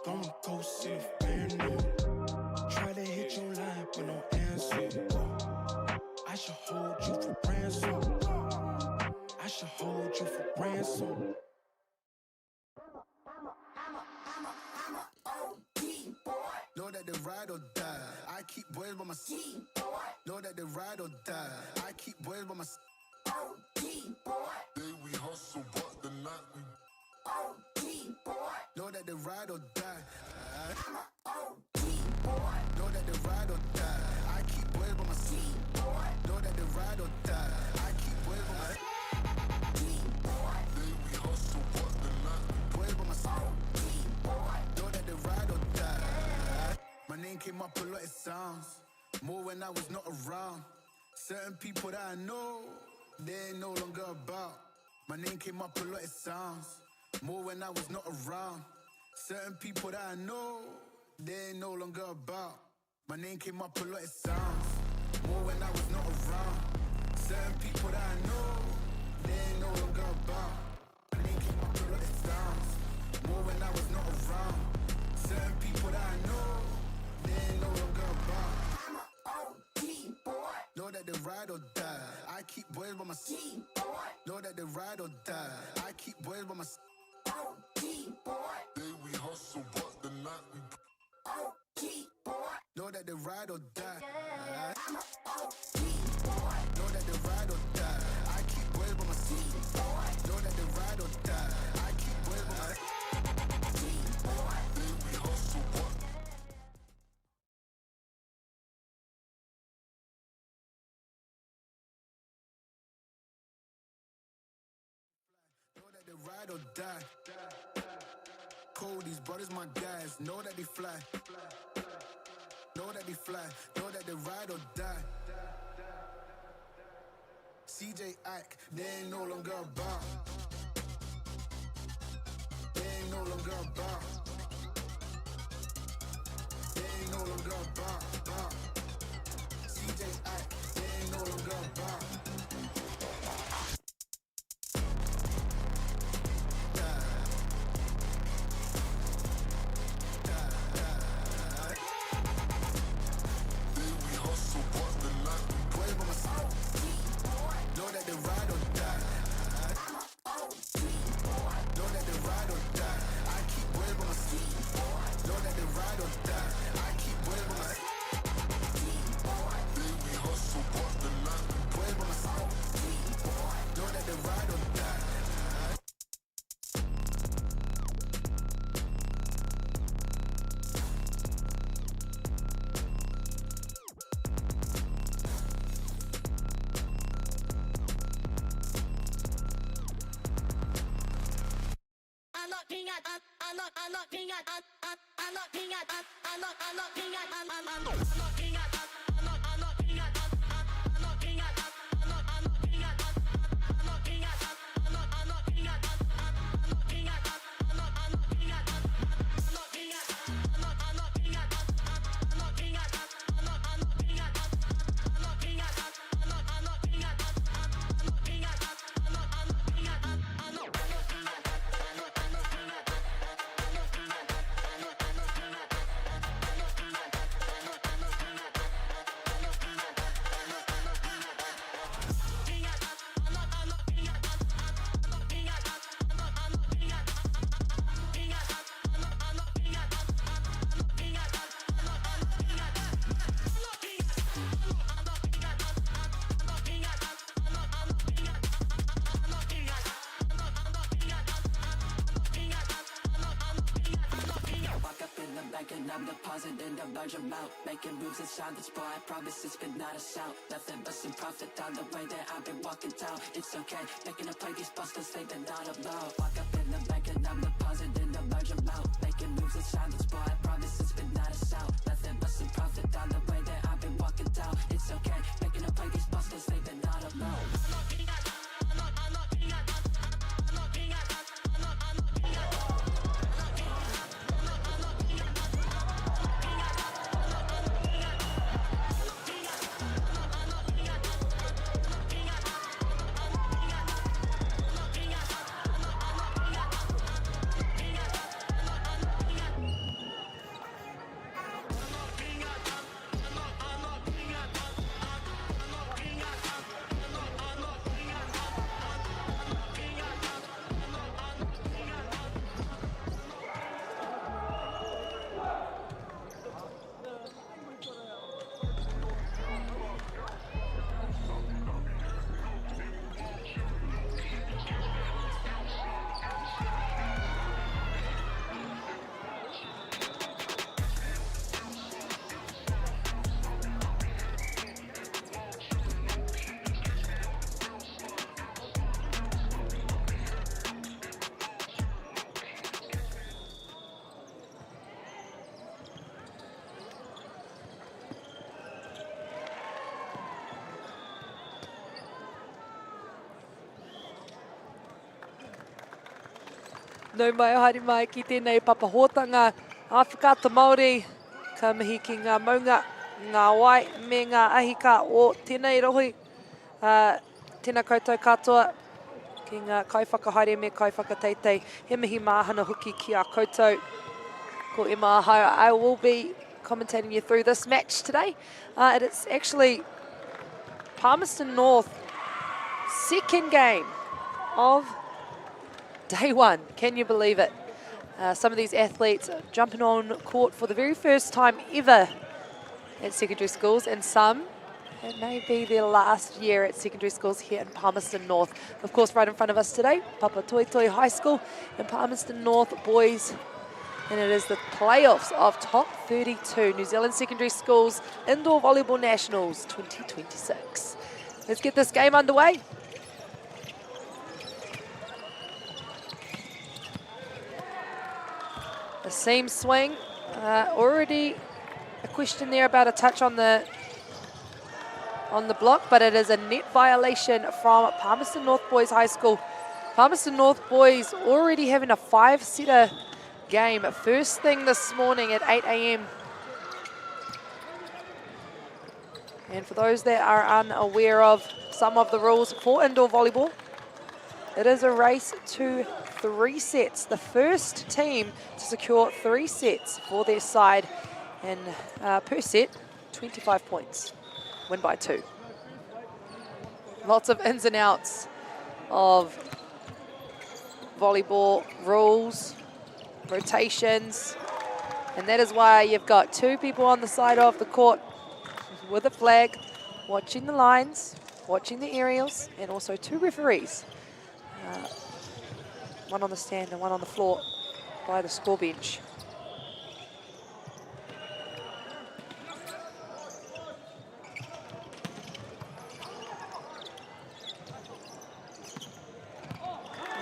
Going ghost in a phantom. Try to hit your line, but no answer. I should hold you for ransom. I should hold you for ransom. Know that they ride or die. I keep boys by my side. Know that they ride or die. I keep boys by my side. Day we hustle, but the night we know that they ride or die. Know that they ride or die. I keep boys by my side. Know that they ride or die. I keep boys by my side. Day we hustle, but the night we boys by my side. Know that they ride or die. My name came up a lot, it sounds more when I was not around. Certain people that I know, they ain't no longer about. My name came up a lot, it sounds more when I was not around. Certain people that I know, they ain't no longer about. My name came up a lot, it sounds more when I was not around. Certain people that I know, they ain't no longer about. My name came up a lot, it sounds more when I was not around. Certain people that I know, they ain't no longer about. Know that they ride or die. I keep boys by my side. Know that they ride or die. I keep boys by my side. Day we hustle, but the night we know that they ride or die. Know that they ride or die. I keep boys by my side. Know that they ride or die. I keep boys by my side. Day we hustle, but they ride or die. Cold, these brothers my guys. Know that they fly. Know that they fly. Know that they ride or die. CJ Ike, they ain't no longer about. They ain't no longer about. They ain't no longer about. CJ Ike, they ain't no longer about. I'm depositing a large amount, making moves inside this boy. I promise it's been not a shout. Nothing but some profit on the way that I've been walking down. It's okay, making a play, these busters say they're not allowed. Walk up in the bank and I'm depositing a large amount, making moves inside this boy. I promise it's been not a shout. Nothing but some profit on the way that I've been walking down. It's okay, making a play, these busters say they're not allowed. Nau mai o haere mai ki tēnei papahotanga Āwhakata Māori, ka mihi ki ngā maunga, ngā wai me ngā ahika o tēnei rohi. Tēnā koutou katoa ki ngā kaiwhakahaere me kaiwhakateitei. He mihi māhana hoki ki a koutou. Ko Emma Ahau. I will be commentating you through this match today. It is actually Palmerston North second game of day one. Can you believe it? Some of these athletes jumping on court for the very first time ever at secondary schools, and some, it may be their last year at secondary schools here in Palmerston North. Of course, right in front of us today, Papatoetoe High School and Palmerston North boys. And it is the playoffs of Top 32 New Zealand Secondary Schools Indoor Volleyball Nationals 2026. Let's get this game underway. The seam swing, already a question there about a touch on the block, but it is a net violation from Palmerston North Boys High School. Palmerston North Boys already having a 5-setter game first thing this morning at 8 a.m. And for those that are unaware of some of the rules for indoor volleyball, it is a race to 3 sets. The first team to secure 3 sets for their side, and per set, 25 points. Win by 2. Lots of ins and outs of volleyball rules, rotations, and that is why you've got 2 people on the side of the court with a flag, watching the lines, watching the aerials, and also 2 referees. One on the stand and one on the floor by the score bench.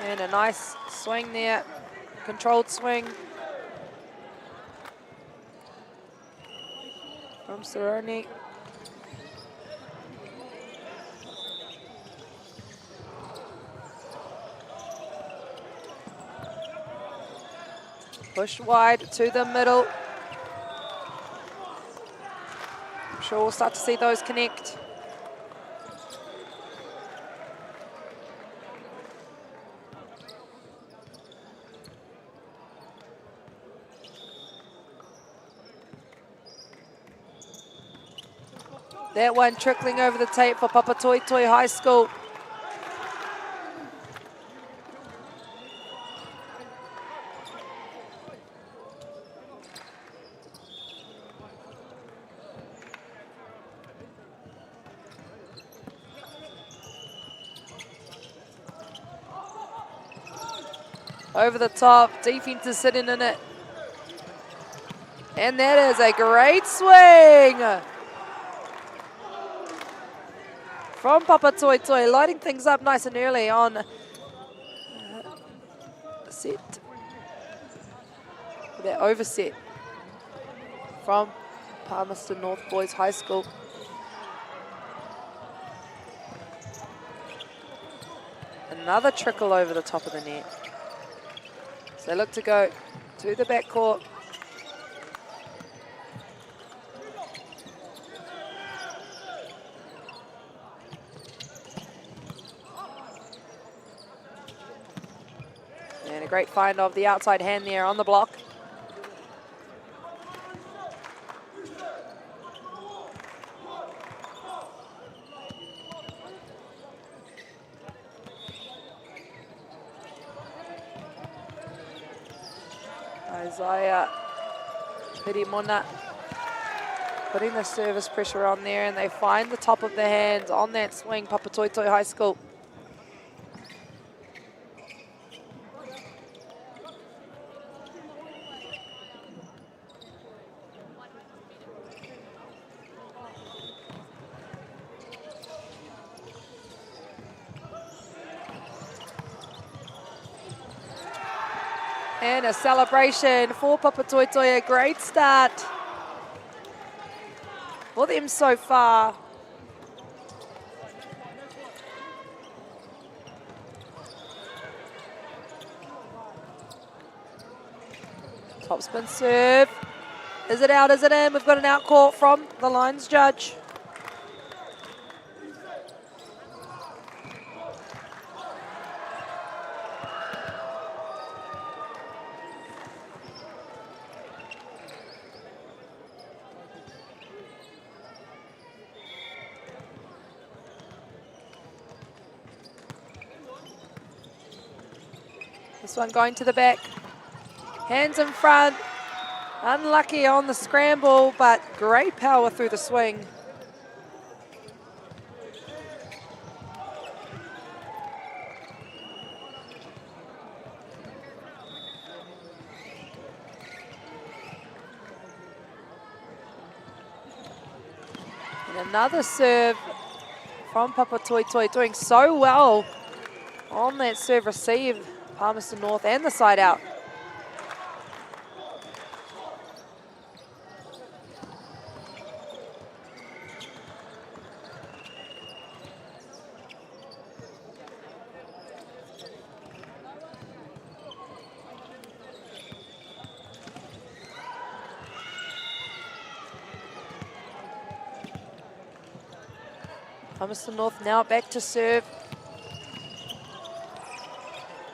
And a nice swing there, controlled swing from Saroni. Pushed wide to the middle. I'm sure we'll start to see those connect. That one trickling over the tape for Papatoetoe High School. Over the top, defense is sitting in it. And that is a great swing from Papatoetoe, lighting things up nice and early on the set. That overset from Palmerston North Boys High School. Another trickle over the top of the net. So they look to go to the backcourt. And a great find of the outside hand there on the block. Isaiah Pirimona putting the service pressure on there, and they find the top of the hands on that swing, Papatoetoe High School. And a celebration for Papatoetoe, a great start for them so far. Topspin serve. Is it out, is it in? We've got an out call from the lines judge. This one going to the back. Hands in front. Unlucky on the scramble, but great power through the swing. And another serve from Papatoetoe, doing so well on that serve receive. Palmerston North and the side out. Palmerston North now back to serve.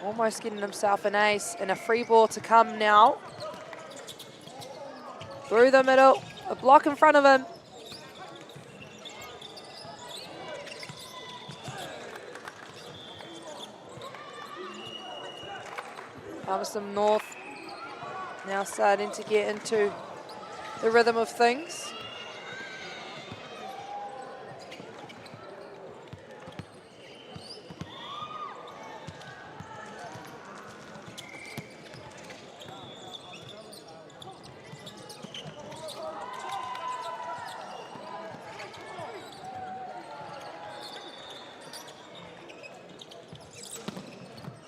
Almost getting himself an ace, and a free ball to come now. Through the middle, a block in front of him. Palmerston North now starting to get into the rhythm of things.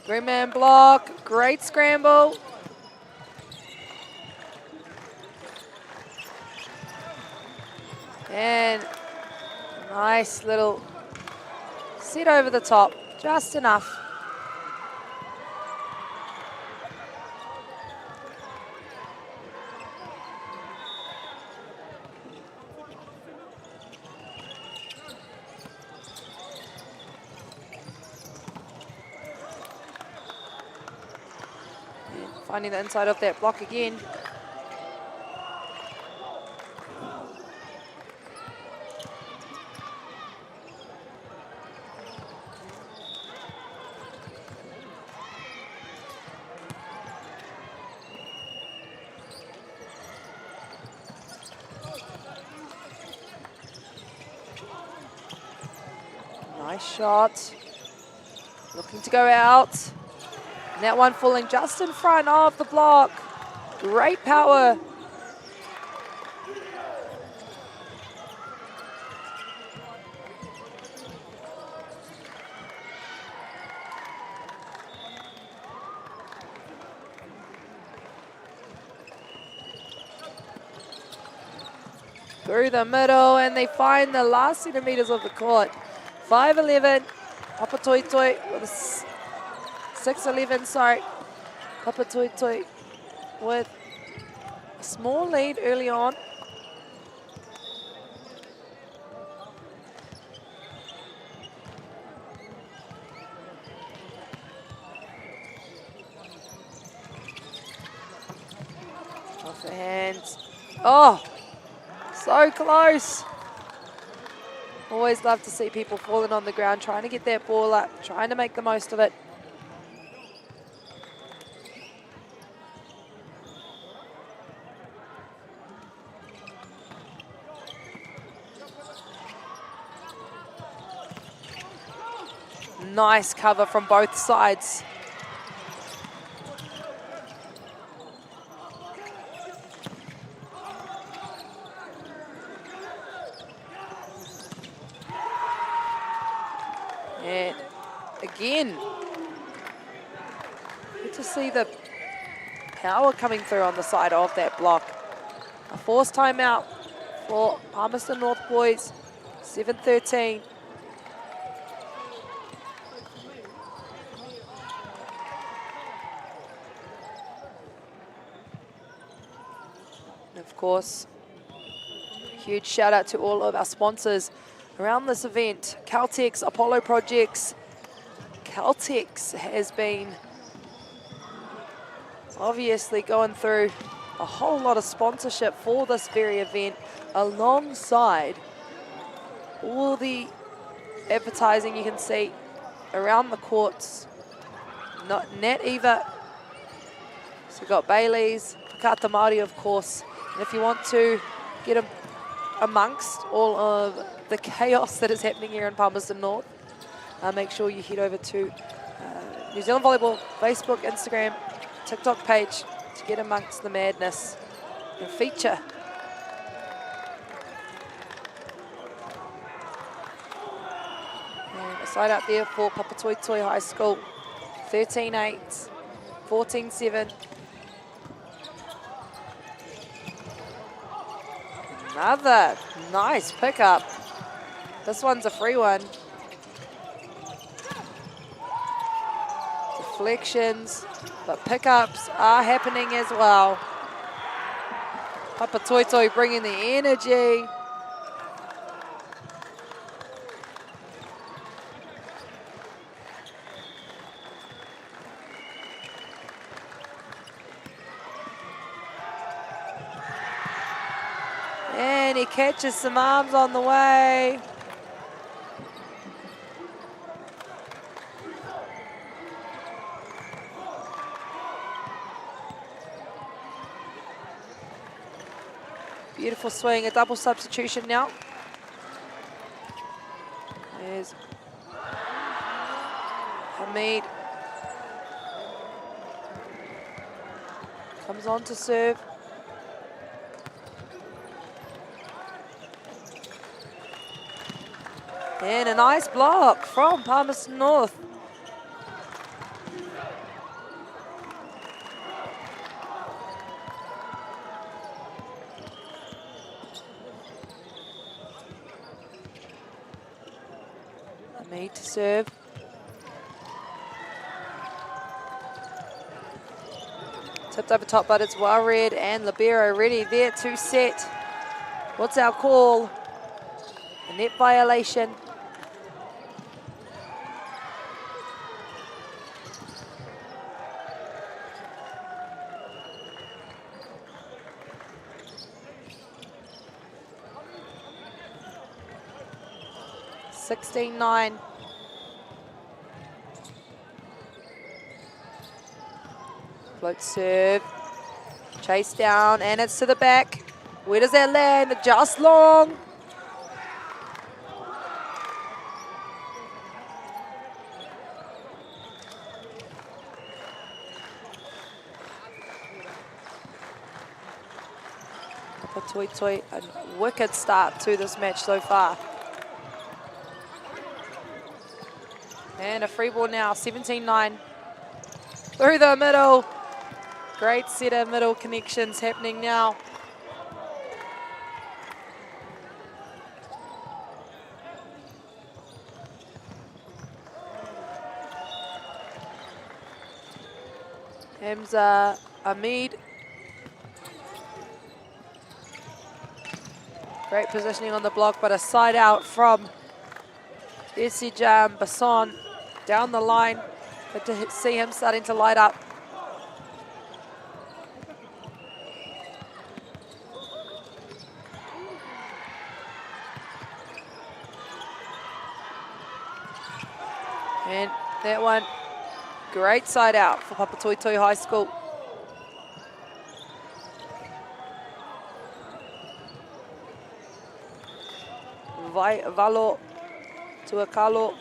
Three-man block, great scramble. And nice little set over the top, just enough. And finding the inside of that block again. Nice shot. Looking to go out. And that one falling just in front of the block. Great power. Through the middle, and they find the last centimeters of the court. 5'11", Papatoetoe with a 6'11", sorry. Papatoetoe with a small lead early on. Off the hands. Oh, so close. Always love to see people falling on the ground, trying to get that ball up, trying to make the most of it. Nice cover from both sides. And again, good to see the power coming through on the side of that block. A forced timeout for Palmerston North boys, 7-13. And of course, huge shout out to all of our sponsors around this event. Caltex, Apollo Projects. Caltex has been obviously going through a whole lot of sponsorship for this very event, alongside all the advertising you can see around the courts. Nat Eva, so we've got Bailey's, Pakata Māori of course, and if you want to get amongst all of the chaos that is happening here in Palmerston North, make sure you head over to New Zealand Volleyball Facebook, Instagram, TikTok page to get amongst the madness and feature. And a side out there for Papatoetoe High School, 13-8, 14-7. Another nice pickup. This one's a free one. Deflections, but pickups are happening as well. Papatoetoe bringing the energy. And he catches some arms on the way. Beautiful swing, a double substitution now. There's Hamid. Comes on to serve. And a nice block from Palmerston North. Hamid to serve. Tipped over top, but it's well read, and Libero ready there to set. What's our call? A net violation. (16-9). Float serve. Chase down, and it's to the back. Where does that land? Just long. Papatoetoe, a wicked start to this match so far. And a free ball now, 17-9. Through the middle. Great set of middle connections happening now. Hamza Hamid. Great positioning on the block, but a side out from Esijam Basson down the line. Good to see him starting to light up. And that one, great side out for Papatoetoe High School. Valo Tuakalo.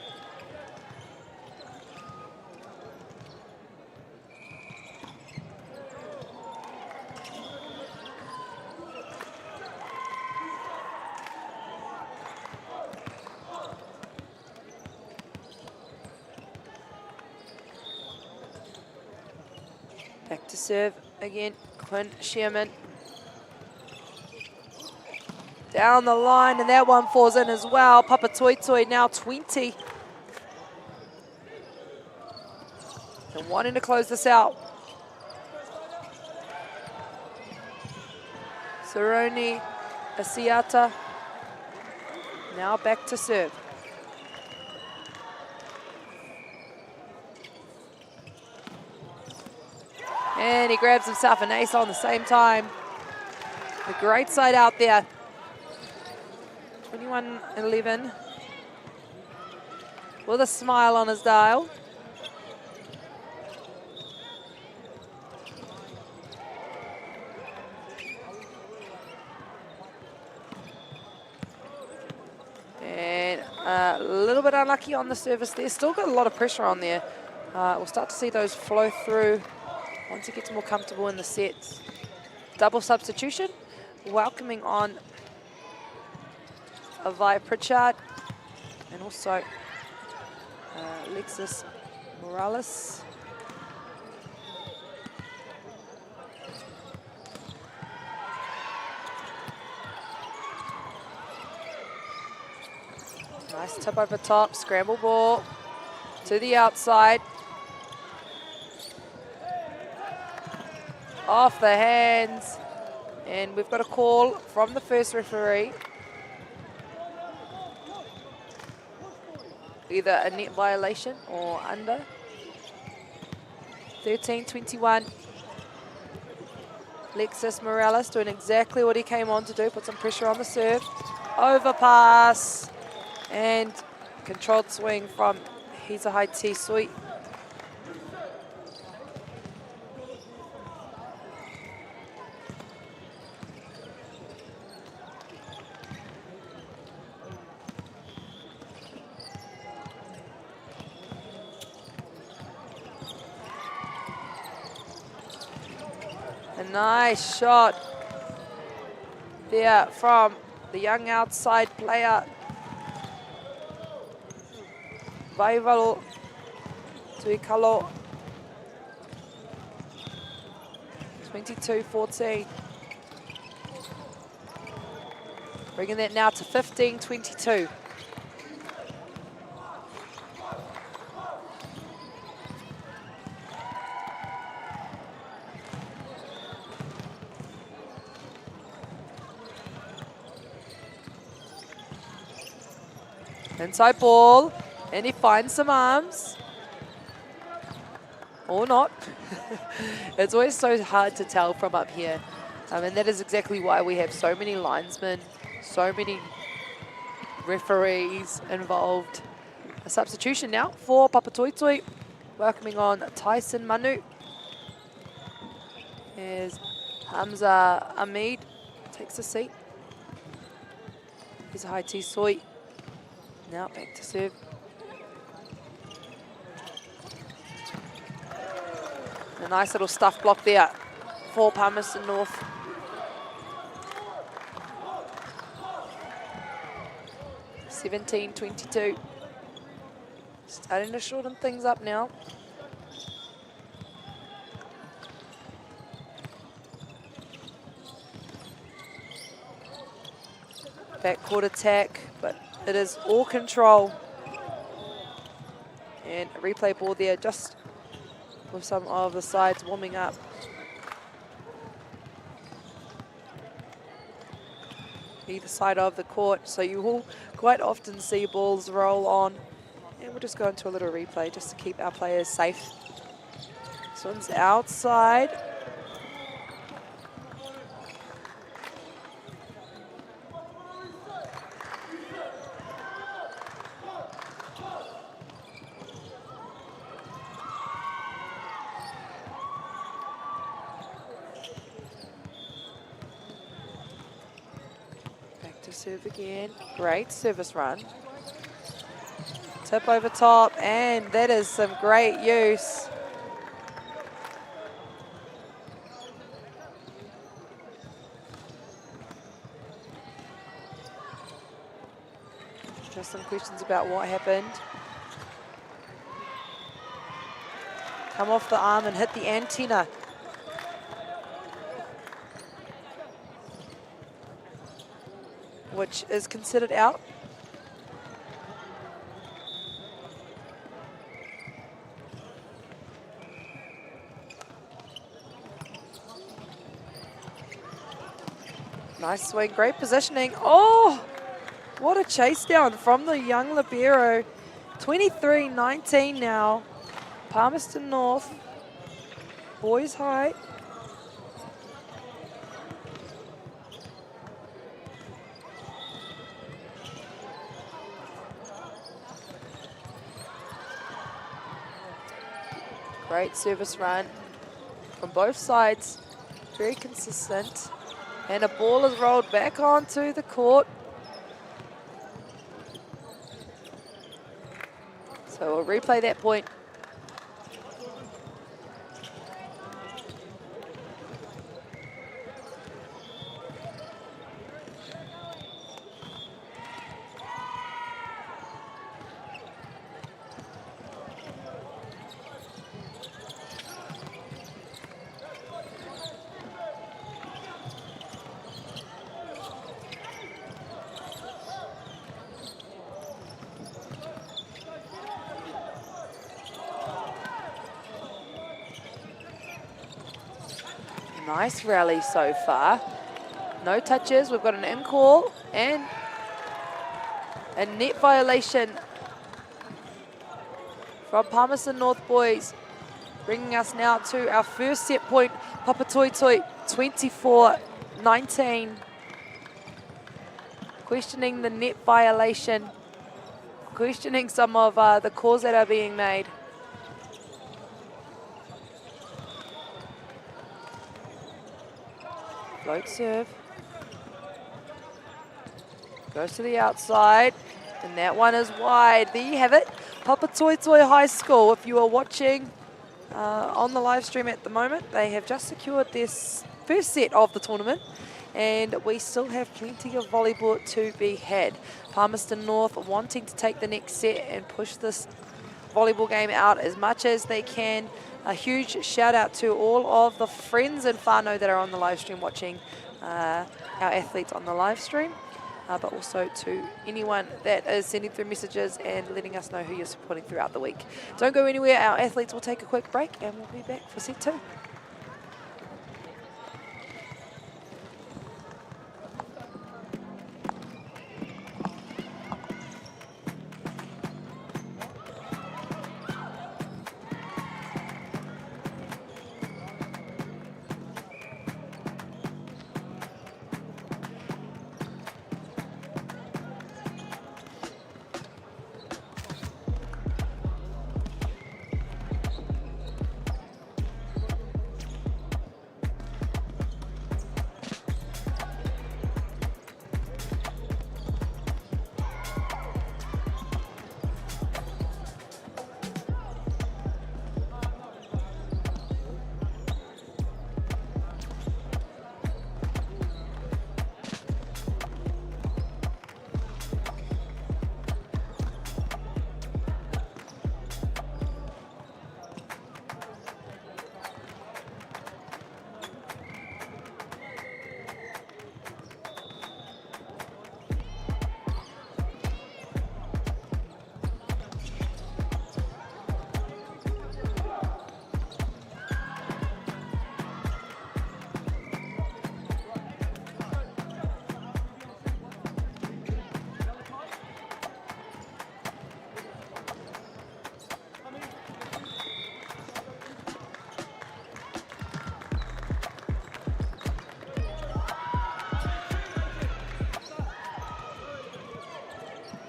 Back to serve again, Quinn Shearman. Down the line, and that one falls in as well. Papatoetoe now 20. And wanting to close this out. Saroni Asiata now back to serve. And he grabs himself an ace on the same time. A great side out there. 21-11. With a smile on his dial. And a little bit unlucky on the service there. Still got a lot of pressure on there. We'll start to see those flow through once he gets more comfortable in the sets. Double substitution, welcoming on Avai Pritchard and also Alexis Morales. Nice tip over top, scramble ball to the outside. Off the hands, and we've got a call from the first referee. Either a net violation or under. 13-21. Alexis Morales doing exactly what he came on to do, put some pressure on the serve. Overpass, and controlled swing from Hizahai T Sweet. Nice shot there from the young outside player. Vaivalo Tuikalo. 22-14. Bringing that now to 15-22. Inside ball, and he finds some arms. Or not. It's always so hard to tell from up here. And that is exactly why we have so many linesmen, so many referees involved. A substitution now for Papatoetoe, welcoming on Tyson Manu. As Hamza Ahmed takes a seat. Here's a high T Soy. Now back to serve. A nice little stuff block there for Palmerston North. (17-22). Starting to shorten things up now. Backcourt attack, but it is all control. And a replay ball there, just with some of the sides warming up. Either side of the court, so you will quite often see balls roll on. And we'll just go into a little replay just to keep our players safe. This one's outside. Serve again. Great service run. Tip over top, and that is some great use. Just some questions about what happened. Come off the arm and hit the antenna. Which is considered out. Nice swing, great positioning. Oh, what a chase down from the young libero. 23-19 now. Palmerston North, boys high. Great service run from both sides, very consistent. And a ball is rolled back onto the court. So we'll replay that point. Nice rally so far. No touches. We've got an in call and a net violation from Palmerston North boys, bringing us now to our first set point. Papatoetoe 24-19. Questioning the net violation. Questioning some of the calls that are being made. Float serve. Goes to the outside. And that one is wide. There you have it. Papatoetoe High School. If you are watching on the live stream at the moment, they have just secured this first set of the tournament. And we still have plenty of volleyball to be had. Palmerston North wanting to take the next set and push this volleyball game out as much as they can. A huge shout out to all of the friends and whānau that are on the live stream watching our athletes on the live stream, but also to anyone that is sending through messages and letting us know who you're supporting throughout the week. Don't go anywhere, our athletes will take a quick break and we'll be back for set 2.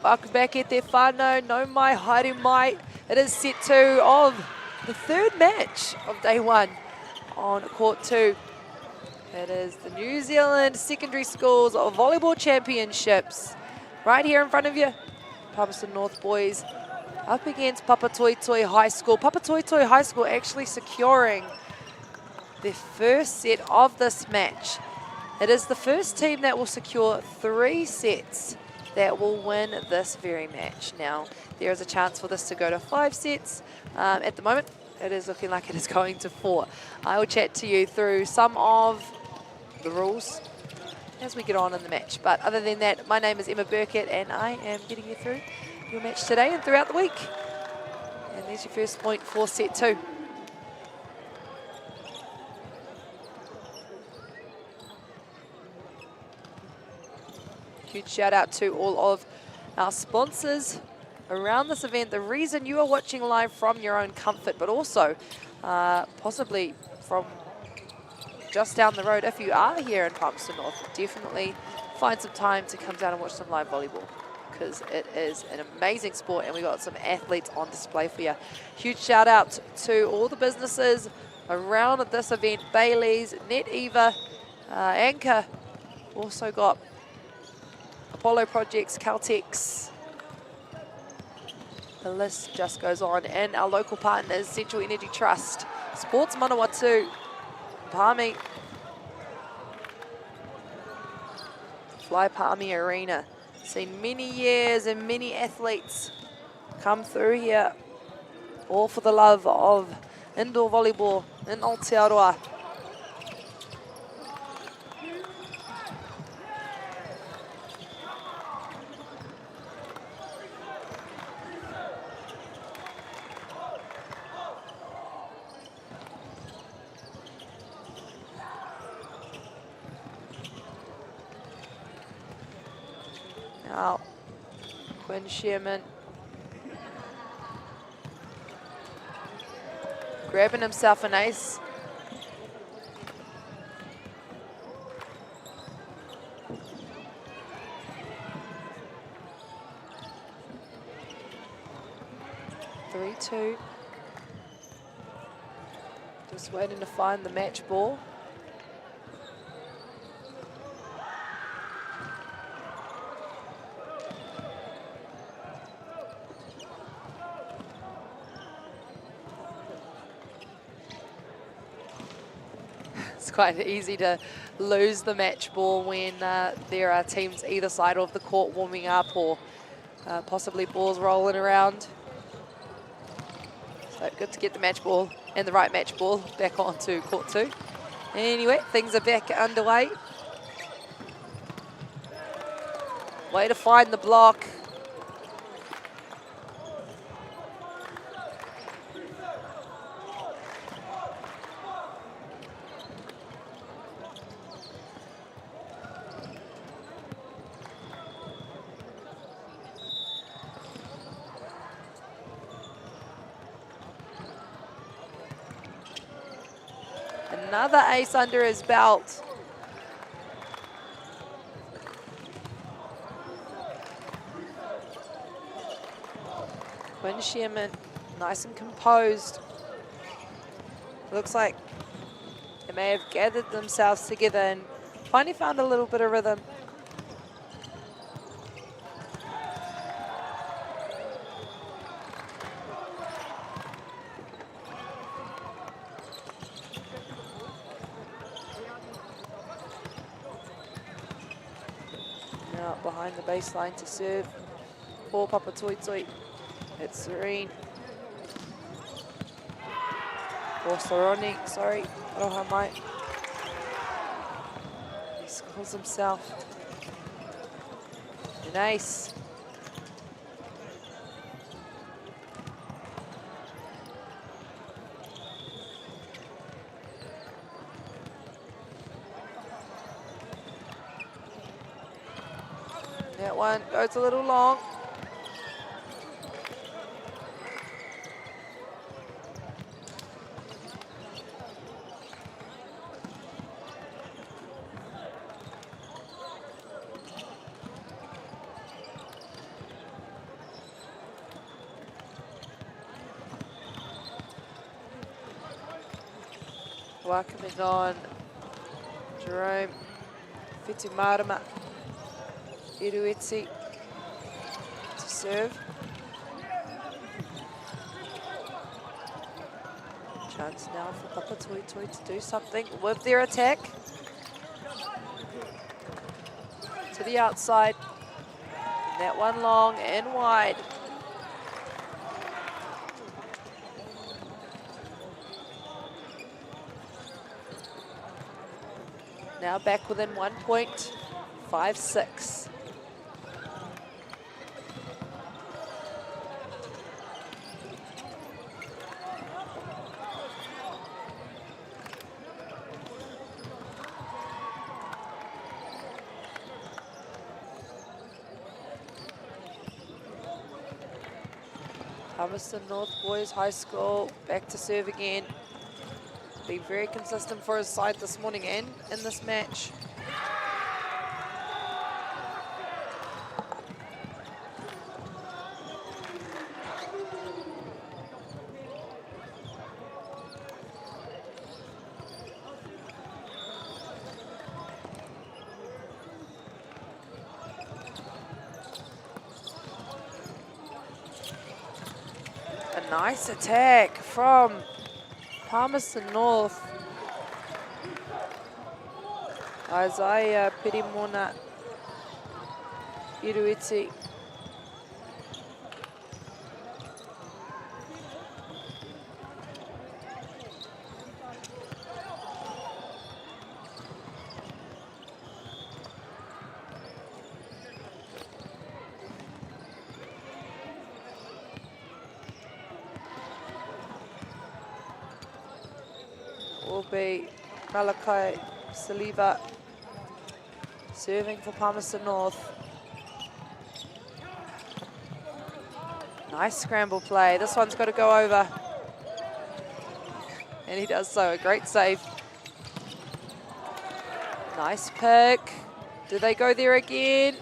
back at their whānau, no mai, haere mai. It is set 2 of the third match of day 1 on court 2. It is the New Zealand Secondary Schools Volleyball Championships. Right here in front of you, Palmerston North boys up against Papatoetoe High School. Papatoetoe High School actually securing their first set of this match. It is the first team that will secure 3 sets that will win this very match. Now, there is a chance for this to go to 5 sets. At the moment, it is looking like it is going to 4. I will chat to you through some of the rules as we get on in the match. But other than that, my name is Emma Burkett, and I am getting you through your match today and throughout the week. And there's your first point for set 2. Huge shout out to all of our sponsors around this event. The reason you are watching live from your own comfort, but also possibly from just down the road. If you are here in Palmerston North, definitely find some time to come down and watch some live volleyball, because it is an amazing sport and we got some athletes on display for you. Huge shout out to all the businesses around this event: Bailey's, NetEva, Anchor, also got Apollo Projects, Caltex. The list just goes on. And our local partners: Central Energy Trust, Sports Manawatu, Palmy, Fly Palmy Arena. Seen many years and many athletes come through here, all for the love of indoor volleyball in Aotearoa. Now, Quinn Shearman grabbing himself an ace. Three, 2. Just waiting to find the match ball. It's quite easy to lose the match ball when there are teams either side of the court warming up, or possibly balls rolling around. So good to get the match ball and the right match ball back onto court 2. Anyway, things are back underway. Way to find the block. Another ace under his belt. Quinn Shearman, nice and composed. Looks like they may have gathered themselves together and finally found a little bit of rhythm. Behind the baseline to serve for Papatoetoe. It's Serene. Or Soroni, sorry. Aroha mai. He scores himself an ace. That one goes a little long. Wā coming on. Jerome. Whitu Marama. Iruetsi to serve. Chance now for Papatoetoe to do something with their attack. To the outside. And that one long and wide. Now back within 1 point, 5-6. Palmerston North Boys High School back to serve again. Been very consistent for his side this morning and in this match. A nice attack from Palmerston North. Isaiah Pirimona Iruetsi. Will be Malakai Saliva serving for Palmerston North. Nice scramble play. This one's got to go over. And he does so. A great save. Nice pick. Do they go there again?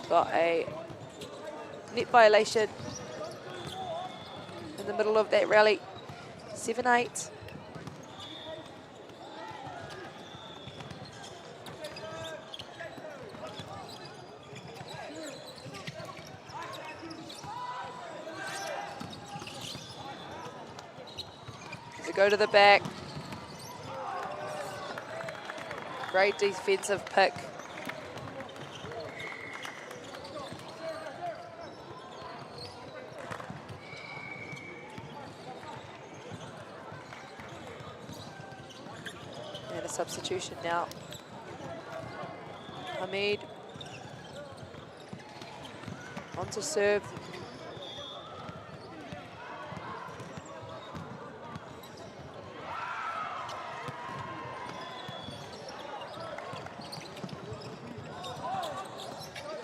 Got a net violation in the middle of that rally. 7-8. To go to the back. Great defensive pick. Substitution now. Hamid on to serve.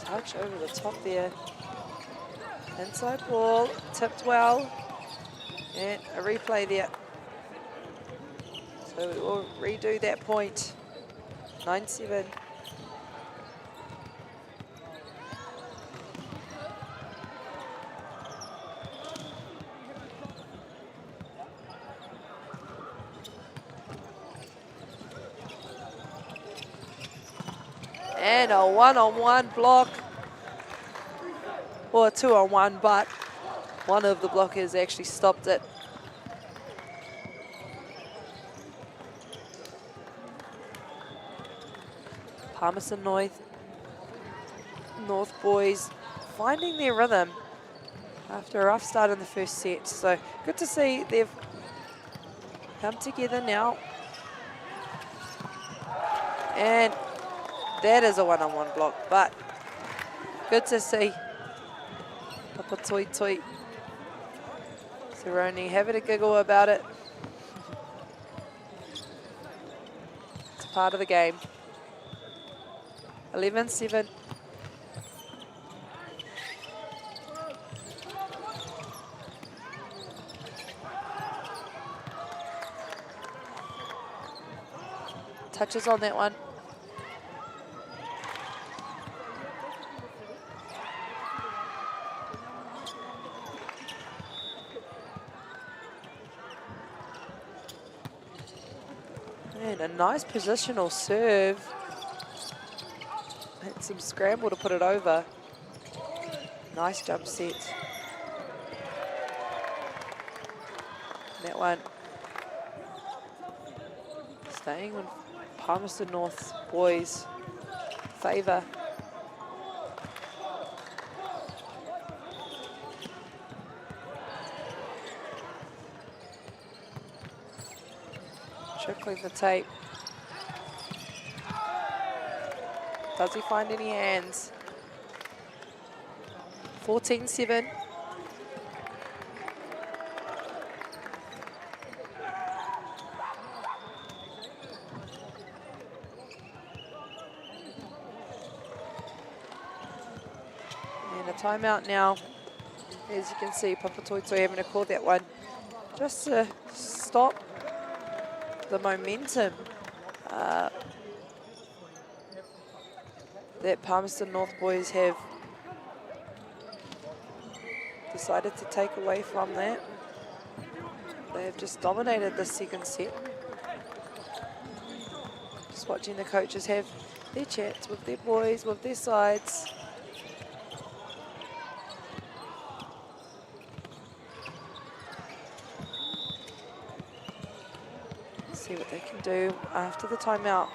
Touch over the top there. Inside ball, tipped well. And a replay there. So we will redo that point. 9-7. And a one-on-one block. Or a two-on-one, but one of the blockers actually stopped it. Palmerston North boys finding their rhythm after a rough start in the first set. So good to see they've come together now. And that is a one-on-one block, but good to see Papatoetoe Cerrone having a giggle about it. It's part of the game. 11-7. Touches on that one. And a nice positional serve. Had some scramble to put it over. Nice jump set. That one staying in Palmerston North boys' favour. Trickling the tape. Does he find any hands? 14-7. And a timeout now. As you can see, Papatoetoe having to call that one just to stop the momentum that Palmerston North boys have decided to take away from that. They have just dominated the second set. Just watching the coaches have their chats with their boys, with their sides. See what they can do after the timeout.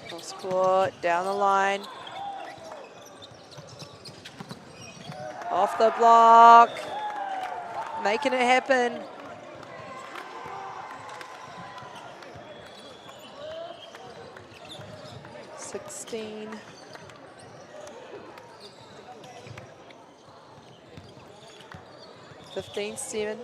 Cross court, down the line. Off the block. Making it happen. (16). 15-7.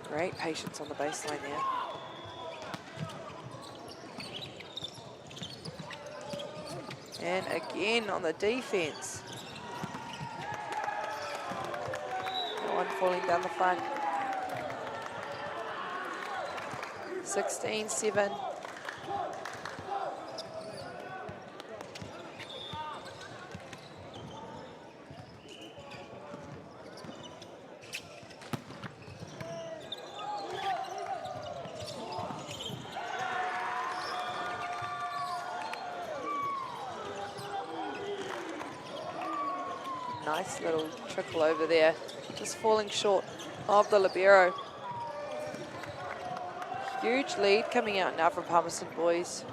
Great patience on the baseline there. And again on the defense. No one falling down the front. 16-7. Nice little trickle over there, just falling short of the libero. Huge lead coming out now from Palmerston boys.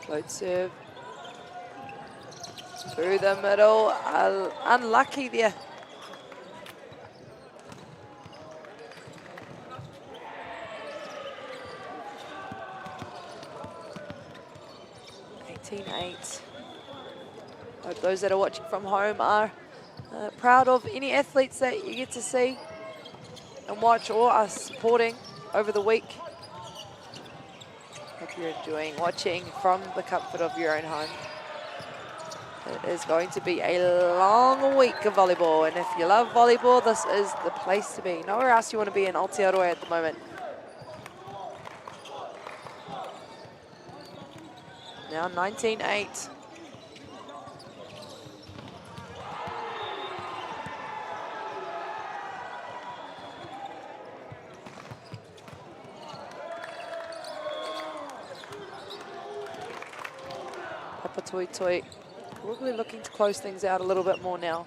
Float serve. Through the middle. Unlucky there. Hope those that are watching from home are proud of any athletes that you get to see and watch or are supporting over the week. Hope you're enjoying watching from the comfort of your own home. It is going to be a long week of volleyball, and if you love volleyball, this is the place to be. Nowhere else you want to be in Aotearoa at the moment. Now 19-8. Papatoetoe probably looking to close things out a little bit more now.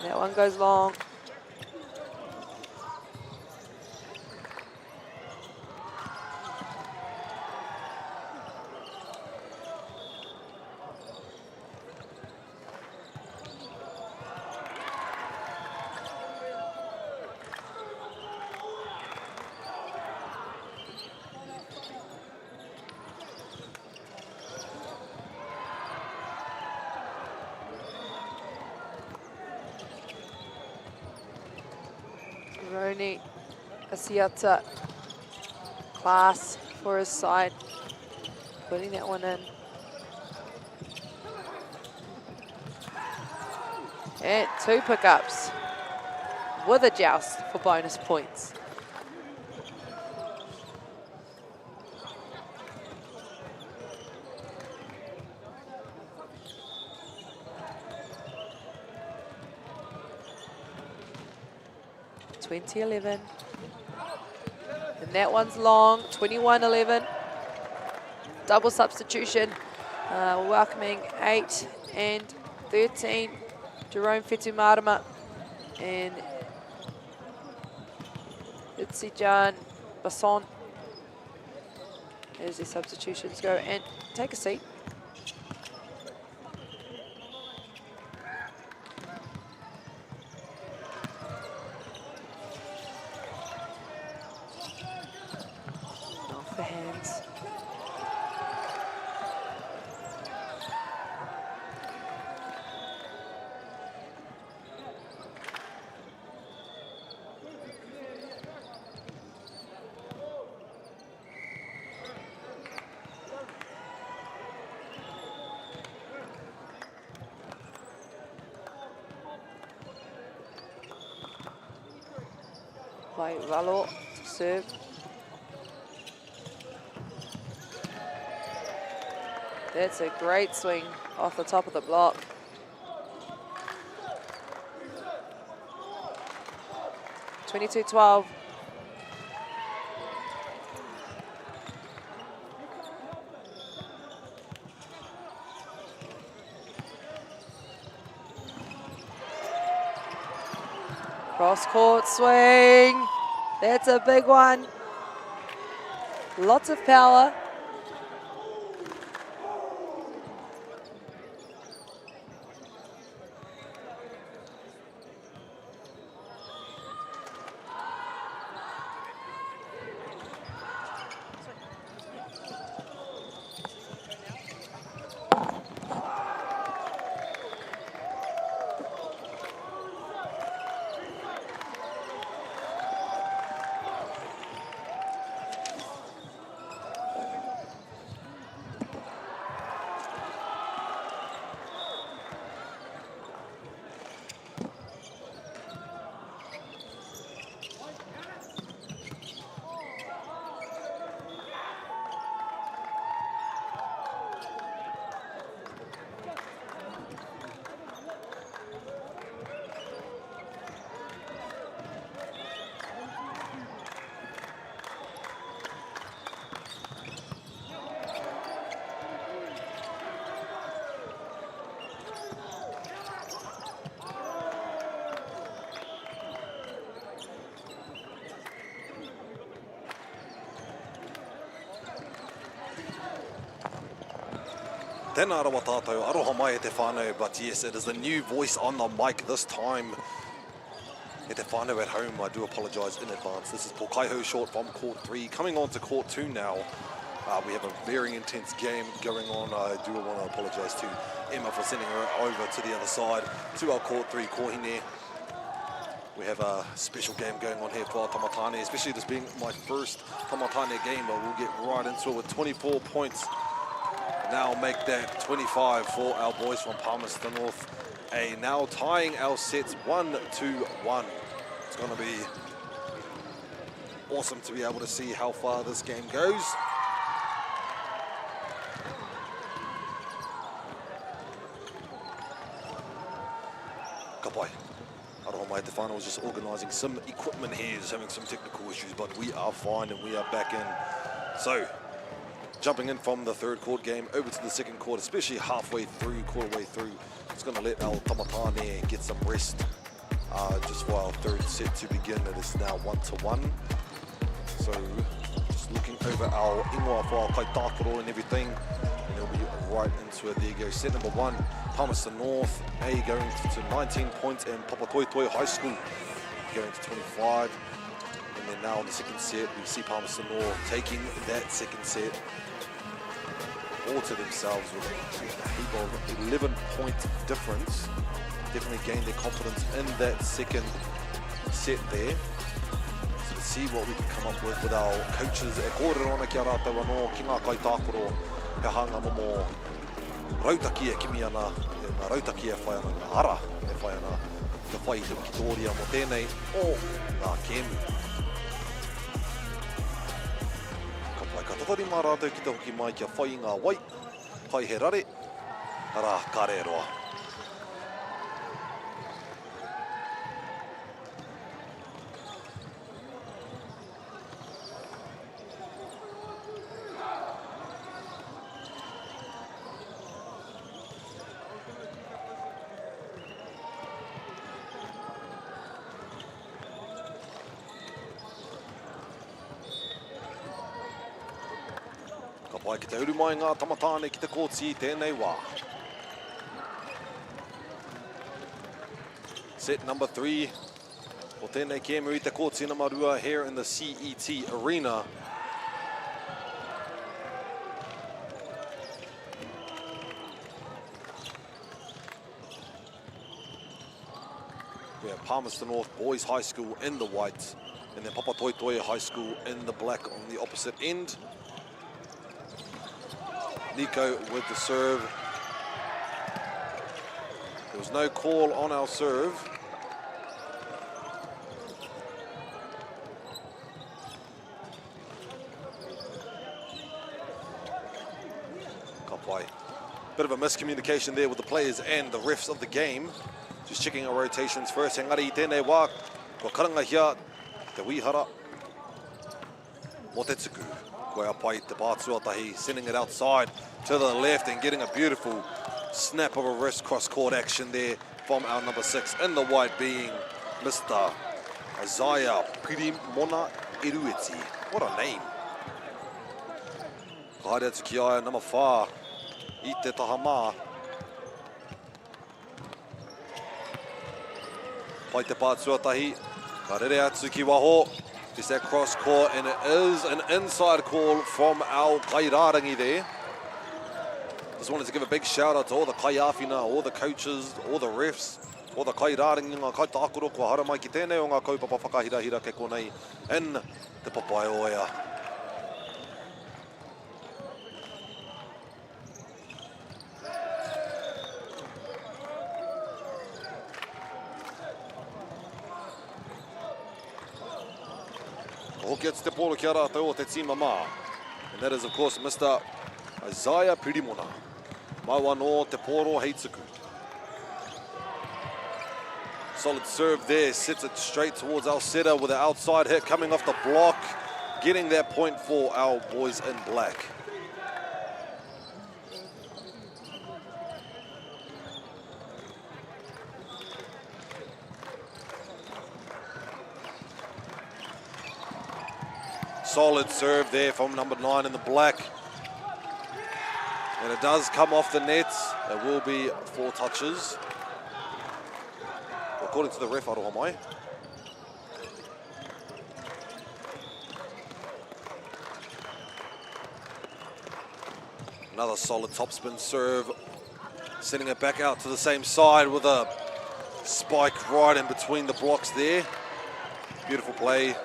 That one goes long. Tony Asiata, class for his side, putting that one in. And 2 pickups with a joust for bonus points. (20-11). And that one's long, 21-11. Double substitution, welcoming 8 and 13. Jerome Fetumarama and Itzijan Basson as the substitutions go. And take a seat. Off the hands. Poirewa to serve. That's a great swing off the top of the block. (22-12). Cross-court swing. That's a big one. Lots of power. Tēnā rawa tātou, aroha mai e te whānau, but yes, it is the new voice on the mic this time. E te whānau at home, I do apologise in advance. This is Pokaiho short from court 3, coming on to court 2 now. We have a very intense game going on. I do want to apologise to Emma for sending her over to the other side, to our court 3, Kohine. We have a special game going on here for our Tamatane, especially this being my first Tamatane game, but we'll get right into it with 24 points. Now make that 25 for our boys from Palmerston North. Now tying our sets 1-1. It's going to be awesome to be able to see how far this game goes. Kapai. Aroha mai te whānau was just organising some equipment here, just having some technical issues, but we are fine and we are back in. So, jumping in from the third court game over to the second court, especially halfway through, quarter way through. It's going to let our Tamatane get some rest just for our third set to begin. It is now 1-1. So just looking over our ingoa for our kaitākaro and everything. And it'll be right into it. There you go. Set number 1, Palmerston North. Going to 19 points, and Papatoetoe High School going to 25. And then now in the second set, we see Palmerston North taking that second set all to themselves with a 11-point difference. Definitely gained their confidence in that second set there. see what we can come up with our coaches. E kōrero ana ki a rātou anō, ki ngā kaitākoro, he hanga momo rautaki e kimi ana, ngā rautaki e whai ana, ngā ara e whai ana, te whai te Victoria mo tēnei o ngā kēmu. Ka pai katatari mā rātou ki te hoki mai kia whai ngā wai, whai he rare, ara kāreroa. Pai ki te uru mai ngā tamatāne ki te kōtsi tēnei wā. Set number 3 o tēnei kēmu I te kōtsi namarua here in the CET Arena. We have Palmerston North Boys High School in the white and then Papatoetoe High School in the black on the opposite end. Nico with the serve. There was no call on our serve. Kapai. Bit of a miscommunication there with the players and the refs of the game. Just checking our rotations first. Engari I tēnei wā. Kua karanga hia te wihara. Mo te tuku. Koe apai te Papatoetoe sending it outside to the left and getting a beautiful snap of a wrist cross-court action there from our number 6 in the white being Mr. Isaiah Pirimona Irueti. What a name. Ka haere atu ki aia number 4 I te taha Pai te Papatoetoe, ka rere atu ki waho. Just that cross court, and it is an inside call from our kairārangi there. Just wanted to give a big shout out to all the kaiawhina, all the coaches, all the refs, all the kairārangi, ngā kaitākoro, kua hara mai ki tēnei o ngā kaupapa whakahirahira ke konei in te Papaioea. Hoki atu te polo ki a rātou o te tima mā. And that is, of course, Mr. Isaiah Pirimona. Maua no te poro hei tuku. Solid serve there, sets it straight towards our setter with an outside hit coming off the block. Getting that point for our boys in black. Solid serve there from number 9 in the black. And it does come off the net. There will be 4 touches. According to the ref, aroha mai. Another solid topspin serve. Sending it back out to the same side with a spike right in between the blocks there. Beautiful play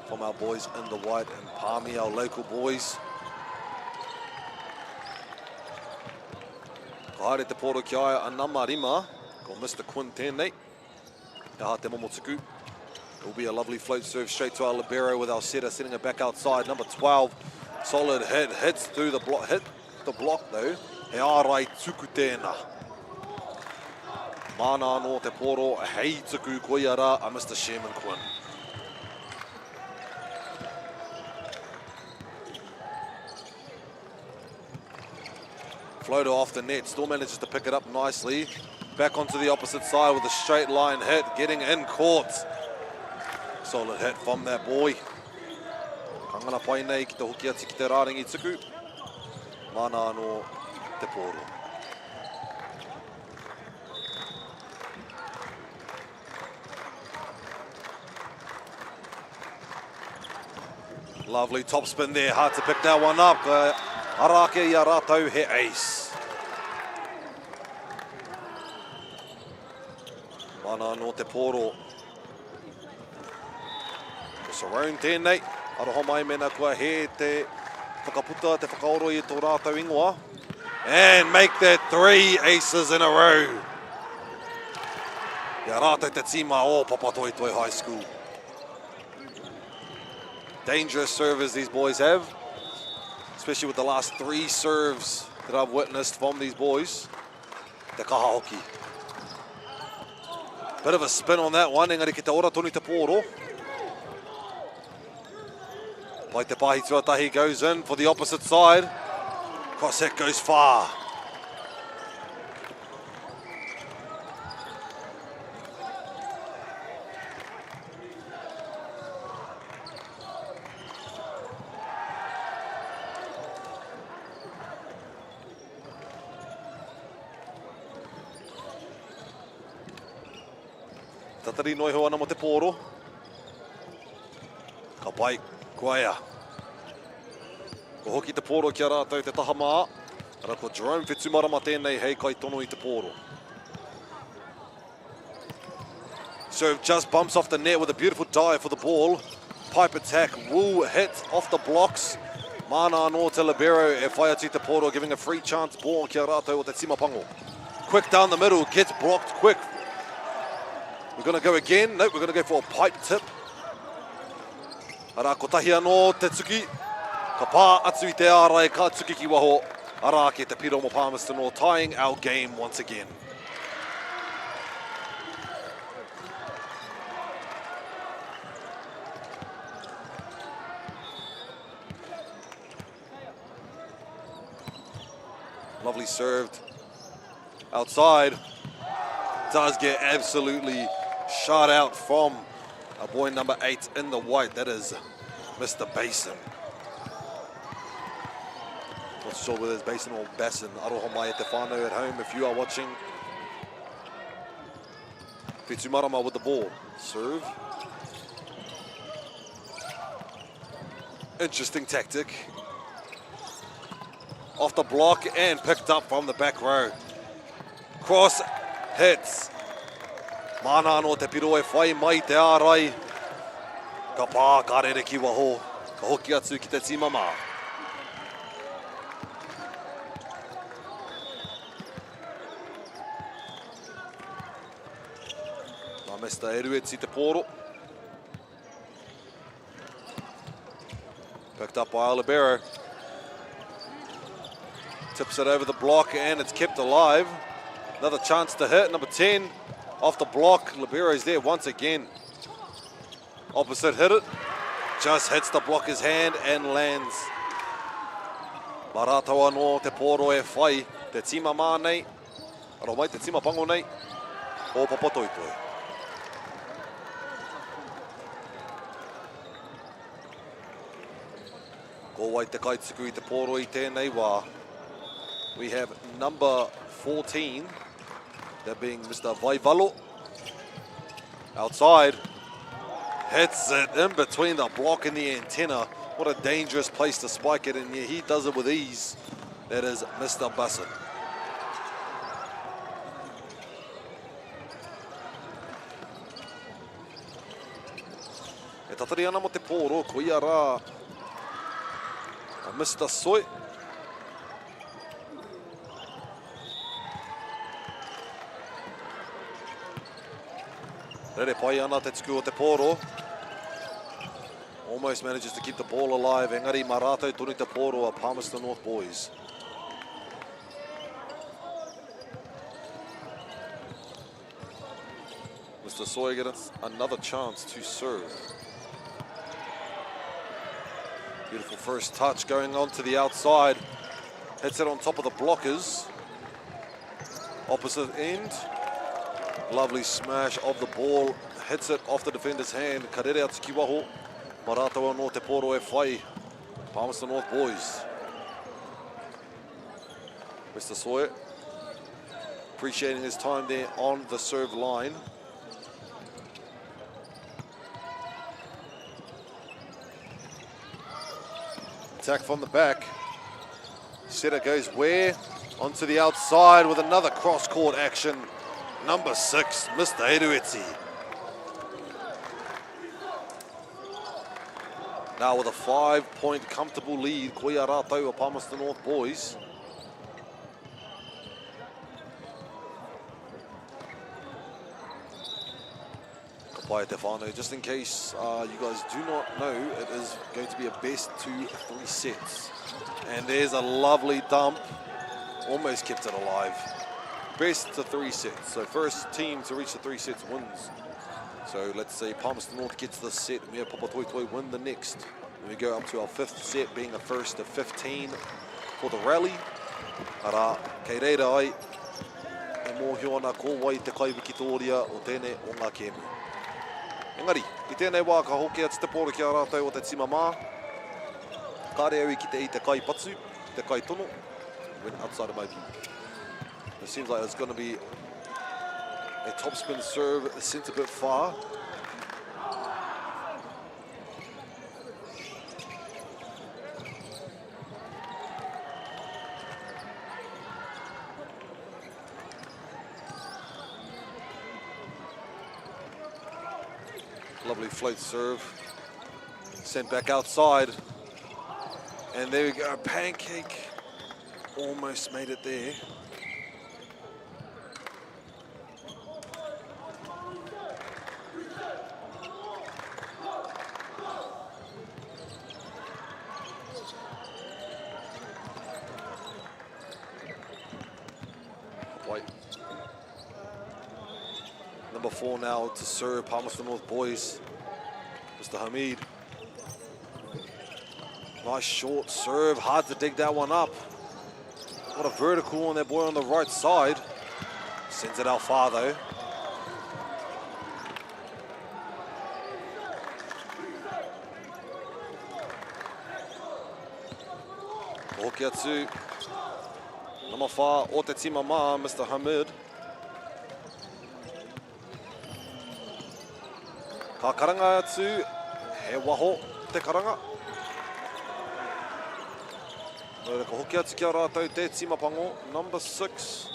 from our boys in the white and Palmy, our local boys. Ka haere te poro ki aia a Namarima, ko Mr. Quinn tēnei. Te ha te momotuku. It will be a lovely float serve straight to our libero with our setter sending it back outside. Number 12, solid hit, hits through the block, hit the block though. He ārai tuku tēnā. Mana no te poro, hei tuku koiara a Mr. Sherman Quinn. Floater off the net, still manages to pick it up nicely. Back onto the opposite side with a straight line hit, getting in court. Solid hit from that boy. Kangana pai nei ki te hoki atu ki te rārangi tuku. Mana no te poro. Lovely top spin there, hard to pick that one up. Arake I a rātou he ace. Mana no te poro. Surround tēnei. Aroha mai mena kua he te whakaputa, te whakaoro i tō rātau ingoa. And make that 3 aces in a row. Ia rātou te tīma o Papatoetoe High School. Dangerous servers these boys have, especially with the last 3 serves that I've witnessed from these boys. Te kaha hoki. Bit of a spin on that one, engari ki te ora toni te pōro. Pai te pahi tuatahi goes in for the opposite side. Cross hit goes far. Tatari noi ho ana mo te pōro. Ka pai, kuaia. Ko hoki te pōro kia rātou te taha mā. Ara ko Jerome Whetumarama tēnei hei kai tono I te pōro. Serve just bumps off the net with a beautiful dive for the ball. Pipe attack will hit off the blocks. Mana anō te libero e whai atu te pōro, giving a free chance ball kia rātou o te timapango. Quick down the middle, gets blocked quick. We're going to go again. Nope, we're going to go for a pipe tip. Ara, ko tahi anō te tuki. Ka pā atu I te ārai ka tuki ki waho. Ara ke te piro mo Palmerston North, tying our game once again. Lovely served. Outside. Does get absolutely shot out from our boy number 8 in the white. That is Mr. Basin. Not sure whether it's Basin or Bassin. Aroha mai te whānau at home if you are watching. Whetumarama with the ball. Serve. Interesting tactic. Off the block and picked up from the back row. Cross hits. Mana no te piro e whai mai te ārai. Ka pā karere ki waho. Ka hoki atu ki te tīmama. Nā Mr. Eruetsi te pōro. Picked up by Libero. Tips it over the block and it's kept alive. Another chance to hit, number 10. Off the block, Libero's there once again. Opposite hit it. Just hits the blocker's hand and lands. Maratawa no te pōro e whai. Te tima mā nei. Aro mai te tima pango nei. O Papatoetoe. Ko wai te kaituku I te pōro I tēnei wā. We have number 14. That being Mr. Vaivalo. Outside. Hits it in between the block and the antenna. What a dangerous place to spike it in here. He does it with ease. That is Mr. Bassin. E tatari ana mo te pōro, ko ia rā. Mr. Soy. Rere pai ana te tuku o te pōro. Almost manages to keep the ball alive. Engari marato tonu te pōro a Palmerston North boys. Mr. Sawyer gets another chance to serve. Beautiful first touch going on to the outside. Hits it on top of the blockers. Opposite end. Lovely smash of the ball. Hits it off the defender's hand. Karere atu ki waho. Maratawa no te pōro e whai. Palmerston North boys. Mr. Sawyer appreciating his time there on the serve line. Attack from the back. Setter goes where? Onto the outside with another cross-court action. Number 6, Mr. Eruetsi. Now with a 5-point comfortable lead, koe a rātou a Palmerston North boys. Ka pai te whānau, just in case you guys do not know, it is going to be a best 2-3 sets. And there's a lovely dump, almost kept it alive. Best to 3 sets, so first team to reach the 3 sets wins. So let's say Palmerston North gets this set, and we have Papatoetoe win the next. Then we go up to our 5th set, being the first of 15 for the rally. Ara, kei reira ai, e mōhio ana kōwai te kaiwikitoria o tēnei o ngā kēmu. Engari, i tēnei wā ka hoki atu te pōra ki a rātou o te tima mā. Kāre au I ki te I te kai patsu, te kai tono, went outside of my view. It seems like it's going to be a topspin serve sent a bit far. Lovely float serve, sent back outside. And there we go, pancake, almost made it there. White. Number 4 now to serve Palmerston North boys, Mr. Hamid. Nice short serve, hard to dig that one up. What a vertical on that boy on the right side. Sends it out far though. Hoki atu. Number 4, o te tima mā, Mr. Hamid. Ka karanga atu, he waho te karanga. Ka hoki atu ki a rātou te tima pango, number 6,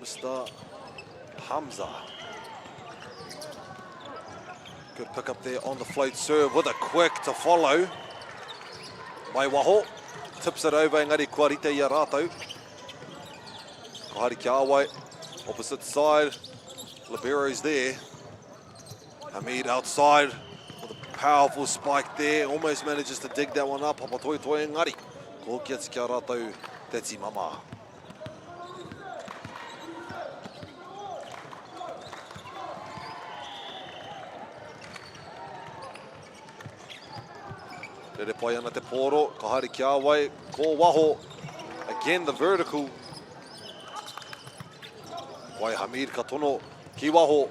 Mr. Hamza. Good pick up there on the float serve with a quick to follow. Mai waho, tips it over, engari kua rite I a rātou. Ka hari ki awai, opposite side, libero's there. Hamid outside with a powerful spike there, almost manages to dig that one up. Papatoetoe engari. Ko hoki atu ki a rātou te tima mā. Rere pai ana te pōro, ka hari ki awai, ko waho. Again the vertical. Wai Hamid ka tono, ki waho.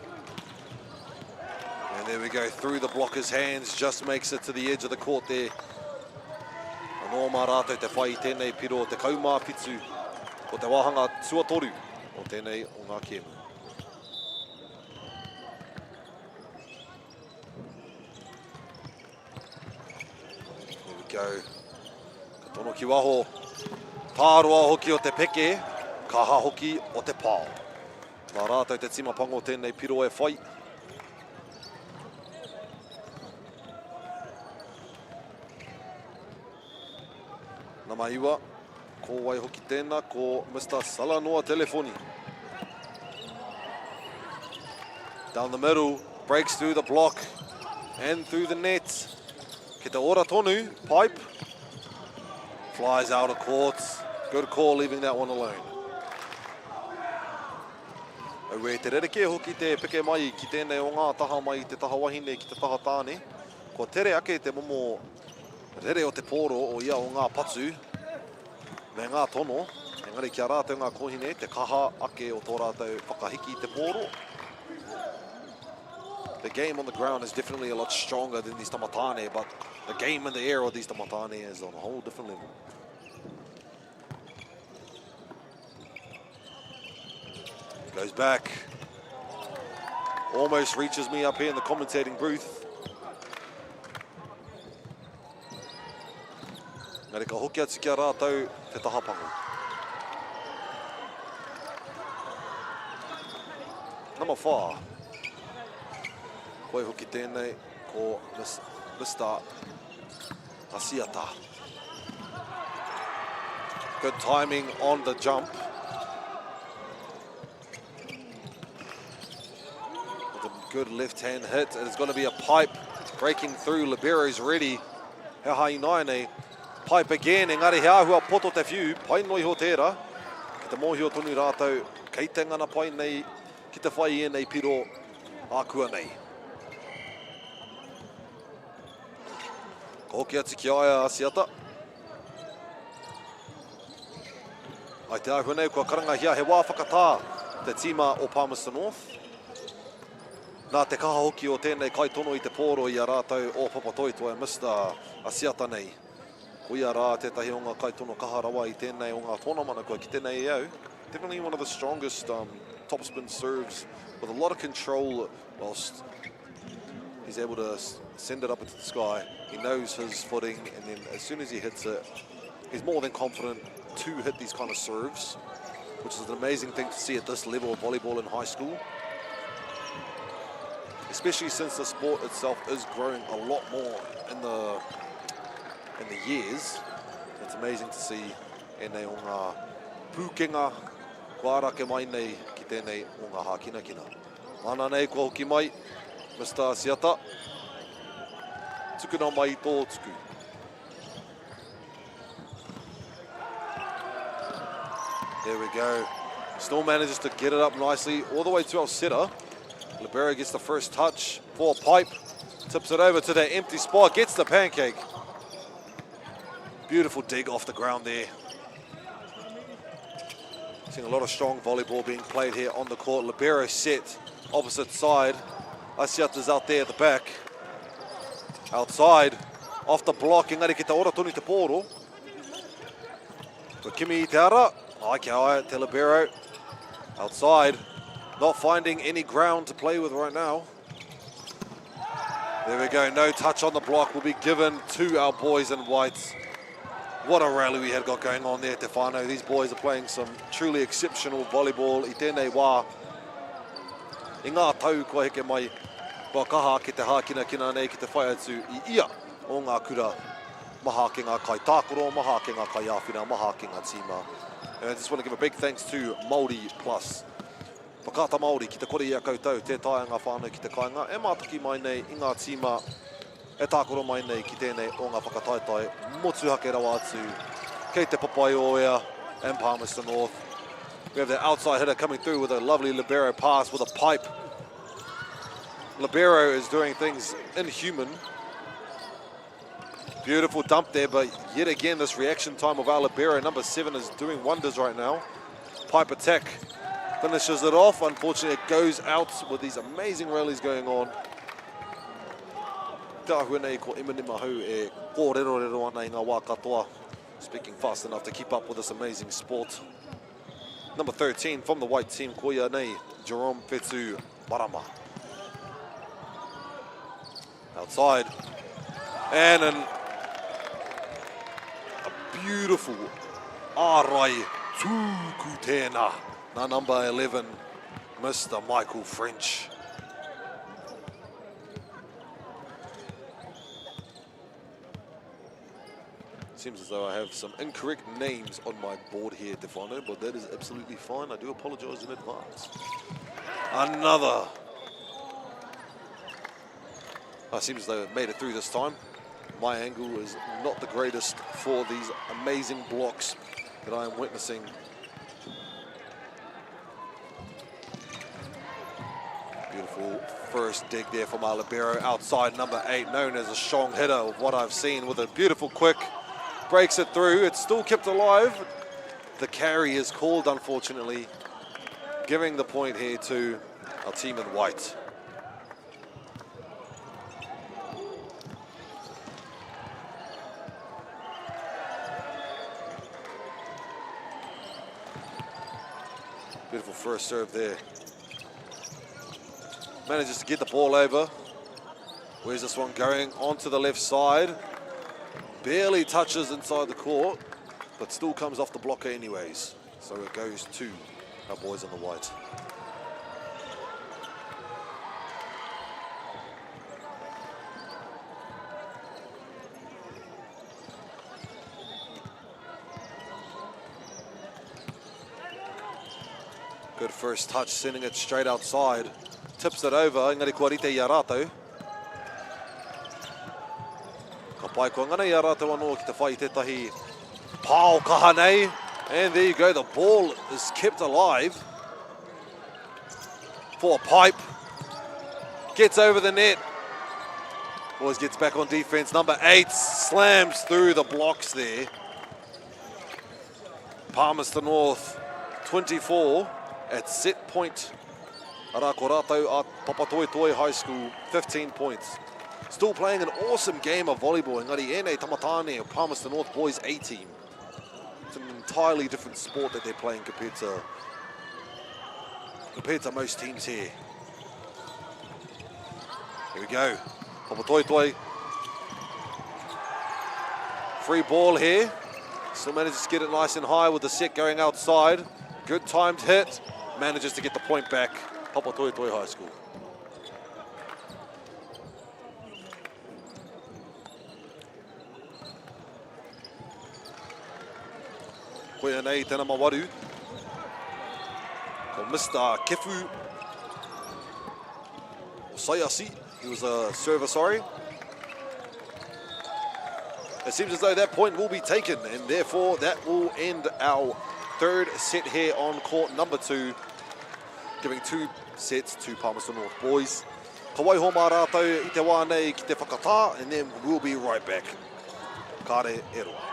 And there we go, through the blocker's hands, just makes it to the edge of the court there. Anō mā rātou te whai I tēnei piro, te kaumā pitu o te wāhanga tuatoru o tēnei o ngā kēmu. There we go. Ka tono ki waho. Tāroa hoki o te peke, kaha hoki o te pāo. Mā rātou te tima pango tēnei piro e whai. Nama iwa, ko wai hoki tēnā, ko Mr. Salanoa Telefoni. Down the middle, breaks through the block and through the net. Ki te ora tonu, pipe. Flies out of court. Good call leaving that one alone. Aue te rereke hoki te peke mai ki tēnei o ngā taha mai te taha wahine ki te taha tāne. Ko tere ake te momo rere o te pōro o ia o ngā patu me ngā tono, engari ki a rātou ngā kohine, te kaha ake o tō rātou whakahiki te pōro. The game on the ground is definitely a lot stronger than these tamatane, but the game in the air of these tamatane is on a whole different level. Goes back. Almost reaches me up here in the commentating booth. Ngari ka hoki atu ki a rātou te tahapango. Number 5. Koe hoki tēnei ko Mr. Asiata. Good timing on the jump. With a good left-hand hit. It's going to be a pipe breaking through. Libero's ready. He hai nai nei. Pipe again. Engari he ahua poto te whiu. Pai noi ho tērā. Ki te mōhio tonu rātou. Kei te ngana pai nei. Ki te whai e nei piro. Ākua nei. Ko kia tiki aia Asiata. Ai te ahua nei, kua karanga hia he wā whakatā te tīma o Palmerston North. Nā te kaha hoki o tēnei kai tono i te pōro i a rātou o Papatoetoe, Mr. Asiata nei. Ko ia rā tētahi o ngā kai tono kaha rawa i tēnei o ngā tōna mana koe ki tēnei e au. Definitely one of the strongest topspin serves with a lot of control whilst he's able to send it up into the sky. He knows his footing, and then as soon as he hits it, he's more than confident to hit these kind of serves, which is an amazing thing to see at this level of volleyball in high school. Especially since the sport itself is growing a lot more in the years. It's amazing to see e nei o ngā pūkenga kua rake mai nei ki tēnei o ngā hākinakina. Mana nei kua hoki mai, Mr. Asiata. Tukuna mai tō tuku. There we go. Still manages to get it up nicely all the way to our setter. Libero gets the first touch for a pipe. Tips it over to that empty spot. Gets the pancake. Beautiful dig off the ground there. Seeing a lot of strong volleyball being played here on the court. Libero set opposite side. Asiata's out there at the back. Outside, off the block, engari ki te ora tonu te pōro. But Kimi i te ara, ai ki aia te libero. Outside, not finding any ground to play with right now. There we go, no touch on the block will be given to our boys in white. What a rally we had got going on there, Te whānau. These boys are playing some truly exceptional volleyball i tēnei wā. I ngā tau kua heke mai, kua kaha ki te hākina kina nei ki te whai atu i ia o ngā kura. Maha ki ngā kai tākoro, maha ki ngā kai āwhina, maha ki ngā tīma. And I just want to give a big thanks to Māori Plus. Whakata Māori ki te kore ia koutou, te tae ngā whānau ki te kainga, e mātaki mai nei i ngā tīma, e tākoro mai nei ki tēnei o ngā whakataitai, motuhake rawa atu, kei te Poirewa and Palmerston North. We have the outside hitter coming through with a lovely libero pass with a pipe. Libero is doing things inhuman. Beautiful dump there, but yet again, this reaction time of our libero, number 7, is doing wonders right now. Pipe attack finishes it off. Unfortunately, it goes out with these amazing rallies going on. Speaking fast enough to keep up with this amazing sport. Number 13 from the white team, Koia nei, Jerome Fetu Marama. Outside, and a beautiful Arai Tuku tēnā, na number 11, Mr. Michael French. Seems as though I have some incorrect names on my board here, Te whānau, but that is absolutely fine. I do apologize in advance. Another. It seems as though it made it through this time. My angle is not the greatest for these amazing blocks that I am witnessing. Beautiful first dig there from our libero. Outside, number 8, known as a strong hitter of what I've seen, with a beautiful quick. Breaks it through. It's still kept alive. The carry is called, unfortunately, giving the point here to our team in white. Beautiful first serve there. Manages to get the ball over. Where's this one going? Onto the left side. Barely touches inside the court, but still comes off the blocker anyways. So it goes to our boys on the white. Good first touch, sending it straight outside. Tips it over, engari kua rite i a rātou. Ka pai kua ngana i a rātou anō ki te whai tētahi pāo kaha nei. And there you go, the ball is kept alive. For a pipe. Gets over the net. Boys gets back on defense. Number 8 slams through the blocks there. Palmerston North 24 at set point. Ara ko rātou at Papatoetoe High School, 15 points. Still playing an awesome game of volleyball. Engari ēnei tamatane of Palmerston North boys A team. It's an entirely different sport that they're playing compared to most teams here. Here we go. Papatoetoe. Free ball here. Still manages to get it nice and high with the set going outside. Good timed hit. Manages to get the point back. Papatoetoe High School. Koea nei tēnā mawaru. Ko Mr. Kefu Sayasi. He was a server, sorry. It seems as though that point will be taken, and therefore that will end our third set here on court number 2, giving 2 sets to Palmerston North boys. Ka waiho mā rātou i te wā nei ki te whakatā, and then we'll be right back. Kāre e roa.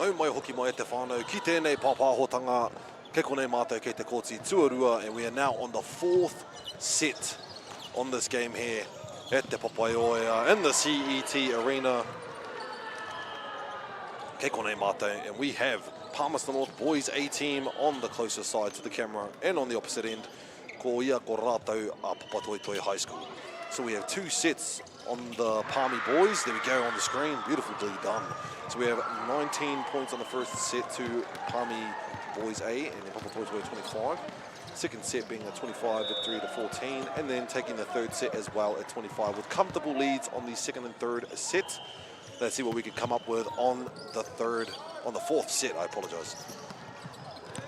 Au mai hoki mai te whānau, ki tēnei pāpāhotanga, ke konei mātou kei te kōti tuarua, and we are now on the 4th set on this game here at te Poirewa in the CET Arena. Ke konei mātou, and we have Palmerston North boys A team on the closer side to the camera, and on the opposite end, ko ia ko rātou a Papatoetoe High School. So we have 2 sets on the Palmy boys. There we go on the screen, beautifully done. So we have 19 points on the first set to Palmy boys A, and then Papatoetoe 25. Second set being a 25 victory to 14, and then taking the third set as well at 25 with comfortable leads on the second and third set. Let's see what we can come up with on the 4th set, I apologize.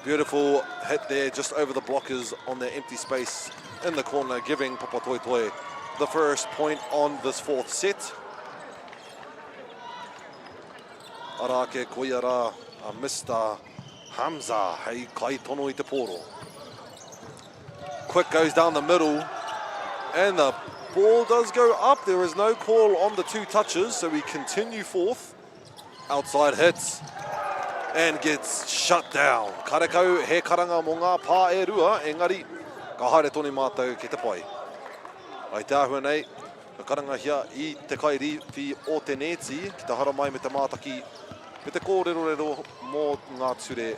Beautiful hit there, just over the blockers on the empty space in the corner, giving Papatoetoe the first point on this 4th set. Arake koiara a Mr. Hamza, hei kai tono I te poro. Quick goes down the middle. And the ball does go up. There is no call on the 2 touches, so we continue forth. Outside hits and gets shut down. Karekau he karanga mo ngā Poirewa, engari ka haere tōni mātou ki te pai. Ai te ahua nei, ka karanga hia i te kairiwhi o te neti, ki te hara mai me te mātaki, me te kōrero mō ngā ture.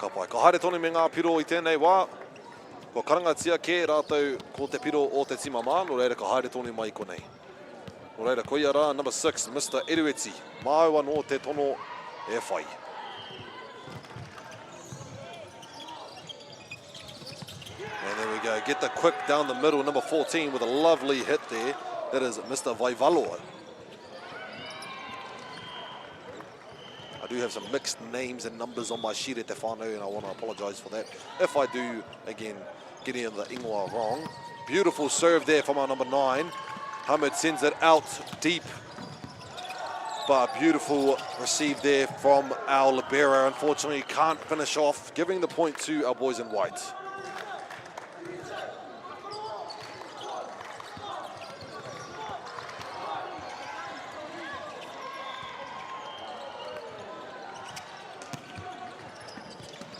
Ka pai, ka haere tōni me ngā piro i tēnei wā, ko karangatia ke rātou ko te piro o te timama, no reira ka haere tōni mai konei. No reira, ko ia rā, number 6, Mr. Erueti, māua no te tono e whai. And there we go, get the quick down the middle, number 14 with a lovely hit there. That is Mr. Vaivaloa. I do have some mixed names and numbers on my sheet at te whānau, and I want to apologise for that. If I do, again, getting the ingoa wrong. Beautiful serve there from our number 9. Hamid sends it out deep. But beautiful receive there from our libero. Unfortunately, can't finish off, giving the point to our boys in white.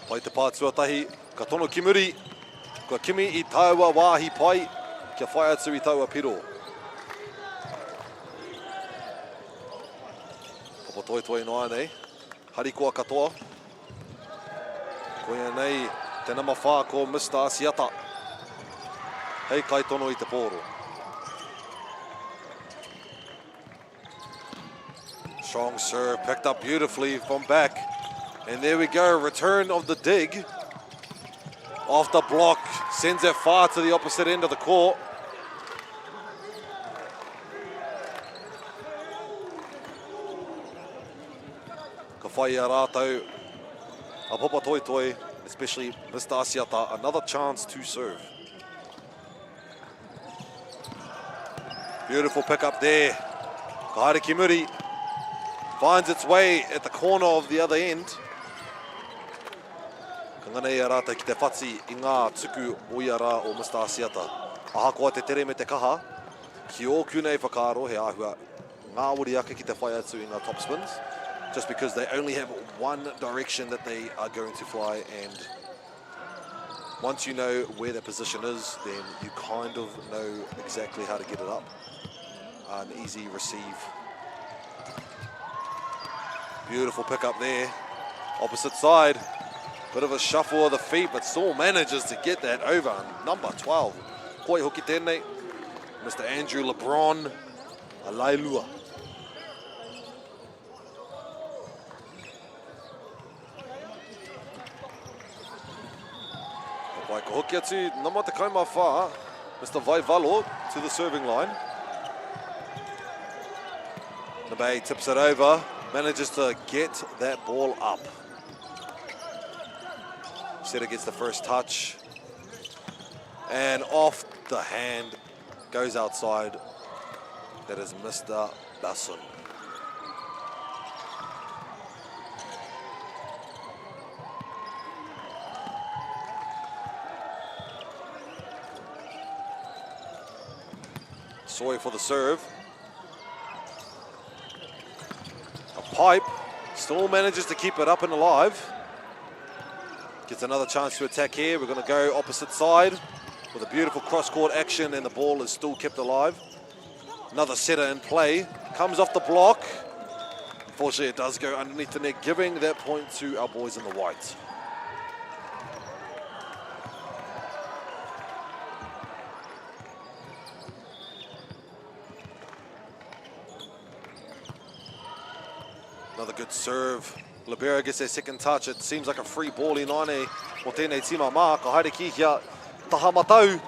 Pai te pātuatahi, ka tono kimuri, ka kimi i taua wāhi pai, kia whai atu i taua piro. Papatoetoe noa nei, harikoa katoa. Koia nei, te nama whā ko Mr. Asiata. Hei kai tono i te pōro. Strong serve, picked up beautifully from back. And there we go, return of the dig. Off the block, sends it far to the opposite end of the court. Ka whai a rātou, a Papatoetoe, especially Mr. Asiata, another chance to serve. Beautiful pick up there. Ka haere Kimuri finds its way at the corner of the other end. Ka nganei a rātou ki te whati i ngā tuku o ia rā o Mr. Asiata. Aha koa te tere me te kaha, ki ōku nei whakaaro he ahua ngā uri ake ki te whai atu i ngā topspins, just because they only have one direction that they are going to fly, and once you know where their position is, then you kind of know exactly how to get it up. An easy receive. Beautiful pick up there. Opposite side. Bit of a shuffle of the feet, but still manages to get that over. Number 12. Koi hoki tēnei. Mr. Andrew LeBron Alailua. Pai ka hoki atu, nama te kaima whā. Mr. Vaivalo to the serving line. Nabe tips it over. Manages to get that ball up. Seta gets the first touch. And off the hand, goes outside. That is Mr. Basson. Soy for the serve. Pipe still manages to keep it up and alive. Gets another chance to attack here. We're going to go opposite side with a beautiful cross-court action, and the ball is still kept alive. Another setter in play. Comes off the block. Unfortunately, it does go underneath the net, giving that point to our boys in the white. Another good serve. Libero gets their second touch. It seems like a free ball in aine o tēnei tima mā. Ka haere ki hia taha matau.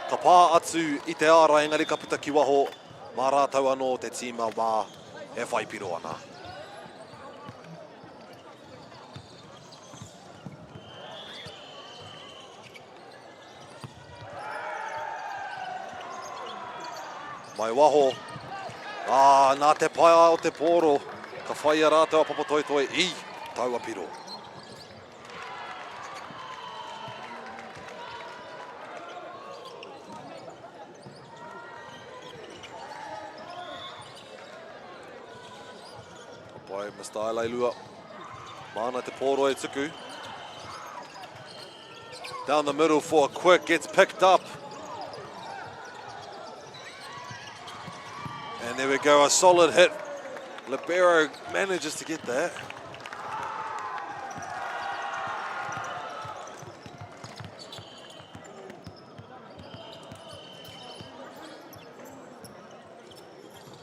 Ka pā atu i te ara, engari ka puta ki waho. Mā rātau anō te tima mā e whai piro ana. Mai waho Nā te paia o te pōro. Ka whaia rātou a Papatoetoe I taua piro. Pai, Mr. Ailailua. Mana te pōro e tuku. Down the middle for a quick, gets picked up. And there we go, a solid hit. Libero manages to get that.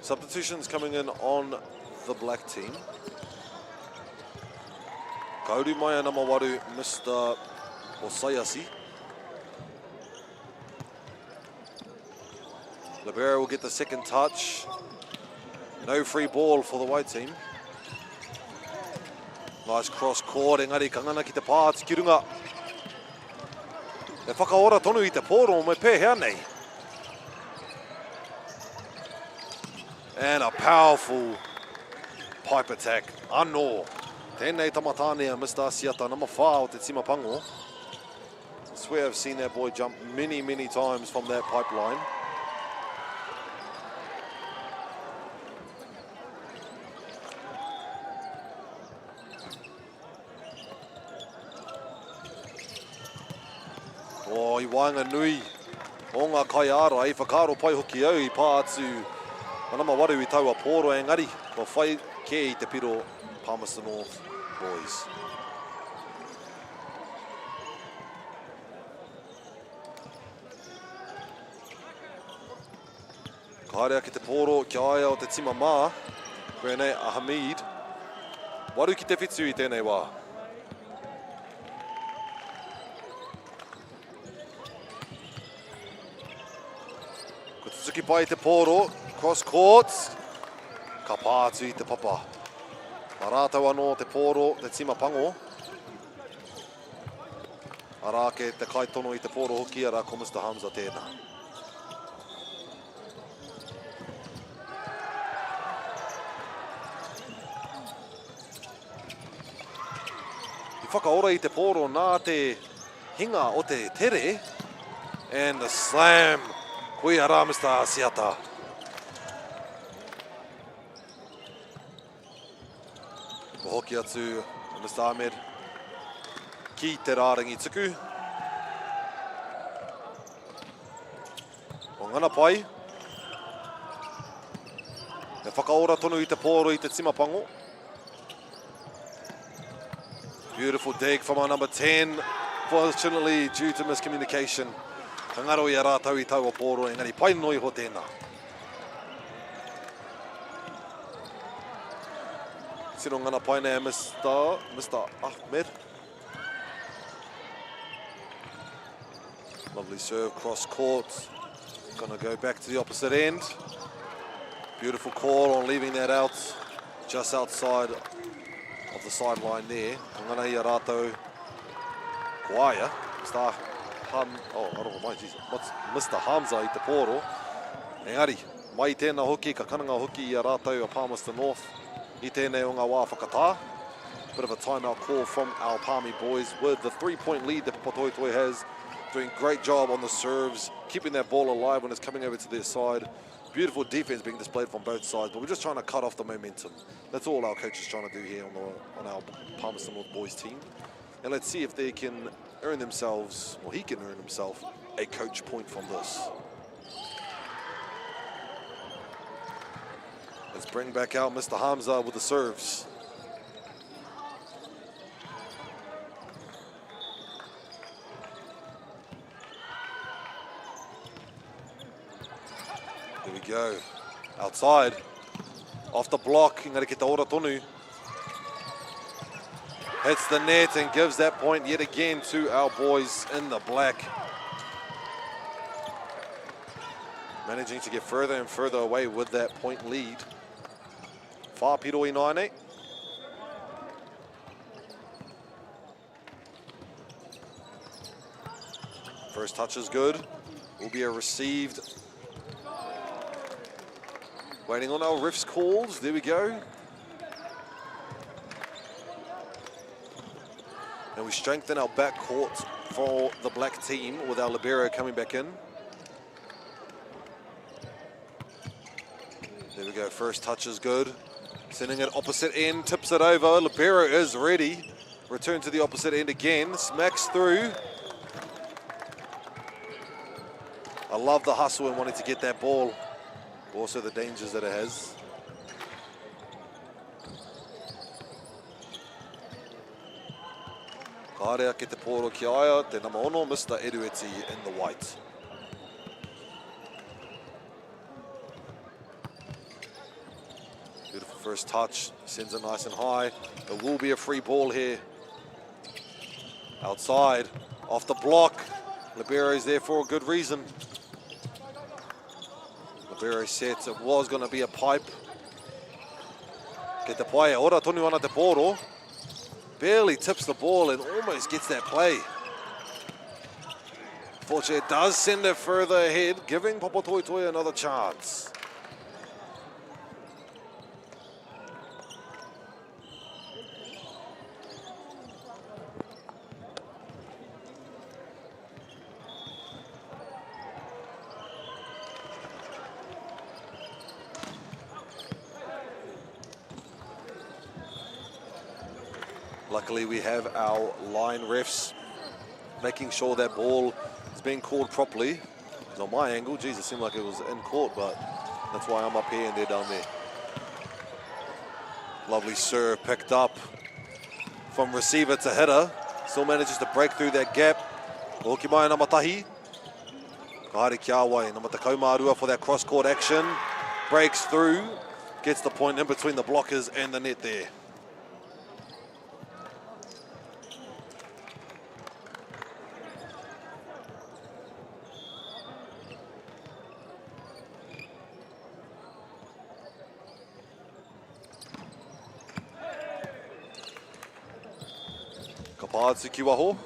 Substitutions coming in on the black team. Kauru mai ana mawaru, Mr. Osayasi. Libero will get the second touch. No free ball for the white team. Nice cross court, engari kangana ki te pā, te kirunga. E whakaora tonu I te pōro, mai pē hea nei. And a powerful pipe attack. Anō. Tēnei tamatānea, Mr. Asiata, number 4 o te tima pango. I swear I've seen that boy jump many, many times from that pipeline. I waanga nui o ngā kaiara I whakaro pai hoki au I pā atu manama waru I taua pōro engari ko whai ke I te piro Palmerston North boys. Kārea ki te pōro ki aia o te tima mā, koe nei a Hamid. Waru ki te whitu I tēnei wā. Suki pai te pōro, cross court, ka pātu I te papa. Marātau anō te pōro, te tima pango. Arake te kaitono I te pōro hoki, ara ko Mr. Hamza tēnā. I whakaora I te pōro nā te hinga o te tere, and the slam. Kui ara, Mr. Asiata. Hoki atu, Mr. Ahmed. Ki te rārangi tuku. O ngana pai. E whakaora tonu I te pōro I te tima pango. Beautiful dig from our number 10. Fortunately, due to miscommunication, ka ngaro I a rātau I taua pōro, engari pai noi ho tēnā. Sino ngana pai nei Mr. Ahmed. Lovely serve, cross court. Gonna go back to the opposite end. Beautiful call on leaving that out, just outside of the sideline there. Ka ngana I a rātau Kauwhata, Mr. Hamza I te pōro. Engari, mai tēnā hoki, ka kananga hoki I a rātau a Palmerston North. I tēnei o ngā wā whakatā. Bit of a timeout call from our Palmy boys with the 3-point lead that Papatoetoe has. Doing a great job on the serves, keeping that ball alive when it's coming over to their side. Beautiful defense being displayed from both sides, but we're just trying to cut off the momentum. That's all our coach is trying to do here on our Palmerston North boys team. And let's see if they can earn themselves, or he can earn himself, a coach point from this. Let's bring back out Mr. Hamza with the serves. There we go. Outside. Off the block. Ingari ki te ora tonu. Hits the net and gives that point yet again to our boys in the black. Managing to get further and further away with that point lead. Whāpiro I 9-8. First touch is good. Will be a received Waiting on our refs' calls. There we go. And we strengthen our backcourt for the black team with our libero coming back in. There we go, first touch is good. Sending it opposite end, tips it over. Libero is ready. Return to the opposite end again, smacks through. I love the hustle and wanting to get that ball. Also the dangers that it has. Kārea ke te pōro ki aia, te number 1, Mr. Edueti in the white. Beautiful first touch, sends it nice and high. It will be a free ball here. Outside, off the block. Libero is there for a good reason. Libero sets, it was going to be a pipe. Ke te pae, ora tonu ana te pōro. Barely tips the ball and almost gets that play. Fortunately, it does send it further ahead, giving Papatoetoe another chance. Luckily, we have our line refs making sure that ball is being called properly. It's on my angle. Geez, it seemed like it was in court, but that's why I'm up here and they're down there. Lovely serve picked up from receiver to hitter. Still manages to break through that gap. Hoki mai number tahi. Kahari ki awai, number te Kauwhata for that cross-court action. Breaks through, gets the point in between the blockers and the net there. Kapātsu ki waho.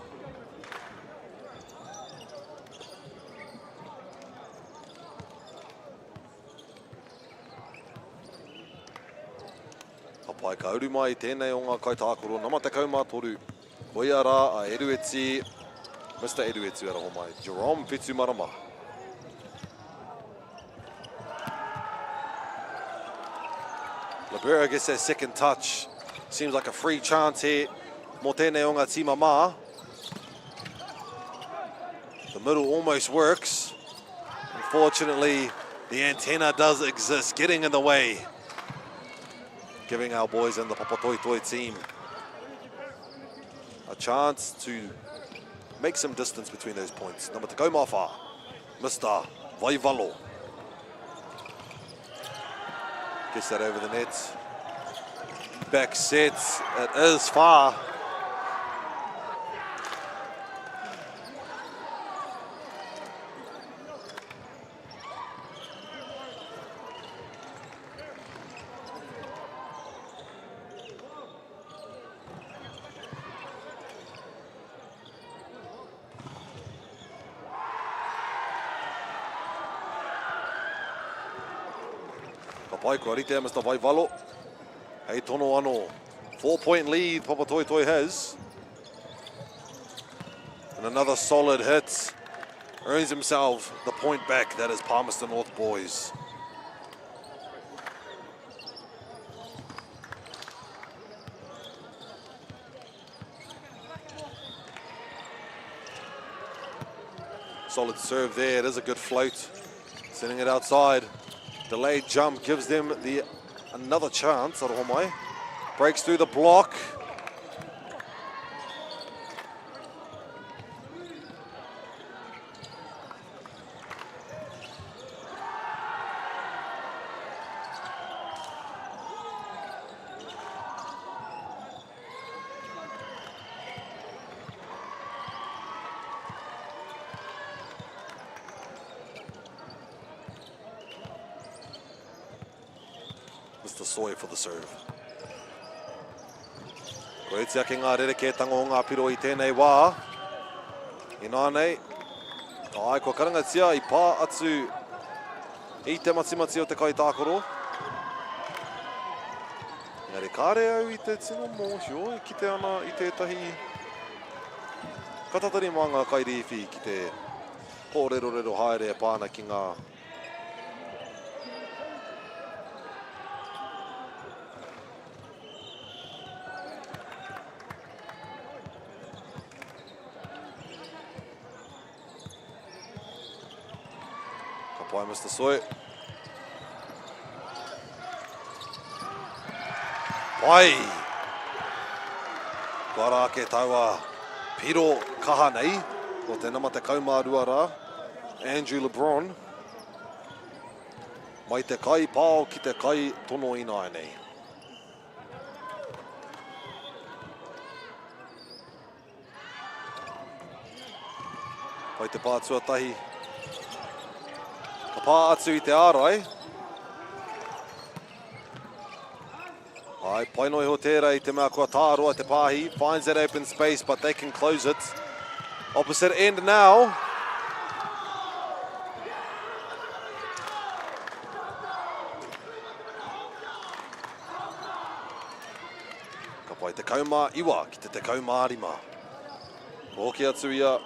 Hapai ka uru mai tēnei o ngā kaitākoro. Nama te kaumātoru. Poirewa a Edueti. Mr. Edueti ara ho mai. Jerome Petu Marama. Libero gets that second touch. Seems like a free chance here. Mō tēnei o ngā tīma mā. The middle almost works. Unfortunately, the antenna does exist, getting in the way. Giving our boys in the Papatoetoe team a chance to make some distance between those points. Number te kaumawha, Mr. Vaivalo. Gets that over the net. Back sets, it is far. Pai kua rite Mr. Vaivalo. Hei tono ano. 4-point lead Papatoetoe has. And another solid hit. Earns himself the point back. That is Palmerston North boys. Solid serve there. It is a good float. Sending it outside. Delayed jump gives them another chance. Arohomai breaks through the block. Mr. Soy for the serve. Ko etia ki ngā rerekētanga o ngā piro I tēnei wā. I nānei, ai ko karangatia I pā atu I te matimati o te kaitākoro. Ngā re kāre au I te tino mōhio, I kite ana I tētahi katatari mā ngā kairiwhi ki te pōrero haere pāna ki ngā ka pai Mr. Soy. Pai! Kua rā ke taua piro kaha nei, ko te nama te kaumārua rā, Andrew LeBron. Mai te kai pāo ki te kai tono ina nei. Pai te pātuatahi. Ka pā atu I te ārai. Ai, painoi ho tērā I te mea kua tāroa te pāhi. Finds that open space, but they can close it. Opposite end now. Ka pai te kaumā iwa ki te kaumā rima. Hoki atu ia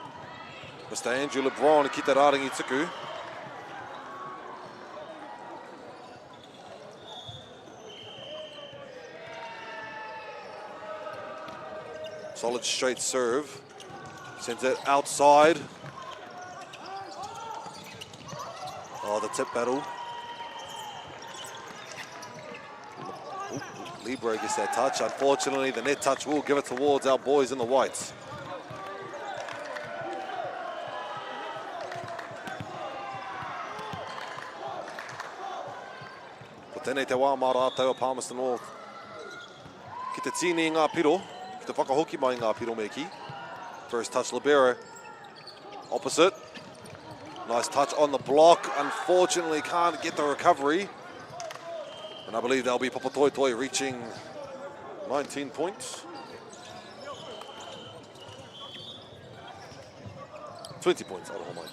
Mr. Andrew LeBron ki te rārangi tuku. Solid straight serve. Sends it outside. Oh, the tip battle. Ooh, Libero gets that touch. Unfortunately, the net touch will give it towards our boys in the whites. Ko tēnei te wā mā rātou a Palmerston North. Ki te tini ngā piro. Ki te whakahoki mai ngā piro meki. First touch Libero. Opposite. Nice touch on the block. Unfortunately, can't get the recovery. And I believe they'll be Papatoetoe reaching 19 points. 20 points, Aotearoa.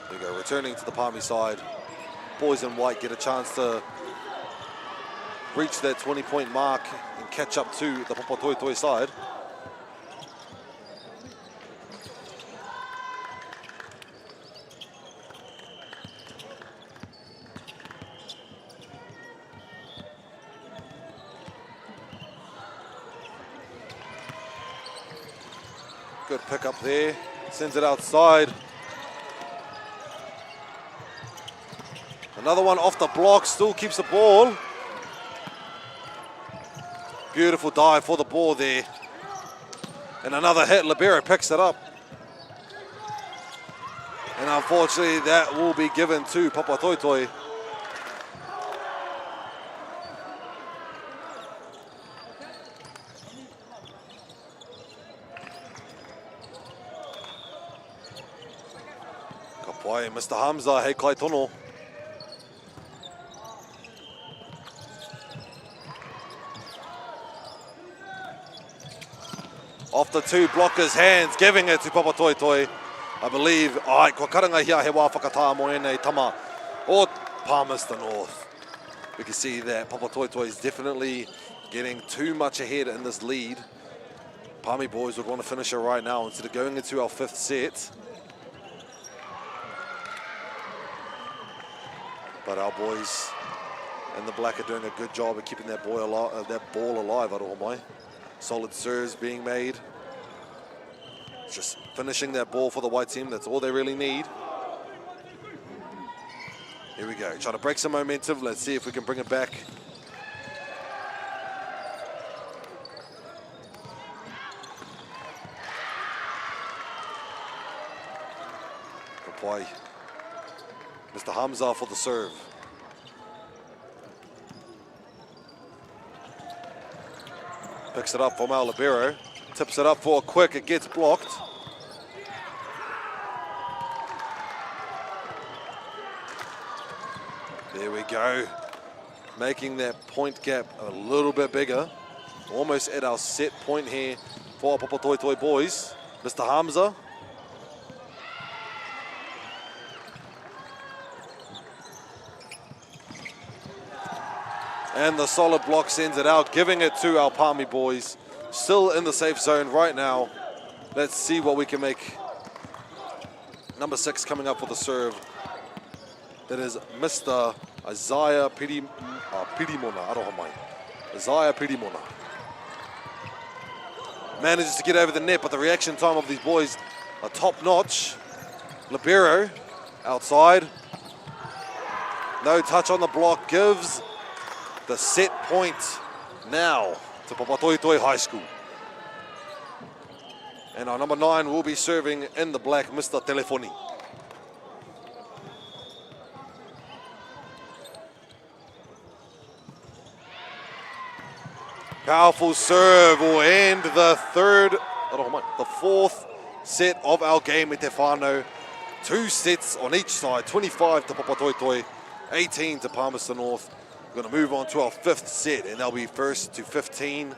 There we go, returning to the Palmy side. Boys in white get a chance to reach that 20-point mark and catch up to the Papatoetoe side. Good pick up there, sends it outside. Another one off the block, still keeps the ball. Beautiful dive for the ball there. And another hit, Libero picks it up. And unfortunately that will be given to Papatoetoe. Mr. Hamza, hei kai tono. Off the two blockers' hands, giving it to Papatoetoe. I believe, ai, kua karanga hia he wā whakatā mo enei tama o Palmerston North. We can see that Papatoetoe is definitely getting too much ahead in this lead. Palmy boys would want to finish it right now instead of going into our fifth set. But our boys in the black are doing a good job of keeping that ball alive, Aotearoa. Solid serves being made. Just finishing that ball for the white team, that's all they really need. Here we go, trying to break some momentum. Let's see if we can bring it back. Kapai. Mr. Hamza for the serve. Picks it up from our Libero. Tips it up for a quick, it gets blocked. There we go. Making that point gap a little bit bigger. Almost at our set point here for our Papatoetoe boys. Mr. Hamza. And the solid block sends it out, giving it to our Palmy boys. Still in the safe zone right now. Let's see what we can make. Number 6 coming up for the serve. That is Mr. Isaiah Pirimona. Aroha mai. Isaiah Pirimona. Manages to get over the net, but the reaction time of these boys are top-notch. Libero outside. No touch on the block, gives the set point now to Papatoetoe High School. And our number 9 will be serving in the black, Mr. Telefoni. Powerful serve will end the fourth set of our game at Te Whānau. 2 sets on each side, 25 to Papatoetoe, 18 to Palmerston North. We're going to move on to our 5th set, and that'll be 1st to 15.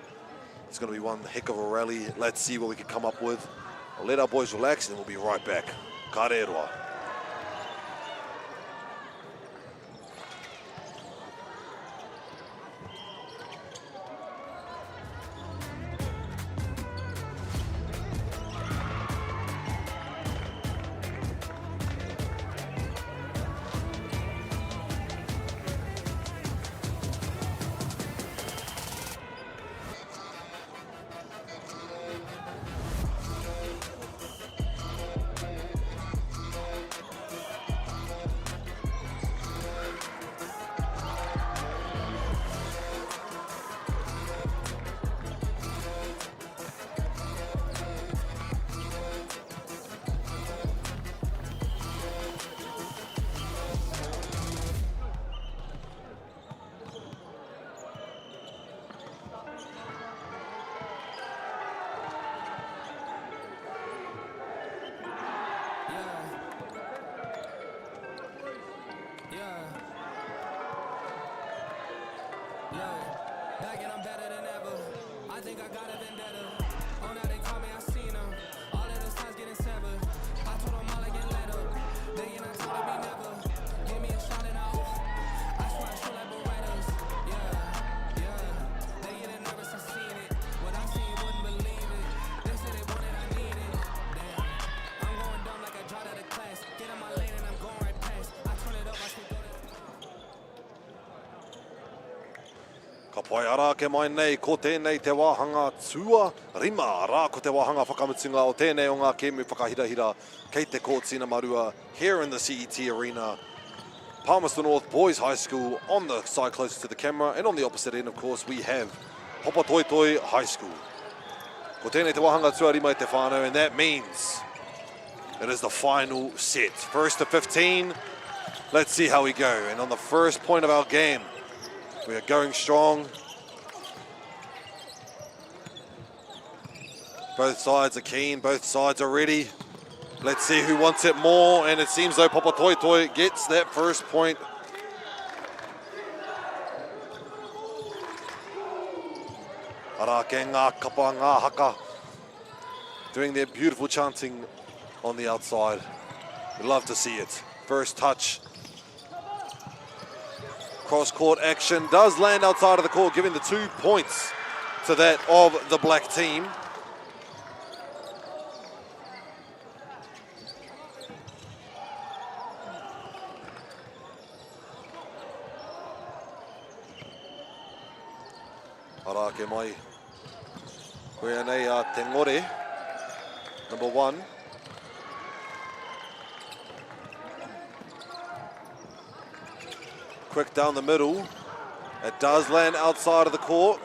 It's going to be one heck of a rally. Let's see what we can come up with. I'll let our boys relax, and we'll be right back. Aotearoa. Ka pai ara ke mai nei, ko tēnei te wāhanga tua rima rā ko te wāhanga whakamutunga o tēnei o ngā kēmu whakahirahira kei te courts ina marua here in the CET Arena. Palmerston North Boys High School on the side closest to the camera, and on the opposite end, of course, we have Papatoetoe High School. Ko tēnei te wāhanga tua rima I te whānau, and that means it is the final set. 1st to 15, let's see how we go. And on the first point of our game, we are going strong. Both sides are keen, both sides are ready. Let's see who wants it more, and it seems though Papatoetoe gets that first point. Ara ke ngā kapa, ngā haka, doing their beautiful chanting on the outside. We love to see it. First touch. Cross-court action does land outside of the court, giving the 2 points to that of the black team. Ara ke mai. Koe nei a te ngore, number 1. Quick down the middle. It does land outside of the court.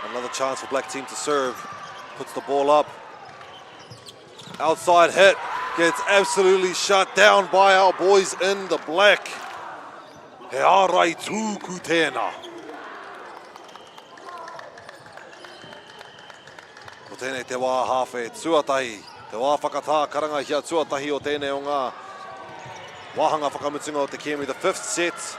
Another chance for black team to serve. Puts the ball up. Outside hit. Gets absolutely shut down by our boys in the black. He arai tūku tēnā. Ko tēnei te wā hawhe tuatahi. Te wā whakatā karanga hia tuatahi o tēnei o ngā wāhanga whakamutunga o te Kēmu. The 5th set.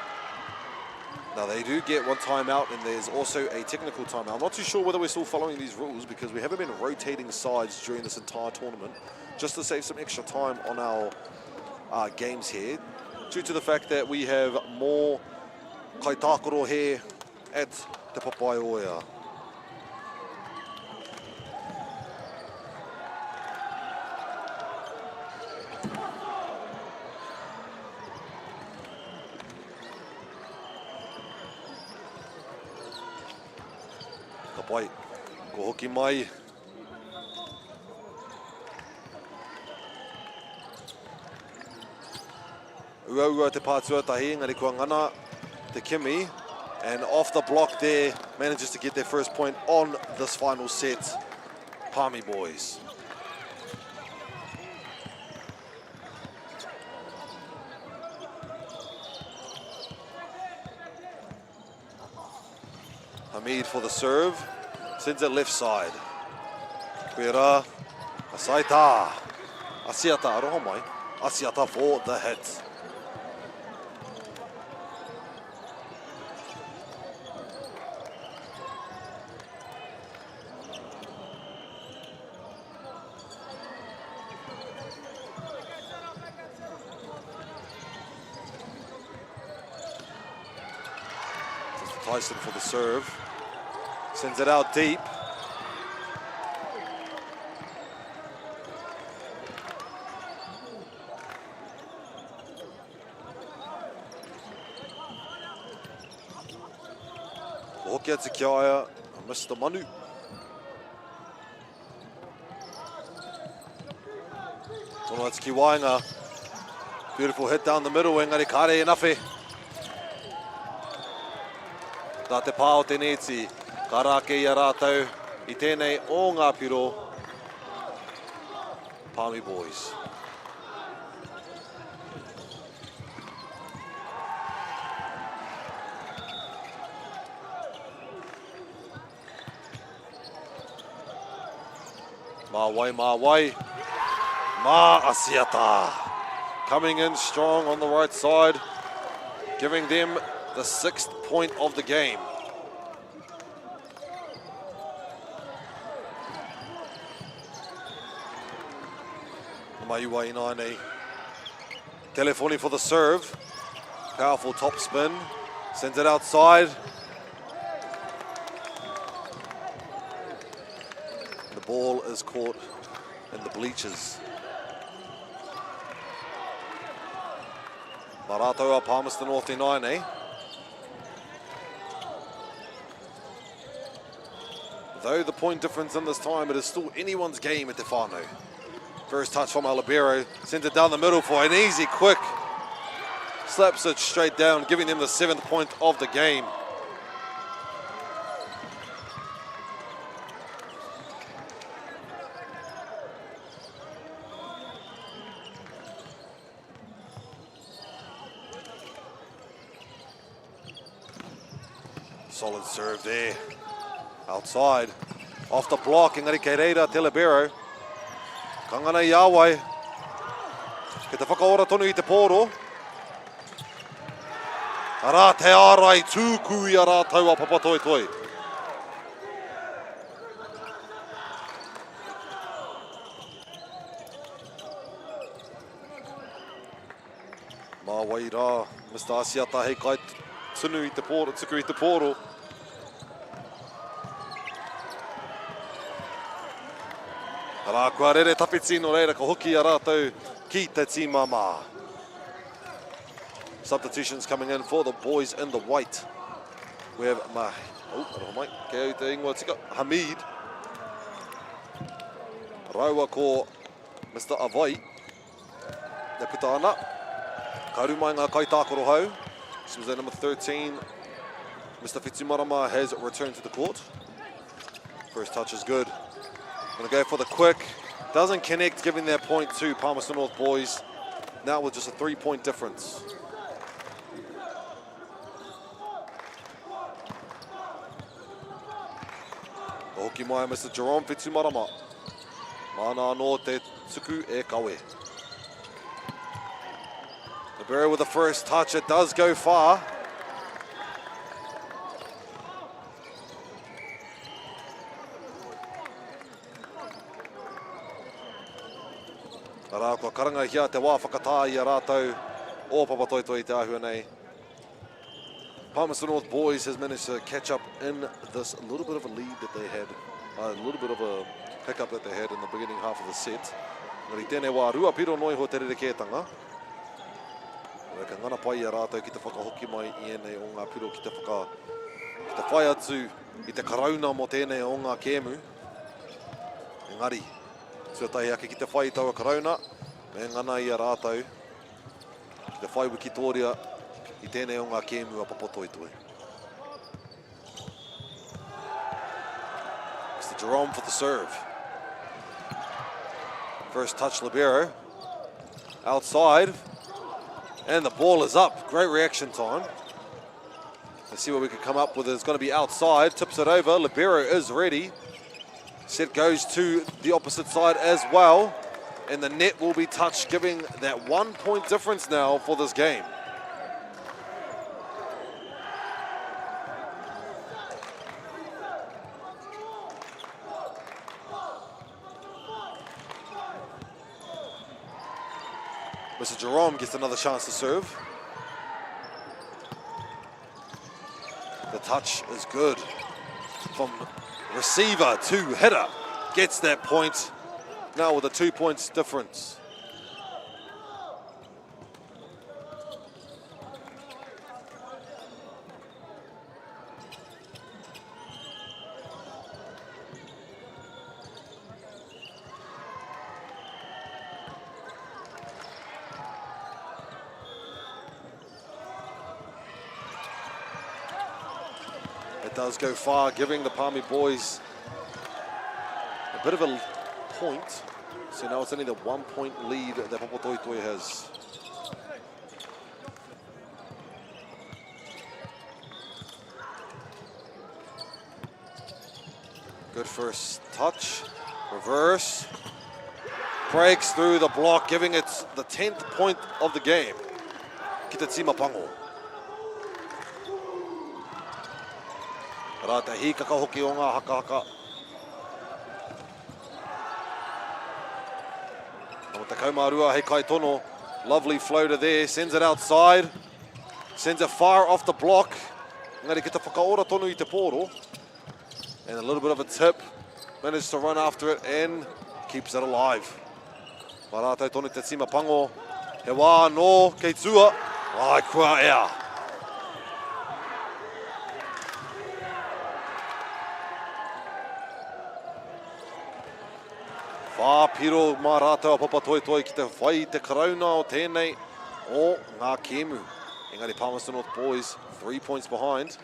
Now they do get one timeout, and there's also a technical timeout. I'm not too sure whether we're still following these rules because we haven't been rotating sides during this entire tournament, just to save some extra time on our games here, due to the fact that we have more kaitākaro here at the Poirewa. Pai, ko hoki mai. Ua te Papatoetoe, ngari kua ngana te Kimi, and off the block there, manages to get their first point on this final set. Palmy boys. Hamid for the serve. Sends it left side. Poirewa, Asaita, Asiata, aroha mai. Asiata for the hit. Tyson for the serve. Sends it out deep. Hoki atu ki aia, Mr. Manu. Tono atu ki Wainga. Beautiful hit down the middle, engari kare e nawhi. Tā te pā o te neti, karake I a rātau, I tēnei o ngā piro, Palmy boys. Mā wai, Mā Asiata. Coming in strong on the right side, giving them the 6th point of the game. Maiua Inaine. Telefoni for the serve. Powerful top spin. Sends it outside. The ball is caught in the bleachers. Maratoa Palmerston North Inaine. Though the point difference in this time, it is still anyone's game at Te Whānau. First touch from Alibero, sends it down the middle for an easy, quick. Slaps it straight down, giving them the 7th point of the game. Solid serve there. Outside, off the block, engari kei reira te Libero. Kangana Yahweh. Ke te whakaora tonu I te pōro. Ara te ārai tūku I a rātau a Papatoetoe. Mā wai rā, Mr. Asiata hei kai tunu I te pōro, tuku I te pōro. Ara kua rere tapitino reira ka hoki a rātau ki te tīmama. Substitutions coming in for the boys in the white. We have Kei te ingoa tika, Hamid. Raua ko Mr. Avai. Te puta ana. Karu mai ngā kaitākaro hau. This was their number 13. Mr. Fitsumarama has returned to the court. First touch is good. Gonna go for the quick. Doesn't connect, giving their point to Palmerston North boys. Now with just a 3-point difference. Hoki mai Mr. Jerome Fitsumarama. Mana no te tuku e kawe. Libero with the first touch. It does go far. Arā kua karanga hia te wā whakatāi a rātou o Papatoetoe I te ahua nei. Palmerston North boys has managed to catch up in this little bit of a lead that they had, a little bit of a pickup that they had in the beginning half of the set. Ngari tēnei wā rua piro noi ho te rerekētanga. Ka ngana pai a rātou ki te whakahoki mai I ēnei o ngā piro ki te whai atu I te karauna mo tēnei o ngā kēmu. Engari, tuatahi ake ki te whai taua karauna, me ngana I a rātou ki te whai wikitoria I tēnei o ngā kēmu a Papatoetoe. Mr. Jerome for the serve. First touch libero. Outside. And the ball is up. Great reaction time. Let's see what we can come up with. It's going to be outside. Tips it over. Libero is ready. Set goes to the opposite side as well. And the net will be touched, giving that 1 point difference now for this game. Mr. Jerome gets another chance to serve. The touch is good. From receiver to hitter. Gets that point. Now with a 2 points difference. It does go far, giving the Palmy boys a bit of a point. So now it's only the 1 point lead that Papatoetoe has. Good first touch, reverse. Breaks through the block, giving it the 10th point of the game. Kita tima pango. Rata hikaka hoki o ngā haka. O te kaumarua hei kai tono. Lovely floater there, sends it outside. Sends it far off the block. Ngari ki te whakaora tonu I te pōro. And a little bit of a tip. Managed to run after it and keeps it alive. Marātou tonu te tima pango. He wā no kei tua. Ai kua ea. Whāpiro mā rātou a Papatoetoe ki te whai te karauna o tēnei o ngā kēmu. Engari Palmerston North boys 3 points behind.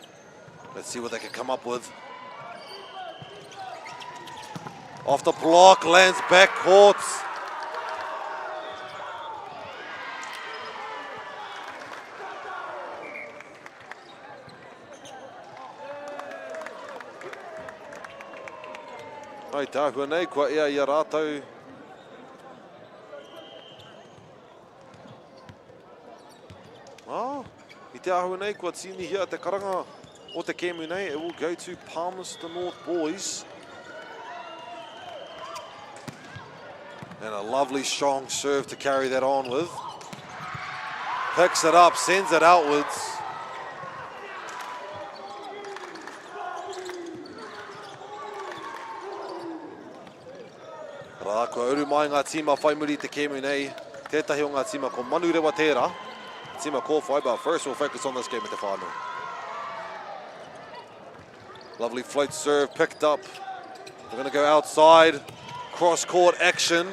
Let's see what they can come up with. Off the block, lands back court. Ai tāhua nei, kua ea I a rātou. I te ahua nei, kua tini hia te karanga o te kēmu nei. It will go to Palmerston North boys. And a lovely strong serve to carry that on with. Picks it up, sends it outwards. Rā, kua uru mai ngā tīma whai muri te kēmu nei. Tētahi o ngā tīma ko Manurewa tērā. Tīma ko whai, but first we'll focus on this game at the whānau. Lovely float serve, picked up. They're going to go outside. Cross-court action.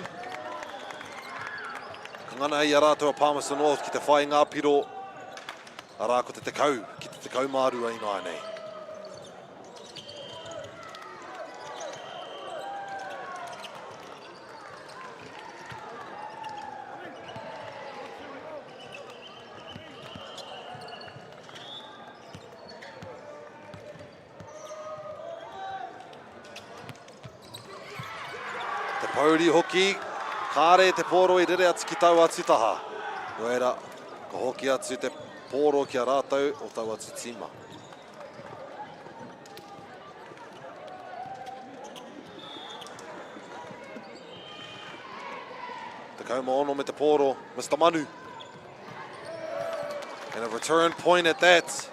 Kangana I a rātou a Palmerston North ki te whai ngā piro. Arā ko te tekau, ki te tekau mārua I nāi nei. Pauri hoki, kāre te pōro I rere atu ki tau atu taha. Noera, ka hoki atu te pōro ki a rātou o tau atu tīma. Te kauma ono me te poro, Mr. Manu. And a return point at that.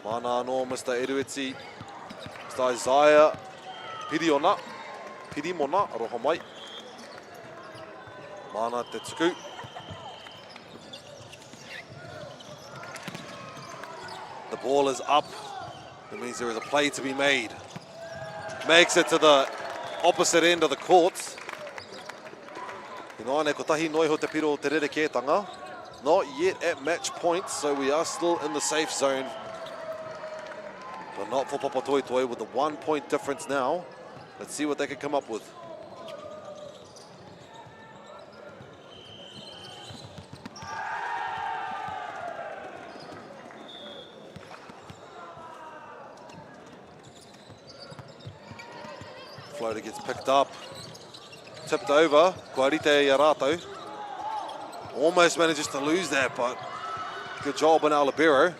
Mana anō, Mr. Erueti. Mr. Isaiah. Piri ona. Piri mona, aroha mai. Mana te tuku. The ball is up. That means there is a play to be made. Makes it to the opposite end of the court. Inoane kotahi noiho te piro te rerekētanga. Not yet at match point, so we are still in the safe zone. But not for Papatoetoe with a 1 point difference now. Let's see what they can come up with. Floater gets picked up, tipped over, Aotearoa. Almost manages to lose that, but good job on our libero.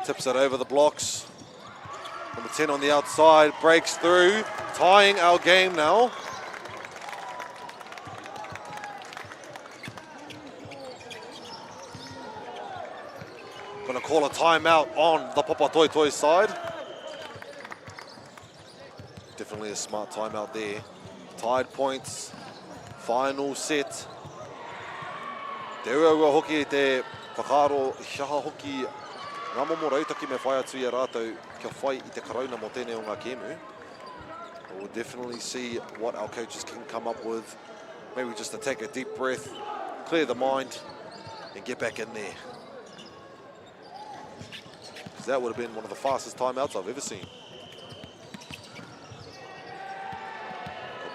Tips it over the blocks. Number 10 on the outside, breaks through, tying our game now. Gonna call a timeout on the Papatoetoe side. Definitely a smart timeout there. Tied points, final set. Te ua hoki e te whakaro hiaha hoki ngā momo rautaki me whai atu i a rātou kia whai i te karauna mo tēnei o ngā kēmu. We'll definitely see what our coaches can come up with. Maybe just to take a deep breath, clear the mind, and get back in there. Because that would have been one of the fastest timeouts I've ever seen.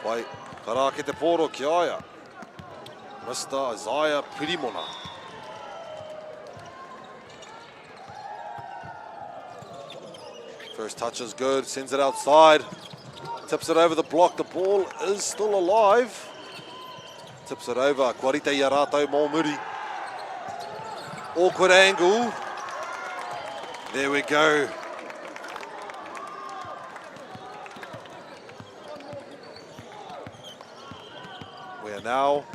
Pai, kara ke te poro ki aia. Mr. Isaiah Pirimona. First touch is good, sends it outside. Tips it over the block, the ball is still alive. Tips it over, Aotearoa mō muri. Awkward angle. There we go. We are now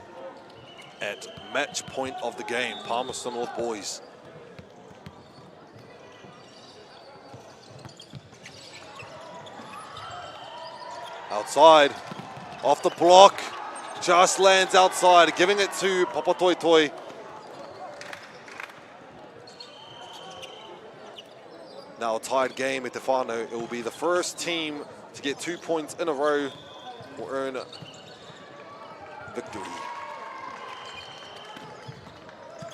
at match point of the game, Palmerston North boys. Outside, off the block, just lands outside, giving it to Papatoetoe. Now a tied game at Te Whānau. It will be the first team to get 2 points in a row will earn victory.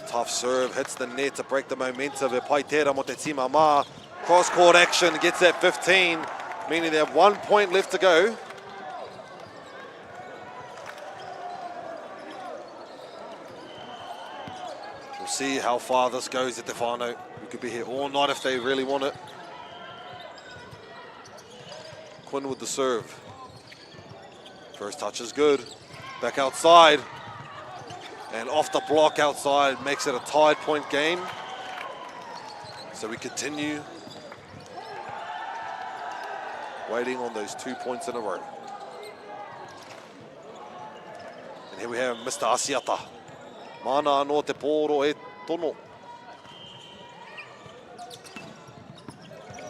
Tough serve, hits the net to break the momentum. Paitera mo te tima mā. Cross-court action, gets that 15, meaning they have 1 point left to go. We'll see how far this goes at Te Whānau. We could be here all night if they really want it. Quinn with the serve. First touch is good. Back outside. And off the block outside makes it a tied point game. So we continue waiting on those 2 points in a row. And here we have Mr. Asiata. Mana anō te poro e tono.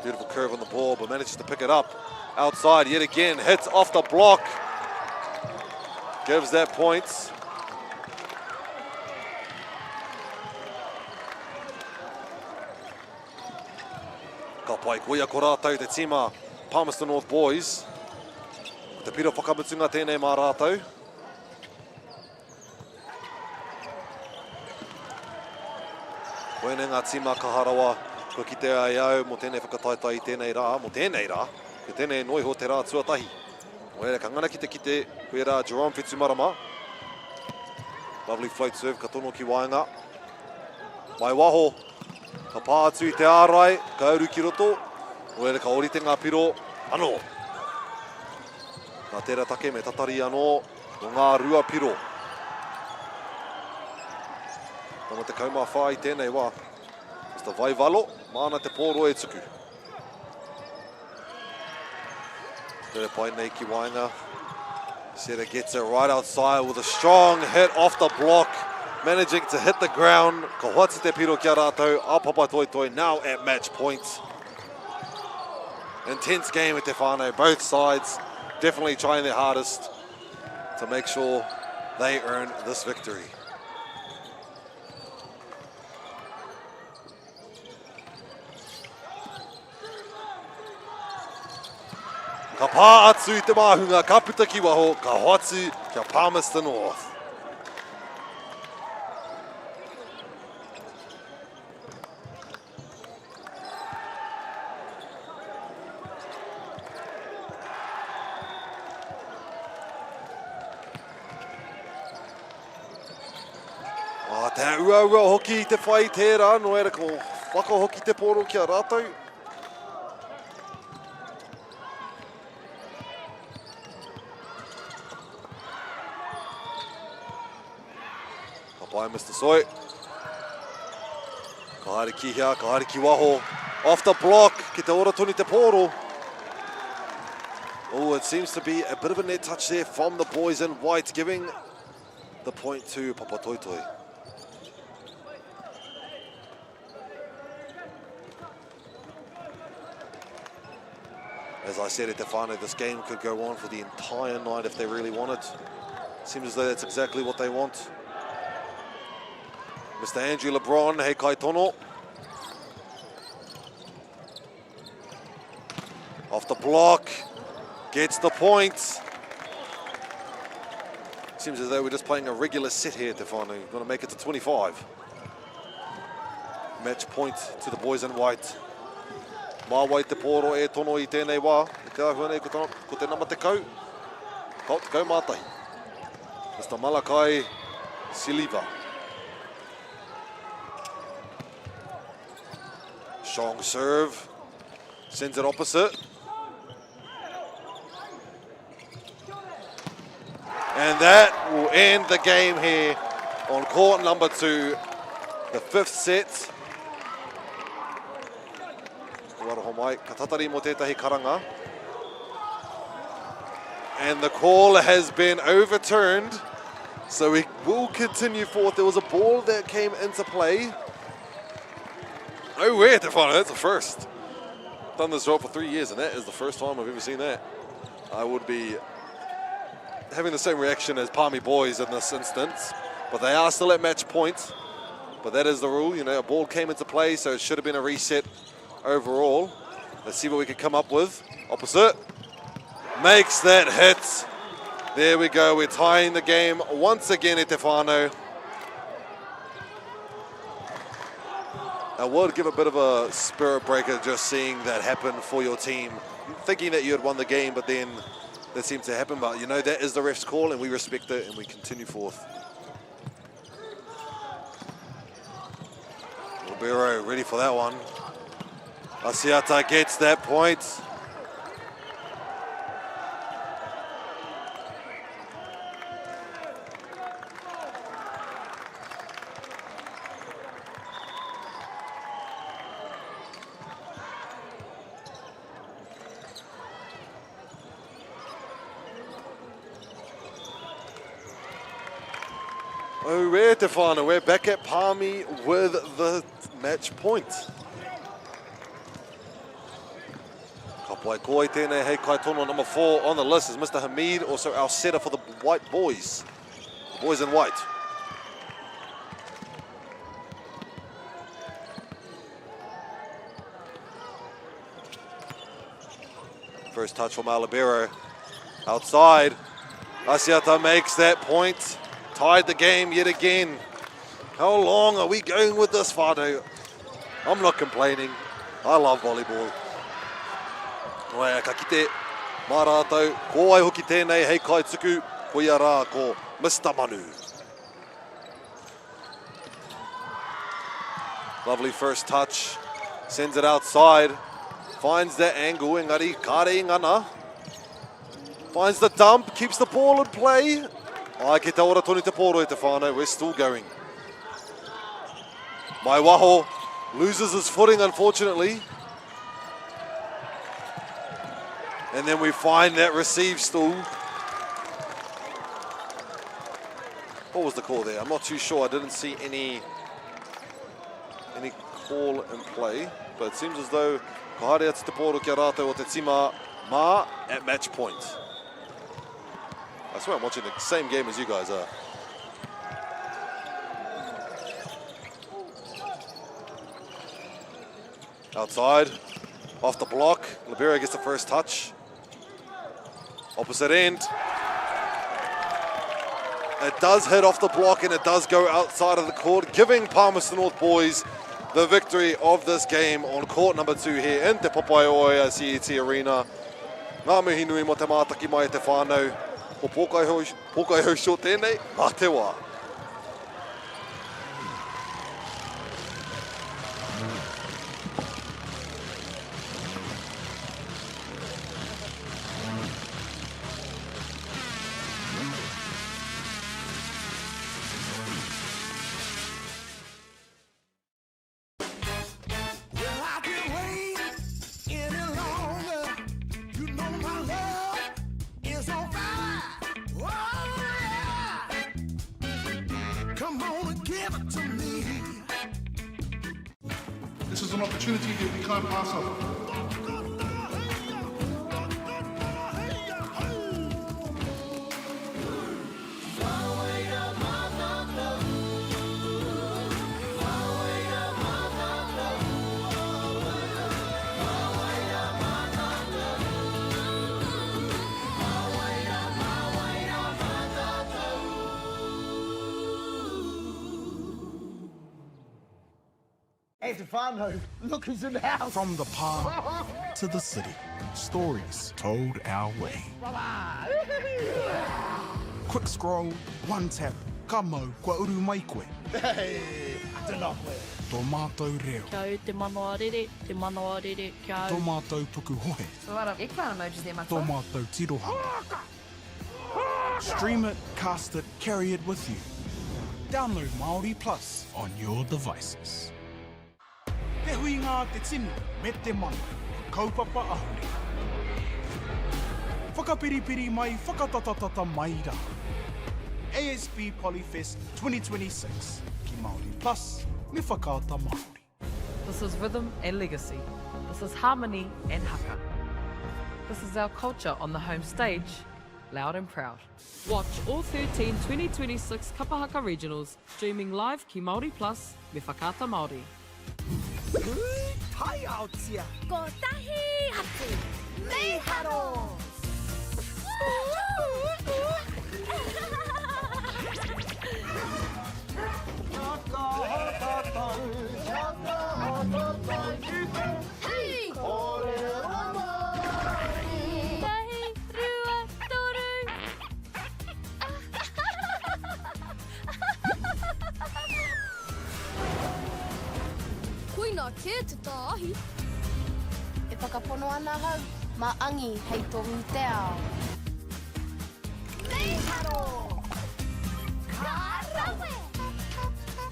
Beautiful curve on the ball, but manages to pick it up. Outside yet again, hits off the block. Gives that points. Ka pai koia ko rātou te tima Palmerston North boys. Te piro whakamutunga tēnei mā rātou. Koene ngā tima kaharawa, ko ki te ai au mo tēnei whakataitai i tēnei rā, mo tēnei rā, ki tēnei noiho te rā tuatahi. O ere ka ngana ki te, koe rā Jerome Whetsumarama. Lovely float serve, ka tono ki waenga. Mai waho, ka pā atu i te ārai, ka auru ki roto. O ere ka orite ngā piro, anō. Nā tērā take me tatari anō, o ngā rua piro. Tama te kaumā whai tēnei wā. Mr. Vaivalo, mana te pōro e tuku. Tere pai nei ki Wainga. Seta gets it right outside with a strong hit off the block. Managing to hit the ground. Kauwhata te piro kia rātou. A Papatoetoe now at match point. Intense game at te whānau. Both sides definitely trying their hardest to make sure they earn this victory. Ka pā atu I te māhunga, ka puta ki waho, ka hoatu kia Palmerston North. Te ua hoki I te whai tērā, no era ko whakahoki te poro kia rātou. Ka pai Mr. Soy. Ka haere ki hea, ka haere ki waho. Off the block, ki te ora tuni te poro. Oh, it seems to be a bit of a net touch there from the boys in white, giving the point to Papatoetoe. As I said at the final, this game could go on for the entire night if they really want it. Seems as though that's exactly what they want. Mr. Andrew LeBron, hei kai tono. Off the block, gets the point. Seems as though we're just playing a regular set here at the final. Going to make it to 25. Match point to the boys in white. Māwai te pōro e tono I tēnei wā. I te ahua nei ko te nama te kau. Kau te kau mātai. Mr. Malakai Siliva. Strong serve. Sends it opposite. And that will end the game here on court number 2. The 5th set. And the call has been overturned, so we will continue forth. There was a ball that came into play. Oh, wait, that's a first. Done this job for 3 years, and that is the first time I've ever seen that. I would be having the same reaction as Palmy boys in this instance, but they are still at match point. But that is the rule, you know, a ball came into play, so it should have been a reset overall. Let's see what we can come up with. Opposite. Makes that hit. There we go. We're tying the game once again at Te Whānau. I would give a bit of a spirit breaker just seeing that happen for your team. Thinking that you had won the game, but then that seemed to happen. But, you know, that is the ref's call, and we respect it, and we continue forth. Libero ready for that one. Asiata gets that point. Oh, we're Te Whānau. We're back at Palmy with the match point. Kapai koi tēnei hei kai tono. Number 4 on the list is Mr. Hamid, also our setter for the white boys. The boys in white. First touch from Alibero. Outside. Asiata makes that point. Tied the game yet again. How long are we going with this, Whānau? I'm not complaining. I love volleyball. Noe, ka kite, mā rātou, ko ai hoki tēnei hei kai tuku, ko ia rā ko Mr. Manu. Lovely first touch, sends it outside, finds that angle, engari, kāre ngana. Finds the dump, keeps the ball in play. Ai ki te ora toni te pōro e te whānau, we're still going. Mai Waho loses his footing, unfortunately. And then we find that receive stool. What was the call there? I'm not too sure. I didn't see any call in play. But it seems as though Kauwhata te poro kia rātou o te tima mā at match point. I swear I'm watching the same game as you guys are. Outside, off the block. Liberia gets the first touch. Opposite end. It does hit off the block and it does go outside of the court, giving Palmerston North boys the victory of this game on court number 2 here in te Poirewa CET Arena. Ngā mihi nui mo te mātaki mai te whānau. O pōkai hau short tēnei, mā te wā. This is an opportunity that we can't pass up. Hey, Stefano, look who's in the house. From the park to the city, stories told our way. Quick scroll, one tap, ka mau, kua uru mai koe. Hey, I don't know. Tō mātou reo. Kia te manoarere, kia. Tō mātou puku hohe. A lot of eggplant emojis there, my Tō mātou tirohanga. Stream it, cast it, carry it with you. Download Māori Plus on your devices. Te hui ngā te tini, me te mana, kaupapa ahuri. Whakapiripiri mai, whakatatatata mai rā. ASP Polyfest 2026, ki Māori Plus, me whakaata Māori. This is rhythm and legacy. This is harmony and haka. This is our culture on the home stage, loud and proud. Watch all 13 2026 Kapahaka Regionals, streaming live ki Māori Plus, me whakaata Māori. Hi, Aotearoa. Ko tahi hatu. Mei haro. Hey! Tahi, rua, toru. Koina ke te tāhi. E whakapono ana hau, mā angi hei tohu te ao. Mei haro! Ka rawe!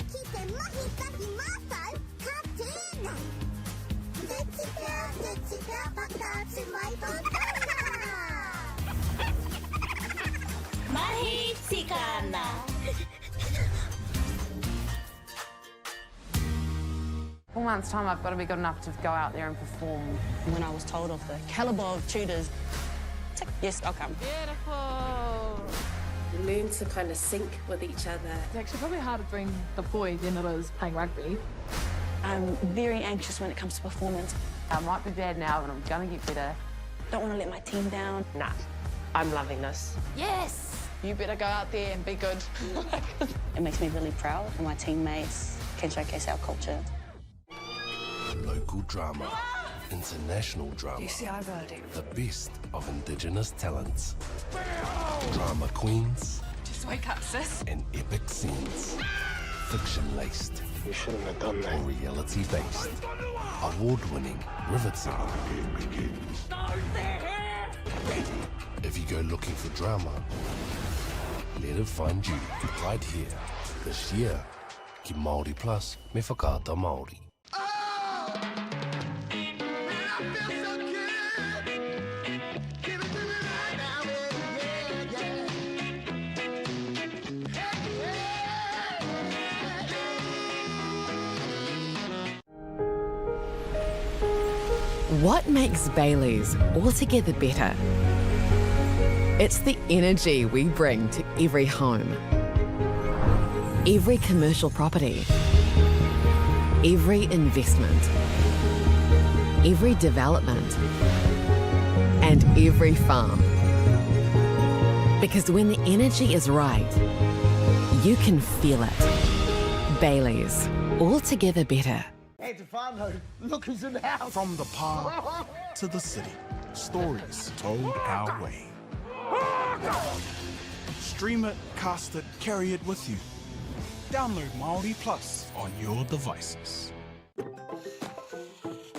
Ki te mahi taki mātou, ka tēnei. Te tika, whakaatu mai tō taha. Mahi tika ana.4 months' time, I've got to be good enough to go out there and perform. When I was told of the calibre of tutors, tick, yes, I'll come. Beautiful. You learn to kind of sync with each other. It's actually probably harder doing the poi than it is playing rugby. I'm very anxious when it comes to performance. I might be bad now, but I'm going to get better. Don't want to let my team down. Nah, I'm loving this. Yes! You better go out there and be good. It makes me really proud when my teammates can showcase our culture. Local drama, international drama, the best of Indigenous talents, drama queens, Just wake up, sis. and epic scenes, fiction-laced, You shouldn't have done that. or reality-based, award-winning, riveting. If you go looking for drama, let it find you right here, this year. Ki Māori Plus, me whakaata Māori. What makes Bailey's altogether better? It's the energy we bring to every home, every commercial property, every investment, every development, and every farm. Because when the energy is right, you can feel it. Bailey's, altogether better. Hey, Stefano, look who's in the house. From the park to the city, stories told our way. Stream it, cast it, carry it with you. Download Māori Plus on your devices.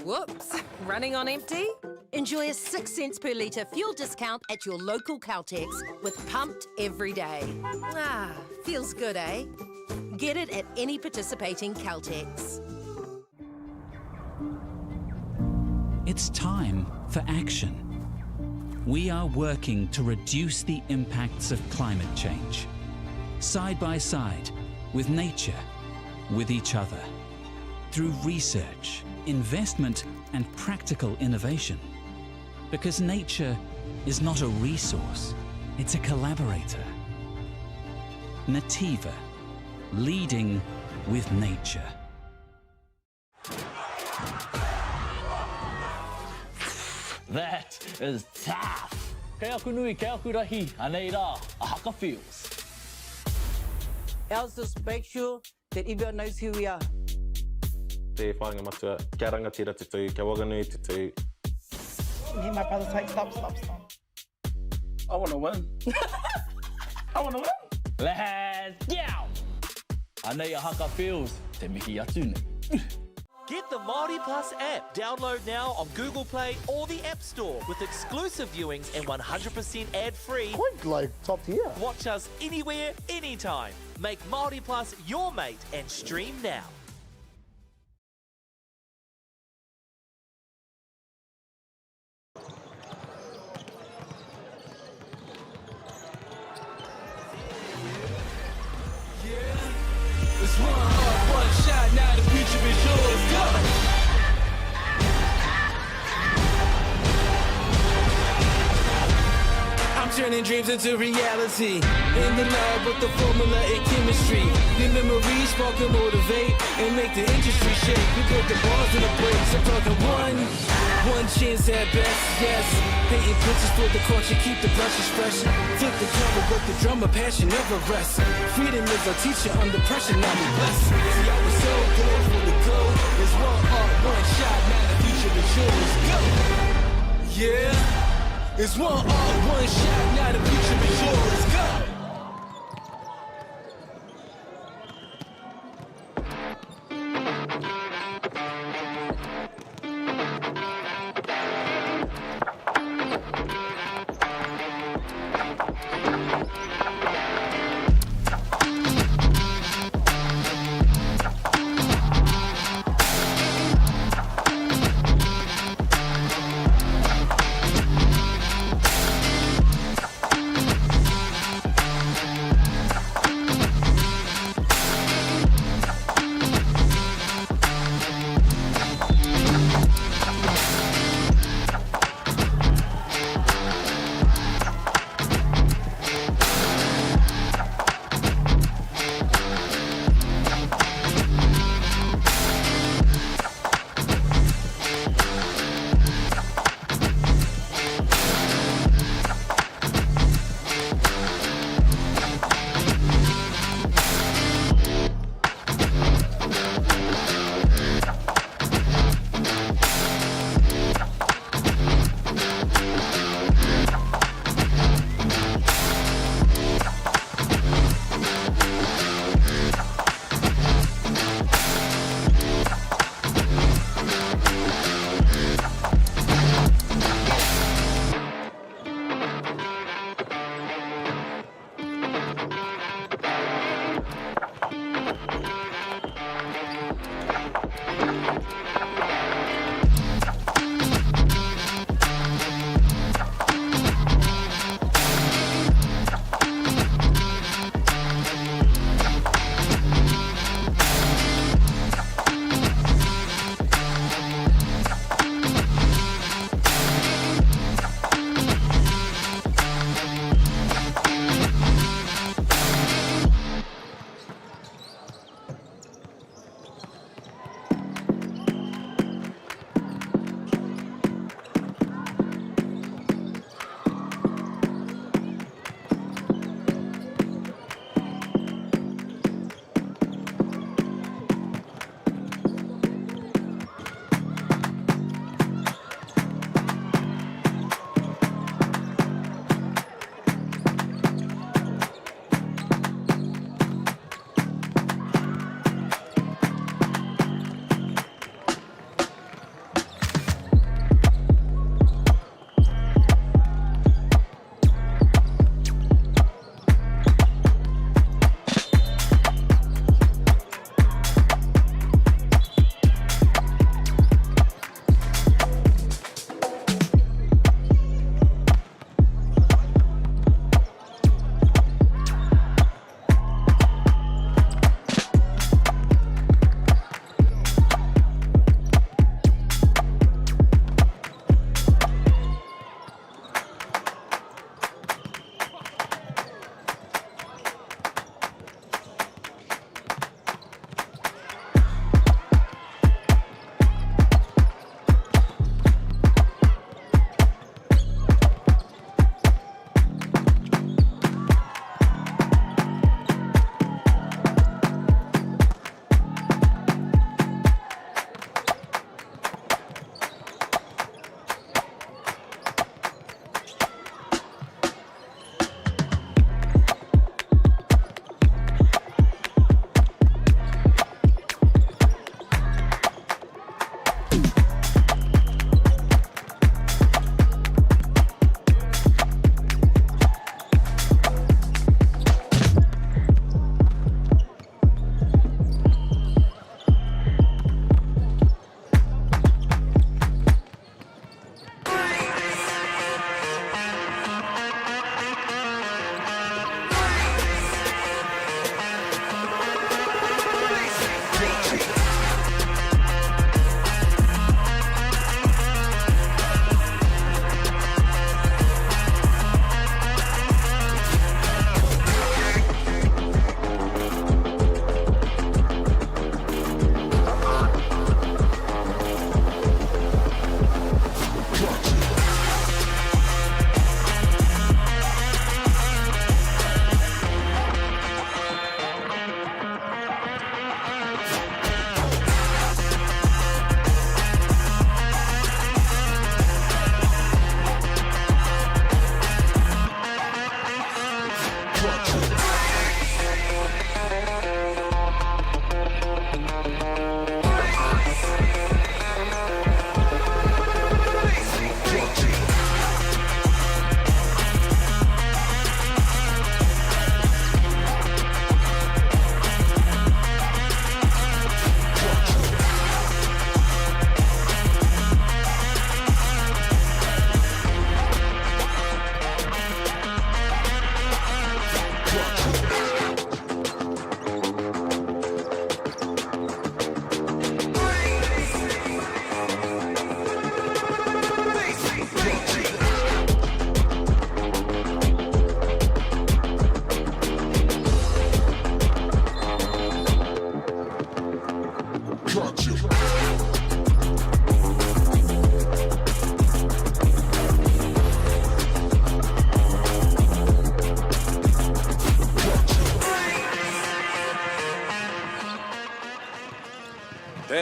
Whoops, running on empty? Enjoy a 6 cents per litre fuel discount at your local Caltex with Pumped every day. Ah, feels good, eh? Get it at any participating Caltex. It's time for action. We are working to reduce the impacts of climate change, side by side, with nature, with each other, through research, investment, and practical innovation. Because nature is not a resource, it's a collaborator. Nativa, leading with nature. That is tough. Kei aku nui, kei aku rahi, anei rā, a haka feels. Ours just make sure that everyone knows who we are. Te whāinga matua, kia rangatira tutu, kia waganui tutu. Me, my brother's like, stop. I want to win. I want to win. Let's go! Anei a haka feels, te mihi atu nei. Get the Māori Plus app. Download now on Google Play or the App Store with exclusive viewings and 100% ad-free. Quite like top tier. Watch us anywhere, anytime. Make Māori Plus your mate and stream now. It's one heart, one shot, now the future is yours. Go! I'm turning dreams into reality. In the lab with the formula and chemistry. The memories spark and motivate and make the industry shake. We put the bars in the breaks. I'm talking one chance at best, yes. Painting pictures for the culture, keep the brushes fresh. Flip the cover, but the drummer passion never rests. Freedom is our teacher under pressure, now we blessed. See, I was so good for the goal. It's one art, one shot, now the future is yours. Go! Yeah, it's one art, one shot, now the future is yours. Go!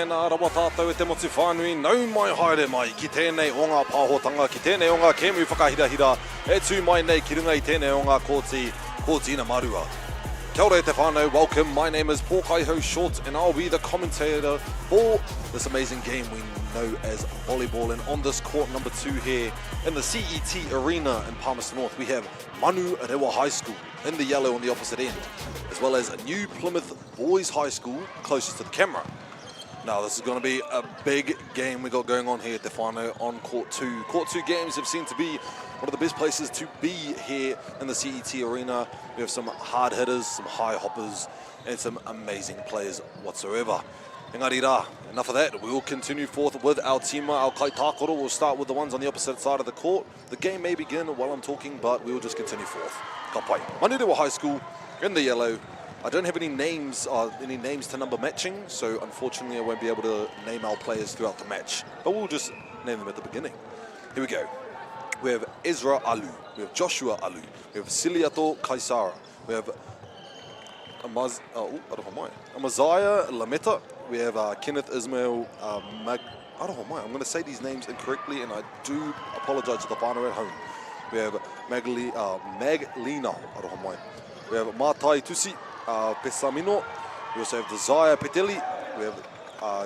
Tēnā rawa tātou e te motu whānui, nau mai haere mai ki tēnei o ngā pāhotanga, ki tēnei o ngā kēmu whakahirahira, e tū mai nei ki runga I tēnei o ngā kōti ina marua. Kia ora e te whānau, welcome, my name is Pauirewa Short and I'll be the commentator for this amazing game we know as volleyball. And on this court number 2 here in the CET Arena in Palmerston North, we have Manurewa High School in the yellow on the opposite end, as well as a new Plymouth Boys High School closest to the camera. Now this is going to be a big game we got going on here at the whānau on court 2. Court 2 games have seemed to be one of the best places to be here in the CET Arena. We have some hard hitters, some high hoppers, and some amazing players whatsoever. Engari rā, enough of that. We will continue forth with our tima, our kaitākoro. We'll start with the ones on the opposite side of the court. The game may begin while I'm talking, but we will just continue forth. Ka pai. Manurewa High School in the yellow. I don't have any names to number matching, so unfortunately I won't be able to name our players throughout the match. But we'll just name them at the beginning. Here we go. We have Ezra Alu, we have Joshua Alu, we have Siliato Kaisara, we have Amaziah Lameta, we have Kenneth Ismail I'm going to say these names incorrectly and I do apologize to the whānau at home. We have Maglina, we have Matai Tusi Pesamino, we also have Desire Peteli, we have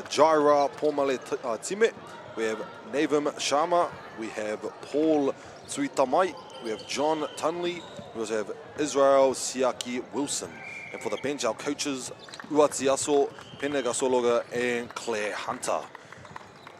Jaira Pomale Time, we have Navim Sharma, we have Paul Tsuitamai, we have John Tunley, we also have Israel Siaki Wilson. And for the bench, our coaches, Uatsiaso, Pene Gasologa, and Claire Hunter.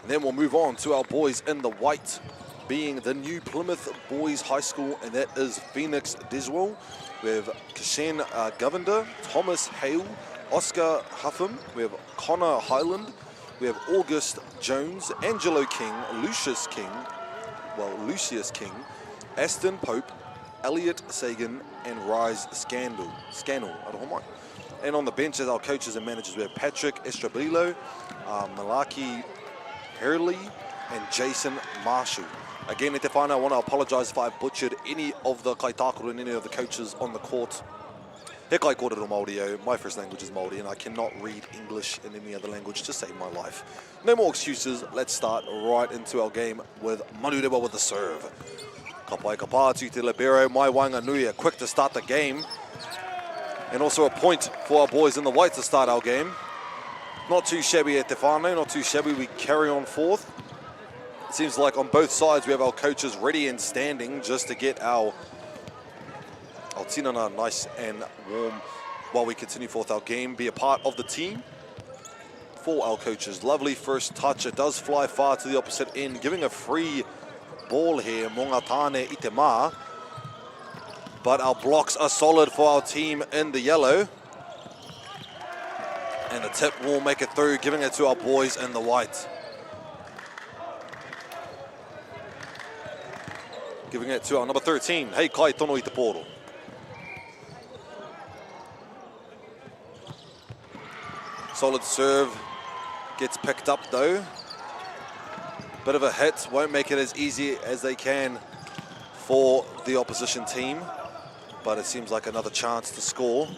And then we'll move on to our boys in the white, being the new Plymouth Boys High School, and that is Phoenix Deswell. We have Kishen Govender, Thomas Hale, Oscar Huffam, we have Connor Highland, we have August Jones, Angelo King, Lucius King, Aston Pope, Elliot Sagan, and Rise Scannell. And on the bench as our coaches and managers, we have Patrick Estrabilo, Malaki Hurley, and Jason Marshall. Again, te whānau, I want to apologise if I butchered any of the kaitākoro and any of the coaches on the court. He kai kōrero Māori au. My first language is Māori and I cannot read English in any other language to save my life. No more excuses, let's start right into our game with Manurewa with the serve. Ka pai ka pātu te libero, mai wainga nui, quick to start the game. And also a point for our boys in the white to start our game. Not too shabby at te whānau, not too shabby, we carry on forth. It seems like on both sides we have our coaches ready and standing just to get our tinana nice and warm while we continue forth our game, be a part of the team for our coaches. Lovely first touch, it does fly far to the opposite end, giving a free ball here, Mongatane I te mā. But our blocks are solid for our team in the yellow. And the tip will make it through, giving it to our boys in the white. Giving it to our number 13, Hei Kai Tono I te poro. Solid serve, gets picked up though. Bit of a hit, won't make it as easy as they can for the opposition team. But it seems like another chance to score.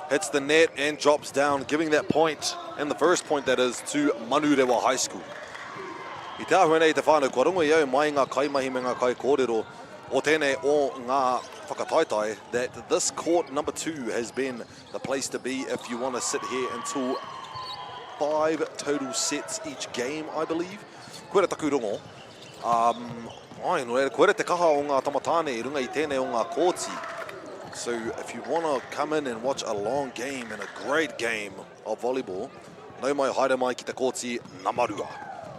Hits the net and drops down, giving that point, and the first point that is, to Manurewa High School. I te ahua nei te whānau, kua runga iau mai ngā kaimahi me ngā kai kōrero o tēnei o ngā whakataitai, that this court number 2 has been the place to be if you want to sit here until 5 total sets each game, I believe. Koe re taku rongo. Koe re te kaha o ngā tamatane I runga I tēnei o ngā kōti. So if you want to come in and watch a long game and a great game of volleyball, nau mai haere mai ki te kōti Namarua.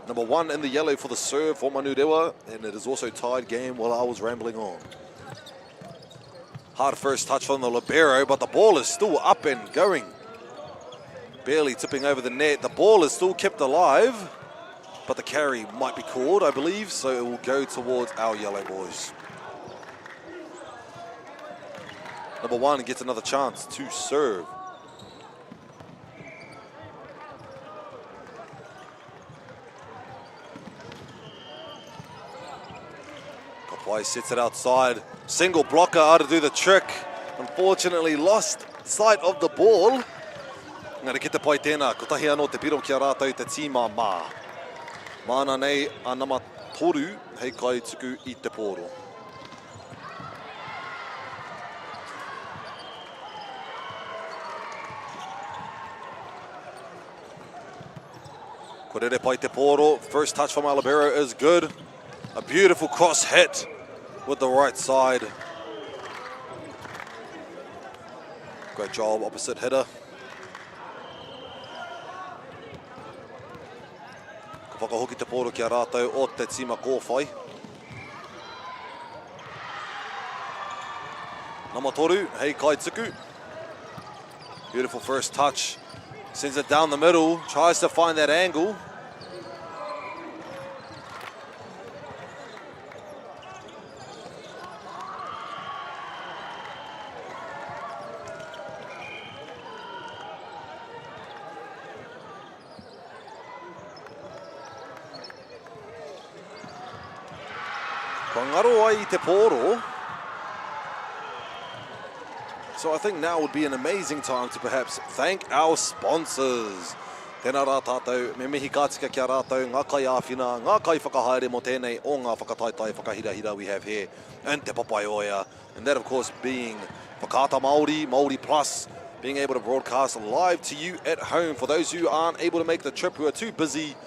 Number 1 in the yellow for the serve for Manurewa, and it is also tied game while I was rambling on. Hard first touch from the libero, but the ball is still up and going. Barely tipping over the net. The ball is still kept alive, but the carry might be called, I believe, so it will go towards our yellow boys. Number 1 gets another chance to serve. Kapai sets it outside. Single blocker out to do the trick. Unfortunately lost sight of the ball. Ngari ki te pai tēnā, ko tahi anō te piro ki a rātou te tīma mā. Mana nei a nama toru hei kai tuku I te pōro. Korere pai te pōro, first touch from Alibero is good. A beautiful cross hit with the right side. Great job, opposite hitter. Ka whakahoki te pōro ki a rātou o te tima kōwhai. Namatoru, hei kai tuku. Beautiful first touch. Sends it down the middle, tries to find that angle. Ka ngaro ai I te pōro. So I think now would be an amazing time to perhaps thank our sponsors. Tēnā rā tātou, me mihi kātika ki a rātou, ngā kai āwhina, ngā kai whakahaere mo tēnei o ngā whakataitai whakahirahira we have here, and te Papatoetoe. And that of course being Whakaata Māori, Māori Plus, being able to broadcast live to you at home. For those who aren't able to make the trip, who are too busy,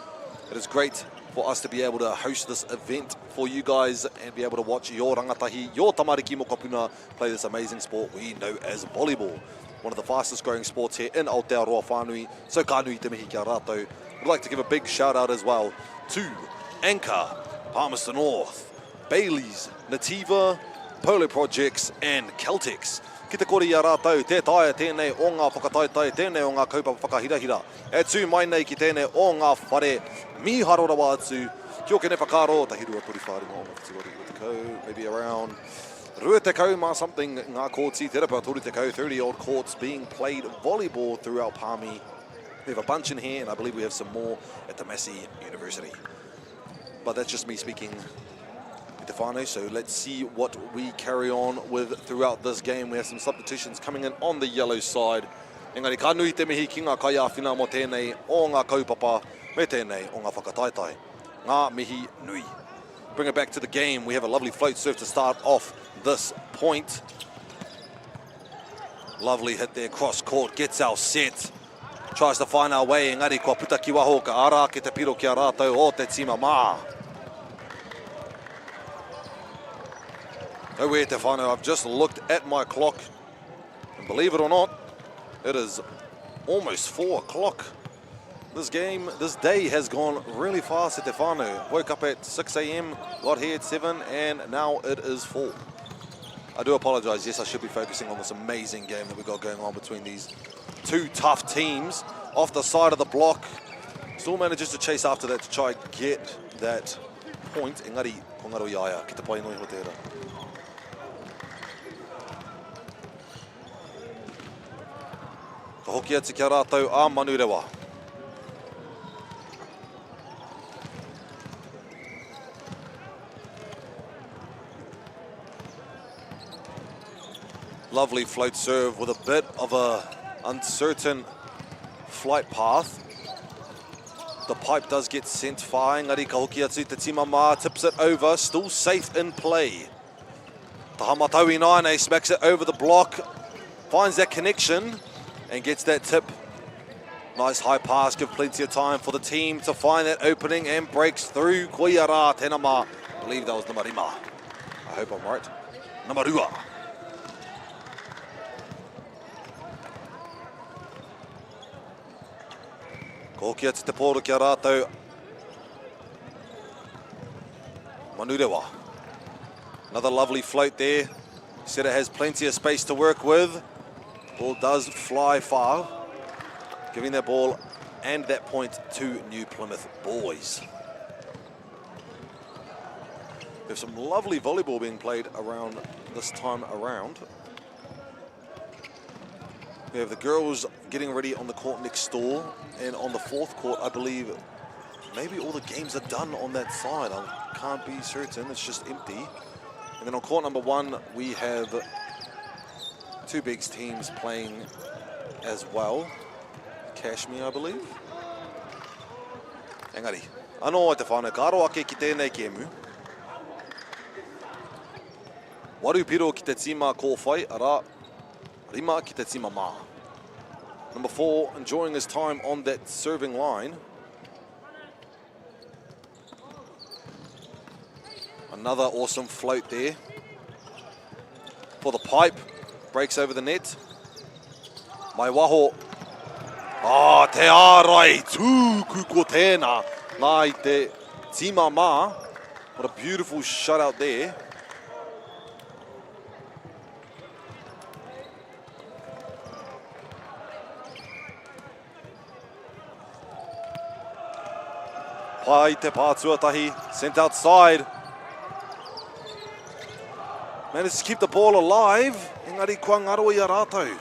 it is great for us to be able to host this event for you guys and be able to watch your rangatahi, your tamariki mo kapuna play this amazing sport we know as volleyball. One of the fastest growing sports here in Aotearoa whānui. So ka nui te mihi ki a rātou. We'd like to give a big shout out as well to Anchor, Palmerston North, Bailey's, Nativa, Polo Projects and Celtics. Ki te kore I a rātou, te taia tēnei o ngā whakataitai, tēnei o ngā kaupapa whakahirahira. E tū mai nei ki tēnei o ngā whare miharorawa atu. Kia ora ne whakaro, tahirua tori whāringa o ngā whatirori o te kau, maybe around rua te kau ma something ngā courts I te rapa tori te kau, 30-odd courts being played volleyball throughout Palmy. We have a bunch in here and I believe we have some more at the Massey University. But that's just me speaking te whānau, so let's see what we carry on with throughout this game. We have some substitutions coming in on the yellow side. Engari, ka nui te mihi ki ngā kai āwhina mo tēnei o ngā kaupapa, me tēnei o ngā whakataitai. Ngā mihi nui. Bring it back to the game. We have a lovely float serve to start off this point. Lovely hit there, cross court, gets our set. Tries to find our way. Engari, kua puta ki waho ka ara ke te piro ki a rātou o te tima mā. Oh, te whānau, I've just looked at my clock, and believe it or not, it is almost 4 o'clock. This day has gone really fast at te whānau. Woke up at 6 a.m, got here at 7, and now it is 4. I do apologise, yes, I should be focusing on this amazing game that we've got going on between these two tough teams. Off the side of the block, still manages to chase after that to try and get that point. Engari, ko ngaro iaia, ki te pai noi ho tērā. Ka hoki atu ki a rātou a Manurewa. Lovely float serve with a bit of a uncertain flight path. The pipe does get sent far. Engari, ka hoki atu te tima mā, tips it over, still safe in play. Tahamatau Inaine smacks it over the block, finds that connection, and gets that tip. Nice high pass, give plenty of time for the team to find that opening and breaks through. Koiara, Tenama. I believe that was Namarima. I hope I'm right. Namarua. Koki atu te pōro ki a rātou. Manurewa. Another lovely float there. Setter has plenty of space to work with. Ball does fly far, giving that ball and that point to New Plymouth boys. There's some lovely volleyball being played around this time around. We have the girls getting ready on the court next door, and on the fourth court, I believe maybe all the games are done on that side. I can't be certain, it's just empty. And then on court number 1, we have two big teams playing as well. Kashmir, I believe. Engari, anō te whānau, ka aro ake ki tēnei kēmu. Waru piro ki te tima kōwhai, ara rima ki te tima mā. Number 4, enjoying his time on that serving line. Another awesome float there. For the pipe, breaks over the net. Mai waho. Te ārai tūku ko tēnā. Nā i te tima mā. What a beautiful shutout there. Pai te pātuatahi, sent outside. Managed to keep the ball alive. Engari kua ngaro I a rātou.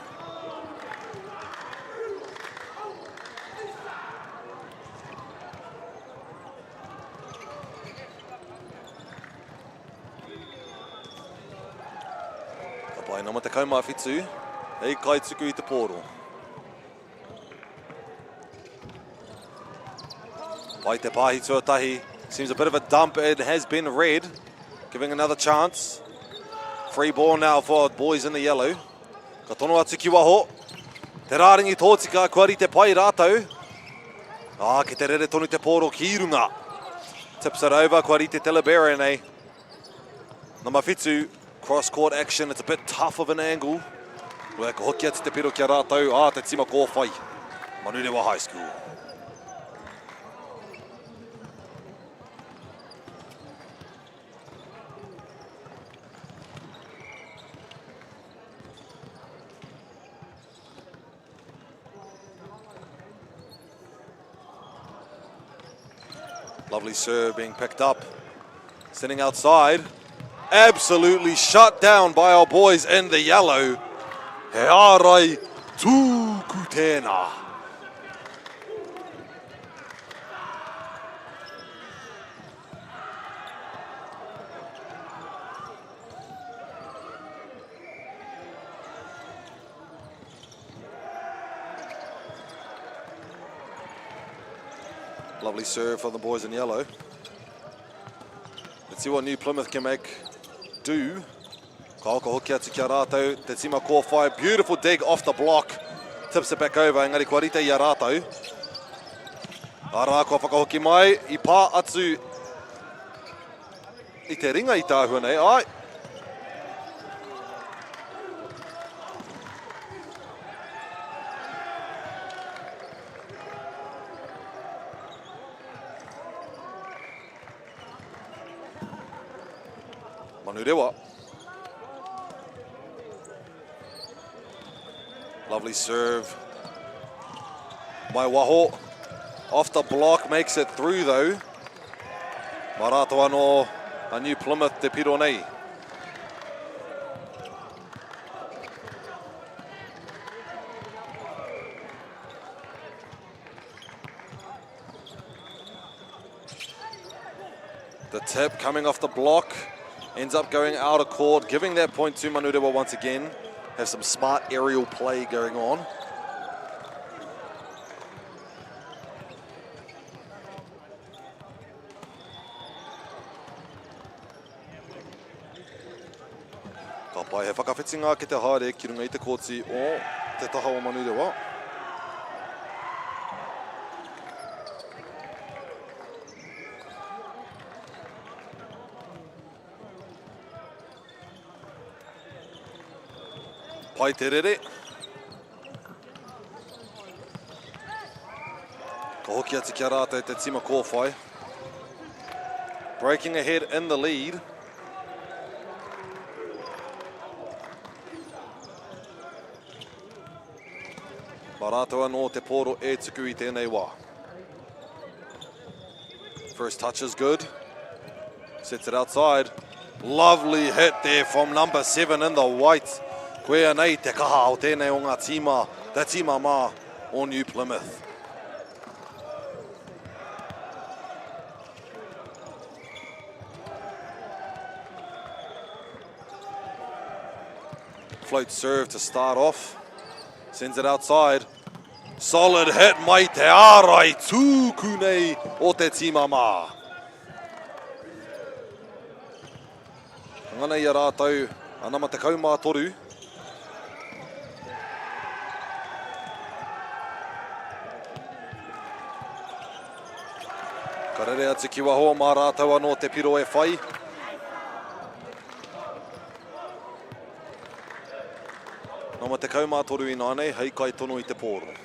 Ka pai nama te kaumawhitu. Hei kai tuku I te pōro. Pai te pāhi tuatahi. Seems a bit of a dump. It has been red. Giving another chance. Free ball now for boys in the yellow. Ka tono atu ki waho. Te rāringi tōtika kua ri te pai rātou. Ki te rere tonu te pōro ki runga. Tips it over, kua ri te telebere nei. Number 5, cross-court action. It's a bit tough of an angle. Rua ka hoki atu te piro ki a rātou. Te tima kōwhai. Manurewa High School. Lovely serve being picked up. Sitting outside. Absolutely shut down by our boys in the yellow. He ārai tūku tēnā. Lovely serve for the boys in yellow. Let's see what New Plymouth can make do. Ka hoka hoki atu ki a rātou. Te tima kōwhai. Beautiful dig off the block. Tips it back over. Engari kua rite I a rātou. Ara kua whakahoki mai. I pā atu I te ringa I tāhua nei. Ai. Manurewa. Lovely serve by Waho. Off the block, makes it through though. Maratoa no a New Plymouth te piro nei. The tip coming off the block. Ends up going out of court, giving that point to Manurewa once again. Has some smart aerial play going on. Ka pai he whakawhitinga ki te haere ki runga I te kōti o te taha o Manurewa. Pai te rere. Ka hoki atu ki a rātou te tima kōwhai. Breaking ahead in the lead. Maratoa no te pōro e tuku I tēnei wā. First touch is good. Sets it outside. Lovely hit there from number 7 in the white. Koea nei te kaha o tēnei o ngā tima, te tima mā o New Plymouth. Float serve to start off. Sends it outside. Solid hit mai te ārai tūku nei o te tīmama. Ngana ia rātau, anama te kaumā toru. Karere atu ki waho mā rātau anō te piro e whai. Nama te kaumā toru i nānei, hei kai tono i te pōro.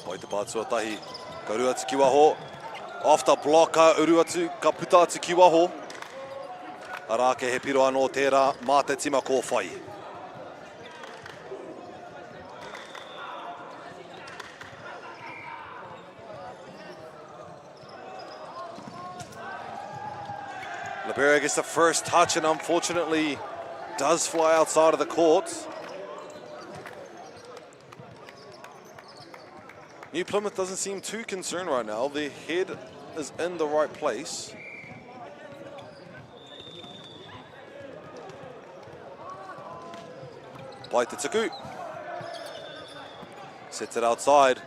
Pai te pātua tahi, ka uru atu ki waho. Off the block, ka uru atu, ka puta atu ki waho. Arā ke he piro anō tērā, mā te tima kō whai. Libero gets the first touch and unfortunately does fly outside of the court. New Plymouth doesn't seem too concerned right now. Their head is in the right place. Papatoetoe sets it outside.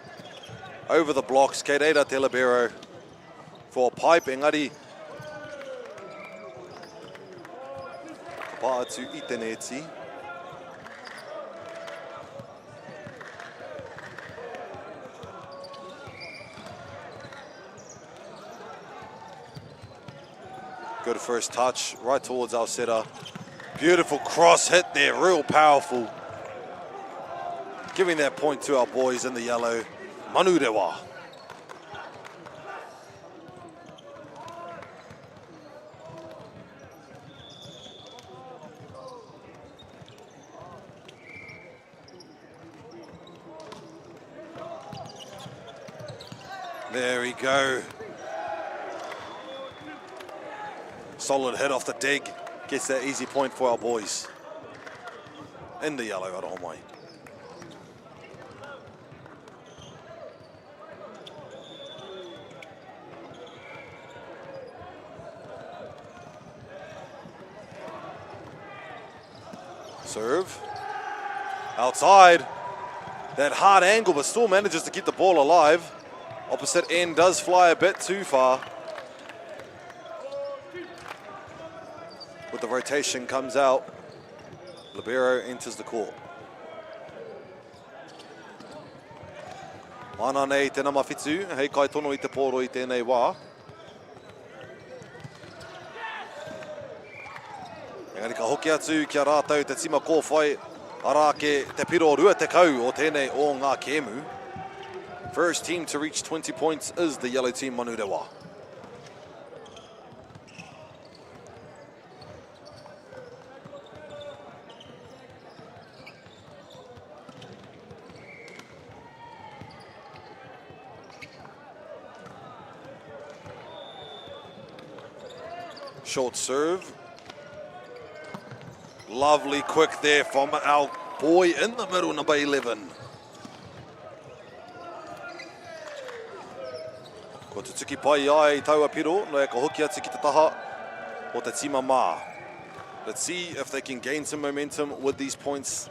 Over the blocks, Kereira te libero for a pipe. Engari Paatu i te neti. Good first touch, right towards our setter. Beautiful cross hit there, real powerful. Giving that point to our boys in the yellow, Manurewa. There we go. Solid hit off the dig. Gets that easy point for our boys. In the yellow, Aroha mai. Serve. Outside. That hard angle, but still manages to keep the ball alive. Opposite end does fly a bit too far. With the rotation comes out, libero enters the court. Mana nei tēnā mawhitu, hei kai tono i te pōro i tēnei wā. Engari ka hoki atu kia rātau te tima kōwhai, arā ke te piro rua te kau o tēnei o ngā kēmu. First team to reach 20 points is the yellow team, Manurewa. Short serve. Lovely quick there from our boy in the middle, number 11. Ko te tuki pai ai taua piro, no e ka hoki atu ki te taha o te tima mā. Let's see if they can gain some momentum with these points,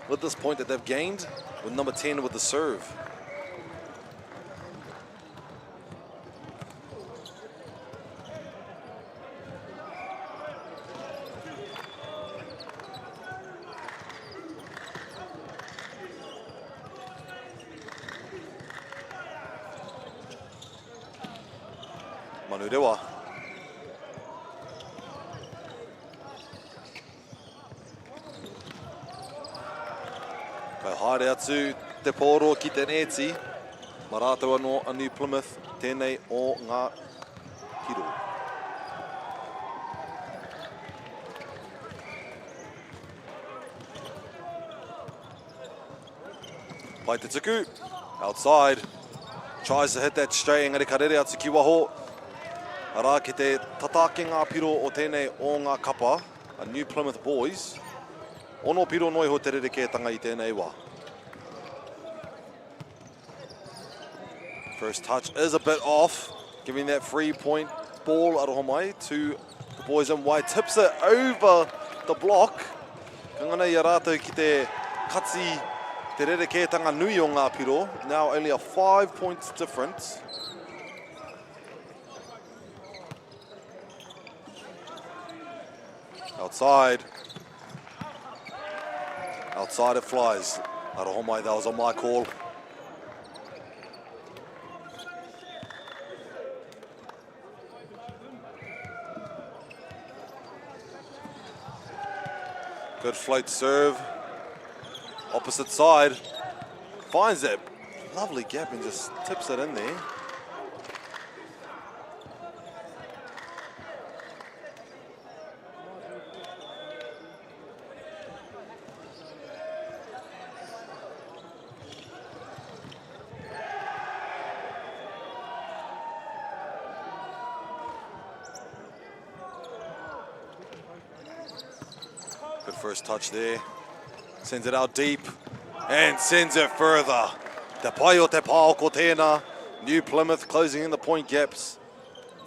with this point that they've gained, with number 10 with the serve. Manurewa. Kai haere atu te pōro ki te neti. Marātou anō a New Plymouth, tēnei o ngā piro. Papatoetoe, outside. Tries to hit that straight, engari ka rere atu ki waho. Arā ki te tatake ngā piro o tēnei o ngā kapa, a New Plymouth boys. Ono piro noi ho te rerekētanga i tēnei wā. First touch is a bit off, giving that 3-point ball aroha mai to the boys in white. Tips it over the block. Kangana I rātou ki te katsi te rerekētanga nui o ngā piro. Now only a 5 points difference. Outside. Outside it flies. Arohomai, that was on my call. Good float serve. Opposite side. Finds that lovely gap and just tips it in there. Good first touch there. Sends it out deep and sends it further. Te pai o te pāo ko tēnā. New Plymouth closing in the point gaps.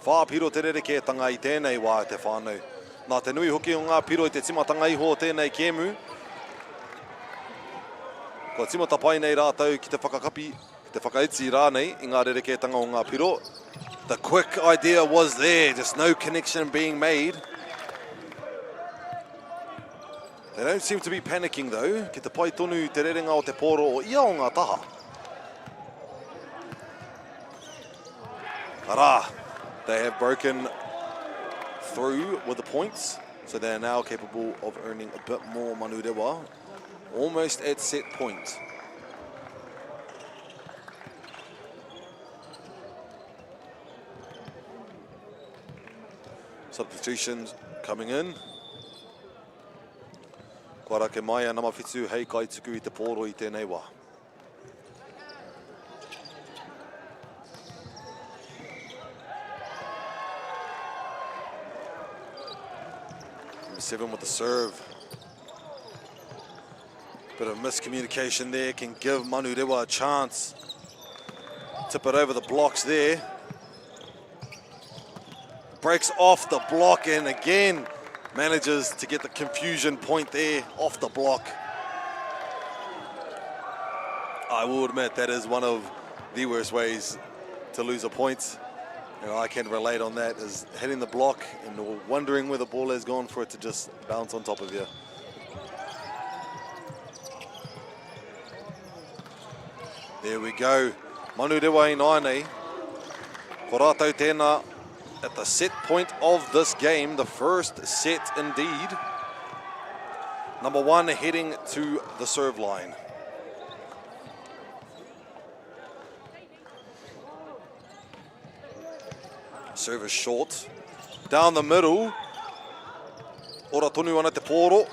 Whāpiro te rerekētanga I tēnei wā te whānau. Nā te nui hoki o ngā piro I te timatanga iho o tēnei kēmu. Kua timata pai nei rātou ki te whakakapi, te whakaiti rānei I ngā rerekētanga o ngā piro. The quick idea was there, just no connection being made. They don't seem to be panicking though. Ki te pai tonu te rerenga o te pōro o ia o ngā taha. Ara, they have broken through with the points. So they are now capable of earning a bit more Manurewa. Almost at set point. Substitutions coming in. Kua rake mai a namawhitu hei kai tuku I te pōro I tēnei wā. Number 7 with the serve. Bit of miscommunication there can give Manurewa a chance. Tip it over the blocks there. Breaks off the block and again manages to get the confusion point there off the block. I will admit that is one of the worst ways to lose a point. And I can relate on that, is hitting the block and wondering where the ball has gone for it to just bounce on top of you. There we go. Manurewa I nāne. Ko rātou tēnā at the set point of this game, the first set indeed. Number 1 heading to the serve line. Serve is short. Down the middle. Ora tonu ana te pōro.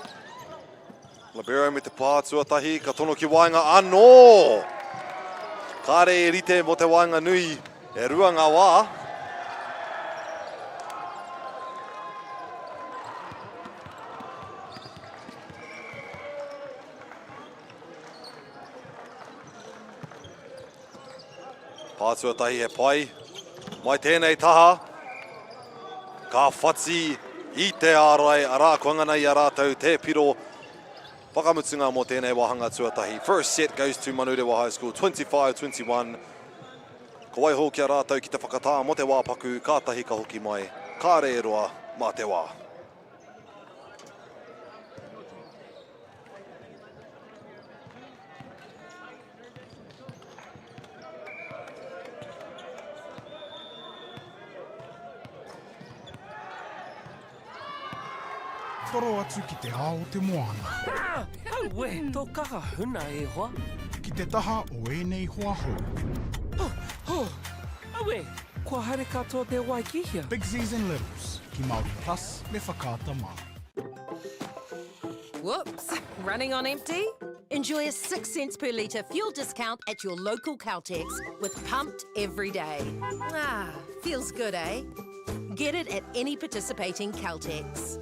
Libero me te pātuatahi, ka tono ki wainga anō! Kāre e rite mo te wainga nui, e rua ngā wā. Pātuatahi he pai. Mai tēnei taha. Ka whatsi I te ārai, arā kuangana I a rātou te piro. Whakamutunga mo tēnei wahanga tuatahi. First set goes to Manurewa High School, 25-21. Ko waiho ki a rātou ki te whakatā mo te wāpaku, kātahi ka hoki mai. Ka re roa mā te wā. Toro atu ki te ao te moana. Aue, tō kaha huna e hoa. Ki te taha o enei hoa hou. Aue, kua haere katoa te waikihia. Big Z's and Littles, ki Māori Plus me whakata mai. Whoops, running on empty? Enjoy a 6 cents per litre fuel discount at your local Caltex with Pumped every day. Ah, feels good, eh? Get it at any participating Caltex.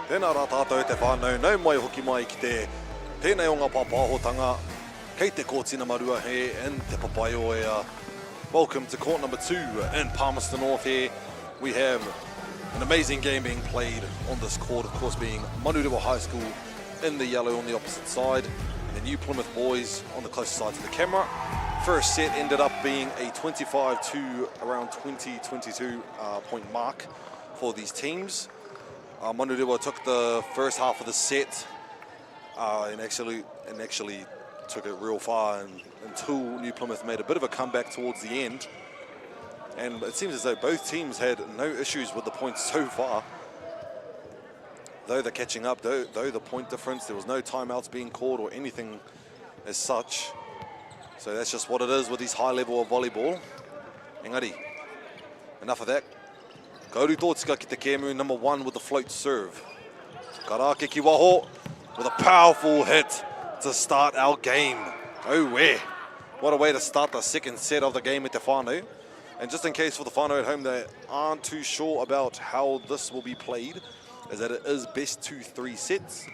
Tēnā rā tātou te whānau, nau mai hoki mai ki te tēnei o ngā pāpāhotanga, kei te kōtina marua he in te Papatoetoe. Welcome to court number 2 in Palmerston North here. We have an amazing game being played on this court, of course being Manurewa High School in the yellow on the opposite side, and the New Plymouth boys on the closer side to the camera. First set ended up being a 25 to around 20-22 point mark for these teams. Manurewa took the first half of the set and actually took it real far until New Plymouth made a bit of a comeback towards the end. And it seems as though both teams had no issues with the points so far. Though they're catching up, though the point difference, there was no timeouts being called or anything as such. So that's just what it is with these high level of volleyball. Engari, enough of that. Kauru tōtika ki te kēmu, number 1 with the float serve. Karake ki waho with a powerful hit to start our game. Oh, where? What a way to start the second set of the game at te whānau. And just in case for the whānau at home that aren't too sure about how this will be played, is that it is best 2-3 sets.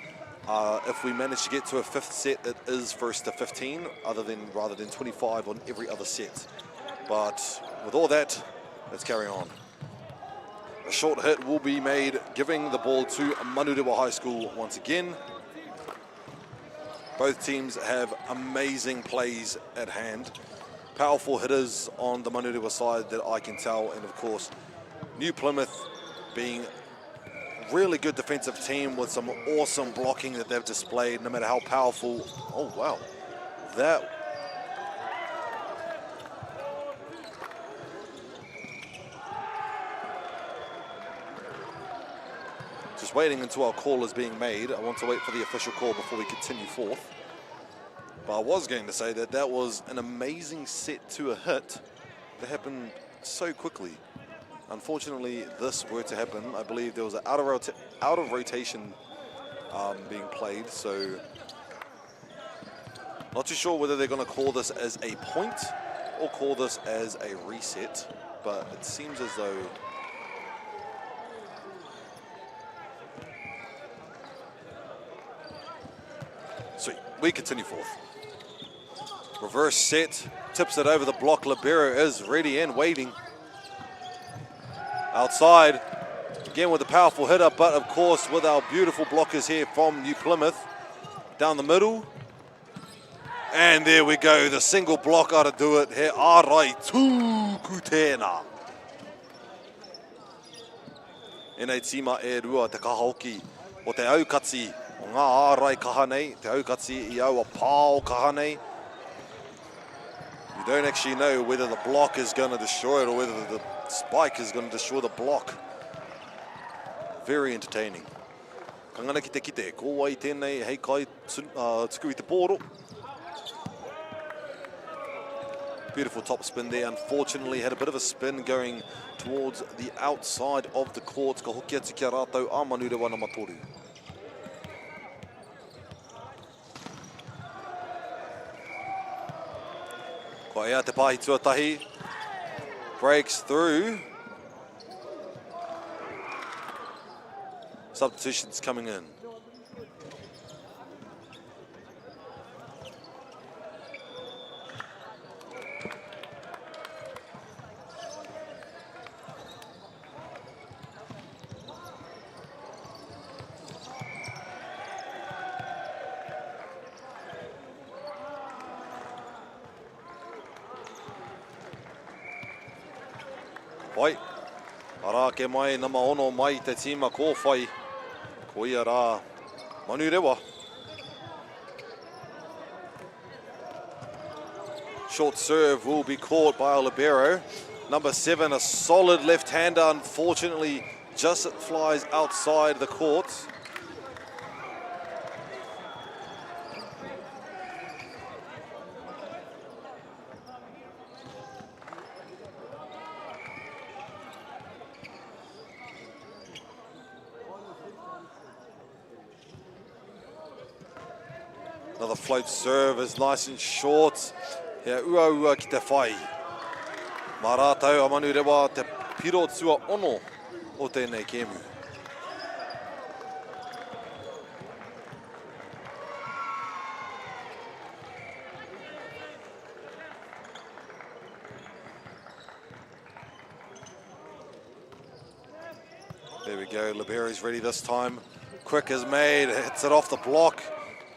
If we manage to get to a 5th set, it is first to 15, rather than 25 on every other set. But with all that, let's carry on. A short hit will be made, giving the ball to Manurewa High School once again. Both teams have amazing plays at hand. Powerful hitters on the Manurewa side that I can tell, and of course New Plymouth being a really good defensive team with some awesome blocking that they've displayed, no matter how powerful. Oh wow, that just waiting until our call is being made. I want to wait for the official call before we continue forth. But I was going to say that was an amazing set to a hit that happened so quickly. Unfortunately, this were to happen. I believe there was an out of rotation being played, so not too sure whether they're going to call this as a point or call this as a reset, but it seems as though sweet. We continue forth. Reverse set, tips it over the block. Libero is ready and waiting. Outside, again with a powerful hitter, but of course with our beautiful blockers here from New Plymouth. Down the middle. And there we go, the single block ought to do it. He ārai tūku tēnā. Enei tīma e rua te kahaoki o te aukati o ngā ārai kahanei, te aukati I aua pāo kahanei. You don't actually know whether the block is going to destroy it or whether the spike is going to destroy the block. Very entertaining. Kangana ki te, ko wai tēnei hei kai tuku I te pōro. Beautiful top spin there. Unfortunately, had a bit of a spin going towards the outside of the court. Ka hoki atu ki a rātou a Manurewa na matoru. Ko ea te pāhi tuatahi. Breaks through. Substitutions coming in. Wai, arake mai nama ono mai te tīma kōwhai. Ko ia rā Manurewa. Short serve will be caught by our libero. Number 7, a solid left-hander, unfortunately just flies outside the court. Another float serve is nice and short. Hea ua ki te whai. Mā rātou a Manurewa te piro tua ono o tēnei kēmu. There we go, Liberi's ready this time. Quick is made, hits it off the block.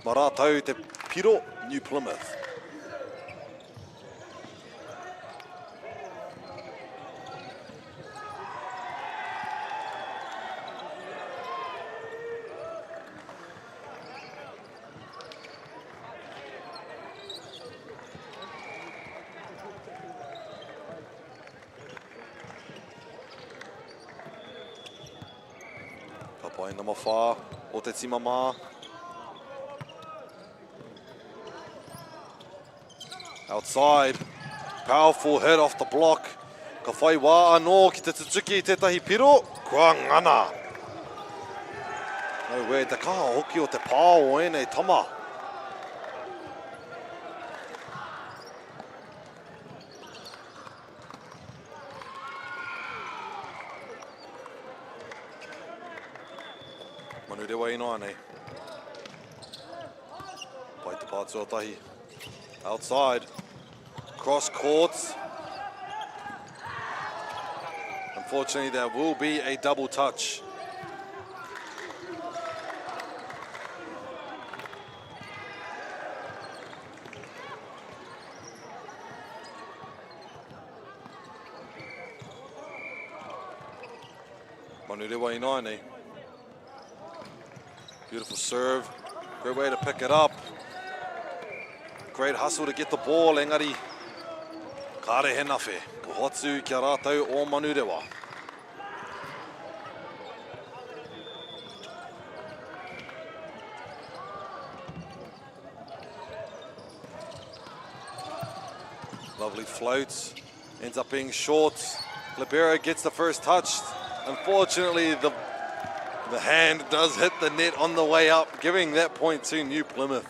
Maratau te piro, New Plymouth. Papai number 4, o te timama. Outside, powerful hit off the block. Ka whai wā anō ki te tutuki tētahi piro, kua ngana. No way, te kaha hoki o te pāo enei tama. Manurewa ino anei. Pai te pātua tahi. Outside, cross courts. Unfortunately, there will be a double touch. Manurewa inoane. Beautiful serve. Great way to pick it up. Great hustle to get the ball, engari. Kare he nawhi. Ko hotu kia rātou o Manurewa. Lovely float. Ends up being short. Libera gets the first touch. Unfortunately, the hand does hit the net on the way up, giving that point to New Plymouth.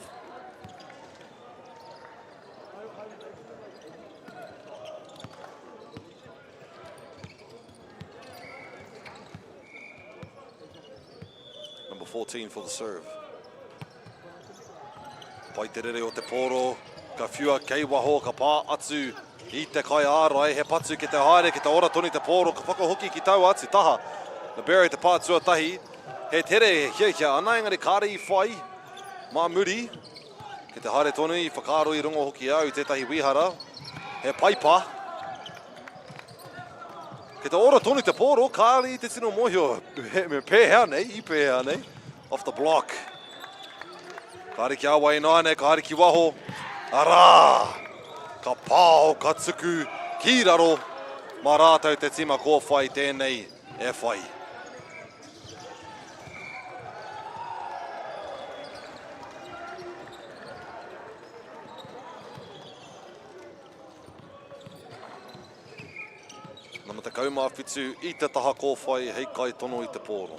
Number 14 for the serve. Pai te rere o te poro, ka whiua kei waho, ka pā atu i te kai ārai, he patu ki te haere, ki te ora toni te poro, ka whakahoki ki tau atu taha. Libera te pātua tahi, he tere hia ana, engari kāre i whai, mā muri, ki te haere tonu i whakaro i rongo hoki au, tētahi wihara, he paipa. Ki te ora toni te poro, kāre i te tino mohio, me pēhea nei, i pēhea nei, off the block. Kāre ki awa ināne, kāre ki waho, ara, ka pāo, ka tuku, ki raro, mā rātou te tima kō whai tēnei e whai. Nama te kaumāwhitu i te taha kōwhai, hei kai tono i te pōro.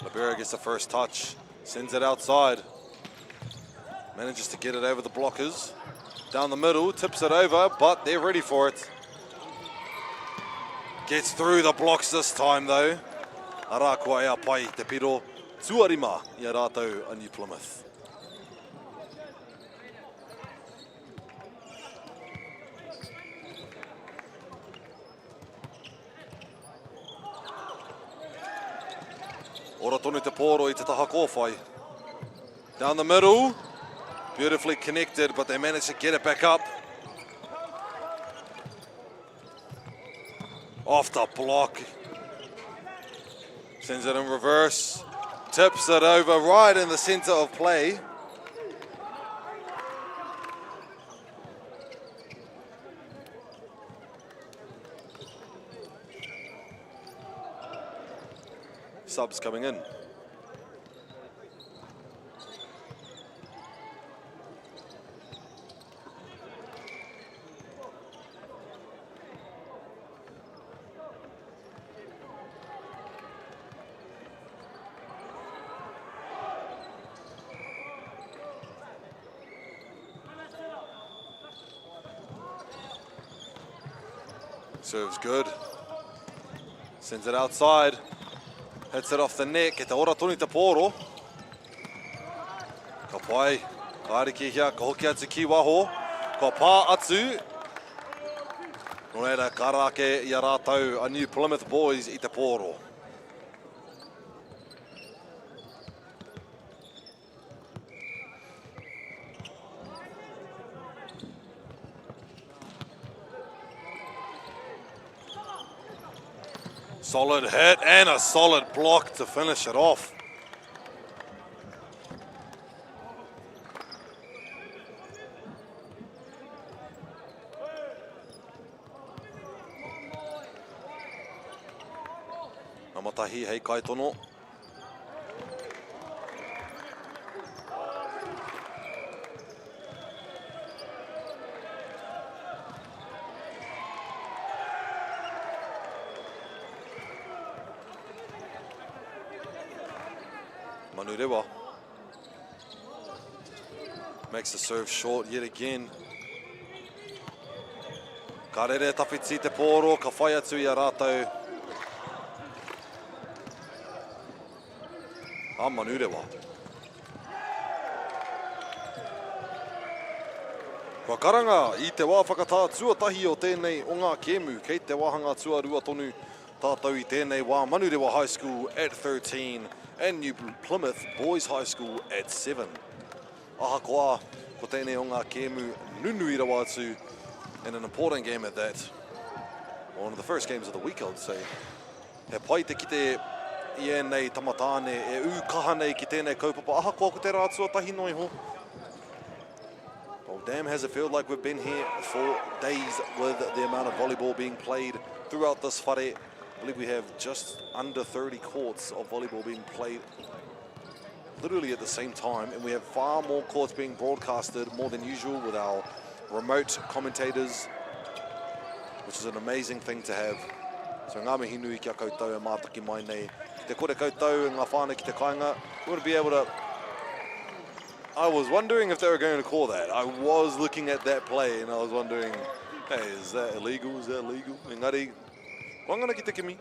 Libera gets the first touch, sends it outside. Manages to get it over the blockers. Down the middle, tips it over, but they're ready for it. Gets through the blocks this time though. Ara kua ea pai te piro, tuarima i a rātou a New Plymouth. Ora tonu te pōro i te taha kōwhai. Down the middle, beautifully connected, but they managed to get it back up. Off the block. Sends it in reverse. Tips it over right in the centre of play. Subs coming in. Serves good. Sends it outside. Hits it off the neck, e te ora toni te pōro. Ka pai, ka ariki hia, ka hoki atu ki waho. Ka pā atu. No reira, karake i a rātou, a New Plymouth boys i te pōro. Solid hit and a solid block to finish it off. Namatahi hei kaitono. Manurewa makes the serve short yet again. Ka rere tawhiti te pōro, ka whai atu i a rātou. A Manurewa. Kua karanga i te wā whakatā tuatahi o tēnei o ngā kēmu, kei te wāhanga tuarua tonu tātou i tēnei wā Manurewa High School at 13 and New Plymouth Boys High School at 7. Aha koa, ko tēnei o ngā kēmu nunui rawa atu, and an important game at that. One of the first games of the week, I would say. He pai te kite I ēnei tamatāne, e kaha nei ki tēnei kaupapa. Aha koa ko te rātua tahi noi ho. Well, damn, has it felt like we've been here for days with the amount of volleyball being played throughout this whare. I believe we have just under 30 courts of volleyball being played literally at the same time, and we have far more courts being broadcasted more than usual with our remote commentators, which is an amazing thing to have. So ngā mihi nui kia koutou e mātaki mai nei. Ki te kore koutou ngā whānau ki te kāinga, we want to be able to... I was wondering if they were going to call that. I was looking at that play and I was wondering, hey, is that illegal? Is that illegal? Engari, wangana ki te kimi.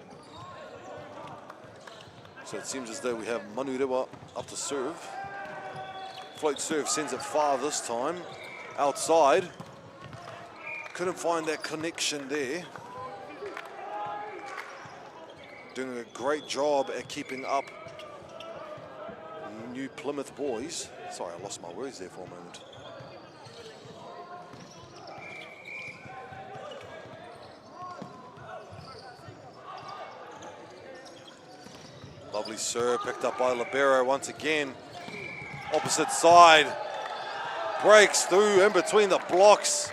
So it seems as though we have Manurewa up to serve. Float serve sends it far this time. Outside. Couldn't find that connection there. Doing a great job at keeping up New Plymouth boys. Sorry, I lost my words there for a moment. Lovely serve picked up by Libero once again. Opposite side. Breaks through in between the blocks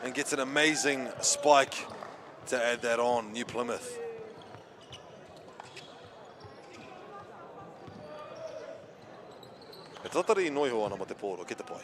and gets an amazing spike to add that on, New Plymouth. E tatari I noiho ana mo te pōro, ki te pai.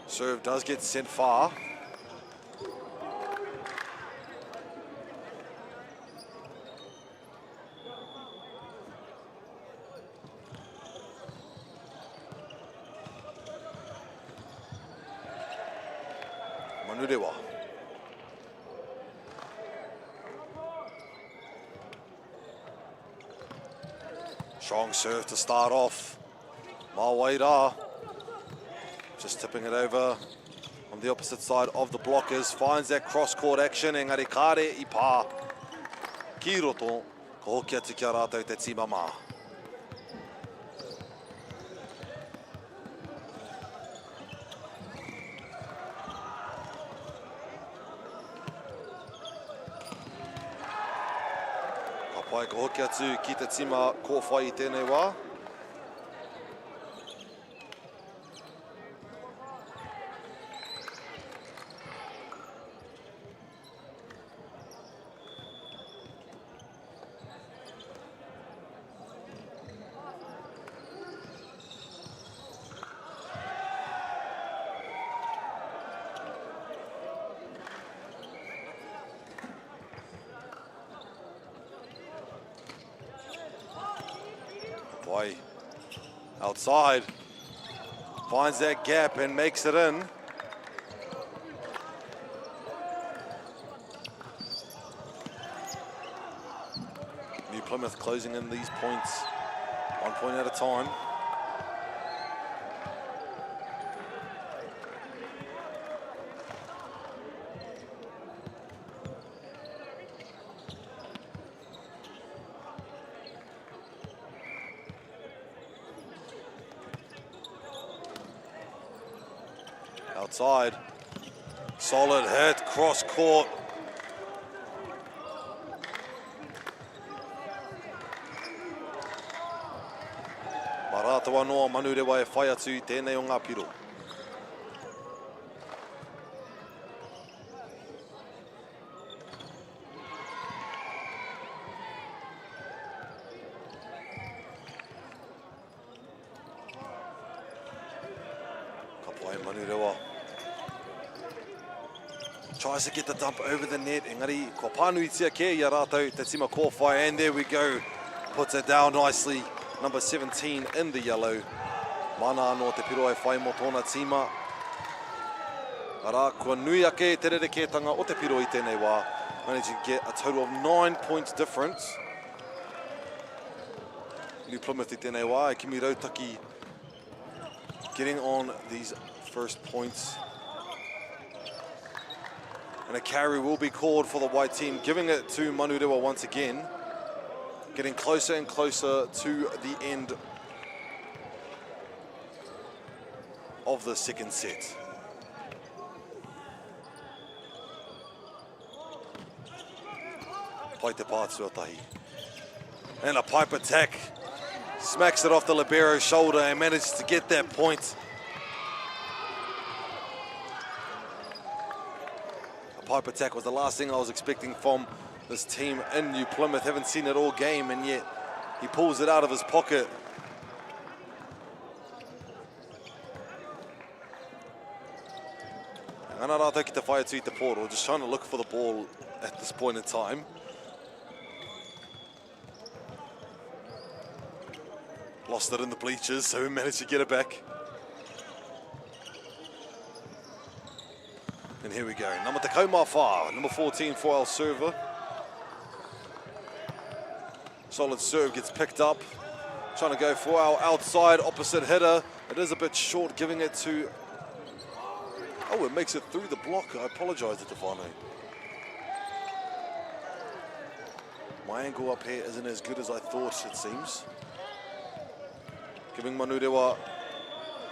Serve does get sent far. Manurewa. Strong serve to start off. Māwaira. Just tipping it over on the opposite side of the blockers. Finds that cross-court action. Engari kare I pā. Ki roto, ko hoki atu kia rātou te tima mā. Ka pai ko hoki atu ki te tima ko whai I tēnei wā. Outside, finds that gap and makes it in. Plymouth closing in these points, 1 point at a time. Outside, solid hit, cross court. Maratawa noa Manurewa e whai atu I tēnei o ngā piro. Kapai Manurewa. Tries to get the dump over the net. Engari, ko pānui tia ke I a rātou, te tima kōwhai, and there we go. Puts it down nicely. Number 17 in the yellow. Mana no te piro e whai mo tōna tima. Ara, kua nui ake te rerekētanga o te piro I tēnei wā. Managing to get a total of 9 points difference. New Plymouth I tēnei wā, e Kimi Rautaki getting on these first points. And a carry will be called for the white team, giving it to Manurewa once again. Getting closer and closer to the end of the second set. Pai te Papatoetoe. And a pipe attack. Smacks it off the libero's shoulder and manages to get that point. A pipe attack was the last thing I was expecting from this team in New Plymouth. Haven't seen it all game, and yet he pulls it out of his pocket. Ngana rātou ki te whai atu I te poro, just trying to look for the ball at this point in time. Lost it in the bleachers, so we managed to get it back. And here we go. Nama te kaumawha, number 14 for our server. Solid serve gets picked up. Trying to go for our outside opposite hitter. It is a bit short, giving it to... Oh, it makes it through the block. I apologise to Tefano. My angle up here isn't as good as I thought, it seems. Giving Manurewa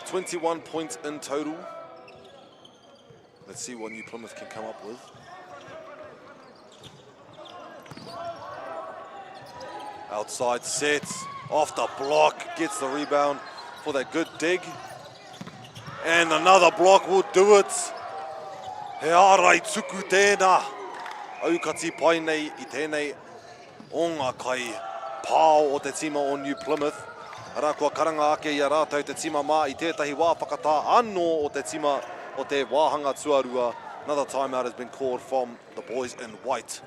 21 points in total. Let's see what New Plymouth can come up with. Outside set, off the block, gets the rebound for that good dig. And another block will do it. He arai tuku tēnā. Aukati pai nei I tēnei o ngā kai pāo o te tima o New Plymouth. Ara kua karanga ake I a rātou te tima mā I tētahi wā whakatā anō o te tima o te wāhanga tuarua. Another timeout has been called from the boys in white.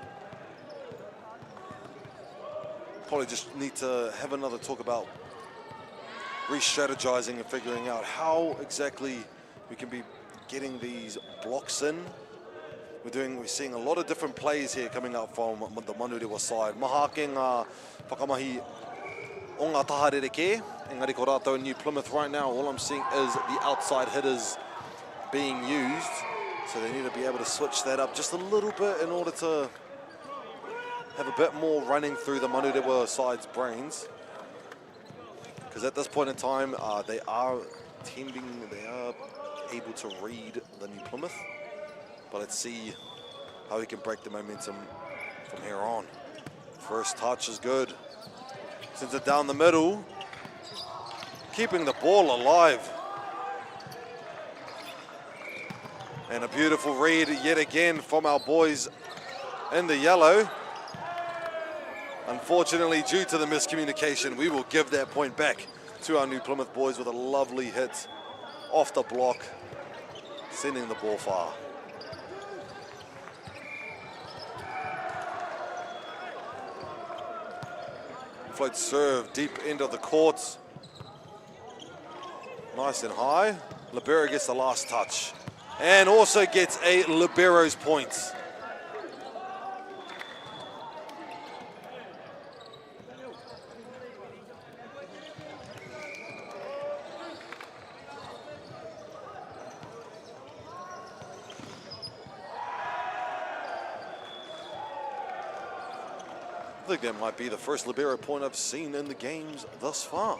Probably just need to have another talk about re-strategizing and figuring out how exactly we can be getting these blocks in. We're seeing a lot of different plays here coming out from the Manurewa side. Maha ke ngā whakamahi o ngā taha rereke. Engari ko rātou in New Plymouth right now, all I'm seeing is the outside hitters being used. So they need to be able to switch that up just a little bit in order to have a bit more running through the Manurewa side's brains. Because at this point in time, they are able to read the New Plymouth. But let's see how we can break the momentum from here on. First touch is good. Sends it down the middle. Keeping the ball alive. And a beautiful read yet again from our boys in the yellow. Unfortunately, due to the miscommunication, we will give that point back to our New Plymouth boys with a lovely hit off the block, sending the ball far. Float serve deep end of the court. Nice and high. Libero gets the last touch and also gets a libero's point. I think that might be the first libero point I've seen in the games thus far.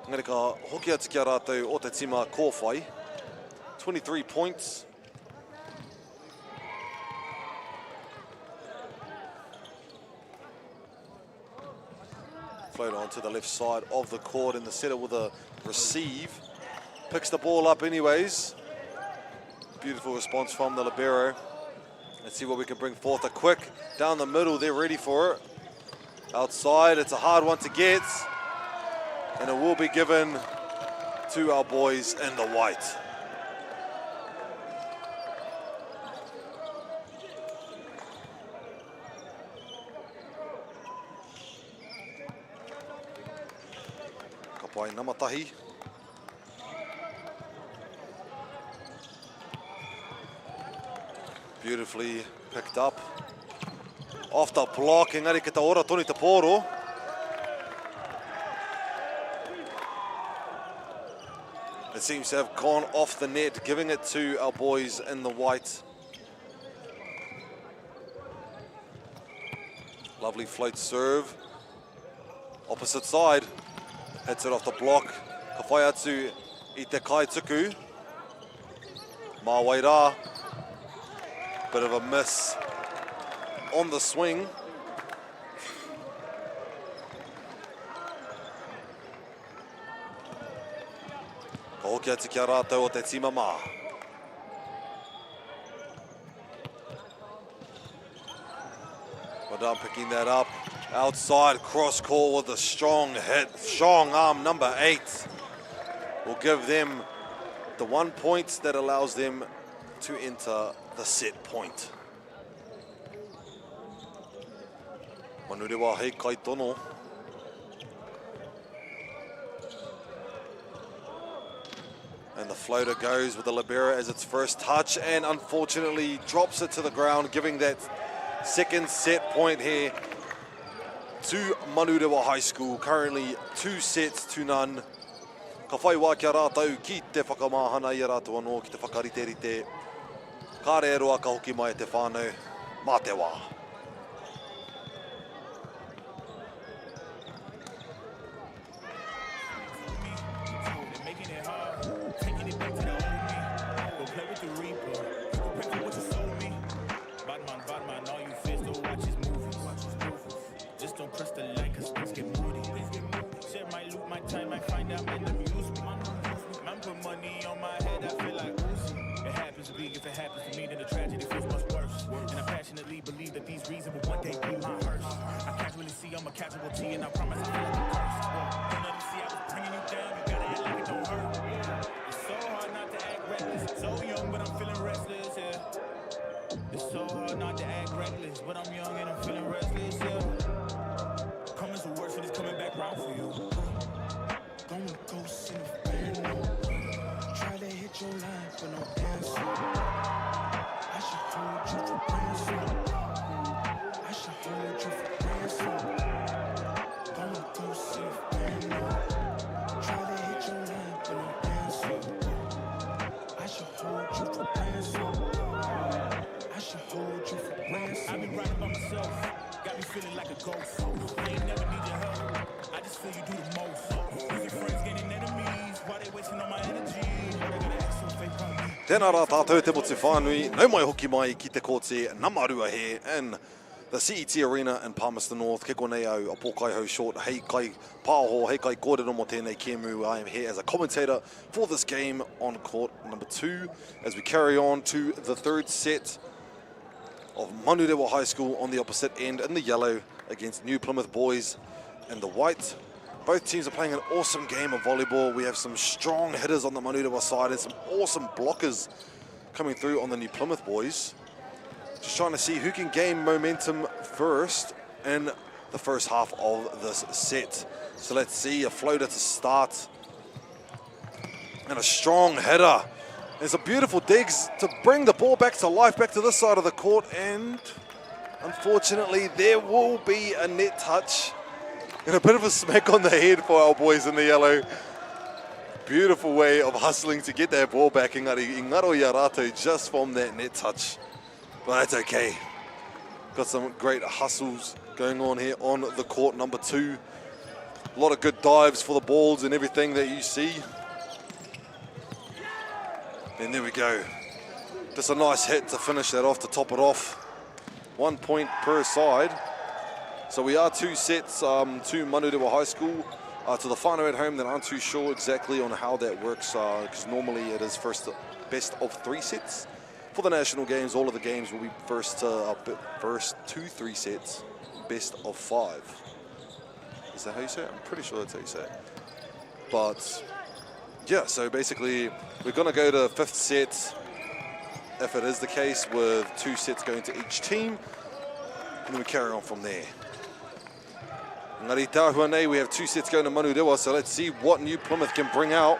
Ngari ka hoki atu kia rātou o te tima kōwhai. 23 points. Float on to the left side of the court, and the setter with a receive. Picks the ball up anyways. Beautiful response from the libero. Let's see what we can bring forth. A quick down the middle, they're ready for it. Outside, it's a hard one to get. And it will be given to our boys in the white. Kapai Namatahi. Beautifully picked up. Off the block, engari ki ta ora toni te pōro. It seems to have gone off the net, giving it to our boys in the white. Lovely float serve. Opposite side. Hits it off the block. Ka whai atu I te kai tuku. Māwaira. Bit of a miss on the swing. Ka hoki atu kia rātou o te tima mā. Madam picking that up. Outside cross call with a strong hit. Strong arm number 8. Will give them the 1 point that allows them to enter the set point. Manurewa hei kai tono. And the floater goes with the libero as its first touch, and unfortunately drops it to the ground, giving that second set point here to Manurewa High School. Currently 2 sets to none. Ka whai wā kia rātou ki te whakamahana I rātou anō ki te whakariterite. Ka re roa ka hoki mai te whānau. Mā te wā. Tēnā rā tātou te motu whānui, nau mai hoki mai ki te kote Namarua here in the CET Arena in Palmerston North. Ke konei au a pōkaiho short, hei kai pāho, hei kai kōrero mo tēnei kēmu. I am here as a commentator for this game on court number 2 as we carry on to the third set of Manurewa High School on the opposite end in the yellow against New Plymouth boys in the white. Both teams are playing an awesome game of volleyball. We have some strong hitters on the Manurewa side and some awesome blockers coming through on the New Plymouth boys. Just trying to see who can gain momentum first in the first half of this set. So let's see, a floater to start. And a strong header. There's a beautiful digs to bring the ball back to life, back to this side of the court. And unfortunately, there will be a net touch. And a bit of a smack on the head for our boys in the yellow. Beautiful way of hustling to get that ball back. Engari ingaro ia rātou just from that net touch. But that's okay. Got some great hustles going on here on the court number 2. A lot of good dives for the balls and everything that you see. And there we go. Just a nice hit to finish that off, to top it off. 1 point per side. So we are 2 sets to Manurewa High School. To the whānau at home, that aren't too sure exactly on how that works, because normally it is best of 3 sets. For the national games, all of the games will be first 2-3 sets, best of 5. Is that how you say it? I'm pretty sure that's how you say it. But yeah, so basically we're going to go to 5th set, if it is the case, with 2 sets going to each team, and then we carry on from there. Ngari tāhua nei, we have 2 sets going to Manurewa, so let's see what New Plymouth can bring out.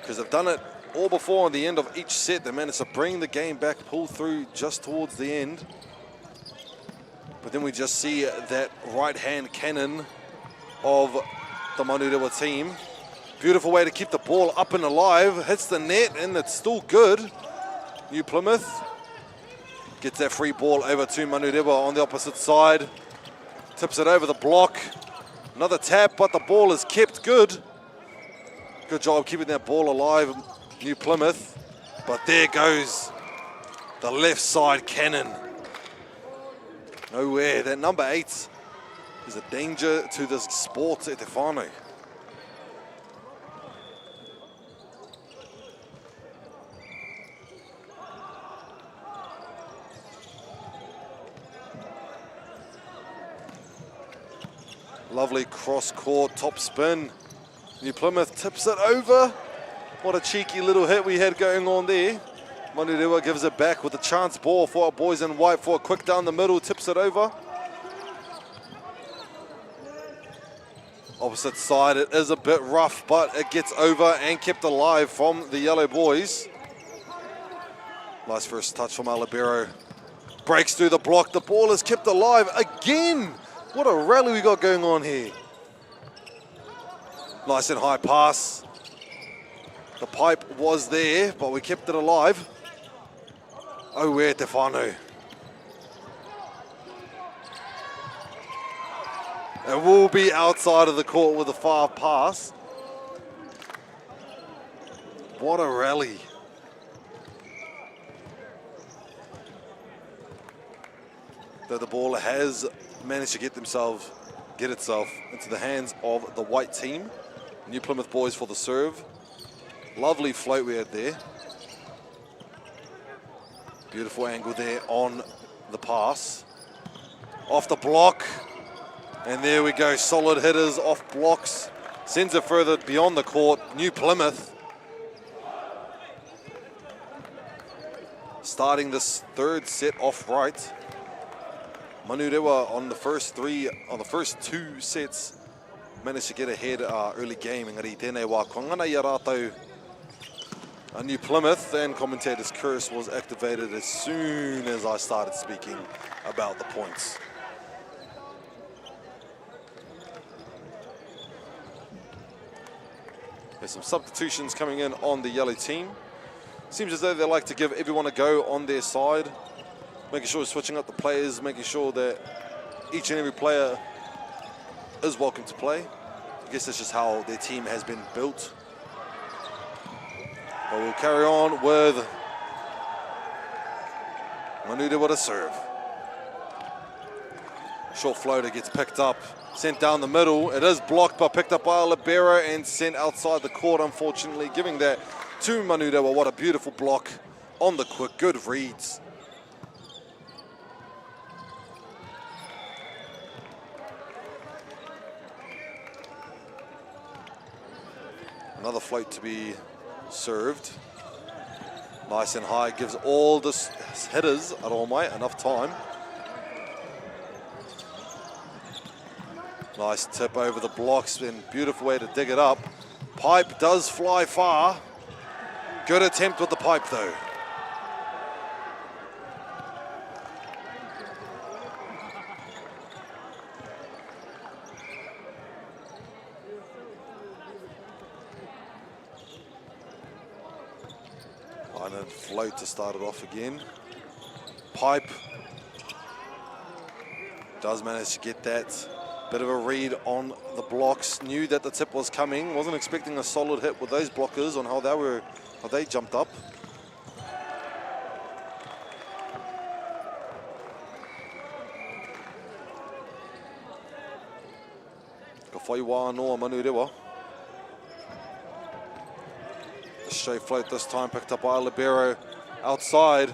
Because they've done it all before. On the end of each set, they managed to bring the game back, pull through just towards the end. But then we just see that right-hand cannon of the Manurewa team. Beautiful way to keep the ball up and alive. Hits the net, and it's still good. New Plymouth gets that free ball over to Manurewa on the opposite side. Tips it over the block. Another tap, but the ball is kept good. Good job keeping that ball alive, New Plymouth. But there goes the left side cannon. Nowhere. That number 8 is a danger to this sport at te whānau. Lovely cross-court top spin. New Plymouth tips it over. What a cheeky little hit we had going on there. Manurewa gives it back with a chance ball for our boys in white for a quick down the middle, tips it over. Opposite side, it is a bit rough, but it gets over and kept alive from the yellow boys. Nice first touch from our libero. Breaks through the block, the ball is kept alive again. What a rally we got going on here. Nice and high pass. The pipe was there, but we kept it alive. Oh, we're te whānau. It will be outside of the court with a far pass. What a rally. Though the ball has managed to get itself into the hands of the white team. New Plymouth boys for the serve. Lovely float we had there. Beautiful angle there on the pass. Off the block. And there we go, solid hitters off blocks. Sends it further beyond the court. New Plymouth starting this 3rd set off right. Manurewa on the first 2 sets managed to get ahead early game. Engari tēnei wā kongana i a rātou a New Plymouth, and commentator's curse was activated as soon as I started speaking about the points. There's some substitutions coming in on the yellow team. Seems as though they like to give everyone a go on their side. Making sure we're switching up the players, making sure that each and every player is welcome to play. I guess that's just how their team has been built. But we'll carry on with Manurewa to serve. Short floater gets picked up, sent down the middle. It is blocked, but picked up by a libero and sent outside the court, unfortunately, giving that to Manurewa. What a beautiful block on the quick, good reads. Another float to be served. Nice and high, gives all the hitters at Aotearoa enough time. Nice tip over the blocks and beautiful way to dig it up. Pipe does fly far. Good attempt with the pipe though. And then float to start it off again. Pipe Does manage to get that. Bit of a read on the blocks. Knew that the tip was coming. Wasn't expecting a solid hit with those blockers on how they jumped up. Ka Poirewa noa Manurewa. A straight float this time, picked up by libero outside.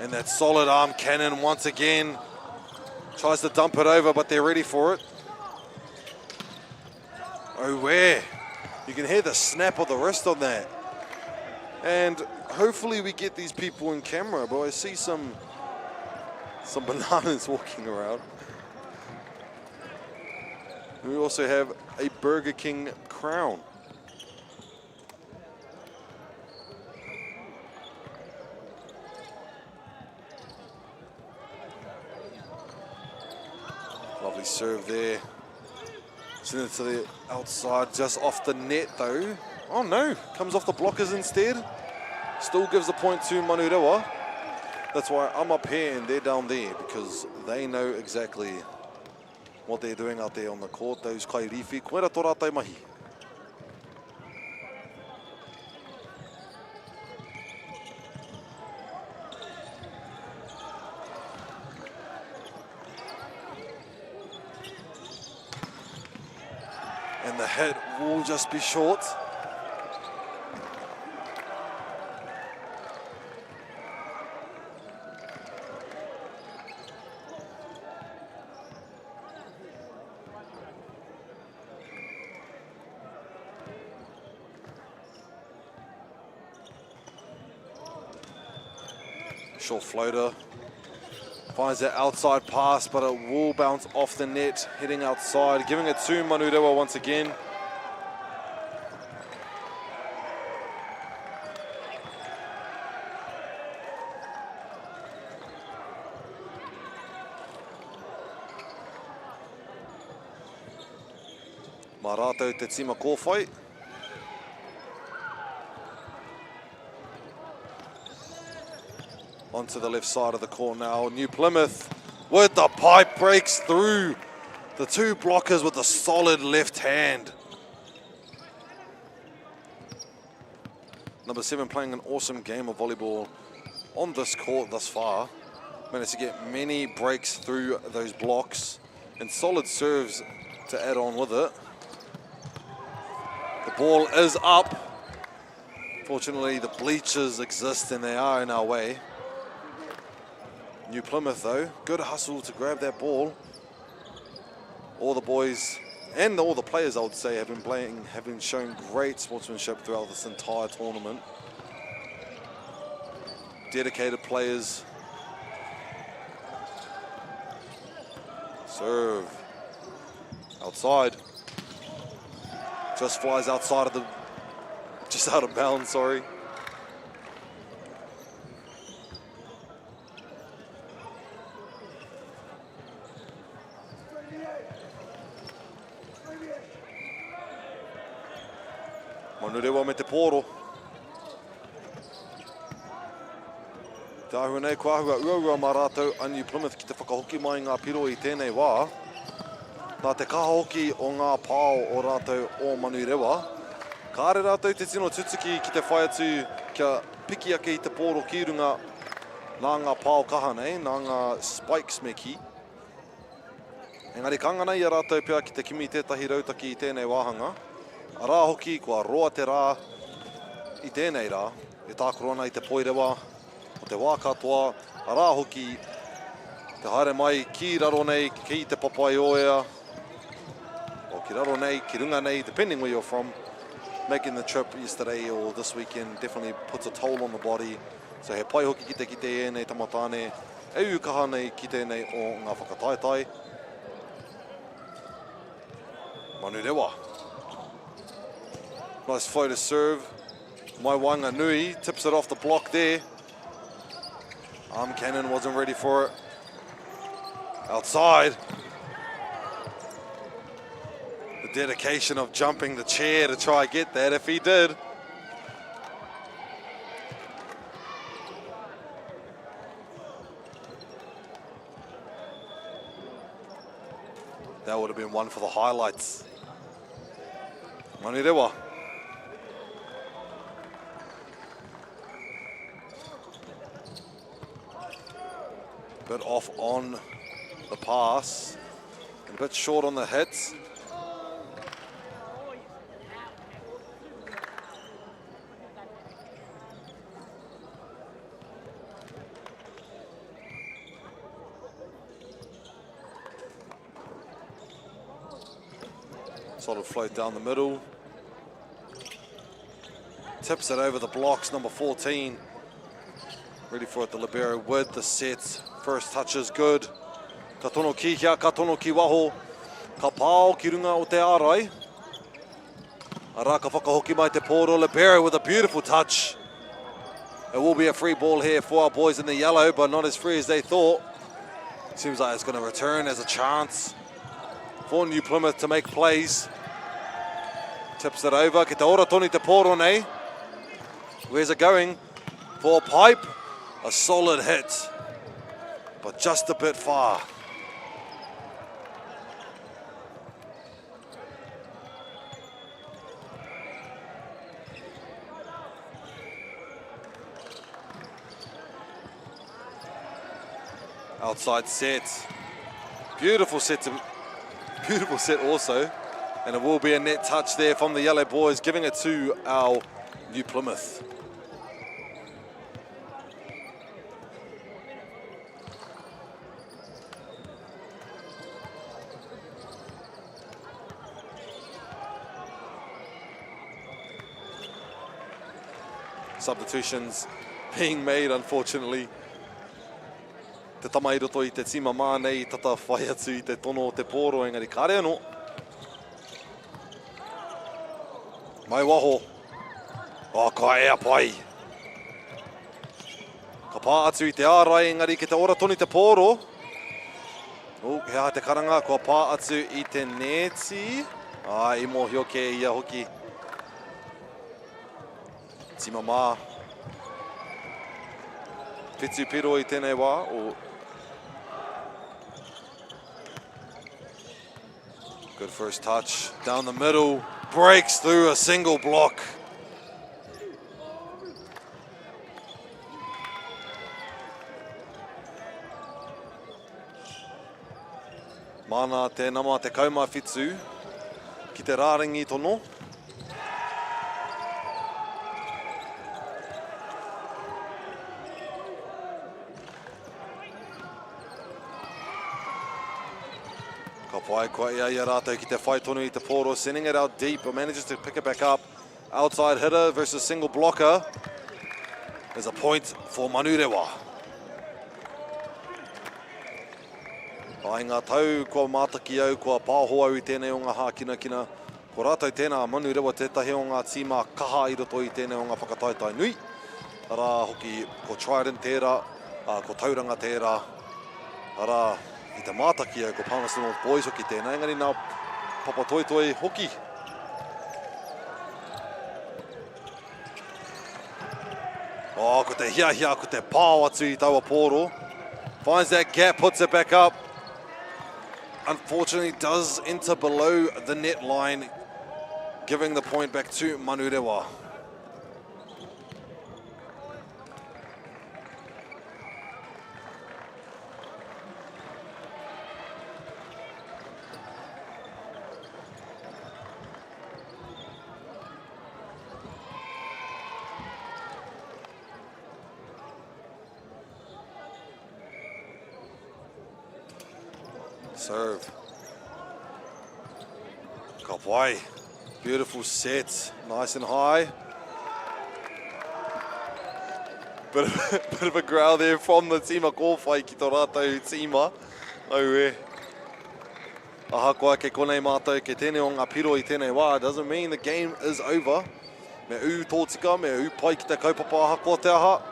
And that solid arm cannon once again. Tries to dump it over, but they're ready for it. Oh, where? You can hear the snap of the wrist on that. And hopefully we get these people in camera, but I see some bananas walking around. We also have a Burger King crown. Lovely serve there. Send it to the outside, just off the net though. Oh no, comes off the blockers instead. Still gives the point to Manurewa. That's why I'm up here and they're down there, because they know exactly what they're doing out there on the court. Those kairiwhi, koe ra tō rātai mahi. And the hit will just be short. Short floater. Finds that outside pass, but it will bounce off the net, heading outside, giving it to Manurewa once again. Marato te tima kōwhai. Onto the left side of the court now. New Plymouth with the pipe, breaks through the two blockers with a solid left hand. Number 7 playing an awesome game of volleyball on this court thus far. Managed to get many breaks through those blocks and solid serves to add on with it. The ball is up. Fortunately, the bleachers exist and they are in our way. New Plymouth though, good hustle to grab that ball. All the boys and all the players, I would say, have been shown great sportsmanship throughout this entire tournament. Dedicated players. Serve. Outside. Just flies outside of the, just out of bounds, sorry. Manurewa me te pōro. Te ahua nei kua ahua ua mā rātou a New Plymouth ki te whakahoki mai ngā piro I tēnei wā. Nā te kaha hoki o ngā pāo o rātou o Manurewa. Ka are rātou te tino tutuki ki te whai atu kia piki ake I te pōro ki runga nā ngā pāo kaha nei, nā ngā spikes me ki. Engari kangana I a rātou pia ki te kimi tētahi rautaki I tēnei wāhanga. A rā hoki, kua roa te rā I tēnei rā, e tākoro ana I te Poirewa, o te wā katoa, a rā hoki, te haere mai ki raro nei, ki te Papatoetoe, or ki raro nei, ki runga nei, depending where you're from. Making the trip yesterday or this weekend definitely puts a toll on the body. So he pai hoki ki te e nei tamatane, e u kaha nei ki tēnei o ngā whakataetai. Manurewa. Nice floater serve. Mai wanga nui tips it off the block there. Arm cannon wasn't ready for it. Outside. The dedication of jumping the chair to try and get that if he did. That would have been one for the highlights. Manurewa. Bit off on the pass. And a bit short on the hits. Solid float down the middle. Tips it over the blocks, number 14. Ready for it, the libero with the set. First touch is good. Ka tono ki hia, ka tono ki waho. Ka pāo ki runga o te ārai. Ara ka whakahoki mai te pōro. Libero with a beautiful touch. It will be a free ball here for our boys in the yellow, but not as free as they thought. Seems like it's going to return as a chance for New Plymouth to make plays. Tips it over. Ki te ora toni te pōro nei. Where's it going? For a pipe. A solid hit, but just a bit far. Outside set. Beautiful set also. And it will be a net touch there from the yellow boys, giving it to our New Plymouth. Substitutions being made, unfortunately. Te tama I roto I te tima mānei, tata whai atu I te tono o te pōro, engari kāre anō. Mai waho. O, ka ea pai. Ka pā atu I te ārai, engari ki te ora toni te pōro. O, hea te karanga, kua pā atu I te neti. I mo hioke ia hoki. Tima mā. Pitu piro I tēnei wā. Good first touch. Down the middle. Breaks through a single block. Mana te nama te kaumawhitu. Ki te rāringi tono. Wai kua ia ia rātou ki te whai tonu I te pōro, sending it out deep, but manages to pick it back up. Outside hitter versus single blocker. There's a point for Manurewa. Ai ngā tau kua mātaki au, kua pāho au I tēnei o ngā hākina kina. Ko rātou tēnā Manurewa tētahi o ngā tīma kaha I roto I tēnei o ngā whakataetai nui. Ara hoki ko trident tērā, ko tauranga tērā. Ara I te mātaki au ko Palmerston North boys hoki tēnā, engari nā Papatoetoe hoki. Oh, ko te hia ko te pāo atu I taua pōro. Finds that gap, puts it back up. Unfortunately, does enter below the net line, giving the point back to Manurewa. Serve. Kauwhata. Beautiful set. Nice and high. Bit of a growl there from the tīma kōwhai ki tō rātou tīma. Auwe. Aha koa ke konei mātou ke tēnei o ngā piro I tēnei wā. Doesn't mean the game is over. Me u tōtika, me u pai ki te kaupapa aha koa te aha.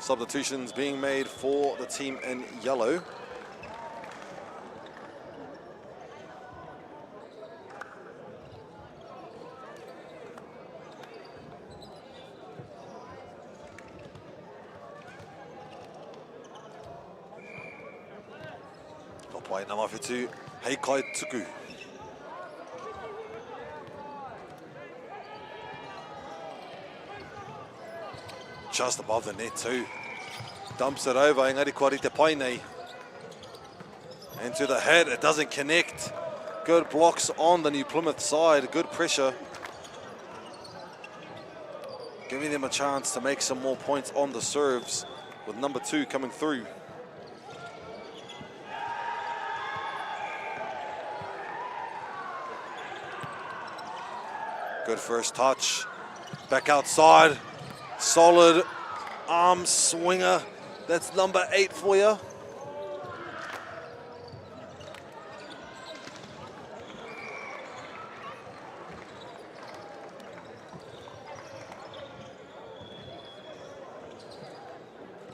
Substitutions being made for the team in yellow. Wai na mawhitu, hei kai tuku. Just above the net too. Dumps it over, engari kua te pai nei. Into the head, it doesn't connect. Good blocks on the New Plymouth side, good pressure. Giving them a chance to make some more points on the serves with number 2 coming through. Good first touch. Back outside. Solid arm swinger. That's number 8 for you.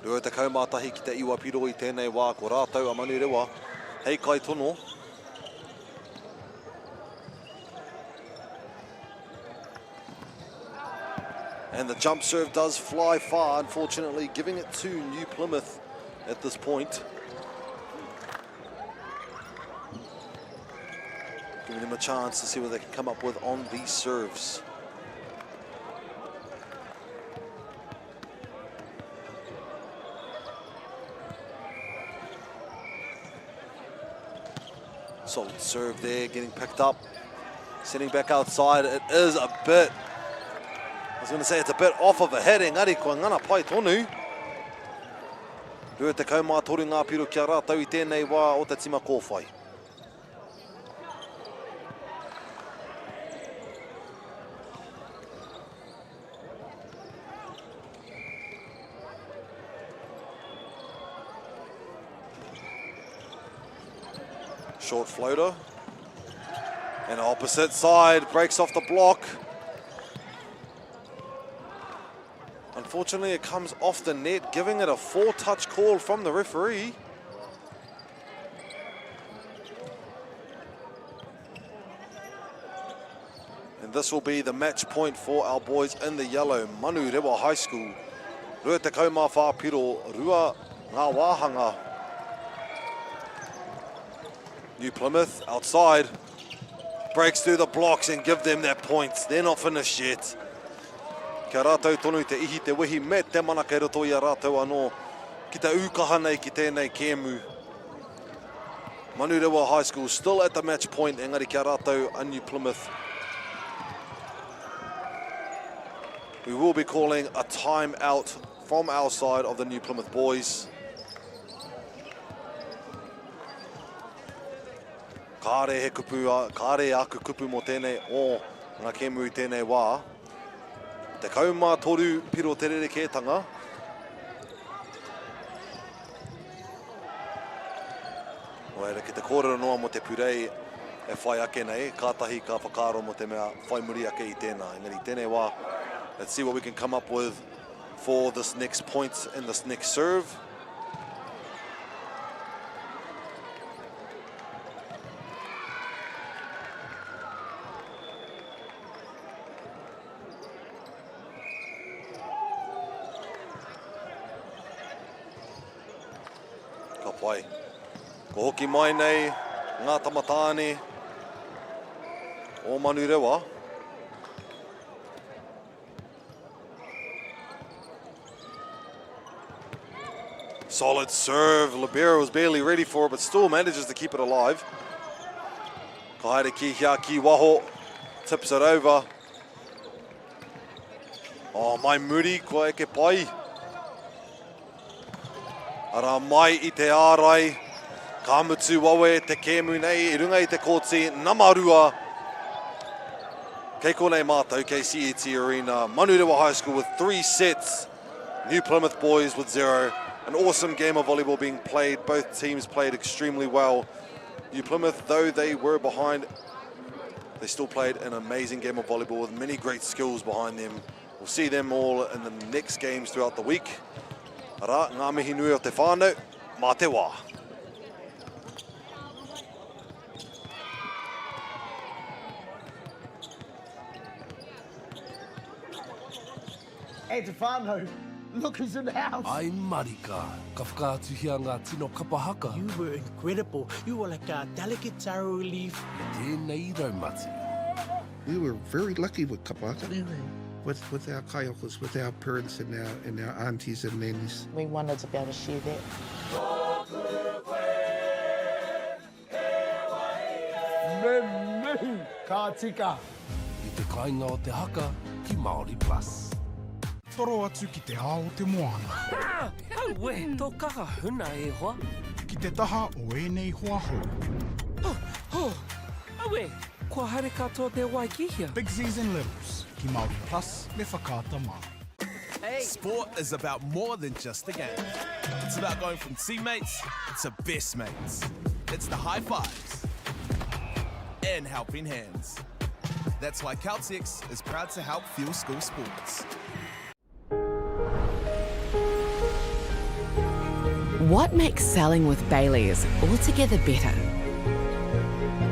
Rua te kaumātahi ki te iwa piro I tēnei wā ko rātou a Manurewa. Hei kai tono. And the jump serve does fly far, unfortunately, giving it to New Plymouth at this point. Giving them a chance to see what they can come up with on these serves. Solid serve there, getting picked up. Sitting back outside, it is a bit, I was going to say it's a bit off of a head, engari kua ngana pai tonu. Rua te kaumātori ngā piro kia rātau I tēnei wā o te tima kōwhai. Short floater. And opposite side, breaks off the block. Unfortunately, it comes off the net, giving it a 4-touch call from the referee. And this will be the match point for our boys in the yellow, Manurewa High School. Rua te kaumā whāpiro, rua ngā wāhanga. New Plymouth outside, breaks through the blocks and give them their points. They're not finished yet. Kia rātou tonu te ihi te wehi me te mana kei roto I a rātou anō. Ki te ūkaha nei ki tēnei kēmu. Manurewa High School still at the match point, engari kia rātou a New Plymouth. We will be calling a timeout from our side of the New Plymouth boys. Kāre he kupu, kāre aku kupu mo tēnei o ngā kēmu I tēnei wā. Te kaumā toru piro te rerekētanga. Oere, ki te kōrero noa mo te purei e whai ake nei, kātahi ka whakaro mo te mea whai muri ake I tēnā. Engari tēnei wā, let's see what we can come up with for this next point and this next serve. Pai. Ko hoki mai nei, ngā tamatāne o Manurewa. Solid serve, Libero was barely ready for it, but still manages to keep it alive. Ka haere ki hia ki waho, tips it over. Oh, mai muri, ko eke pai. Ara mai I te ārai, ka mutu wawe te kēmu nei, I runga I te kōti, Namarua. Kei konei mātou, kei CET Arena, Manurewa High School with 3 sets, New Plymouth boys with 0. An awesome game of volleyball being played, both teams played extremely well. New Plymouth, though they were behind, they still played an amazing game of volleyball with many great skills behind them. We'll see them all in the next games throughout the week. Ara, ngā mihi nui o te whānau, mā te wā. E te whānau, look who's in the house. Ai marika, ka whakaatuhia ngā tino kapahaka. You were incredible. You were like a delicate taro leaf. Tēnei raumati. We were very lucky with kapahaka. With our kaiokas, with our parents and our aunties and nannies. We wanted to be able to share that. Me, ka tika. I te kāinga o te haka ki Māori Plus. Toro atu ki te ao te moana. Auwe, tō kaka huna e hoa. Ki te taha o ēnei hoa hou. Auwe, kua haere katoa te waikihia. Big Z's and Littles, ki Māori Plus, me whakaata Māori. Sport is about more than just a game. It's about going from teammates to best mates. It's the high fives and helping hands. That's why Caltex is proud to help fuel school sports. What makes selling with Baileys altogether better?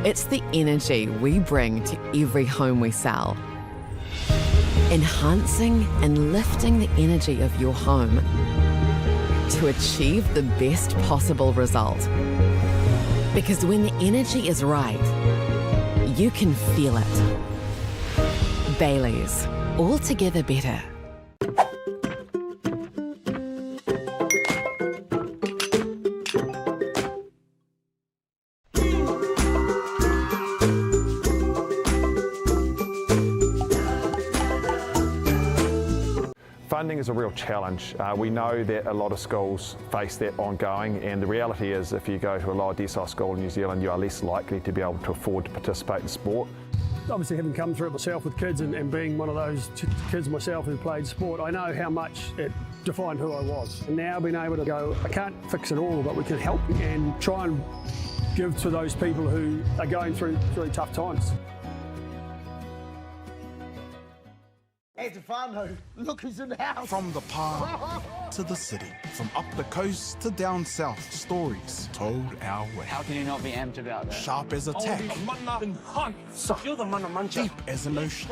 It's the energy we bring to every home we sell. Enhancing and lifting the energy of your home to achieve the best possible result. Because when the energy is right, you can feel it. Baileys, altogether better. Funding is a real challenge. We know that a lot of schools face that ongoing, and the reality is if you go to a lower decile school in New Zealand, you are less likely to be able to afford to participate in sport. Obviously, having come through it myself with kids and being one of those kids myself who played sport, I know how much it defined who I was. And now being able to go, I can't fix it all, but we can help and try and give to those people who are going through really tough times. Hey, Stefano, look who's in the house. From the park to the city, from up the coast to down south, stories told our way. How can you not be amped about that? Sharp as a tack, You're the mana mancha. deep as an ocean.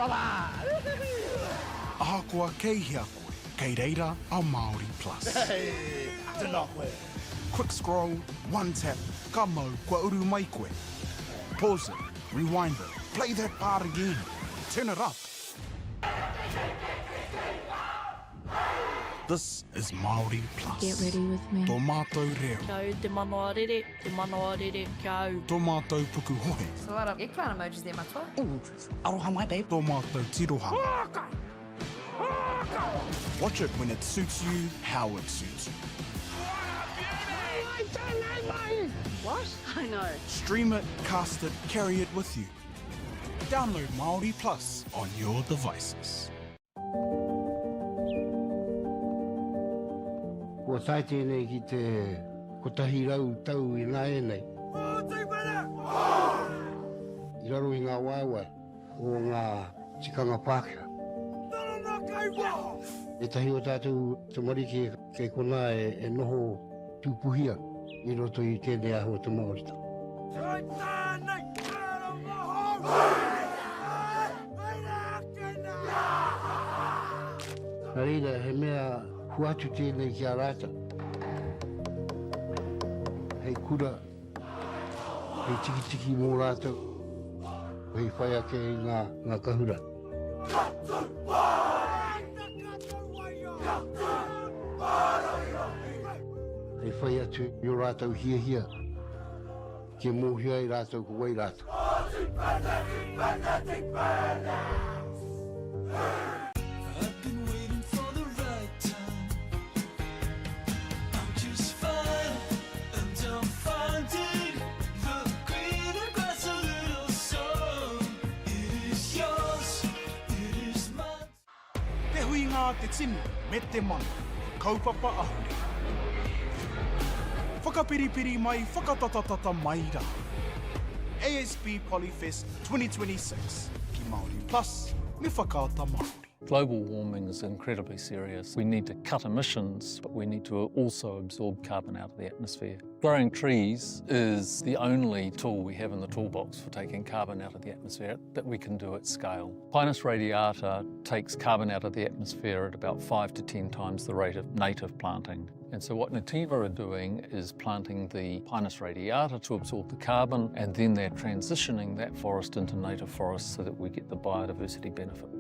Ahakoa kei hia koe, kei reira au Māori Plus. Hey, Denokwe. Quick scroll, one tap, ka mau kua uru mai koe. Pause it, rewind it, play that part again, turn it up. This is Māori Plus. Get ready with me. Tō mātou reo. Kau te manoa rere, kau. Tō mātou puku hohe. So a lot of eggplant emojis there, matua. Ooh, aroha mai, babe. Tō mātou tiroha. Watch it when it suits you, how it suits you. What? I know. Stream it, cast it, carry it with you. Download Māori Plus on your devices. Kua tai tēnei ki te kotahi rau tau I ngā enei. I raro I ngā waiwai o ngā tikanga Pākehā. E tahi o tātou te marike kei kona e noho tūpuhia I roto I tēnei aho te Māorita. Nā reira, he mea huatu tēnei ki a rāta. Hei kura, hei tiki mō rātou, hei whai ake I ngā kahura. Hei whai atu I o rātou hia, ke mōhia I rātou ko wai rātou. Te tinu, me te mana, kaupapa ahuri. Whakapiripiri mai, whakatatatata mai rā. ASB Polyfest 2026, ki Māori Plus, me whakaata Māori. Global warming is incredibly serious. We need to cut emissions, but we need to also absorb carbon out of the atmosphere. Growing trees is the only tool we have in the toolbox for taking carbon out of the atmosphere that we can do at scale. Pinus radiata takes carbon out of the atmosphere at about 5 to 10 times the rate of native planting. And so what Nativa are doing is planting the Pinus radiata to absorb the carbon, and then they're transitioning that forest into native forest so that we get the biodiversity benefit.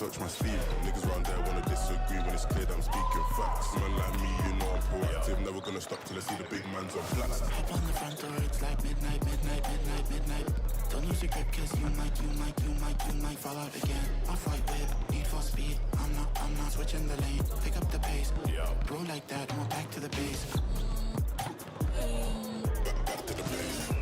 Touch my sleeve. Niggas round there wanna disagree when it's clear that I'm speaking facts. Man like me, you know I'm proactive. Never gonna stop till I see the big man's on flats. Hop on the front door, it's like midnight, midnight, midnight, midnight. Don't lose your grip, cause you might fall out again. Off-white whip, need for speed. I'm not switching the lane. Pick up the pace. Bro like that, I'm back to the base. Back to the base.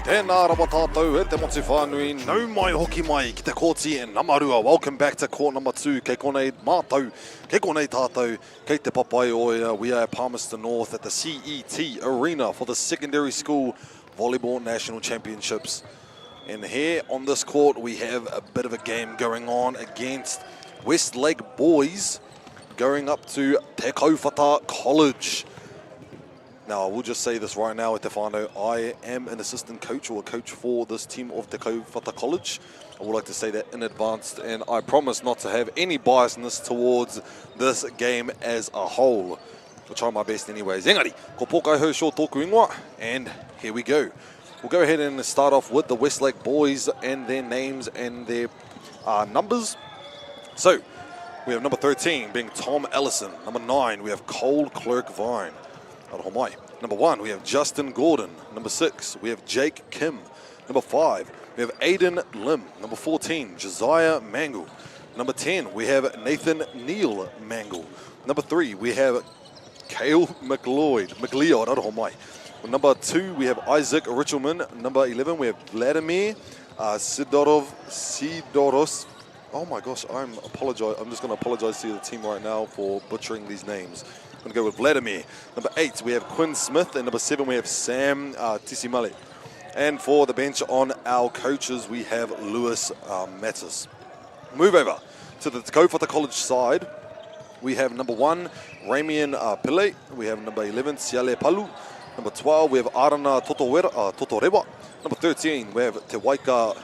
Tēnā rawa tātou, te motu whānui, nau mai hoki mai ki te kōti e Namarua. Welcome back to court number 2, kei konei mātou, kei konei tātou, kei te Papatoetoe. We are at Palmerston North at the CET Arena for the Secondary School Volleyball National Championships. And here on this court, we have a bit of a game going on against Westlake boys going up to Te Kauwhata College. Now, I will just say this right now, Te whānau, I am an assistant coach or a coach for this team of Te Kauwhata College. I would like to say that in advance, and I promise not to have any biasness towards this game as a whole. I'll try my best anyways. Engari, ko pōkai hau shō tōku ingoa, and here we go. We'll go ahead and start off with the Westlake boys and their names and their numbers. So, we have number 13 being Tom Ellison. Number 9, we have Cole Clerk-Vine. Aroha. Number 1, we have Justin Gordon. Number 6, we have Jake Kim. Number 5, we have Aiden Lim. Number 14, Josiah Mangle. Number 10, we have Nathan Neal Mangle. Number 3, we have Kale McLeod. Aroha. Number 2, we have Isaac Richelman. Number 11, we have Vladimir Sidoros. Oh my gosh, I'm just going to apologize to the team right now for butchering these names. I'm going to go with Vladimir. Number 8, we have Quinn Smith. And number 7, we have Sam Tisimale. And for the bench on our coaches, we have Lewis Mattis. Move over to the Te Kauwhata College side. We have number 1, Ramian Pillay. We have number 11, Siale Palu. Number 12, we have Arana Totorewa. Number 13, we have Te Maika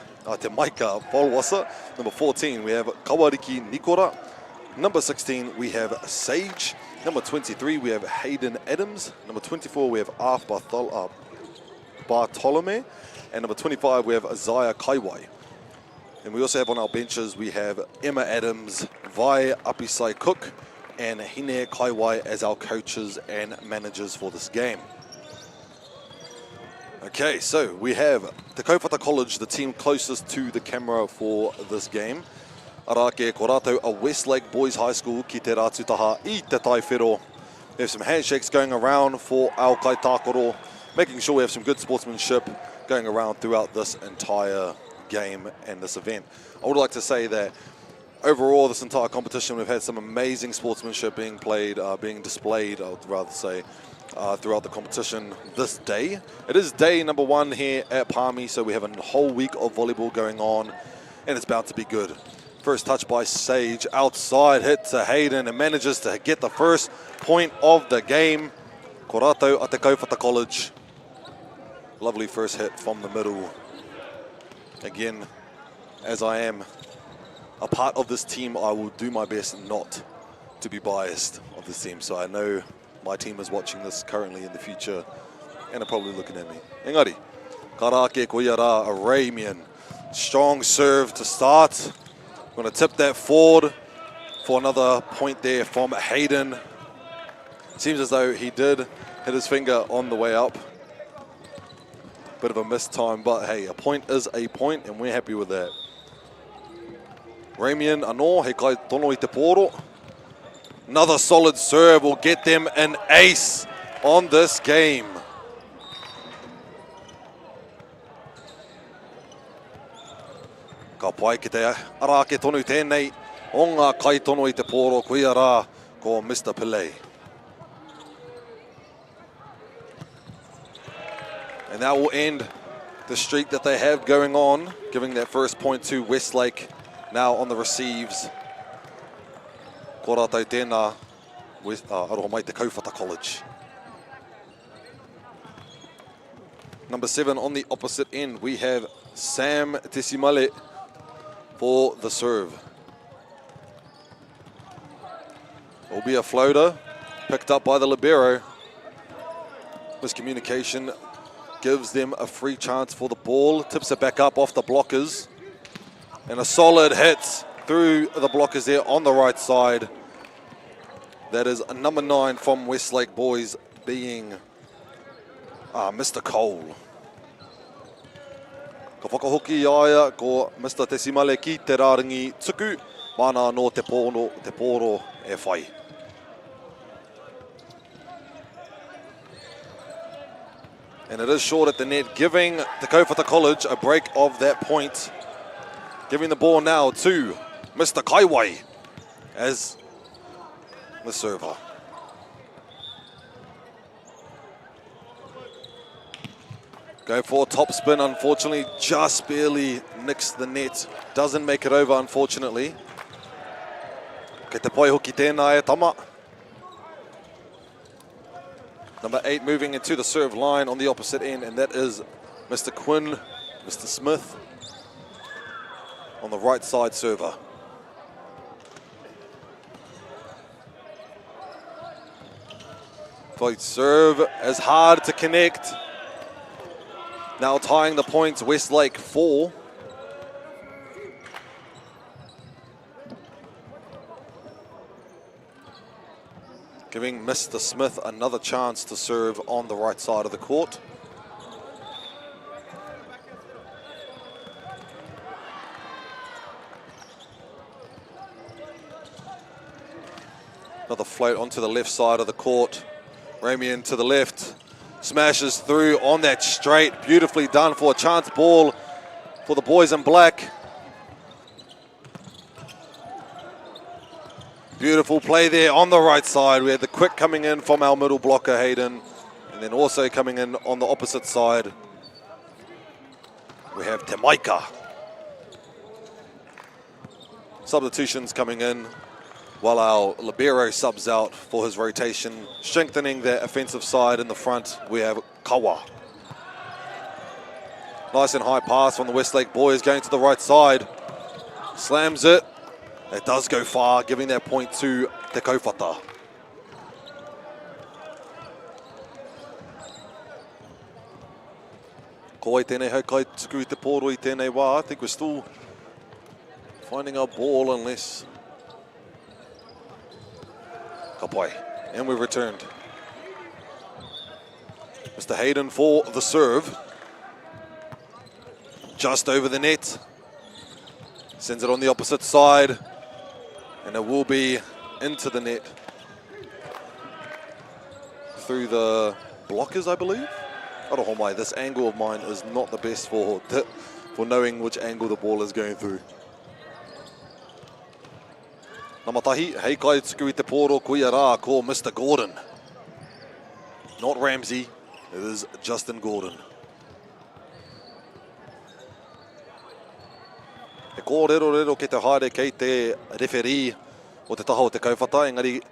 Polwasa. Number 14, we have Kawariki Nikora. Number 16, we have Sage. Number 23, we have Hayden Adams. Number 24, we have Arf Bartolome. And number 25, we have Isaiah Kaiwai. And we also have on our benches, we have Emma Adams, Vai Apisai Cook, and Hine Kaiwai as our coaches and managers for this game. Okay, so we have Te Kauwhata College, the team closest to the camera for this game. Arake Korato, a Westlake Boys High School, ki te rātutaha I te taiwhero. We have some handshakes going around for our kaitākoro, making sure we have some good sportsmanship going around throughout this entire game and this event. I would like to say that overall, this entire competition, we've had some amazing sportsmanship being played, being displayed, I would rather say, throughout the competition this day. It is day number 1 here at Palmy, so we have a whole week of volleyball going on, and it's bound to be good. First touch by Sage, outside hit to Hayden, and manages to get the first point of the game. Ko rātou a Te Kauwhata College. Lovely first hit from the middle. Again, as I am a part of this team, I will do my best not to be biased of this team. So I know my team is watching this currently in the future and are probably looking at me. Engari, Karake Koiara, a Ramian. Strong serve to start. Going to tip that forward for another point there from Hayden. Seems as though he did hit his finger on the way up. Bit of a missed time, but hey, a point is a point, and we're happy with that. Ramian anō, he kai tono I te pōro. Another solid serve will get them an ace on this game. Ka pai ki te arake tonu tēnei, o ngā kai tono I te pōro, kuia rā ko Mr. Pillay. And that will end the streak that they have going on, giving that first point to Westlake, now on the receives. Ko rātou tēnā, aroha mai Te Kauwhata College. Number 7 on the opposite end, we have Sam Tesimale for the serve. Will be a floater, picked up by the libero. Miscommunication gives them a free chance for the ball, tips it back up off the blockers, and a solid hit through the blockers there on the right side. That is a number 9 from Westlake Boys, being Mr. Cole. Ka whakahoki aia ko Mr. Tesimale ki te rāringi tuku, mana no te pōro e whai. And it is short at the net, giving Te Kauwhata College a break of that point. Giving the ball now to Mr. Kaiwai as the server. Go for top spin, unfortunately, just barely nicks the net. Doesn't make it over, unfortunately. Ke te pai hoki tēnā e tama. Number 8 moving into the serve line on the opposite end, and that is Mr. Quinn, Mr. Smith on the right side server. Fight serve as hard to connect. Now tying the points, Westlake 4. Giving Mr. Smith another chance to serve on the right side of the court. Another float onto the left side of the court. Ramian to the left. Smashes through on that straight. Beautifully done for a chance ball for the boys in black. Beautiful play there on the right side. We had the quick coming in from our middle blocker, Hayden. And then also coming in on the opposite side, we have Temaika. Substitutions coming in while our libero subs out for his rotation. Strengthening their offensive side in the front, we have Kawa. Nice and high pass from the Westlake boys going to the right side. Slams it. It does go far, giving that point to Te Kauwhata. Ko ai tēnei haukai tuku I te pōro I tēnei wā. I think we're still finding our ball unless... Ka pai. And we've returned. Mr. Hayden for the serve. Just over the net. Sends it on the opposite side. And it will be into the net. Through the blockers, I believe. Arohomai, this angle of mine is not the best for knowing which angle the ball is going through. Namatahi, hei kai tuku I te pōro kuia rā ko Mr. Gordon. Not Ramsey, it is Justin Gordon. E ko rero ke te haere kei te referee o te taha o te Kauwhata, engari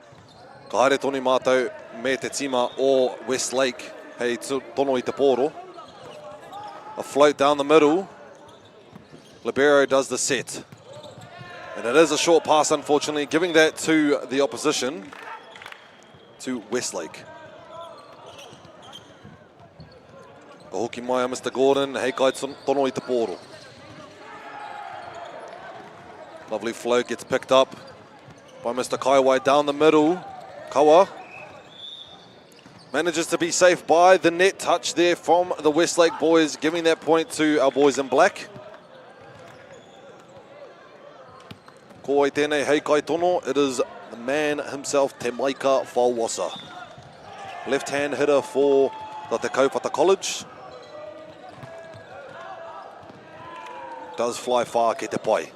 ka haere toni mātou me te tima o Westlake, hei tono I te pōro. A float down the middle. Libero does the set. And it is a short pass, unfortunately, giving that to the opposition, to Westlake. Ka hoki mai a Mr. Gordon, hei kai tono I te pōro. Lovely float gets picked up by Mr. Kaiwai down the middle. Kawa manages to be safe by the net touch there from the Westlake boys, giving that point to our boys in black. Ko ai tēnei hei kai tono, it is the man himself, Te Maika Whauwasa. Left-hand hitter for the Te Kauwhata College. Does fly far ke te pai.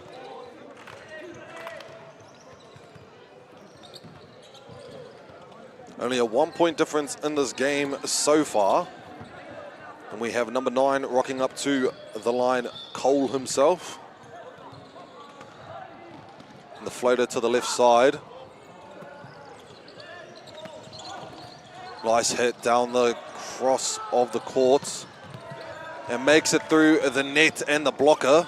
Only a 1-point difference in this game so far. And we have number 9 rocking up to the line, Cole himself. And the floater to the left side. Nice hit down the cross of the court. And makes it through the net and the blocker.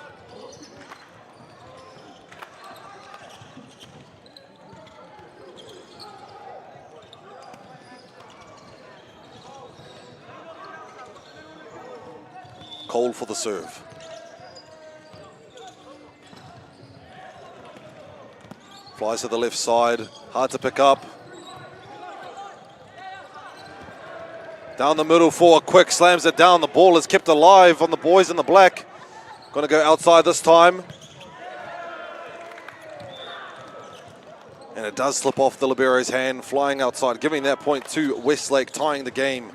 Cole for the serve. Flies to the left side, hard to pick up. Down the middle for a quick, slams it down. The ball is kept alive on the boys in the black. Going to go outside this time. And it does slip off the libero's hand, flying outside, giving that point to Westlake, tying the game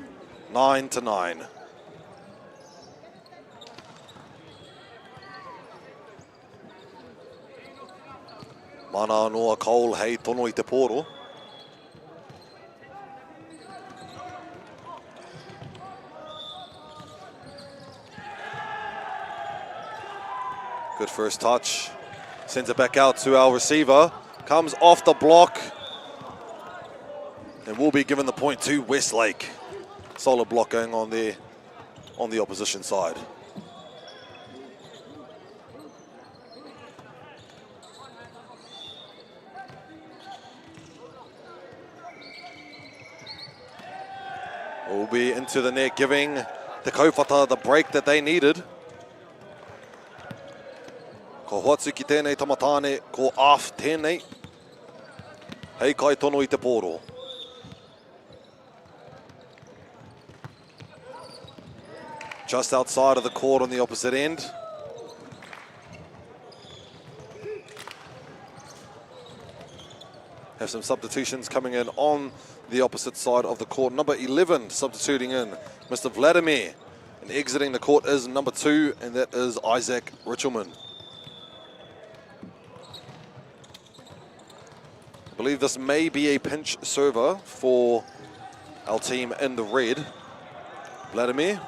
9-9. Mana noa Cole hei tono I te pōro. Good first touch. Sends it back out to our receiver. Comes off the block. And will be given the point to Westlake. Solid block going on there on the opposition side. Will be into the net, giving the Kauwhata the break that they needed. Ko hoatsu ki tēnei tamatane, ko af tēnei. Hei kai tono I te pōro. Just outside of the court on the opposite end. Have some substitutions coming in on the opposite side of the court. Number 11 substituting in, Mr. Vladimir. And exiting the court is number 2, and that is Isaac Richelman. I believe this may be a pinch server for our team in the red. Vladimir.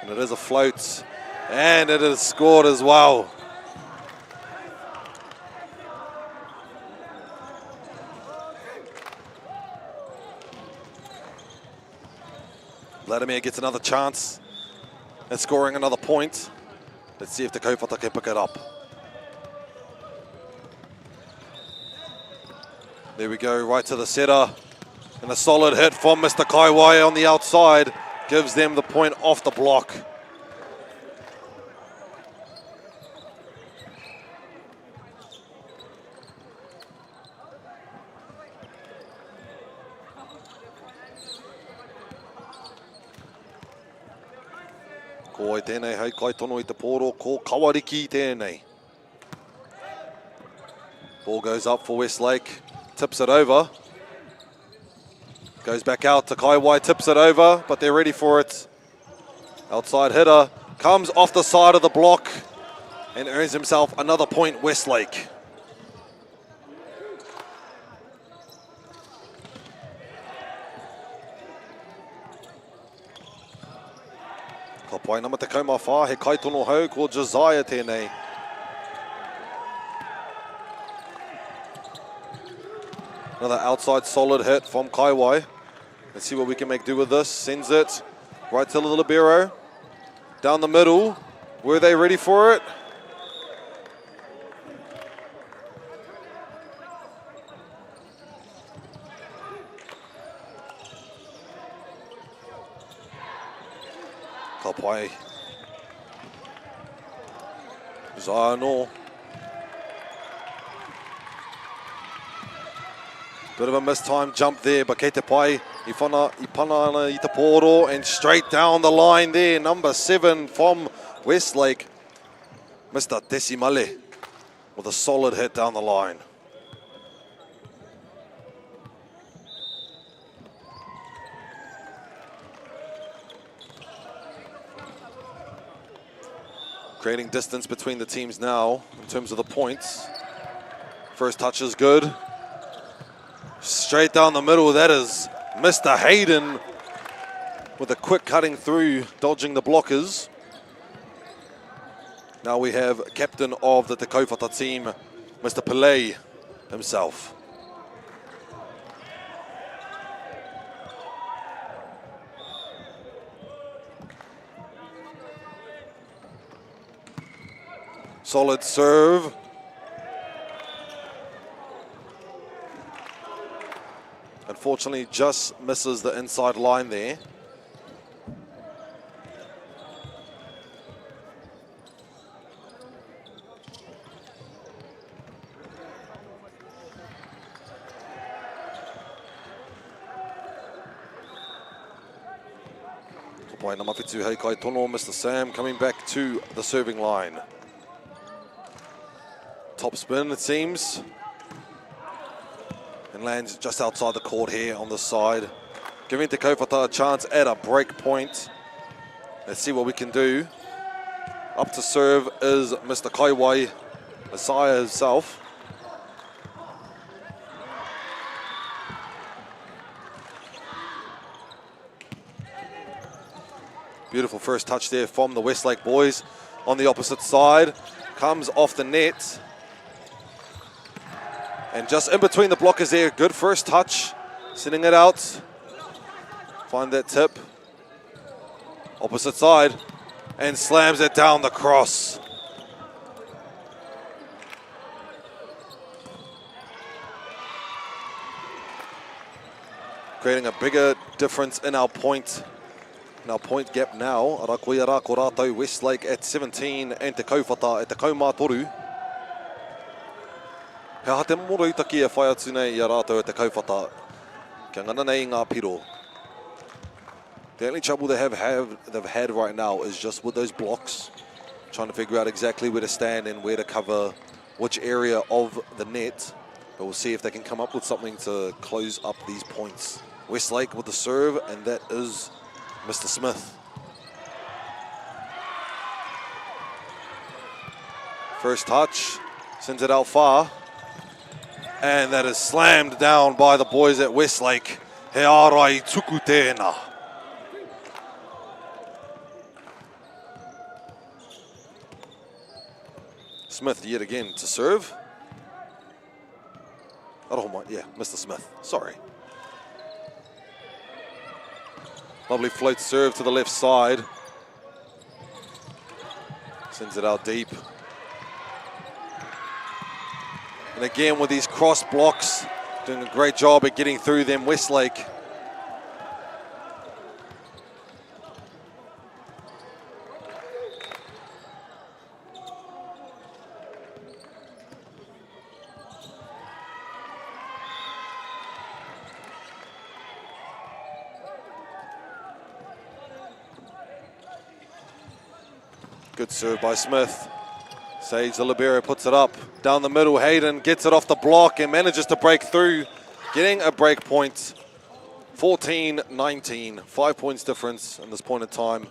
And it is a float. And it is scored as well. Vladimir gets another chance at scoring another point. Let's see if the Kauwhata can pick it up. There we go, right to the setter. And a solid hit from Mr. Kauwhata on the outside gives them the point off the block. Ko ai tēnei hei kai tono I te pōro, ko kawariki tēnei. Ball goes up for Westlake, tips it over. Goes back out to Kauwhata, tips it over, but they're ready for it. Outside hitter comes off the side of the block and earns himself another point, Westlake. Ka pai nama te kaumawha, he kaitono hau ko Josiah tēnei. Another outside solid hit from Kauwhata. Let's see what we can make do with this. Sends it right to the libero. Down the middle. Were they ready for it? Ka pai. Josiah no. Bit of a mistimed jump there, but kei te pai, I pana ana I te pōro, and straight down the line there, number 7 from Westlake, Mr. Desimale, with a solid hit down the line. Creating distance between the teams now in terms of the points. First touch is good. Straight down the middle, that is Mr. Hayden with a quick cutting through, dodging the blockers. Now we have captain of the Te Kauwhata team, Mr. Pillay himself. Solid serve. Unfortunately, just misses the inside line there. Pai na mawhitu hei kai tono, Mr. Sam coming back to the serving line. Top spin, it seems. And lands just outside the court here on the side. Giving Te Kauwhata a chance at a break point. Let's see what we can do. Up to serve is Mr. Kauwhata, Messiah himself. Beautiful first touch there from the Westlake boys on the opposite side. Comes off the net. And just in between the blockers there, good first touch. Sending it out. Find that tip. Opposite side. And slams it down the cross. Creating a bigger difference in our point gap now. Aotearoa ko rātou, Westlake at 17 and Te Kauwhata at the kaumātoru. Hea te moro utaki e whai atu nei I a rātou e Te Kauwhata. Kia ngana nei ngā piro. The only trouble they've had right now is just with those blocks, trying to figure out exactly where to stand and where to cover which area of the net. But we'll see if they can come up with something to close up these points. Westlake with the serve, and that is Mr. Smith. First touch, sends it out far. And that is slammed down by the boys at Westlake. He arai tuku tēnā. Smith yet again to serve. Yeah, Mr. Smith, sorry. Lovely float serve to the left side. Sends it out deep. And again with these cross blocks, Doing a great job at getting through them, Westlake. Good serve by Smith. Sage the libero puts it up. Down the middle, Hayden gets it off the block and manages to break through, getting a break point. 14-19, 5 points difference in this point in time.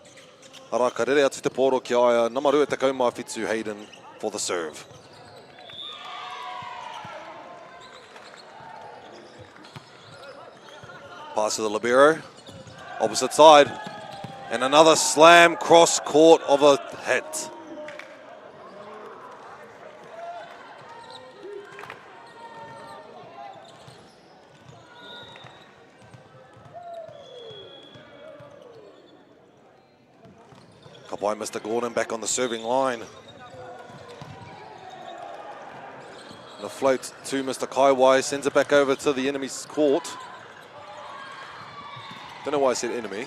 Araka rere atu te poro ki aia, namaru e te kaumawhitu Hayden for the serve. Pass to the libero, opposite side. And another slam cross court of a hit. Kapai Mr. Gordon back on the serving line. And a float to Mr. Kaiwai, sends it back over to the enemy's court. Don't know why I said enemy.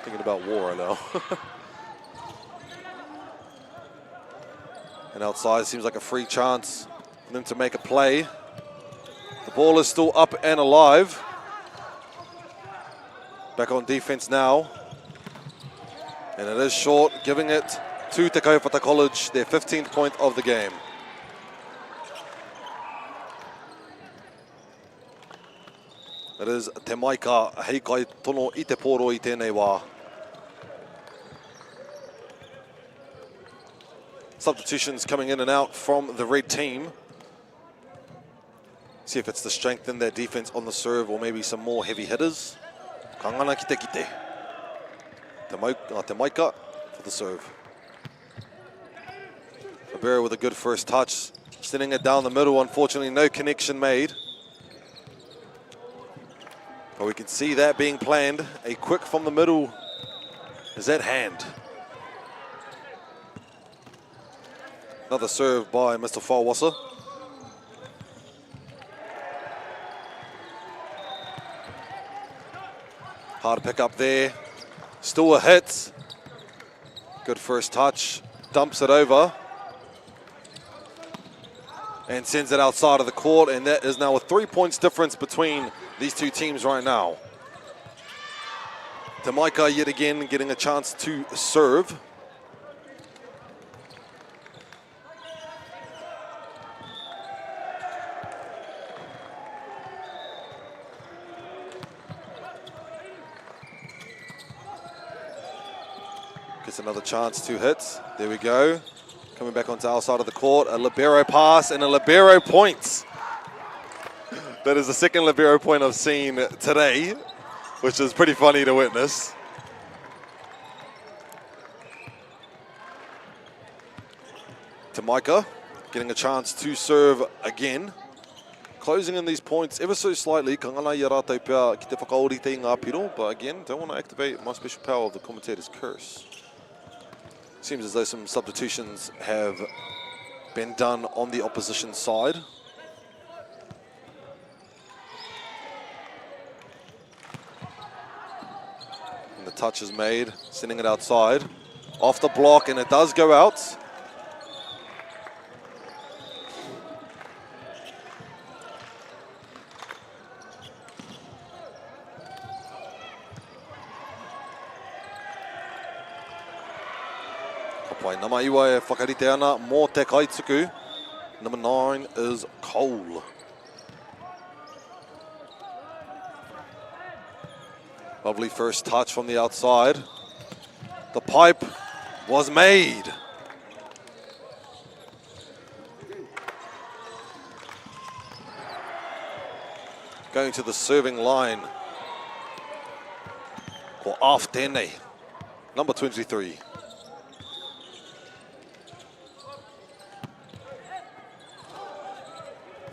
Thinking about war right now. And outside seems like a free chance for them to make a play. The ball is still up and alive. Back on defense now. And it is short, giving it to Te Kauwhata College, their 15th point of the game. It is Te Maika heikai tono I te poro I tēnei wā. Substitutions coming in and out from the red team. See if it's the strength in their defense on the serve or maybe some more heavy hitters. Kangana kite kite. Te Maika for the serve. Libero with a good first touch. Sending it down the middle. Unfortunately, no connection made. But we can see that being planned. A quick from the middle is at hand. Another serve by Mr. Fawasa. Hard pick up there. Still a hit. Good first touch. Dumps it over. And sends it outside of the court. And that is now a 3 points difference between these two teams right now. Te Maika yet again getting a chance to serve. Gets another chance to hit. There we go. Coming back onto our side of the court. A libero pass and a libero point. That is the second libero point I've seen today, which is pretty funny to witness. Te Maika getting a chance to serve again. Closing in these points ever so slightly. Kangana ia rātou pia ki te whakaorite ngā piro, but again, don't want to activate my special power of the commentator's curse. Seems as though some substitutions have been done on the opposition side. And the touch is made, sending it outside. Off the block, and it does go out. Kapai Namaiwa e whakarite ana mō te kaituku. Number 9 is Cole. Lovely first touch from the outside. The pipe was made. Going to the serving line for Aotearoa, number 23.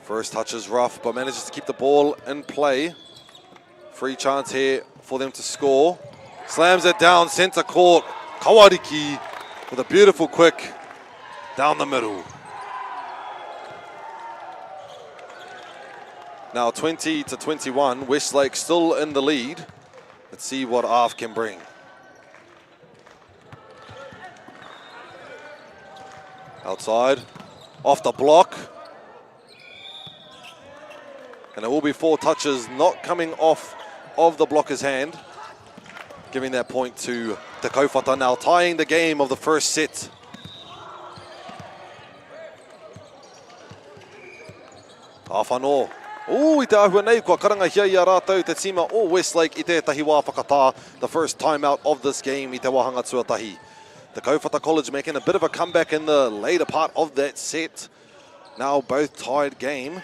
First touch is rough, but manages to keep the ball in play. Free chance here for them to score. Slams it down, center court. Kawariki with a beautiful quick down the middle. Now 20-21, Westlake still in the lead. Let's see what AF can bring. Outside, off the block. And it will be 4 touches not coming off of the blocker's hand. Giving that point to Te Kauwhata now, tying the game of the first set. Awhanō. I te ahua nei, kua karangahia I a rātou te tima o Westlake I tētahi wā whakatā. The first time out of this game I te wahanga tuatahi. The Kauwhata College making a bit of a comeback in the later part of that set. Now both tied game.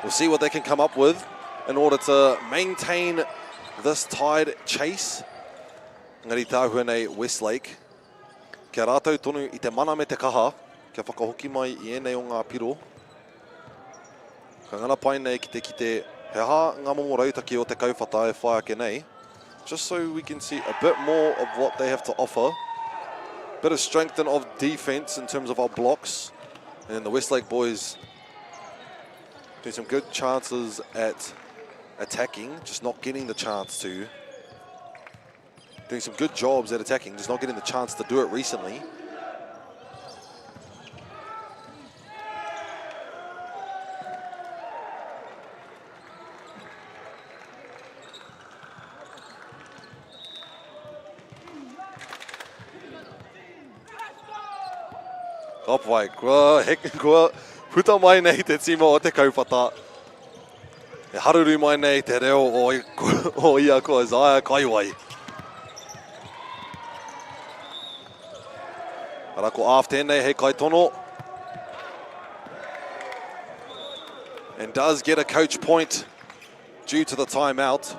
We'll see what they can come up with in order to maintain this tied chase. Ngari tāhua nei Westlake. Kia rātou tonu I te mana me te kaha. Kia whakahoki mai I ēnei o ngā piro. Ka ngana pai nei ki te he ha ngā momo rautaki o te Kauwhata e whai ake nei. Just so we can see a bit more of what they have to offer. Bit of strength and of defense in terms of our blocks. And then the Westlake boys doing some good chances at attacking, just not getting the chance to. Doing some good jobs at attacking, just not getting the chance to do it recently. Kapwai, kua puta mai nei te tima o te Kauwhata. E haruru mai nei te reo o ia ko Isaiah Kaiwai. Ara ko AF tēnei hei kaitono. And does get a coach point due to the timeout.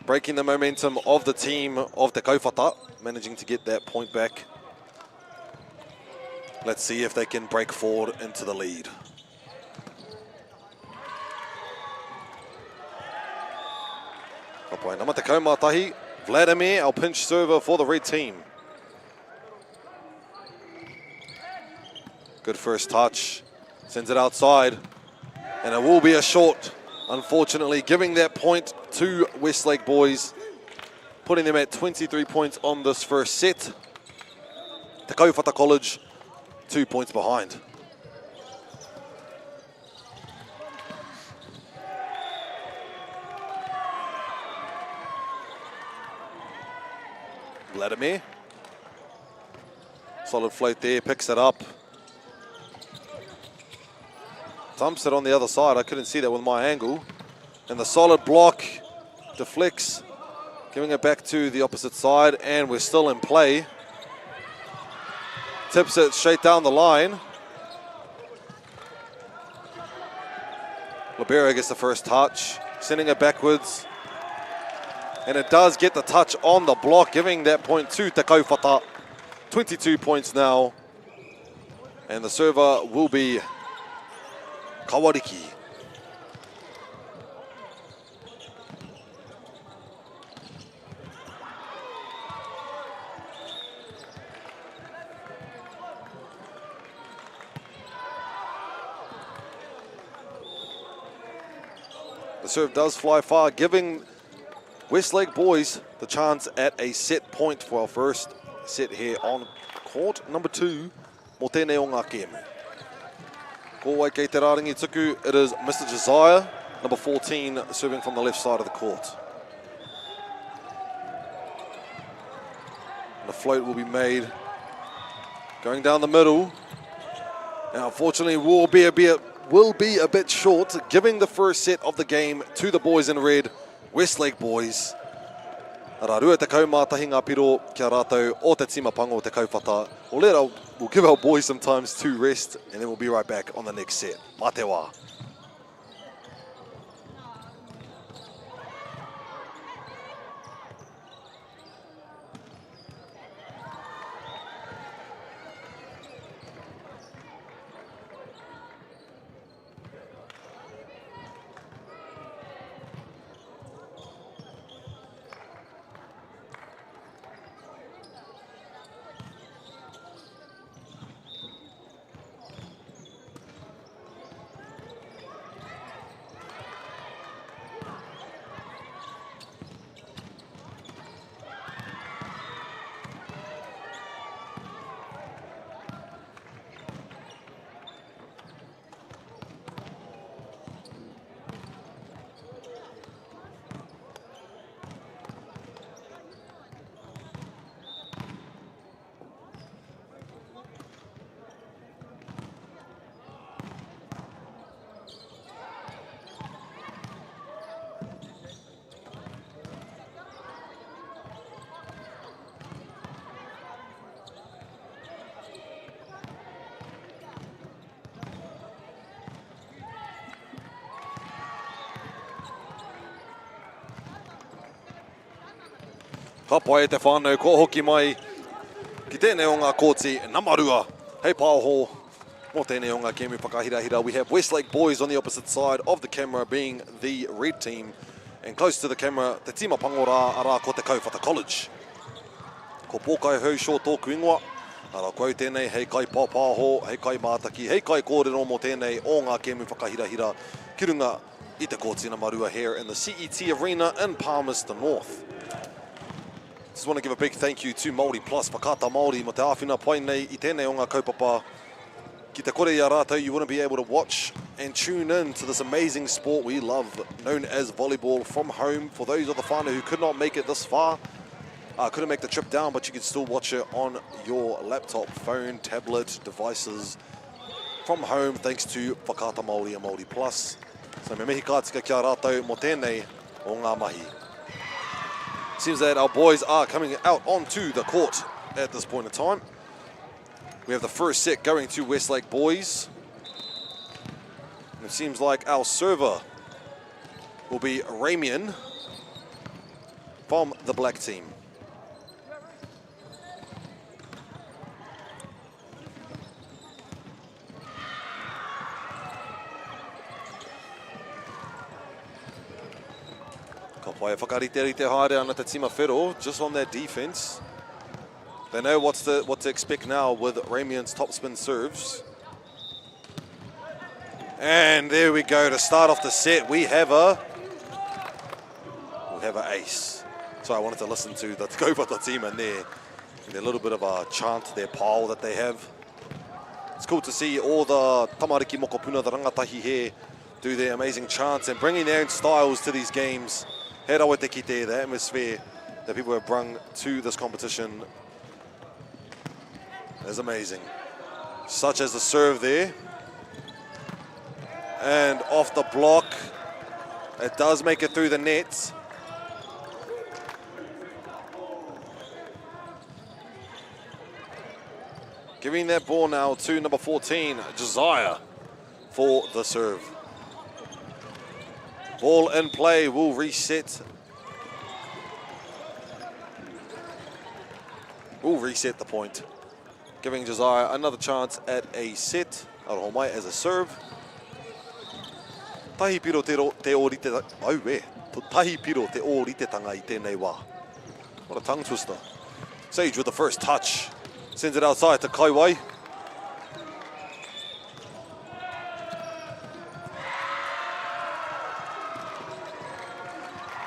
Breaking the momentum of the team of te Kauwhata, managing to get that point back. Let's see if they can break forward into the lead. Kapai nama te kaumātahi. Vladimir, our pinch server for the red team. Good first touch. Sends it outside. And it will be a short, unfortunately, giving that point to Westlake boys. Putting them at 23 points on this first set. Te Kauwhata College 2 points behind. Vladimir. Solid float there, picks it up. Dumps it on the other side. I couldn't see that with my angle. And the solid block deflects, giving it back to the opposite side, and we're still in play. Tips it straight down the line. Libero gets the first touch, sending it backwards. And it does get the touch on the block, giving that point to Te Kauwhata. 22 points now. And the server will be Kawariki. The serve does fly far, giving Westlake boys the chance at a set point for our first set here on court number 2. Mō tēnei o ngā kēmu. Ko wai kei te rāringi tuku, it is Mr. Josiah, number 14, serving from the left side of the court. And the float will be made, going down the middle. Now, unfortunately, will be a bit short, giving the first set of the game to the boys in red, Westlake boys. Rarua te kaumātahi ngā piro kia rātou o te timapango te Kauwhata. We'll give our boys some time to rest, and then we'll be right back on the next set. Mā te wā. Ka pai te whānau, ko hoki mai ki tēnei o ngā kōti Namarua. Hei pāho, mō tēnei o ngā kēmu whakahirahira. We have Westlake boys on the opposite side of the camera being the red team. And close to the camera, te tima pangora ara ko te Kauwhata College. Ko pōkai hau short tōku ingoa. Ara koe tēnei, hei kai pāpāho, hei kai mātaki, hei kai kōrero mō tēnei o ngā kēmu whakahirahira. Ki runga i te kōti Namarua here in the CET Arena in Palmerston North. Just want to give a big thank you to Māori Plus, Whakata Māori, mo te āwhina pai nei i tēnei o ngā kaupapa. Ki te kore i a rātou, you want to be able to watch and tune in to this amazing sport we love, known as volleyball from home. For those of the whānau who could not make it this far, couldn't make the trip down, but you can still watch it on your laptop, phone, tablet, devices from home, thanks to Whakata Māori and Māori Plus. So me mihi kātika ki a rātou mo tēnei o ngā mahi. Seems that our boys are coming out onto the court at this point in time. We have the first set going to Westlake boys. And it seems like our server will be Ramian from the black team. Ka pai whakarite haere ana te tima whero, just on that defense. They know what to expect now with Ramian's topspin serves. And there we go, to start off the set, we have an ace. So I wanted to listen to the Kauwhata team in there, and a little bit of a chant, their pile that they have. It's cool to see all the tamariki mokopuna, the rangatahi here, do their amazing chants and bringing their own styles to these games. He rawa te kite, the atmosphere that people have brought to this competition is amazing. Such as the serve there. And off the block, it does make it through the net. Giving that ball now to number 14, Josiah, for the serve. Ball in play, will reset. Will reset the point. Giving Josiah another chance at a set. Aroho mai as a serve. Tahi piro te ōrite... Au e. Tahi piro te ōritetanga i tēnei wā. What a tongue twister. Sage with the first touch. Sends it outside to Kauwhata.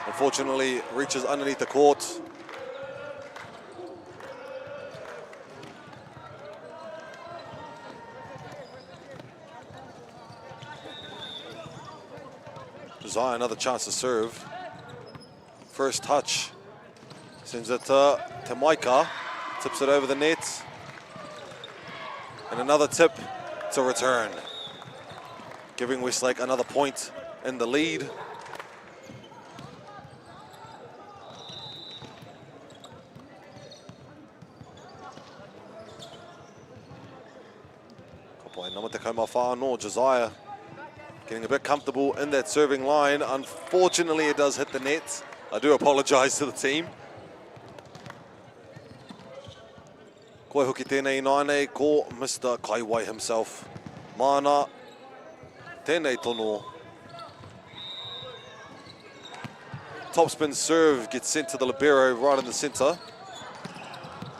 Unfortunately, reaches underneath the court. Josiah, another chance to serve. First touch. Sends it to Maika. Tips it over the net. And another tip to return. Giving Westlake another point in the lead. Josiah getting a bit comfortable in that serving line. Unfortunately, it does hit the net. I do apologize to the team. Koe hoki tēnei nainei ko Mr. Kauwhata himself. Mana, tēnei tono. Topspin serve gets sent to the libero right in the center.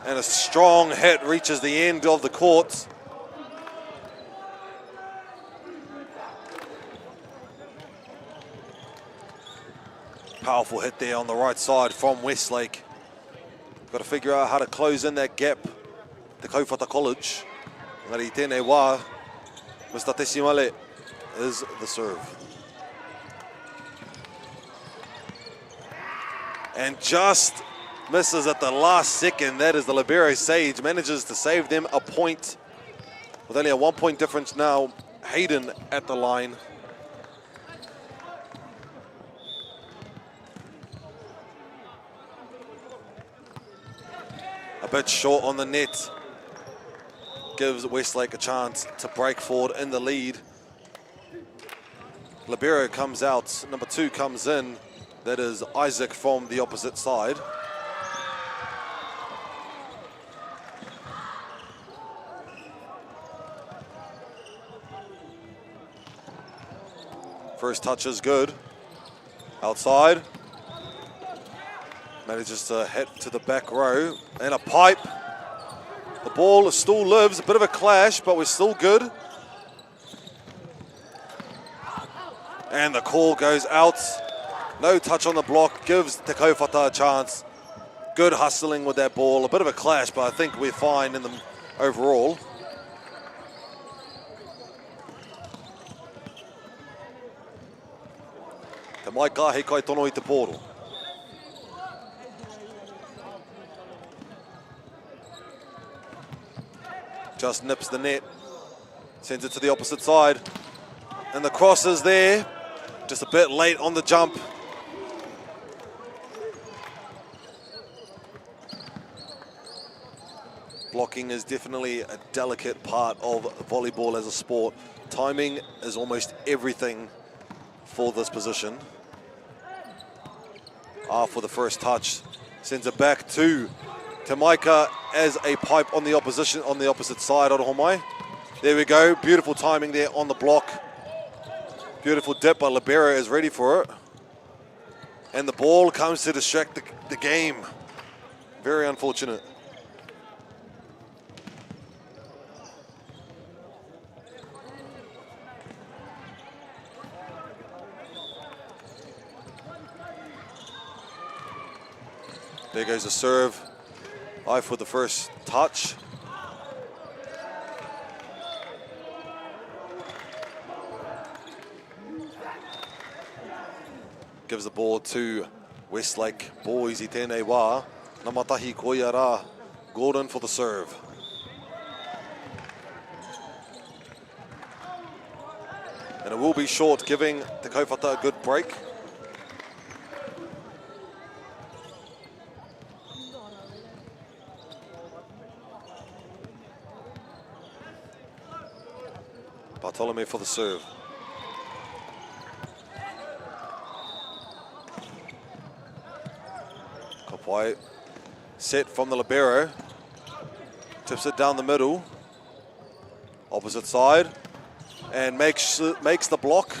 And a strong hit reaches the end of the court. Powerful hit there on the right side from Westlake. Got to figure out how to close in that gap. The Kauwhata College. Ngari tēnei wā, Mr. Tesimale is the serve. And just misses at the last second. That is the libero Sage. Manages to save them a point. With only a 1 point difference now. Hayden at the line. A bit short on the net. Gives Westlake a chance to break forward in the lead. Libero comes out, number 2 comes in. That is Isaac from the opposite side. First touch is good. Outside. Manages to hit to the back row. And a pipe. The ball still lives. A bit of a clash, but we're still good. And the call goes out. No touch on the block. Gives Te Kauwhata a chance. Good hustling with that ball. A bit of a clash, but I think we're fine in the overall. Te mai ka hei kai tono I te pōro. Just nips the net. Sends it to the opposite side. And the cross is there. Just a bit late on the jump. Blocking is definitely a delicate part of volleyball as a sport. Timing is almost everything for this position. For the first touch. Sends it back to Tamaika as a pipe on the opposite side. Arohomai. There we go. Beautiful timing there on the block. Beautiful dip, but Libero is ready for it. And the ball comes to distract the game. Very unfortunate. There goes the serve. Eye for the first touch. Gives the ball to Westlake boys I tēnei wā. Namatahi Koiara, Gordon for the serve. And it will be short, giving Te Kauwhata a good break. Bartolome for the serve. Kopai set from the libero. Tips it down the middle. Opposite side. And makes the block.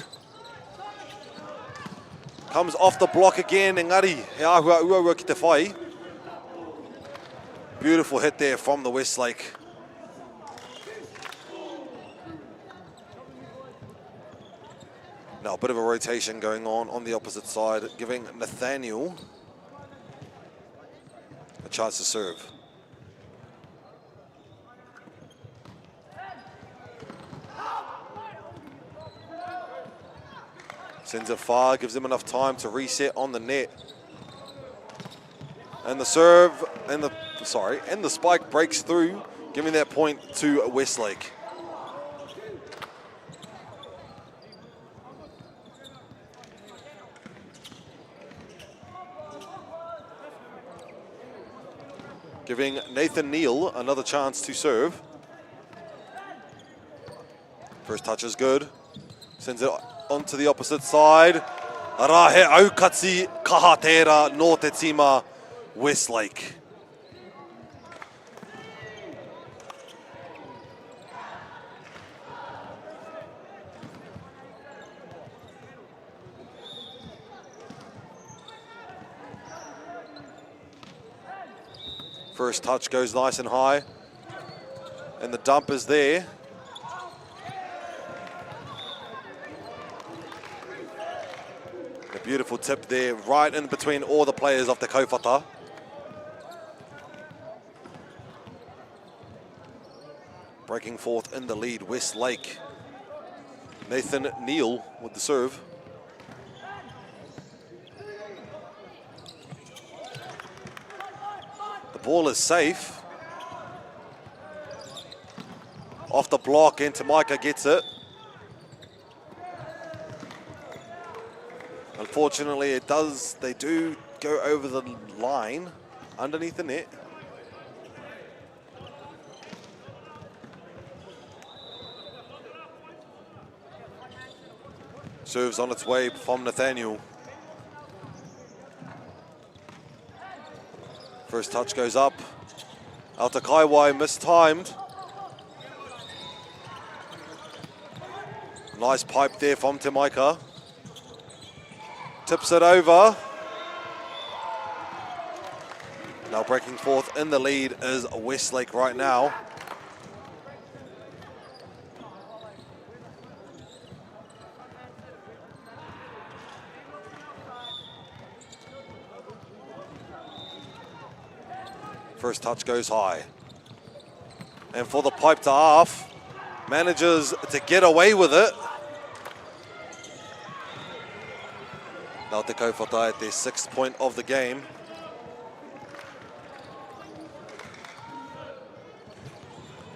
Comes off the block again. Engari, he ahua uaua ki te whai. Beautiful hit there from the Westlake. Now a bit of a rotation going on the opposite side, giving Nathaniel a chance to serve. Sends it far, gives him enough time to reset on the net. And the serve, and the spike breaks through, giving that point to Westlake. Giving Nathan Neal another chance to serve. First touch is good. Sends it onto the opposite side. Arahe aukatsi kahatera no te tima Westlake. First touch goes nice and high. And the dump is there. A beautiful tip there, right in between all the players of the Kauwhata. Breaking forth in the lead, Westlake. Nathan Neal with the serve. The ball is safe. Off the block, and Tamaika gets it. Unfortunately, they do go over the line underneath the net. Serves on its way from Nathaniel. First touch goes up. Altakaiwai mistimed. Nice pipe there from Tamaika. Tips it over. Now breaking forth in the lead is Westlake right now. First touch goes high. And for the pipe to half, manages to get away with it. Now te Kauwhata at their 6th point of the game.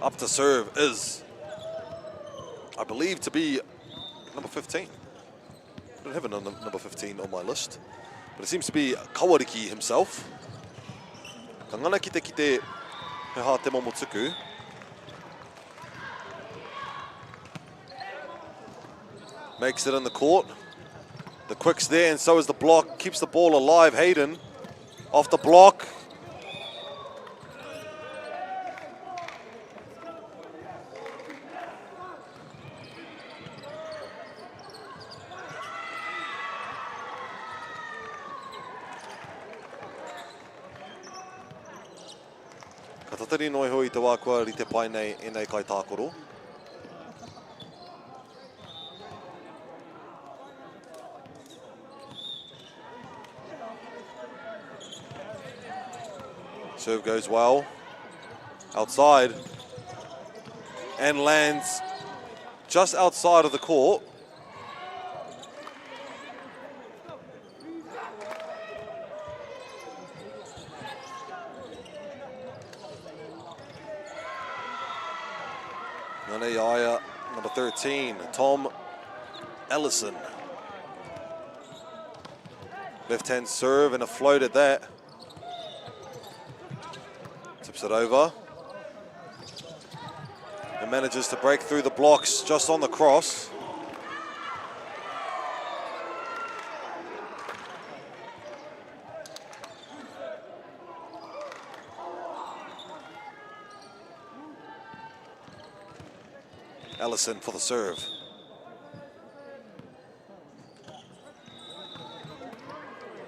Up to serve is, I believe, to be number 15. I don't have a number 15 on my list, but it seems to be Kawariki himself. Ka ngana ki te he ha te momo tuku. Makes it in the court. The quick's there, and so is the block. Keeps the ball alive. Hayden off the block. Ka tatari noi hoi te wākua ri te pai nei e nei kai tākoro. Serve goes well, outside, and lands just outside of the court. Manurewa, number 13, Tom Ellison. Left-hand serve and a float at that. Tips it over. And manages to break through the blocks just on the cross. Ellison for the serve.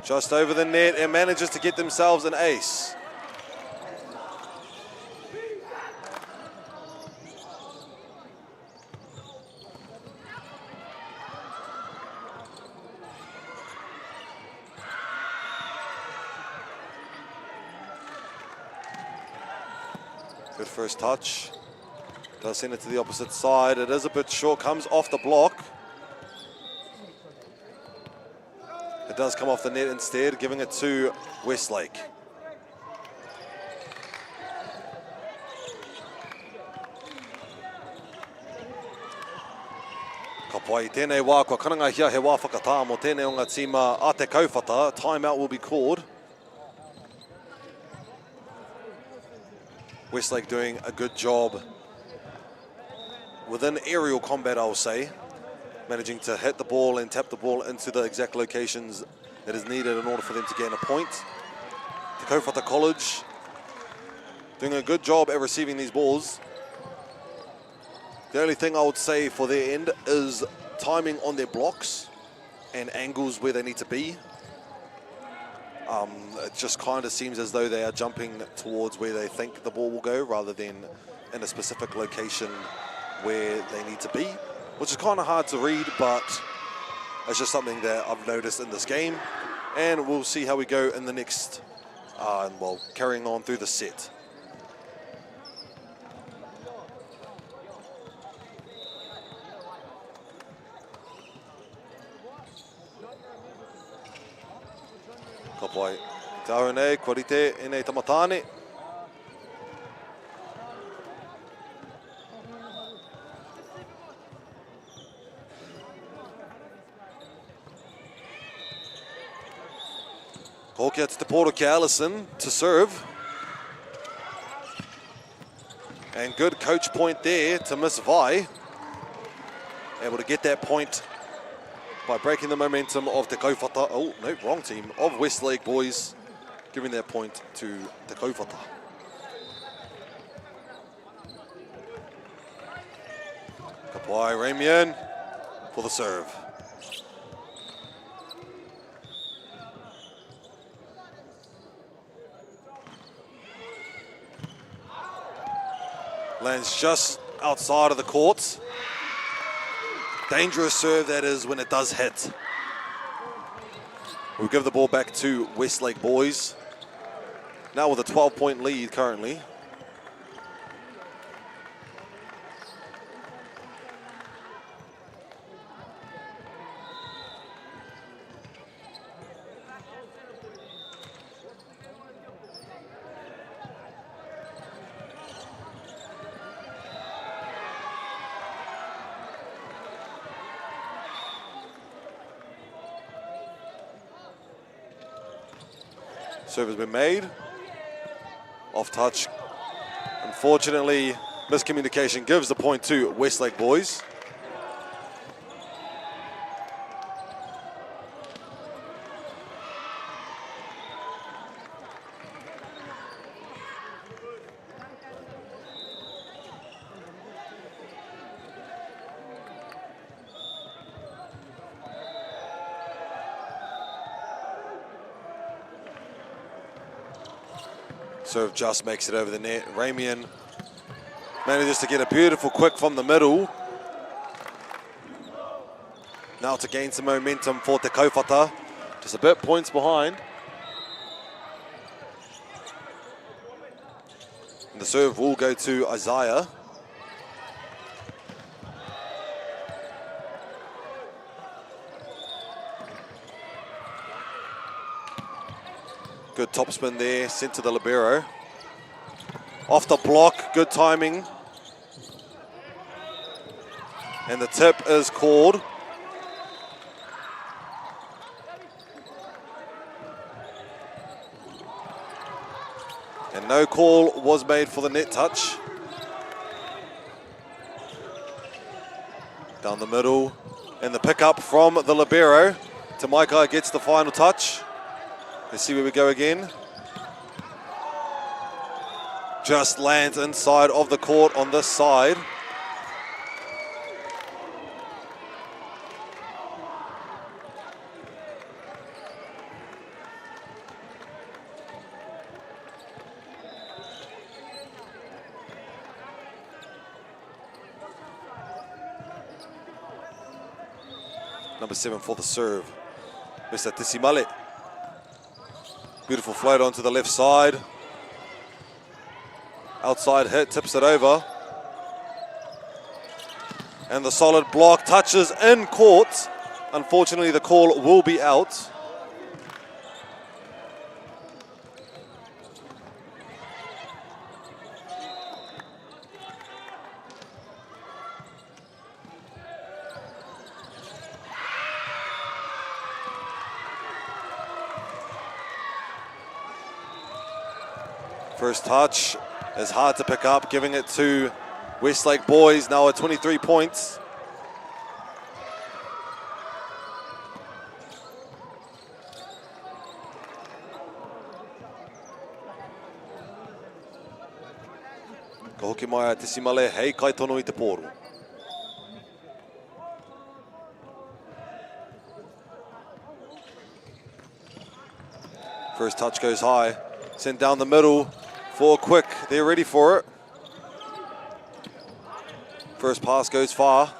Just over the net and manages to get themselves an ace. Good first touch. Does send it to the opposite side. It is a bit short, comes off the block. It does come off the net instead, giving it to Westlake. Ka pai tēnei wā kua karangahia he wā whakatā mo tēnei o ngā tīma a te Kauwhata. Timeout will be called. Westlake doing a good job within aerial combat, I'll say, managing to hit the ball and tap the ball into the exact locations that is needed in order for them to gain a point. Te Kauwhata College doing a good job at receiving these balls. The only thing I would say for their end is timing on their blocks and angles where they need to be. It just kind of seems as though they are jumping towards where they think the ball will go rather than in a specific location where they need to be, which is kind of hard to read, but it's just something that I've noticed in this game, and we'll see how we go in the next, well, carrying on through the set. Ka pai te au nei, kua rite e nei tamatāne. Hokia to te poro ki Allison to serve. And good coach point there to Miss Vi. Able to get that point by breaking the momentum of te Kauwhata. Oh, no, wrong team. Of Westlake boys giving that point to te Kauwhata. Ka pai Ramian for the serve. Lands just outside of the court. Dangerous serve that is when it does hit. We'll give the ball back to Westlake boys. Now with a 12-point lead currently. Serve has been made. Off touch. Unfortunately, miscommunication gives the point to Westlake boys. Serve just makes it over the net. Ramian manages to get a beautiful quick from the middle. Now to gain some momentum for Te Kauwhata. Just a bit points behind. And the serve will go to Isaiah. Good topspin there, sent to the libero. Off the block, good timing. And the tip is called. And no call was made for the net touch. Down the middle, and the pickup from the libero. Tamaikai gets the final touch. Let's see where we go again. Just lands inside of the court on this side. Number 7 for the serve, Mr. Tisimale. Beautiful float onto the left side. Outside hit, tips it over. And the solid block touches in court. Unfortunately, the call will be out. First touch is hard to pick up, giving it to Westlake boys, now at 23 points. Ka hoki mai a Tisimale, hei kai tono I te pōru. First touch goes high, sent down the middle. For quick, they're ready for it. First pass goes far.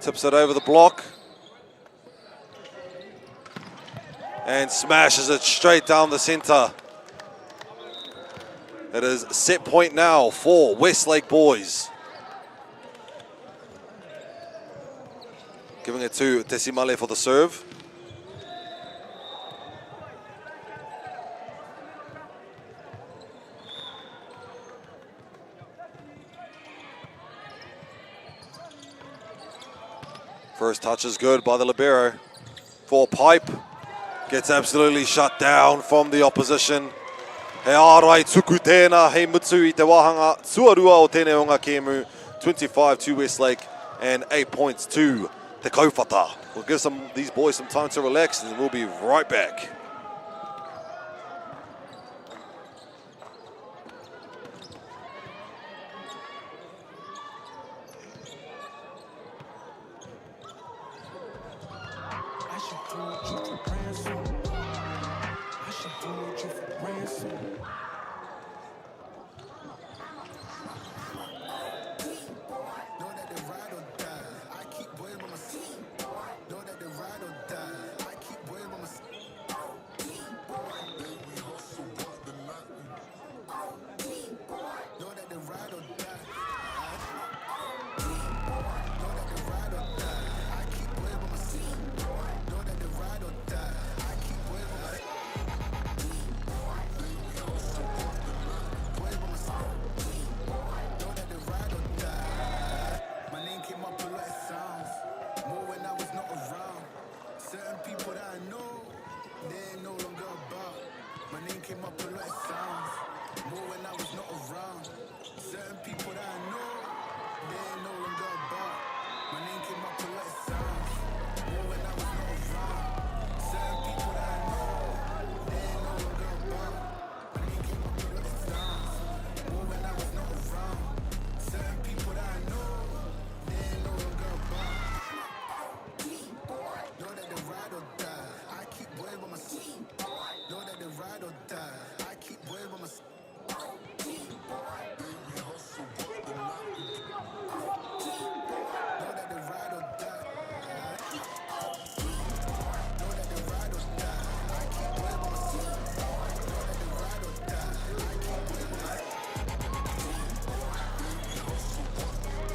Tips it over the block. And smashes it straight down the center. It is set point now for Westlake boys. Giving it to Tisimale for the serve. First touch is good by the libero. For Pipe, gets absolutely shut down from the opposition. He ārai tuku tēnā, hei mutsu I te wahanga, tuarua o tēnei o ngā kēmu, 25 to Westlake and 8 points to Te Kauwhata. We'll give these boys some time to relax and we'll be right back. They ain't no longer about. My name came up a lot of sounds. More when I was not around. Certain people that I know, they ain't no longer about. My name came up a lot of sounds. More when I was not around. Certain people that I know, they ain't no longer about. My name came up a lot of sounds. More when I was not around. Certain people that I know, they ain't no longer about. Know that they ride or die. I keep boys by my side. Know that they ride or die. I keep boys by my side.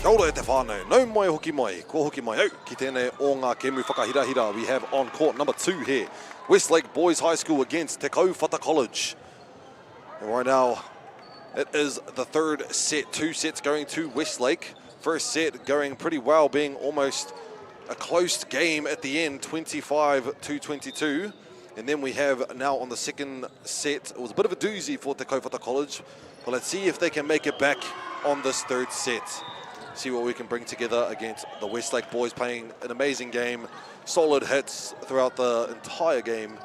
Kia ora e te whānau, nau mai hoki mai, ko hoki mai au ki tēnei o ngā kemu whakahirahira. We have on court number 2 here, Westlake Boys High School against Te Kauwhata College. And right now, it is the third set, 2 sets going to Westlake. First set going pretty well, being almost a close game at the end, 25-22. And then we have now on the second set, it was a bit of a doozy for Te Kauwhata College, but let's see if they can make it back on this third set. See what we can bring together against the Westlake boys, playing an amazing game, solid hits throughout the entire game.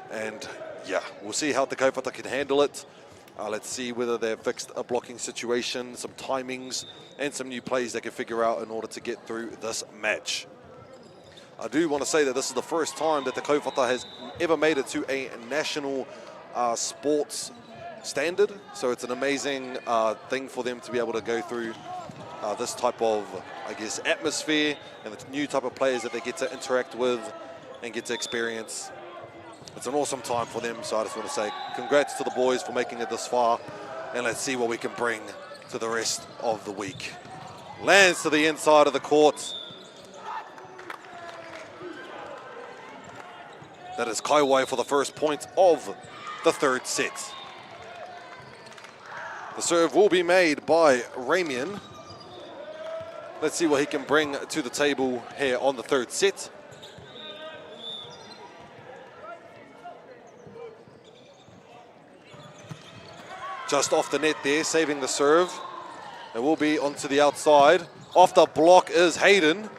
And yeah, we'll see how Te Kauwhata can handle it. Let's see whether they've fixed a blocking situation, some timings, and some new plays they can figure out in order to get through this match. I do want to say that this is the first time that Te Kauwhata has ever made it to a national sports standard. So it's an amazing thing for them to be able to go through this type of, I guess, atmosphere and the new type of players that they get to interact with and get to experience. It's an awesome time for them, so I just want to say congrats to the boys for making it this far, and let's see what we can bring to the rest of the week. Lands to the inside of the court. That is Kauwhata for the first point of the third set. The serve will be made by Ramian. Let's see what he can bring to the table here on the third set. Just off the net there, saving the serve. It will be onto the outside. Off the block is Hayden.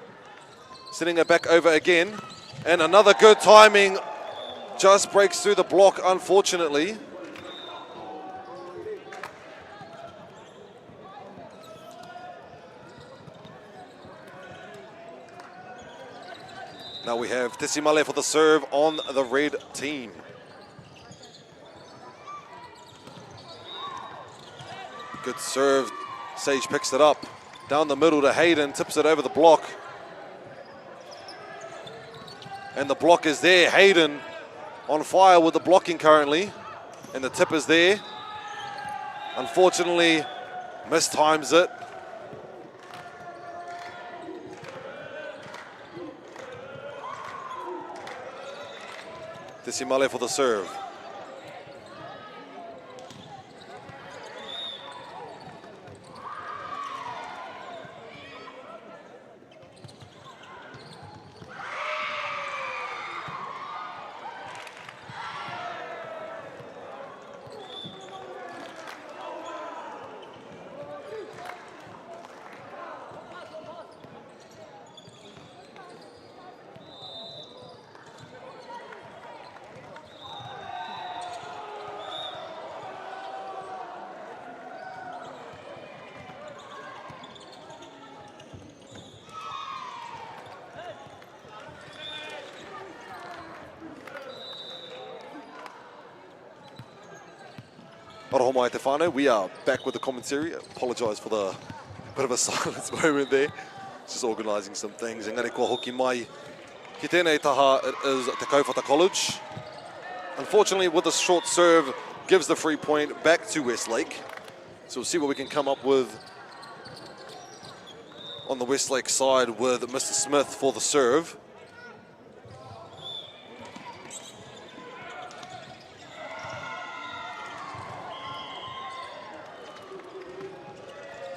Sending it back over again. And another good timing. Just breaks through the block, unfortunately. Now we have Tesimale for the serve on the red team. Good serve. Sage picks it up. Down the middle to Hayden, tips it over the block. And the block is there. Hayden on fire with the blocking currently. And the tip is there. Unfortunately, mistimes it. Tesimale for the serve. Aroha mai te whānau. We are back with the commentary. Apologise for the bit of a silence moment there. Just organising some things. Engari kua hoki mai. Ki tēnei taha, it is Te Kauwhata College. Unfortunately, with the short serve, gives the free point back to Westlake. So we'll see what we can come up with on the Westlake side with Mr. Smith for the serve.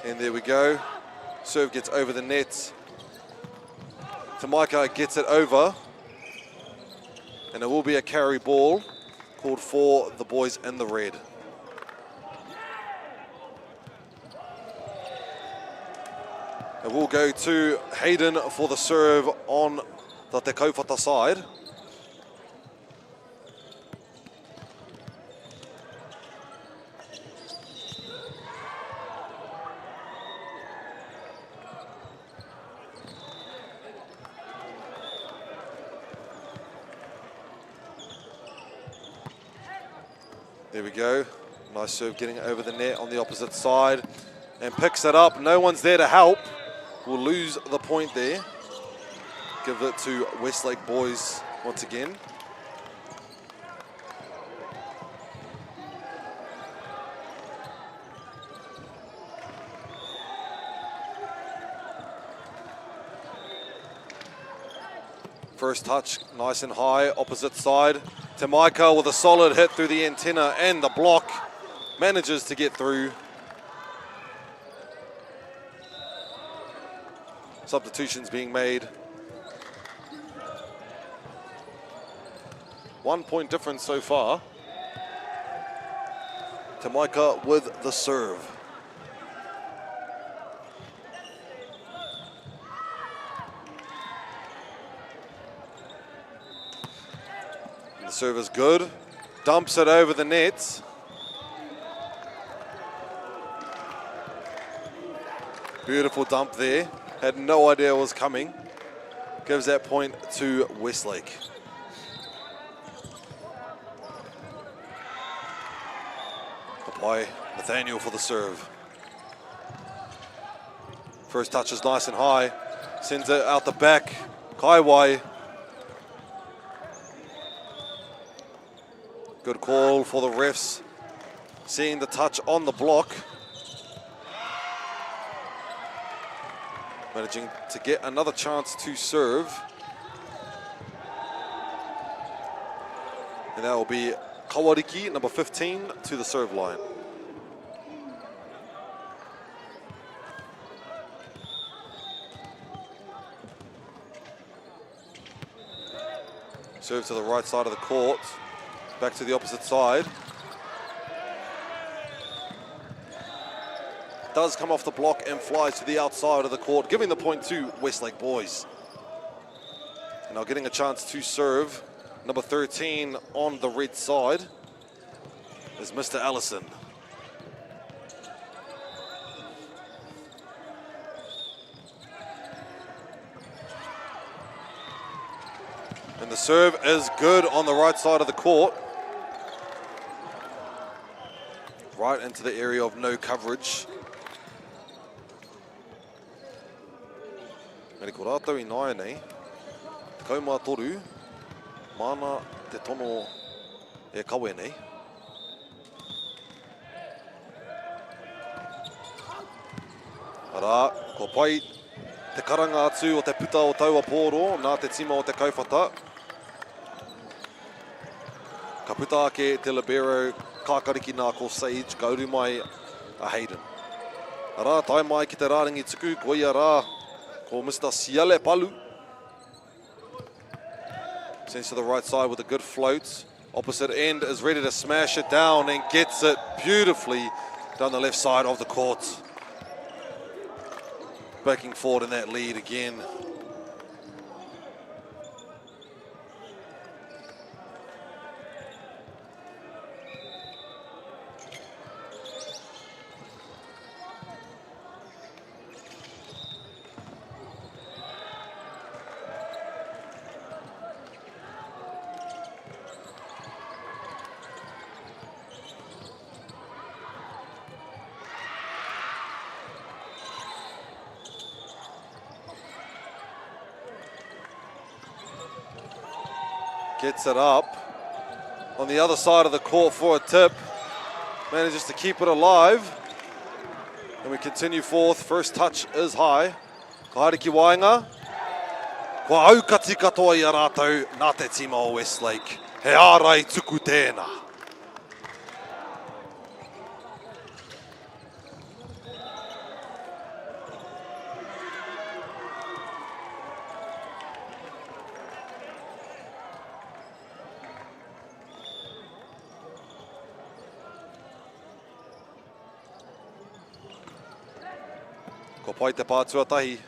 And there we go. Serve gets over the net. Tamaika gets it over. And it will be a carry ball called for the boys in the red. It will go to Hayden for the serve on the Te Kauwhata side. There we go. Nice serve getting over the net on the opposite side and picks it up. No one's there to help. We'll lose the point there. Give it to Westlake boys once again. First touch, nice and high, opposite side. Te Maika with a solid hit through the antenna and the block. Manages to get through. Substitutions being made. 1 point difference so far. Te Maika with the serve. The serve is good. Dumps it over the net. Beautiful dump there. Had no idea it was coming. Gives that point to Westlake. By Nathaniel for the serve. First touch is nice and high. Sends it out the back. Kauwhata. Good call for the refs. Seeing the touch on the block. Managing to get another chance to serve. And that will be Kawariki, number 15, to the serve line. Serve to the right side of the court. Back to the opposite side. Does come off the block and flies to the outside of the court, giving the point to Westlake boys. And now getting a chance to serve. Number 13 on the red side is Mr. Allison. And the serve is good on the right side of the court. Right into the area of no coverage. Meri ko rātou I nāia nei. Kaumā toru. Mana te tono e kawe nei. Ara, ko pai te karanga atu o te puta o taua pōro, nā te tima o te Kauwhata. Ka puta ake te libero, kākariki nā ko Sage, kauru mai a Hayden. Ara, tai mai ki te rāringi tuku, ko ia rā, ko Mr. Siale Palu. Sends to the right side with a good float. Opposite end is ready to smash it down and gets it beautifully down the left side of the court. Backing forward in that lead again. Gets it up on the other side of the court for a tip. Manages to keep it alive. And we continue forth. First touch is high. Kahariki Wainga. Kua aukati katoa I a rātou nā te tima o Westlake. He ārai tuku tēnā. Ko pai te pātua tahi.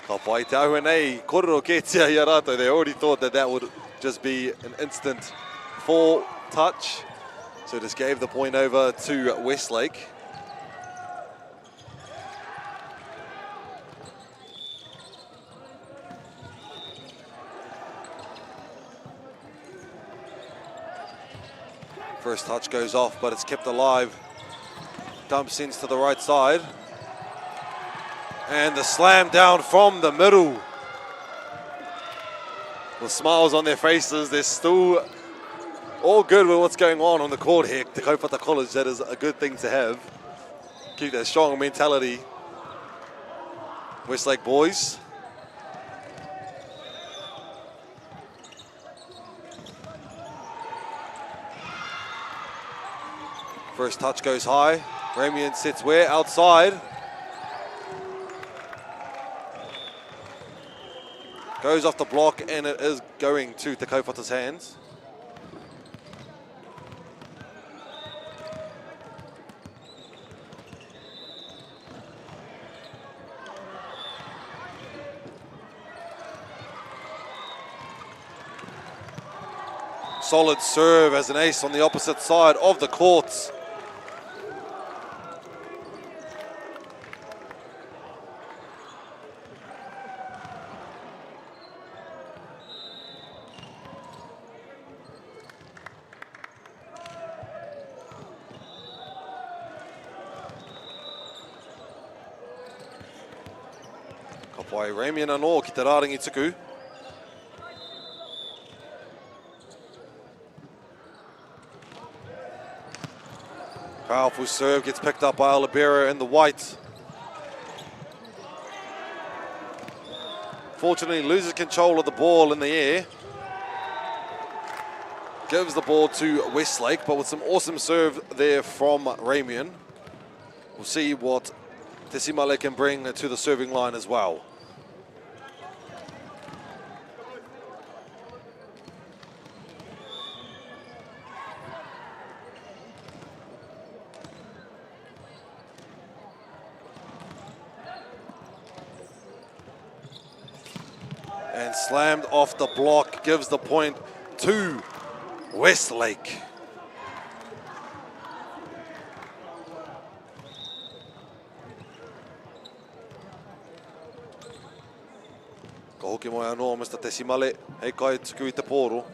Ka pai te aua nei, korero ke tia i a rātou. They already thought that that would just be an instant 4 touch. So just gave the point over to Westlake. First touch goes off, but it's kept alive. Dumps in to the right side. And the slam down from the middle. With smiles on their faces, they're still all good with what's going on the court here. Te Kauwhata College, that is a good thing to have. Keep that strong mentality. Westlake boys. First touch goes high. Ramian sits where? Outside. Goes off the block and it is going to Te Kauwhata's hands. Solid serve as an ace on the opposite side of the court. Ka pai Ramian anō ki te rārangi tuku. Powerful serve gets picked up by Olivera in the white. Fortunately, loses control of the ball in the air. Gives the ball to Westlake, but with some awesome serve there from Ramian. We'll see what Tesimale can bring to the serving line as well. And slammed off the block, gives the point to Westlake. Ka hoki mai anō, Mr. Tesimale, hei kai tuku I te pōro.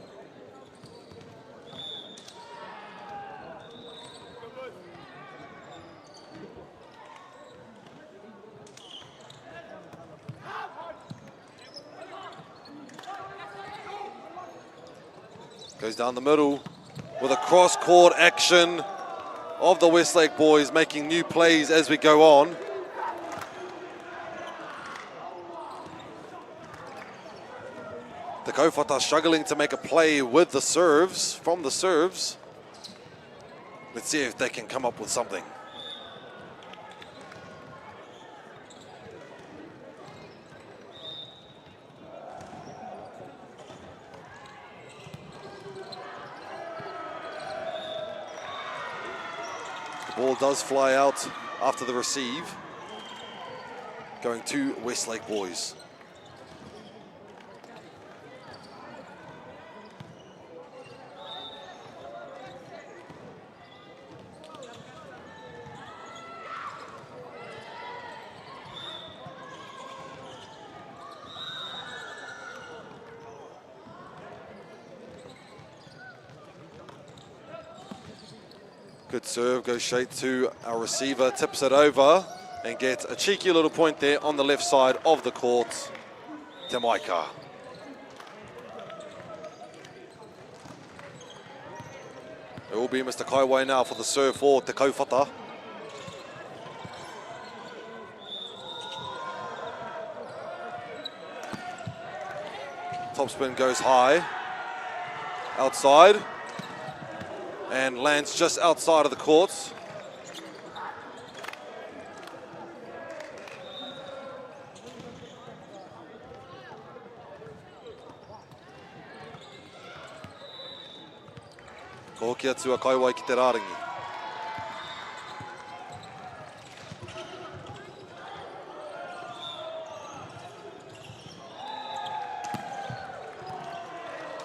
Goes down the middle with a cross-court action of the Westlake boys, making new plays as we go on. The Kauwhata struggling to make a play with the serves, from the serves. Let's see if they can come up with something. Ball does fly out after the receive, going to Westlake boys. Good serve, goes straight to our receiver, tips it over and gets a cheeky little point there on the left side of the court. Te Maika. It will be Mr. Kauwhata now for the serve for Te Kauwhata. Topspin goes high, outside, and lands just outside of the court. Hoki atu a Kauwhata ki te rārangi.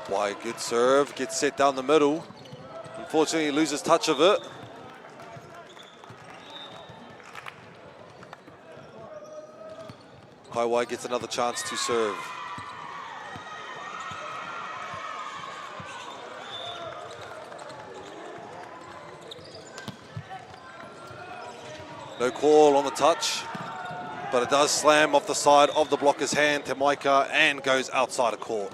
Why, good serve, gets set down the middle. Unfortunately, he loses touch of it. Kauwhata gets another chance to serve. No call on the touch, but it does slam off the side of the blocker's hand to Maika and goes outside of court.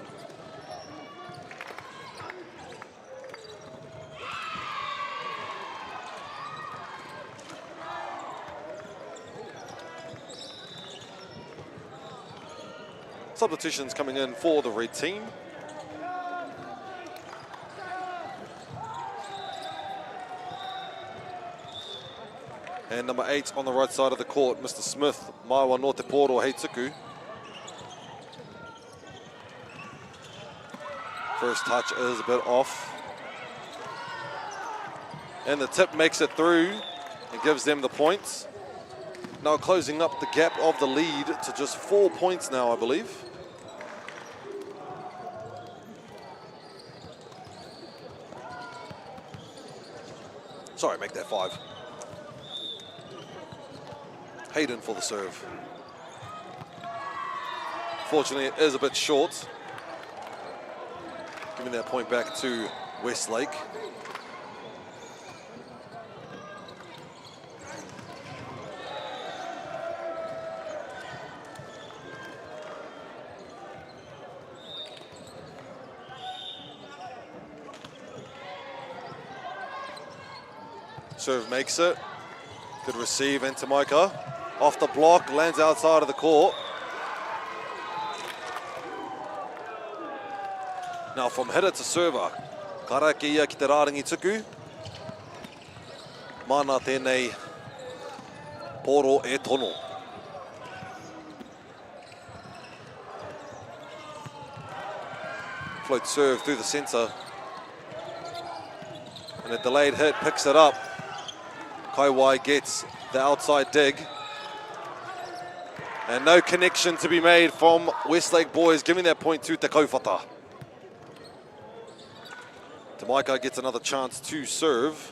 Substitutions coming in for the red team. And number 8 on the right side of the court, Mr. Smith, Maiwa no te poro hei tuku. First touch is a bit off. And the tip makes it through and gives them the points. Now closing up the gap of the lead to just 4 points now, I believe. Sorry, make that 5. Hayden for the serve. Fortunately, it is a bit short. Giving that point back to Westlake. Serve makes it. Good receive into Maika. Off the block, lands outside of the court. Now from hitter to server. Karaki ia ki te rārangi tuku. Mana tēnei poro e tono. Float serve through the centre. And a delayed hit picks it up. Kauwhata gets the outside dig. And no connection to be made from Westlake boys, giving that point to Te Kauwhata. Maika gets another chance to serve.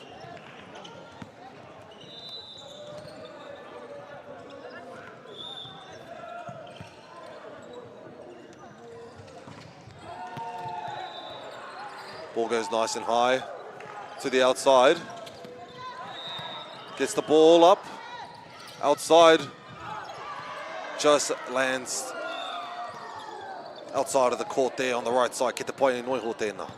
Ball goes nice and high to the outside. Gets the ball up, outside. Just lands outside of the court there on the right side. Ki te pai e noiho tēnā.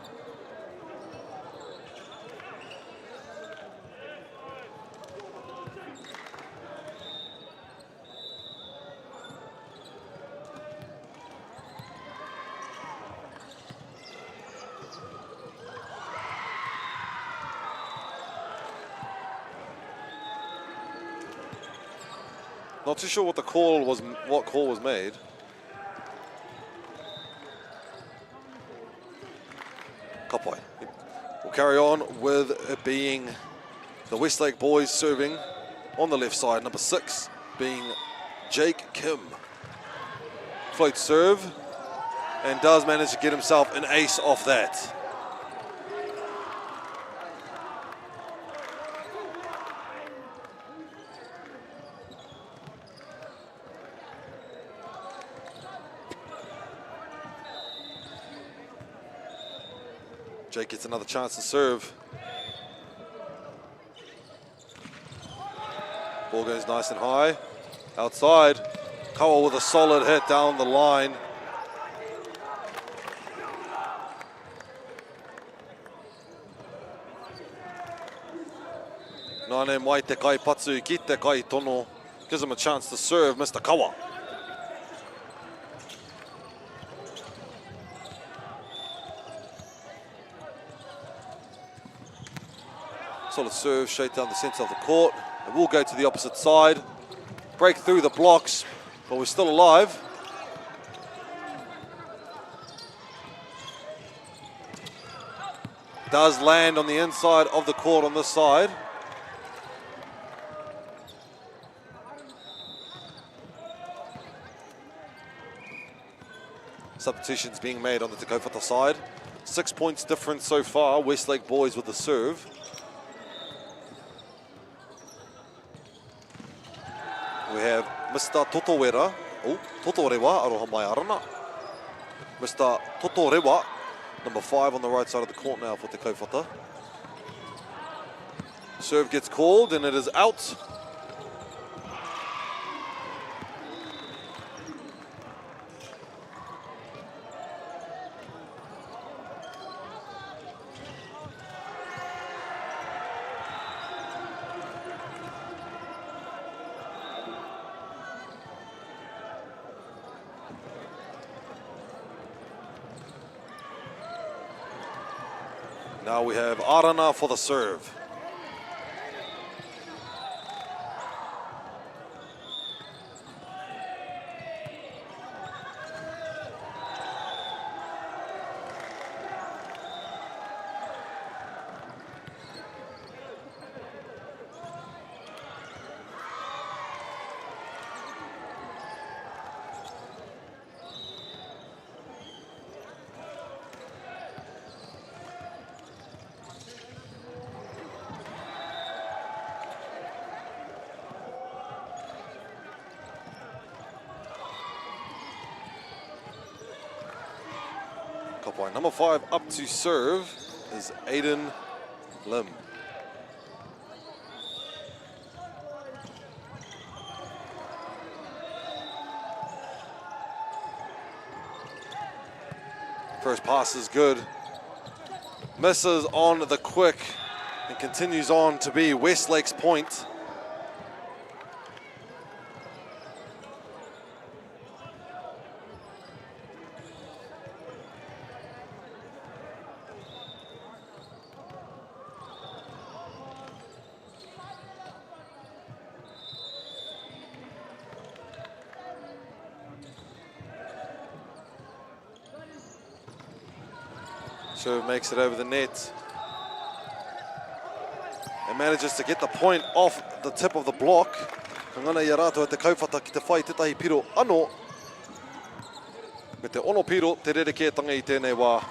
Not too sure what call was made. Kapai. We'll carry on with it being the Westlake boys serving on the left side. Number 6 being Jake Kim. Float serve and does manage to get himself an ace off that. Jake gets another chance to serve. Ball goes nice and high. Outside. Kawa with a solid hit down the line. Nane mai te kai patsu ki te kai tono. Gives him a chance to serve, Mr. Kawa. Solid serve straight down the centre of the court. It will go to the opposite side. Break through the blocks, but we're still alive. Does land on the inside of the court on this side. Substitutions being made on the Te Kauwhata side. 6 points difference so far. Westlake boys with the serve. We have Mr. Totorewa. Oh, Totorewa, aroha mai arana. Mr. Totorewa, number 5 on the right side of the court now for Te Kauwhata. Serve gets called and it is out. Now we have Arana for the serve. Number 5 up to serve is Aiden Lim. First pass is good. Misses on the quick and continues on to be Westlake's point. Serve makes it over the net and manages to get the point off the tip of the block. Kangana ia rātou te Kauwhata ki te whai tetahi piro anō. Me te ono piro te rerekētanga I tēnei wā.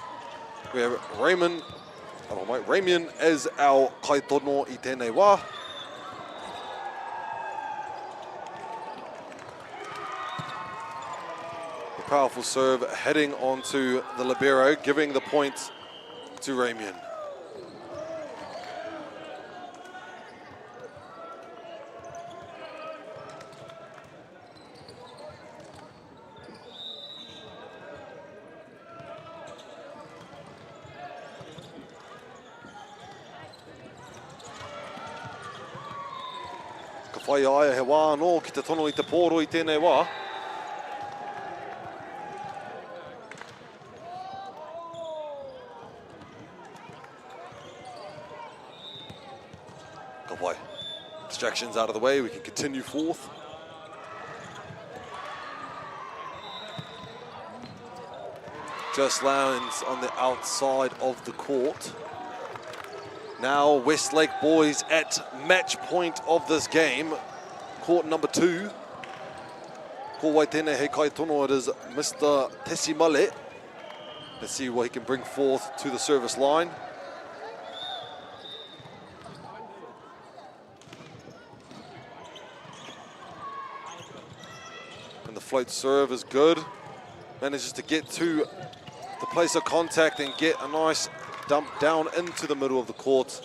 We have Ramian as our kaitono I tēnei wā. A powerful serve heading onto the libero, giving the point to Ramian. Ka whai aia he wā anō ki te tono I te pōro I tēnei wā. Distractions out of the way, we can continue forth. Just lands on the outside of the court. Now Westlake boys at match point of this game. Court number 2. Ko wai tēnei he kaitono, it is Mr. Tesimale. Let's see what he can bring forth to the service line. Float serve is good. Manages to get to the place of contact and get a nice dump down into the middle of the court,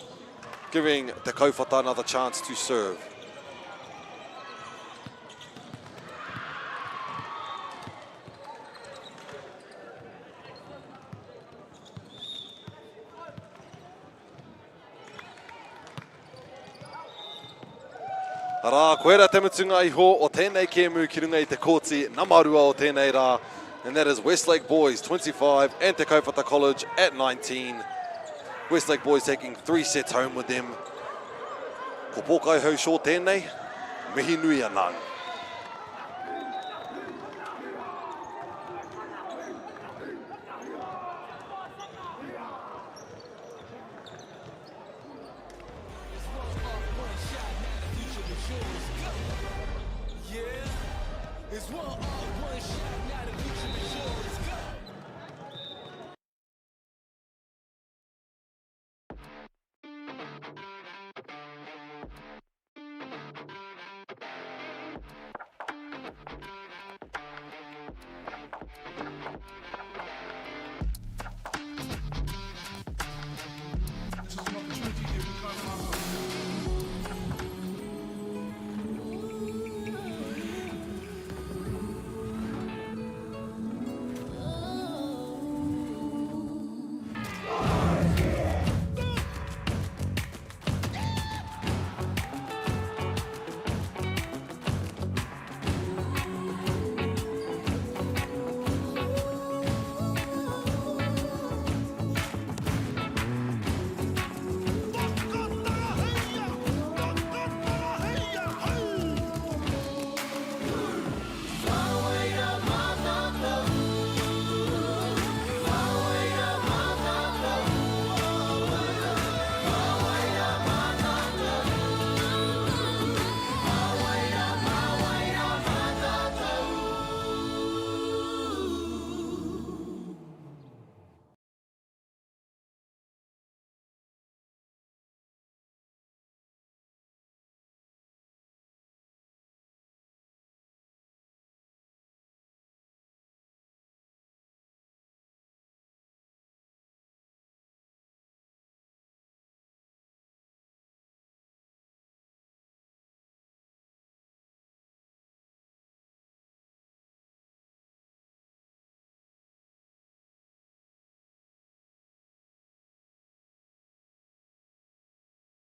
giving Te Kauwhata another chance to serve. Rā, koera te mutunga iho o tēnei kēmu ki runga I te kōti Namarua o tēnei rā. And that is Westlake boys 25 and Te Kauwhata College at 19. Westlake boys taking 3 sets home with them. Ko pōkai hau shō tēnei, mihi nui anang.